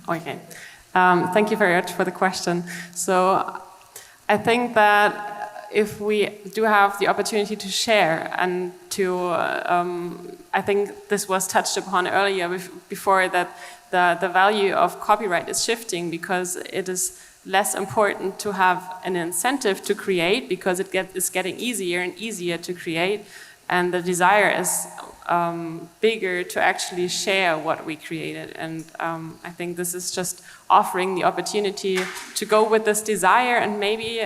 Okay. Thank you very much for the question. So I think that if we do have the opportunity to share and to, I think this was touched upon earlier before, that the value of copyright is shifting because it is less important to have an incentive to create because it's getting easier and easier to create, and the desire is bigger to actually share what we created. And I think this is just offering the opportunity to go with this desire, and maybe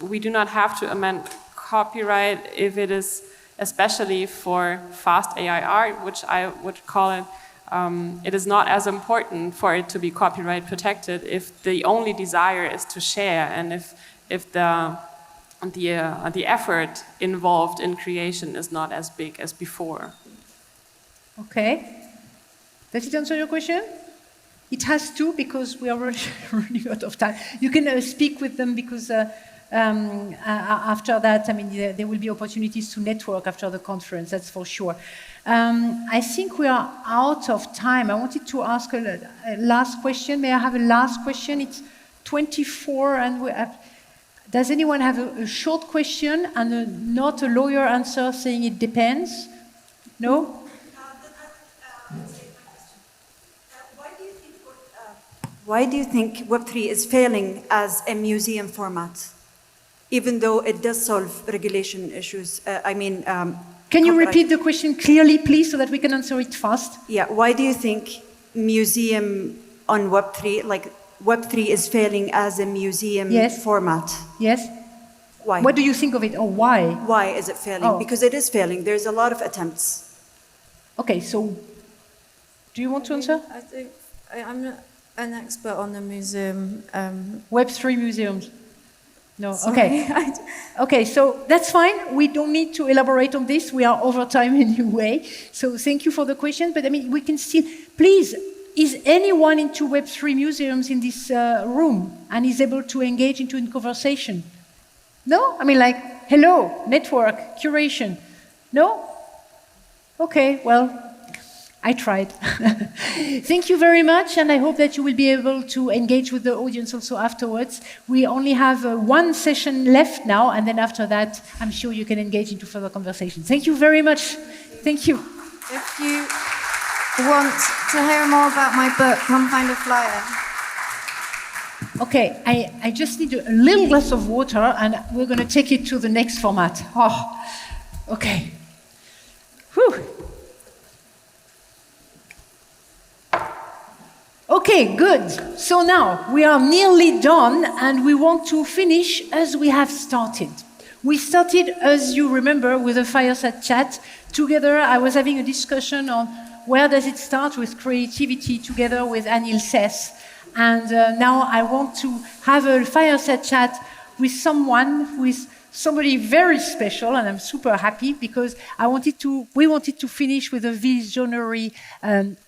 we do not have to amend copyright if it is, especially for fast AI art, which I would call it, it is not as important for it to be copyright protected if the only desire is to share, and if the effort involved in creation is not as big as before. Okay. Does it answer your question? It has to, because we are running out of time. You can speak with them because after that, I mean, there will be opportunities to network after the conference, that's for sure. I think we are out of time. I wanted to ask a last question. May I have a last question? It's 24, and does anyone have a short question and not a lawyer answer saying it depends? No? Why do you think Web3 is failing as a museum format, even though it does solve regulation issues? Can you repeat the question clearly, please, so that we can answer it fast? Yeah. Why do you think museum on Web3, like Web3 is failing as a museum format? Yes. Why? What do you think of it, or why? Why is it failing? Because it is failing. There's a lot of attempts. Okay, so do you want to answer? I think I'm not an expert on the museum. Web3 museums. No, Sorry. okay. Okay, so that's fine. We don't need to elaborate on this. We are over time anyway. So thank you for the question. But I mean, we can still, please, is anyone into Web3 museums in this room and is able to engage into a conversation? No? I mean, like, hello, network, curation. No? Okay, well, I tried. Thank you very much, and I hope that you will be able to engage with the audience also afterwards. We only have one session left now, and then after that, I'm sure you can engage into further conversation. Thank you very much. Thank you. If you want to hear more about my book, come find a flyer. Okay, I just need a little glass of water, and we're going to take it to the next format. Oh, okay. Whew. Okay, good. So now we are nearly done, and we want to finish as we have started. We started, as you remember, with a fireside chat. Together, I was having a discussion on where does it start with creativity together with Anil Seth. And now I want to have a fireside chat with someone who is somebody very special, and I'm super happy because we wanted to finish with a visionary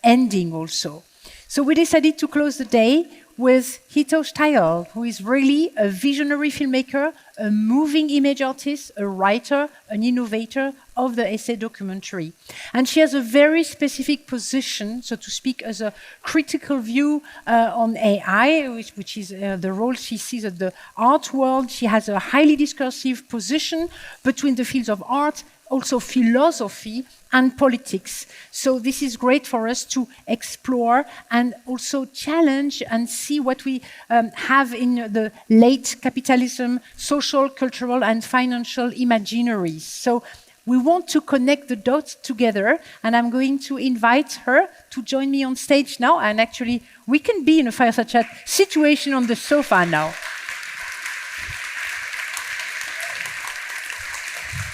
ending also. So we decided to close the day with Hito Steyerl, who is really a visionary filmmaker, a moving image artist, a writer, an innovator of the essay documentary. And she has a very specific position, so to speak, as a critical view on AI, which is the role she sees at the art world. She has a highly discursive position between the fields of art, also philosophy, and politics. So this is great for us to explore and also challenge and see what we have in the late capitalism, social, cultural, and financial imaginaries. So we want to connect the dots together, and I'm going to invite her to join me on stage now. And actually, we can be in a fireside chat situation on the sofa now.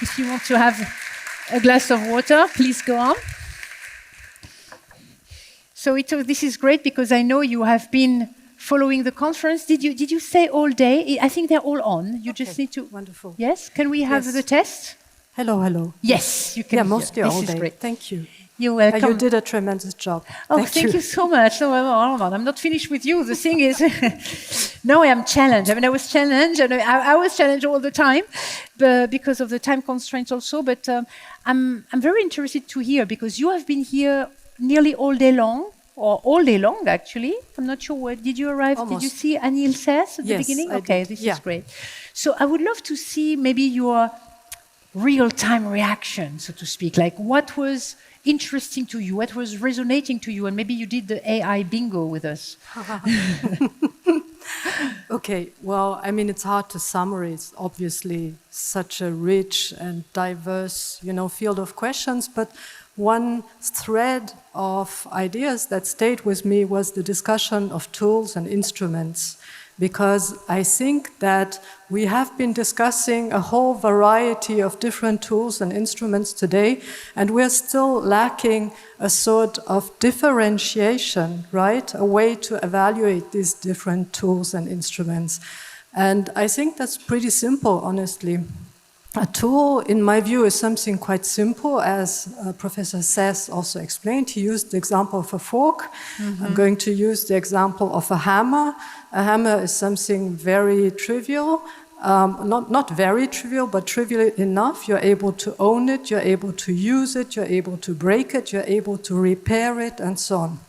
If you want to have a glass of water, please go on. So this is great because I know you have been following the conference. Did you say all day? I think they're all on. You just need to. Wonderful. Yes. Can we have the test? Hello, hello. Yes, you can. Yeah, mostly all This is day. great. Thank you. You're welcome. You did a tremendous job. Oh, thank you so much. No, I'm not finished with you. The thing is, now I am challenged. I mean, I was challenged, and I was challenged all the time because of the time constraints also. But I'm very interested to hear, because you have been here nearly all day long, or all day long, actually. I'm not sure where. Did you arrive? Almost. Did you see Anil Seth at the beginning? Okay, this is great. So I would love to see maybe your real-time reaction, so to speak. Like, what was interesting to you? What was resonating to you? And maybe you did the AI bingo with us. Okay, well, I mean, it's hard to summarize. Obviously, such a rich and diverse, field of questions. But one thread of ideas that stayed with me was the discussion of tools and instruments. Because I think that we have been discussing a whole variety of different tools and instruments today, and we're still lacking a sort of differentiation, right? A way to evaluate these different tools and instruments. And I think that's pretty simple, honestly. A tool, in my view, is something quite simple, as Professor Seth also explained. He used the example of a fork. Mm-hmm. I'm going to use the example of a hammer. A hammer is something very trivial, not very trivial, but trivial enough. You're able to own it, you're able to use it, you're able to break it, you're able to repair it, and so on.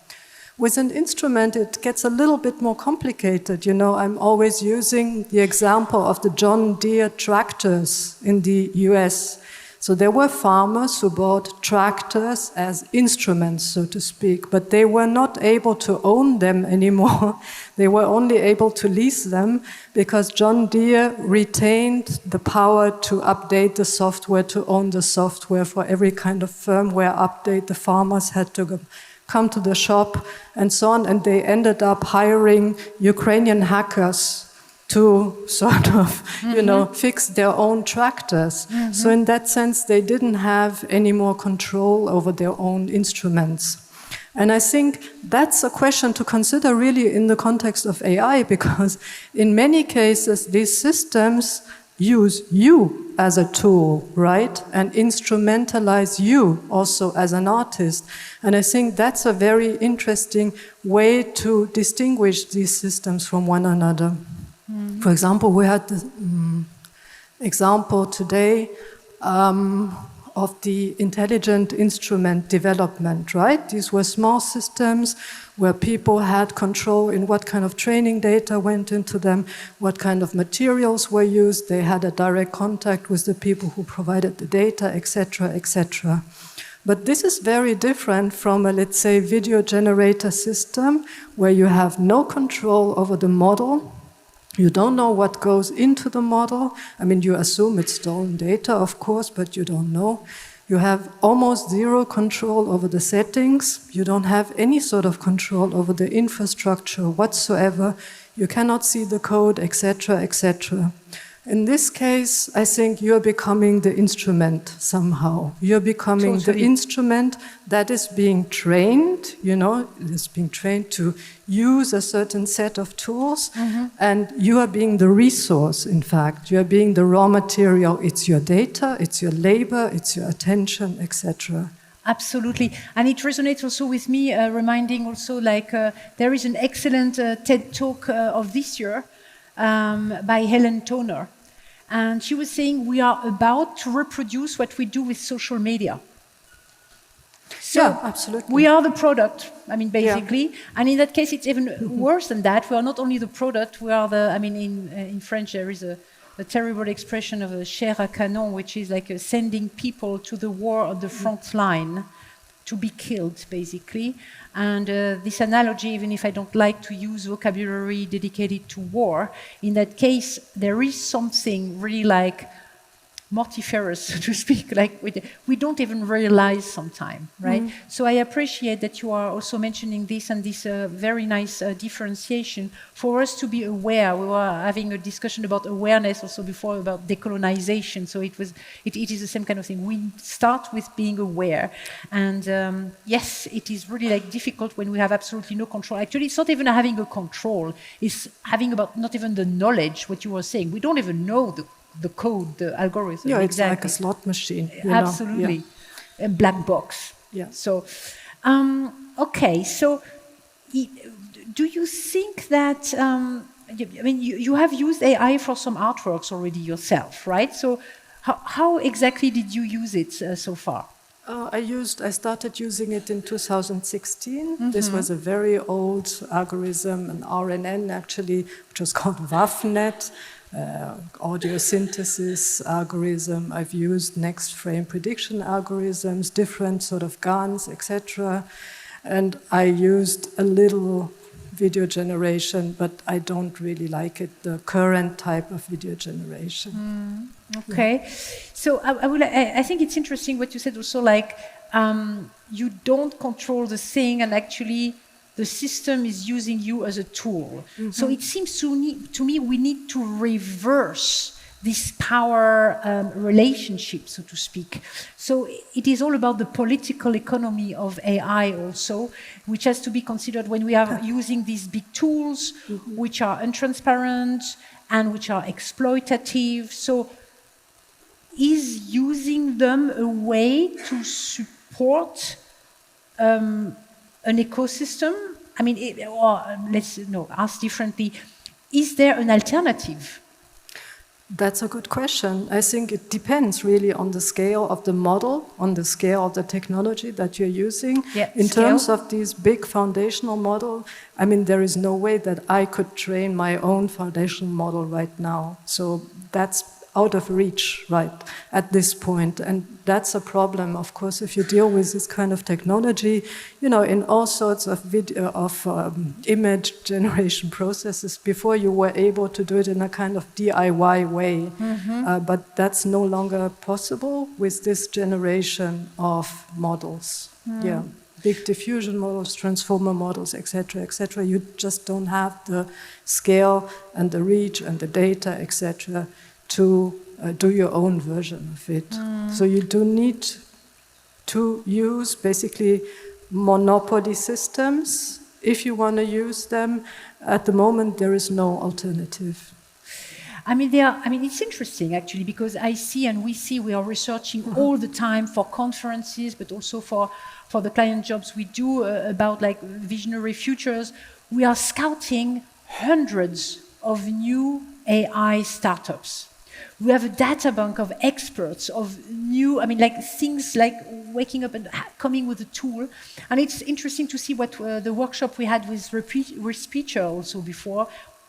With an instrument, it gets a little bit more complicated. I'm always using the example of the John Deere tractors in the US. So there were farmers who bought tractors as instruments, so to speak, but they were not able to own them anymore. They were only able to lease them because John Deere retained the power to update the software, to own the software for every kind of firmware update. The farmers had to come to the shop and so on, and they ended up hiring Ukrainian hackers to sort of, fix their own tractors. Mm-hmm. So in that sense, they didn't have any more control over their own instruments. And I think that's a question to consider really in the context of AI, because in many cases, these systems use you as a tool, right? And instrumentalize you also as an artist. And I think that's a very interesting way to distinguish these systems from one another. Mm. For example, we had the example today of the intelligent instrument development, right? These were small systems where people had control in what kind of training data went into them, what kind of materials were used. They had a direct contact with the people who provided the data, etc., etc. But this is very different from a, let's say, video generator system where you have no control over the model. You don't know what goes into the model. I mean, you assume it's stolen data, of course, but you don't know. You have almost zero control over the settings. You don't have any sort of control over the infrastructure whatsoever. You cannot see the code, etc., etc. In this case, I think you're becoming the instrument somehow. You're becoming the instrument that is being trained, you know, is being trained to use a certain set of tools, and you are being the resource, in fact. You are being the raw material. It's your data, it's your labor, it's your attention, etc. Absolutely. And it resonates also with me, reminding also like there is an excellent TED Talk of this year by Helen Toner. And she was saying we are about to reproduce what we do with social media. So yeah, absolutely. We are the product, I mean, basically. Yeah. And in that case, it's even worse than that. We are not only the product, we are the, I mean, in French, there is a terrible expression of a chair à canon, which is like sending people to the war on the front line to be killed, basically. And this analogy, even if I don't like to use vocabulary dedicated to war, in that case, there is something really like mortiferous, so to speak, like we don't even realize sometime, right? Mm. So I appreciate that you are also mentioning this and this very nice differentiation for us to be aware. We were having a discussion about awareness also before about decolonization, so it is the same kind of thing. We start with being aware, and yes, it is really like difficult when we have absolutely no control. Actually, it's not even having a control, it's having about not even the knowledge, what you were saying. We don't even know the code, the algorithm. Yeah, it's exactly. like a slot machine. Absolutely. Yeah. A black box. Yeah. So, okay, so do you think that, I mean, you have used AI for some artworks already yourself, right? So how exactly did you use it so far? I started using it in 2016. Mm-hmm. This was a very old algorithm, an RNN actually, which was called WAFnet. Audio synthesis algorithm. I've used next frame prediction algorithms, different sort of GANs, etc. And I used a little video generation, but I don't really like it, the current type of video generation. Mm, okay. Yeah. So I think it's interesting what you said also, like you don't control the thing and actually the system is using you as a tool. Mm-hmm. So it seems to me we need to reverse this power relationship, so to speak. So it is all about the political economy of AI also, which has to be considered when we are using these big tools, mm-hmm. which are untransparent and which are exploitative. So is using them a way to support an ecosystem? I mean, or let's ask differently. Is there an alternative? That's a good question. I think it depends really on the scale of the model, on the scale of the technology that you're using. Yeah, in terms of these big foundational models, I mean, there is no way that I could train my own foundational model right now. So that's out of reach, right, at this point. And that's a problem, of course, if you deal with this kind of technology, you know, in all sorts of image generation processes. Before you were able to do it in a kind of DIY way, mm-hmm. But that's no longer possible with this generation of models. Mm. Yeah, big diffusion models, transformer models, etc., etc. You just don't have the scale and the reach and the data, etc., to do your own version of it. Mm. So you do need to use basically monopoly systems if you want to use them. At the moment, there is no alternative. I mean, it's interesting actually, because I see and we are researching all the time for conferences, but also for the client jobs we do about like visionary futures. We are scouting hundreds of new AI startups. We have a data bank of experts, of new, like things like waking up and coming with a tool. And it's interesting to see what the workshop we had with Speaker also before.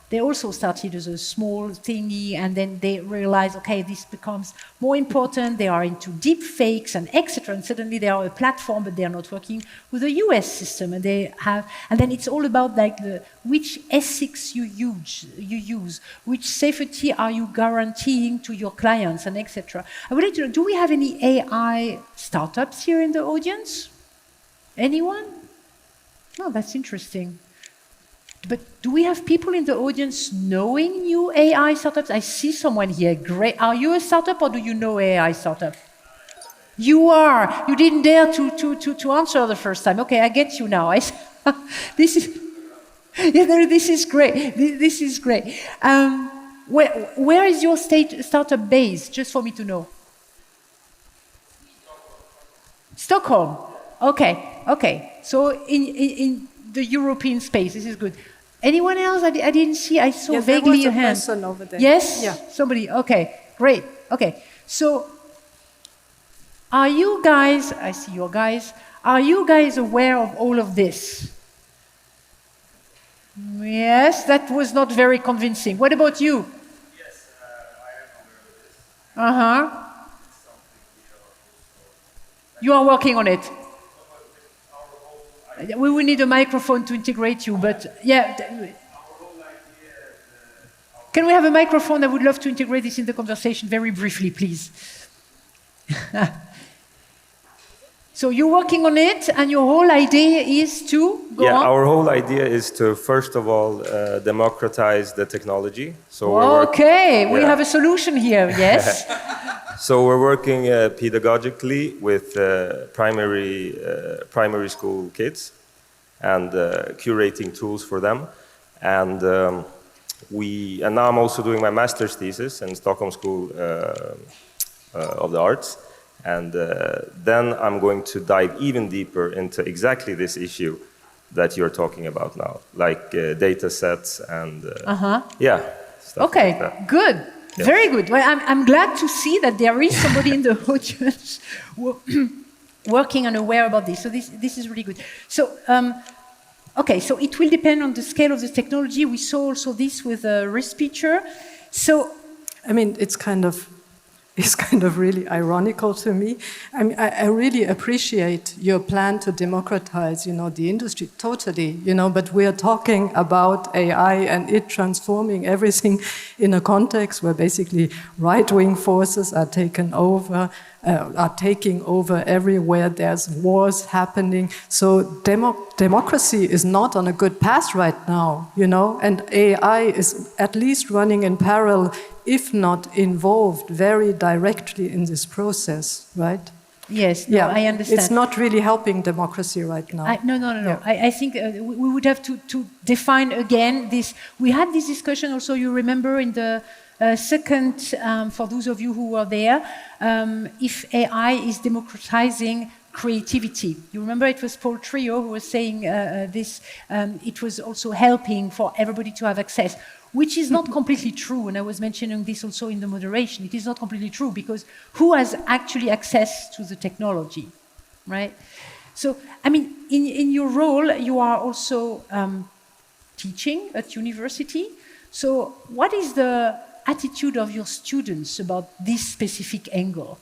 They also started as a small thingy, and then they realized, okay, this becomes more important. They are into deep fakes and etc. And suddenly they are a platform, but they are not working with a US system. And then it's all about like which ethics you use, which safety are you guaranteeing to your clients, and etc. I would like to know, do we have any AI startups here in the audience? Anyone? Oh, that's interesting. But do we have people in the audience knowing new AI startups? I see someone here. Great. Are you a startup or do you know AI startup? You are. You didn't dare to answer the first time. Okay, I get you now. This is great. This is great. Where is your startup base? Just for me to know. Stockholm. Okay. So in the European space, this is good. Anyone else? I didn't see. I saw vaguely a hand. Person over there. Yes? Yeah. Somebody. Okay, great. Okay. So, are you guys, I see your guys, are you guys aware of all of this? Yes, that was not very convincing. What about you? Yes, I am aware of this. You are working on it. We will need a microphone to integrate you, but yeah. Can we have a microphone? I would love to integrate this in the conversation very briefly, please. So you're working on it, and your whole idea is to go on? Our whole idea is to, first of all, democratize the technology. So we have a solution here, yes. So we're working pedagogically with primary school kids and curating tools for them. And now I'm also doing my master's thesis in Stockholm School of the Arts. And then I'm going to dive even deeper into exactly this issue that you're talking about now, like data sets and stuff like that. Good. Yes. Very good. Well, I'm glad to see that there is somebody in the audience working and aware about this. So this is really good. So, so it will depend on the scale of the technology. We saw also this with a wrist picture. So, it's kind of really ironical to me. I really appreciate your plan to democratize, the industry totally, but we are talking about AI and it transforming everything in a context where basically right-wing forces are taking over everywhere. There's wars happening. So democracy is not on a good path right now, and AI is at least running in parallel, if not involved very directly in this process, right? Yes, I understand. It's not really helping democracy right now. No. Yeah. I think we would have to define again this. We had this discussion also, you remember, in the second, for those of you who were there, if AI is democratizing creativity. You remember it was Paul Trillo who was saying this, it was also helping for everybody to have access. Which is not completely true, and I was mentioning this also in the moderation. It is not completely true, because who has actually access to the technology, right? So, in your role, you are also teaching at university. So, what is the attitude of your students about this specific angle?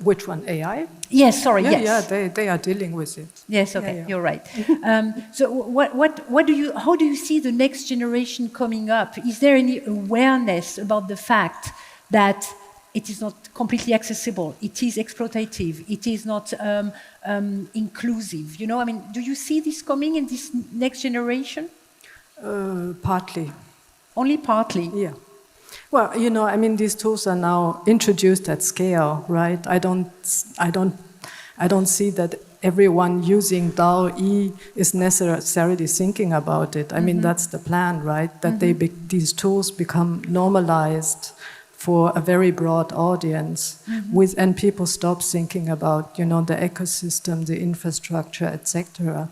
Which one, AI? Yes, sorry, yes. Yeah, they are dealing with it. Yes, okay, you're right. So how do you see the next generation coming up? Is there any awareness about the fact that it is not completely accessible, it is exploitative, it is not inclusive? Do you see this coming in this next generation? Partly. Only partly? Yeah. Well, these tools are now introduced at scale, right? I don't see that everyone using DAO-E is necessarily thinking about it. I mean, that's the plan, right? That these tools become normalized for a very broad audience, and people stop thinking about, the ecosystem, the infrastructure, etc.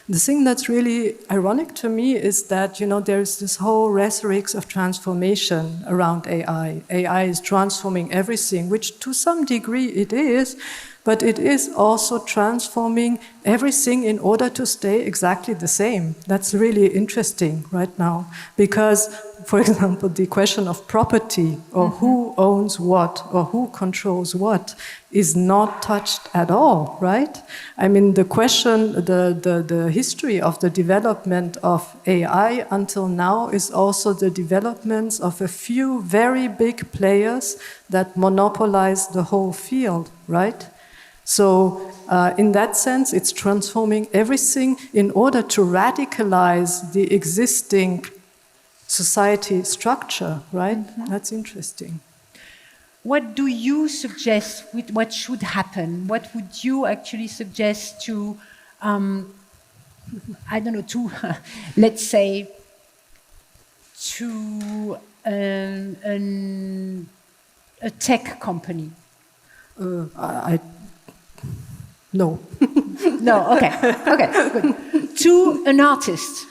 The thing that's really ironic to me is that, there's this whole rhetoric of transformation around AI. AI is transforming everything, which to some degree it is, but it is also transforming everything in order to stay exactly the same. That's really interesting right now, because, for example, the question of property, or who owns what, or who controls what, is not touched at all, right? I mean, the question, the history of the development of AI until now is also the developments of a few very big players that monopolize the whole field, right? So in that sense, it's transforming everything in order to radicalize the existing society structure, right? That's interesting. What do you suggest with what should happen? What would you actually suggest to, I don't know, to, let's say, to a tech company? No. No, okay, good. To an artist?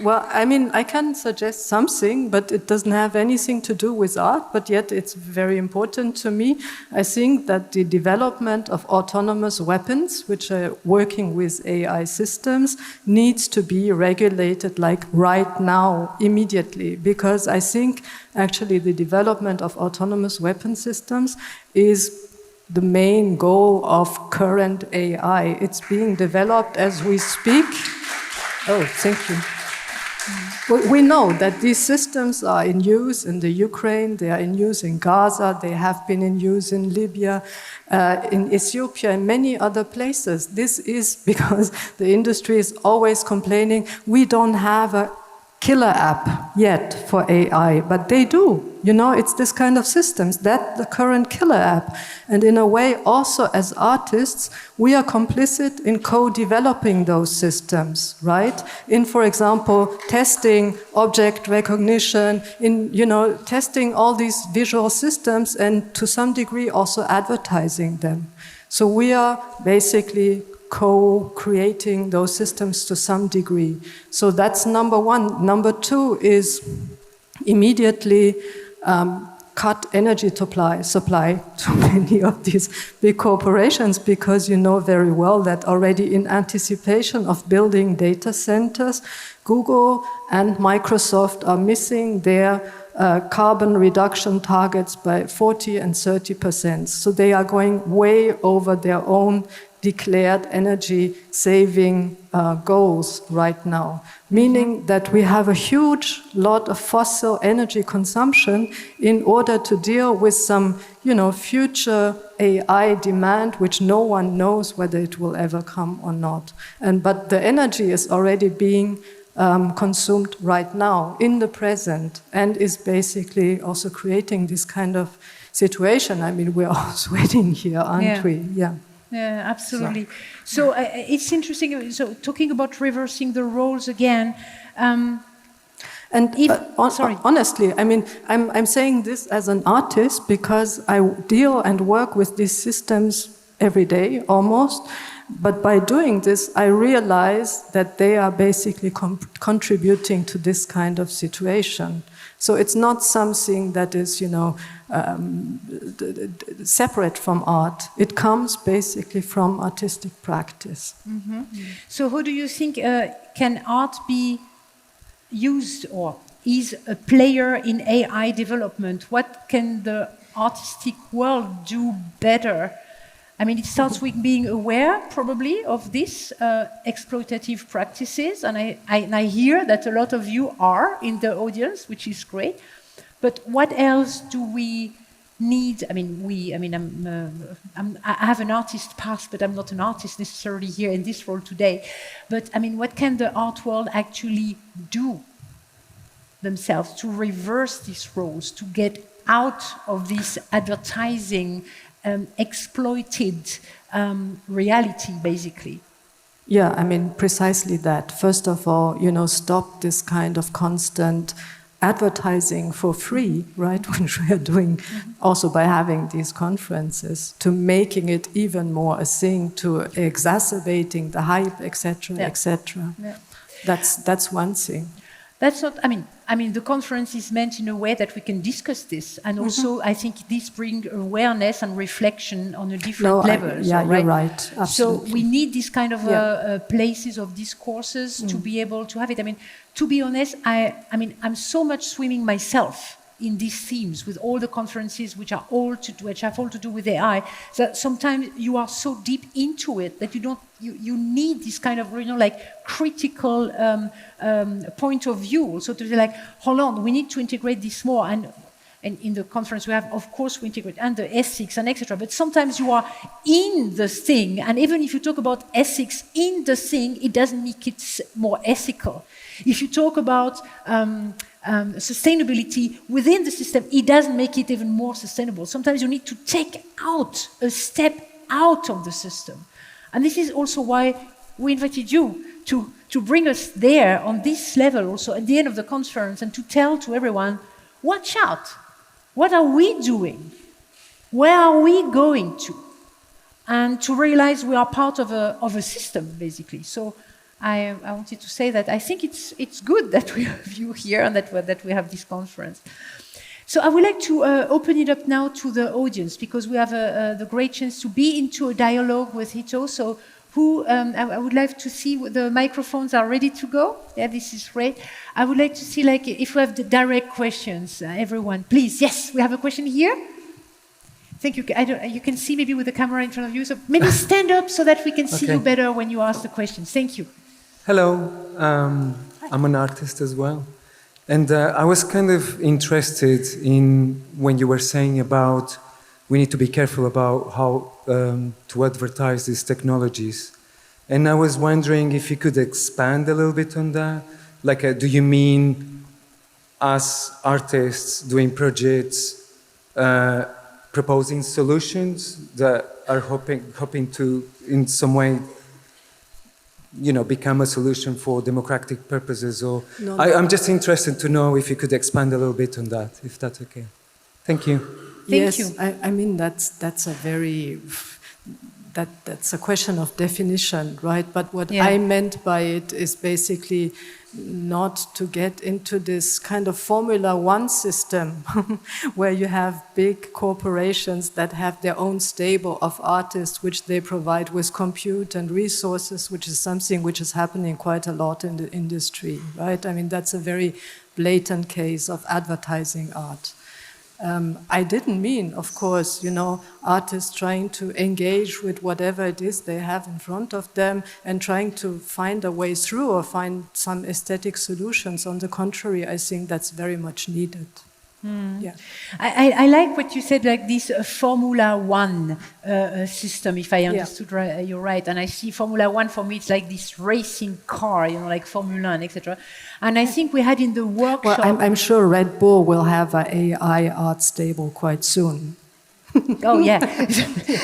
Well, I mean, I can suggest something, but it doesn't have anything to do with art, but yet it's very important to me. I think that the development of autonomous weapons, which are working with AI systems, needs to be regulated like right now, immediately, because I think actually the development of autonomous weapon systems is the main goal of current AI. It's being developed as we speak. Oh, thank you. We know that these systems are in use in the Ukraine, they are in use in Gaza, they have been in use in Libya, in Ethiopia, and many other places. This is because the industry is always complaining, we don't have a killer app yet for AI, but they do. It's this kind of systems, that's the current killer app. And in a way, also as artists, we are complicit in co-developing those systems, right? In, for example, testing object recognition, in, testing all these visual systems, and to some degree also advertising them. So we are basically co-creating those systems to some degree. So that's number one. Number two is immediately cut energy supply to many of these big corporations, because you know very well that already in anticipation of building data centers, Google and Microsoft are missing their carbon reduction targets by 40% and 30%. So they are going way over their own declared energy saving goals right now, meaning that we have a huge lot of fossil energy consumption in order to deal with some, future AI demand, which no one knows whether it will ever come or not. But the energy is already being consumed right now in the present, and is basically also creating this kind of situation. I mean, we're all sweating here, aren't we? Yeah. Yeah, absolutely. So it's interesting. So talking about reversing the roles again. Honestly, I mean, I'm saying this as an artist because I deal and work with these systems every day, almost. But by doing this, I realize that they are basically contributing to this kind of situation. So it's not something that is, separate from art. It comes basically from artistic practice. Mm-hmm. So how do you think can art be used, or is a player in AI development? What can the artistic world do better? I mean, it starts with being aware, probably, of these exploitative practices, and I hear that a lot of you are in the audience, which is great. But what else do we need? I have an artist past, but I'm not an artist necessarily here in this role today. But I mean, what can the art world actually do themselves to reverse these roles, to get out of this advertising exploited reality, basically. Yeah, I mean, precisely that. First of all, stop this kind of constant advertising for free, right, which we are doing also by having these conferences, to making it even more a thing, to exacerbating the hype, etc., etc. Yeah. That's one thing. That's not, I mean, the conference is meant in a way that we can discuss this. And also, I think this brings awareness and reflection on a different level. Yeah, right? You're right. Absolutely. So we need this kind of places of discourses to be able to have it. I mean, to be honest, I'm so much swimming myself in these themes with all the conferences which have all to do with AI, that sometimes you are so deep into it that you need this kind of critical point of view also to say hold on, we need to integrate this more. And in the conference we have, of course, we integrate and the ethics and etc. But sometimes you are in the thing, and even if you talk about ethics in the thing, it doesn't make it more ethical. If you talk about sustainability within the system, it doesn't make it even more sustainable. Sometimes you need to take out a step out of the system. And this is also why we invited you to bring us there on this level also at the end of the conference, and to tell to everyone, watch out, what are we doing? Where are we going to? And to realize we are part of a system, basically. So I wanted to say that I think it's good that we have you here and that we have this conference. So I would like to open it up now to the audience, because we have the great chance to be into a dialogue with Hito. So I would like to see the microphones are ready to go. Yeah, this is great. I would like to see if we have the direct questions. Everyone, please. Yes, we have a question here. Thank you. You can see maybe with the camera in front of you. So maybe stand up so that we can see you better when you ask the questions. Thank you. Hello. I'm an artist as well. And I was kind of interested in when you were saying about we need to be careful about how to advertise these technologies. And I was wondering if you could expand a little bit on that. Do you mean us artists doing projects, proposing solutions that are hoping to, in some way, become a solution for democratic purposes? Or No. I'm just interested to know if you could expand a little bit on that, if that's okay. Thank you. Thank you. I mean, that's a very... That's a question of definition, right? But what I meant by it is basically not to get into this kind of Formula One system where you have big corporations that have their own stable of artists which they provide with compute and resources, which is something which is happening quite a lot in the industry, right? I mean, that's a very blatant case of advertising art. I didn't mean, of course, artists trying to engage with whatever it is they have in front of them and trying to find a way through or find some aesthetic solutions. On the contrary, I think that's very much needed. Yeah. I like what you said, this Formula One system, if I understood you're right. And I see Formula One, for me, it's like this racing car, like Formula 1, etc. And I think we had in the workshop... Well, I'm sure Red Bull will have an AI art stable quite soon. Oh, yeah.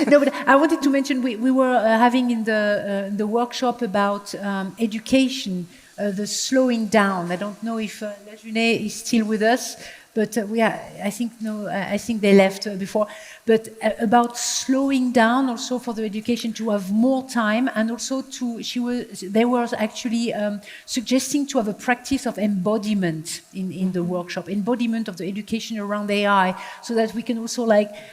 No, but I wanted to mention, we were having in the workshop about education, the slowing down. I don't know if LaJuné is still with us, but I think they left before. But about slowing down also for the education to have more time, and also they were actually suggesting to have a practice of embodiment in the workshop, embodiment of the education around AI, so that we can also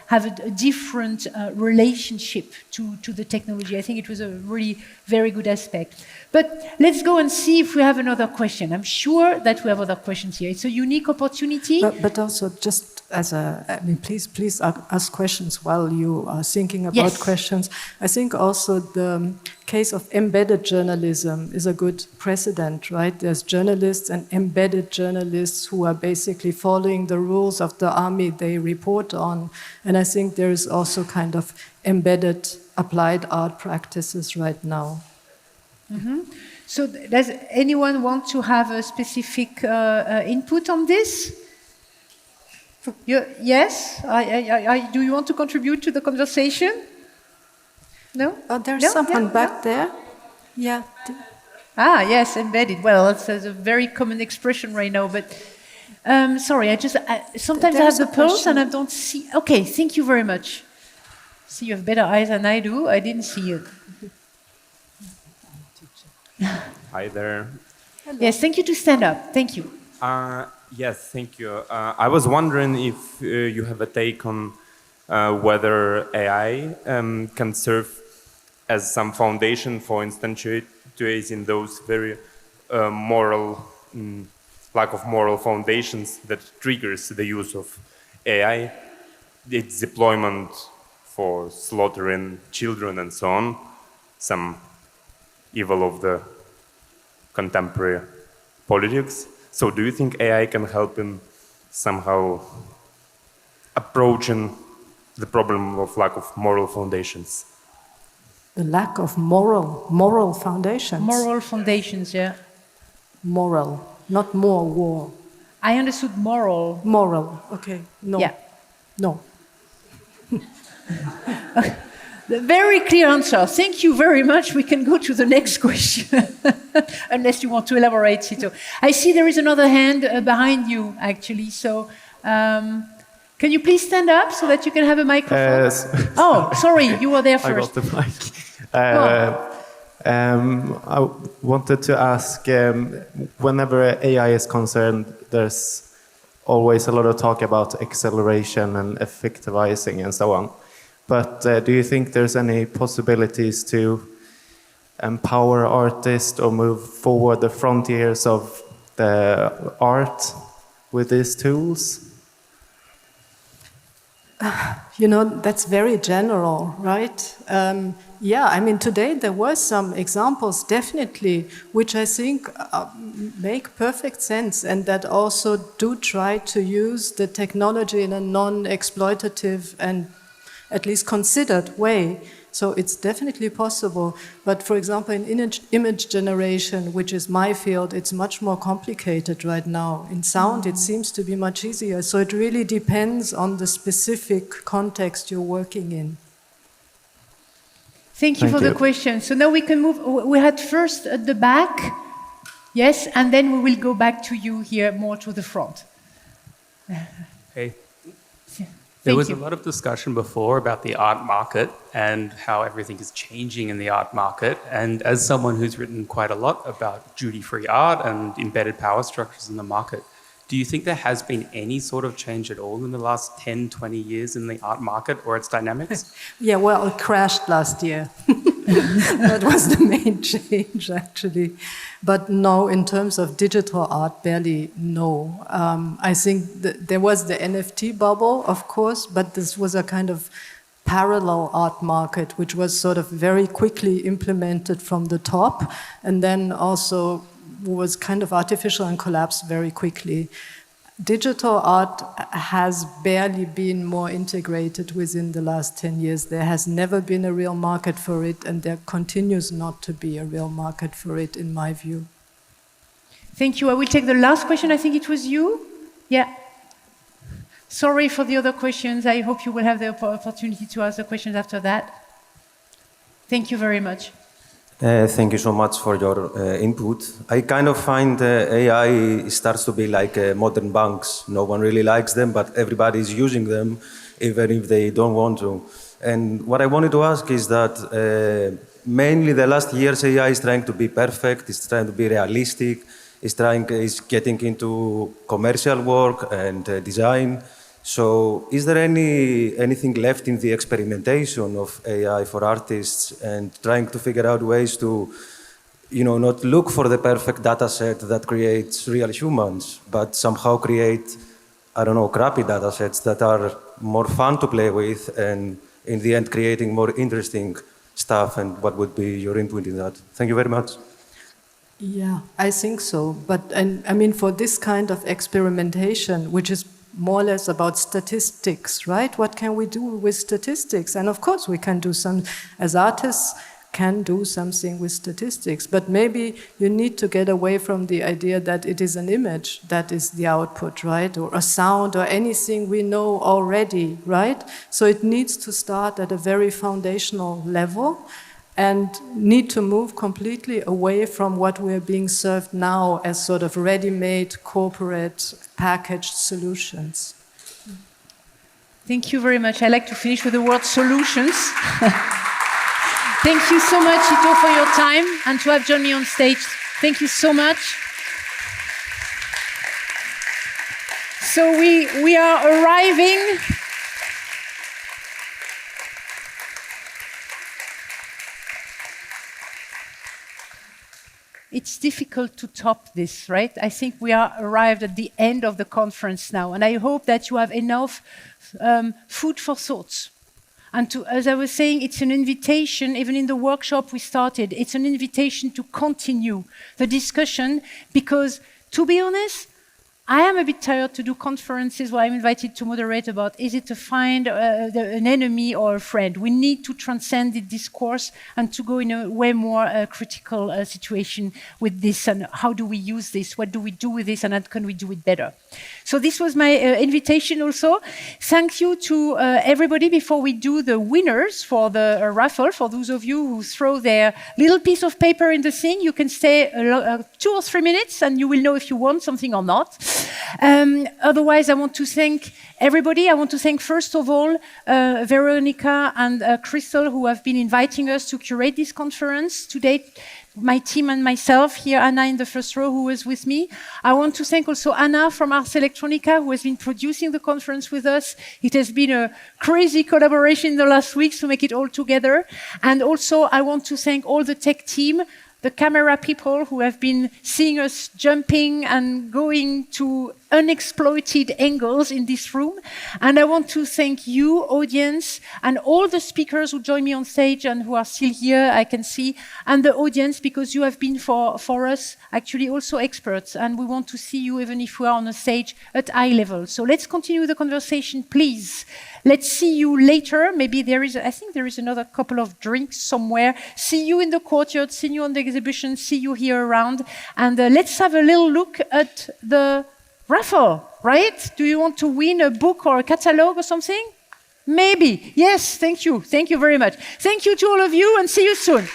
have a different relationship to the technology. I think it was a really very good aspect. But let's go and see if we have another question. I'm sure that we have other questions here. It's a unique opportunity. But also, just please ask questions while you are thinking about questions. I think also the case of embedded journalism is a good precedent, right? There's journalists and embedded journalists who are basically following the rules of the army they report on. And I think there is also kind of embedded applied art practices right now. Mm-hmm. So does anyone want to have a specific input on this? Yes? Do you want to contribute to the conversation? No? There's No? someone Yeah, back no? there. Yeah. Ah, yes, embedded. Well, that's a very common expression right now, but sorry, sometimes I have There's the a pulse and I question. don't see. Okay, thank you very much. See, you have better eyes than I do. I didn't see you. Hi there. Yes, thank you to stand up. Thank you. Yes, thank you. I was wondering if you have a take on whether AI can serve as some foundation for instantiating those very lack of moral foundations that triggers the use of AI, its deployment for slaughtering children and so on, some evil of the contemporary politics. So do you think AI can help in somehow approaching the problem of lack of moral foundations? The lack of moral foundations. Moral foundations, yeah. Moral, not more war. I understood moral. Moral, okay. No. Yeah. No. Very clear answer. Thank you very much. We can go to the next question, unless you want to elaborate, Hito. I see there is another hand behind you, actually. So, can you please stand up so that you can have a microphone? Oh, sorry, you were there first. I got the mic. I wanted to ask, whenever AI is concerned, there's always a lot of talk about acceleration and effectivizing and so on. But do you think there's any possibilities to empower artists or move forward the frontiers of the art with these tools? You know, that's very general, right? Yeah, I mean, today there were some examples, definitely, which I think make perfect sense and that also do try to use the technology in a non-exploitative and at least considered way. So it's definitely possible. But for example, in image generation, which is my field, it's much more complicated right now. In sound, it seems to be much easier. So it really depends on the specific context you're working in. Thank you for the question. So now we can move. We had first at the back, yes, and then we will go back to you here more to the front. Hey. There was a lot of discussion before about the art market and how everything is changing in the art market. And as someone who's written quite a lot about duty-free art and embedded power structures in the market, do you think there has been any sort of change at all in the last 10, 20 years in the art market or its dynamics? Yeah, well, it crashed last year. That was the main change, actually. But no, in terms of digital art, barely no. I think there was the NFT bubble, of course, but this was a kind of parallel art market, which was sort of very quickly implemented from the top, and then also was kind of artificial and collapsed very quickly. Digital art has barely been more integrated within the last 10 years. There has never been a real market for it, and there continues not to be a real market for it, in my view. Thank you. I will take the last question. I think it was you. Yeah. Sorry for the other questions. I hope you will have the opportunity to ask the questions after that. Thank you very much. Thank you so much for your input. I kind of find AI starts to be like modern banks. No one really likes them, but everybody is using them, even if they don't want to. And what I wanted to ask is that mainly the last years AI is trying to be perfect, it's trying to be realistic, is getting into commercial work and design. So is there anything left in the experimentation of AI for artists and trying to figure out ways to, not look for the perfect data set that creates real humans, but somehow create, crappy data sets that are more fun to play with and in the end creating more interesting stuff? And what would be your input in that? Thank you very much. Yeah, I think so. But I mean, for this kind of experimentation, which is more or less about statistics, right? What can we do with statistics? And of course we can do some, as artists, can do something with statistics, but maybe you need to get away from the idea that it is an image that is the output, right? Or a sound or anything we know already, right? So it needs to start at a very foundational level and need to move completely away from what we're being served now as sort of ready-made corporate packaged solutions. Thank you very much. I like to finish with the word solutions. Thank you so much, Hito, for your time and to have joined me on stage. Thank you so much. So we are arriving. It's difficult to top this, right? I think we are arrived at the end of the conference now, and I hope that you have enough food for thoughts. And to, as I was saying, it's an invitation, even in the workshop we started, it's an invitation to continue the discussion because, to be honest, I am a bit tired to do conferences where I'm invited to moderate about is it to find an enemy or a friend. We need to transcend the discourse and to go in a way more critical situation with this and how do we use this, what do we do with this and how can we do it better. So this was my invitation also. Thank you to everybody before we do the winners for the raffle. For those of you who throw their little piece of paper in the thing, you can stay 2 or 3 minutes and you will know if you want something or not. Otherwise, I want to thank everybody. I want to thank, first of all, Veronica and Crystal, who have been inviting us to curate this conference today. My team and myself, here Anna in the first row, who was with me. I want to thank also Anna from Ars Electronica, who has been producing the conference with us. It has been a crazy collaboration in the last weeks to make it all together. And also, I want to thank all the tech team, the camera people who have been seeing us jumping and going to unexploited angles in this room. And I want to thank you, audience, and all the speakers who joined me on stage and who are still here, I can see, and the audience, because you have been for us actually also experts, and we want to see you even if we are on a stage at eye level. So let's continue the conversation, please. Let's see you later. Maybe there is, I think there is another couple of drinks somewhere. See you in the courtyard, see you on the exhibition, see you here around. And let's have a little look at the raffle, right? Do you want to win a book or a catalog or something? Maybe. Yes, thank you. Thank you very much. Thank you to all of you and see you soon.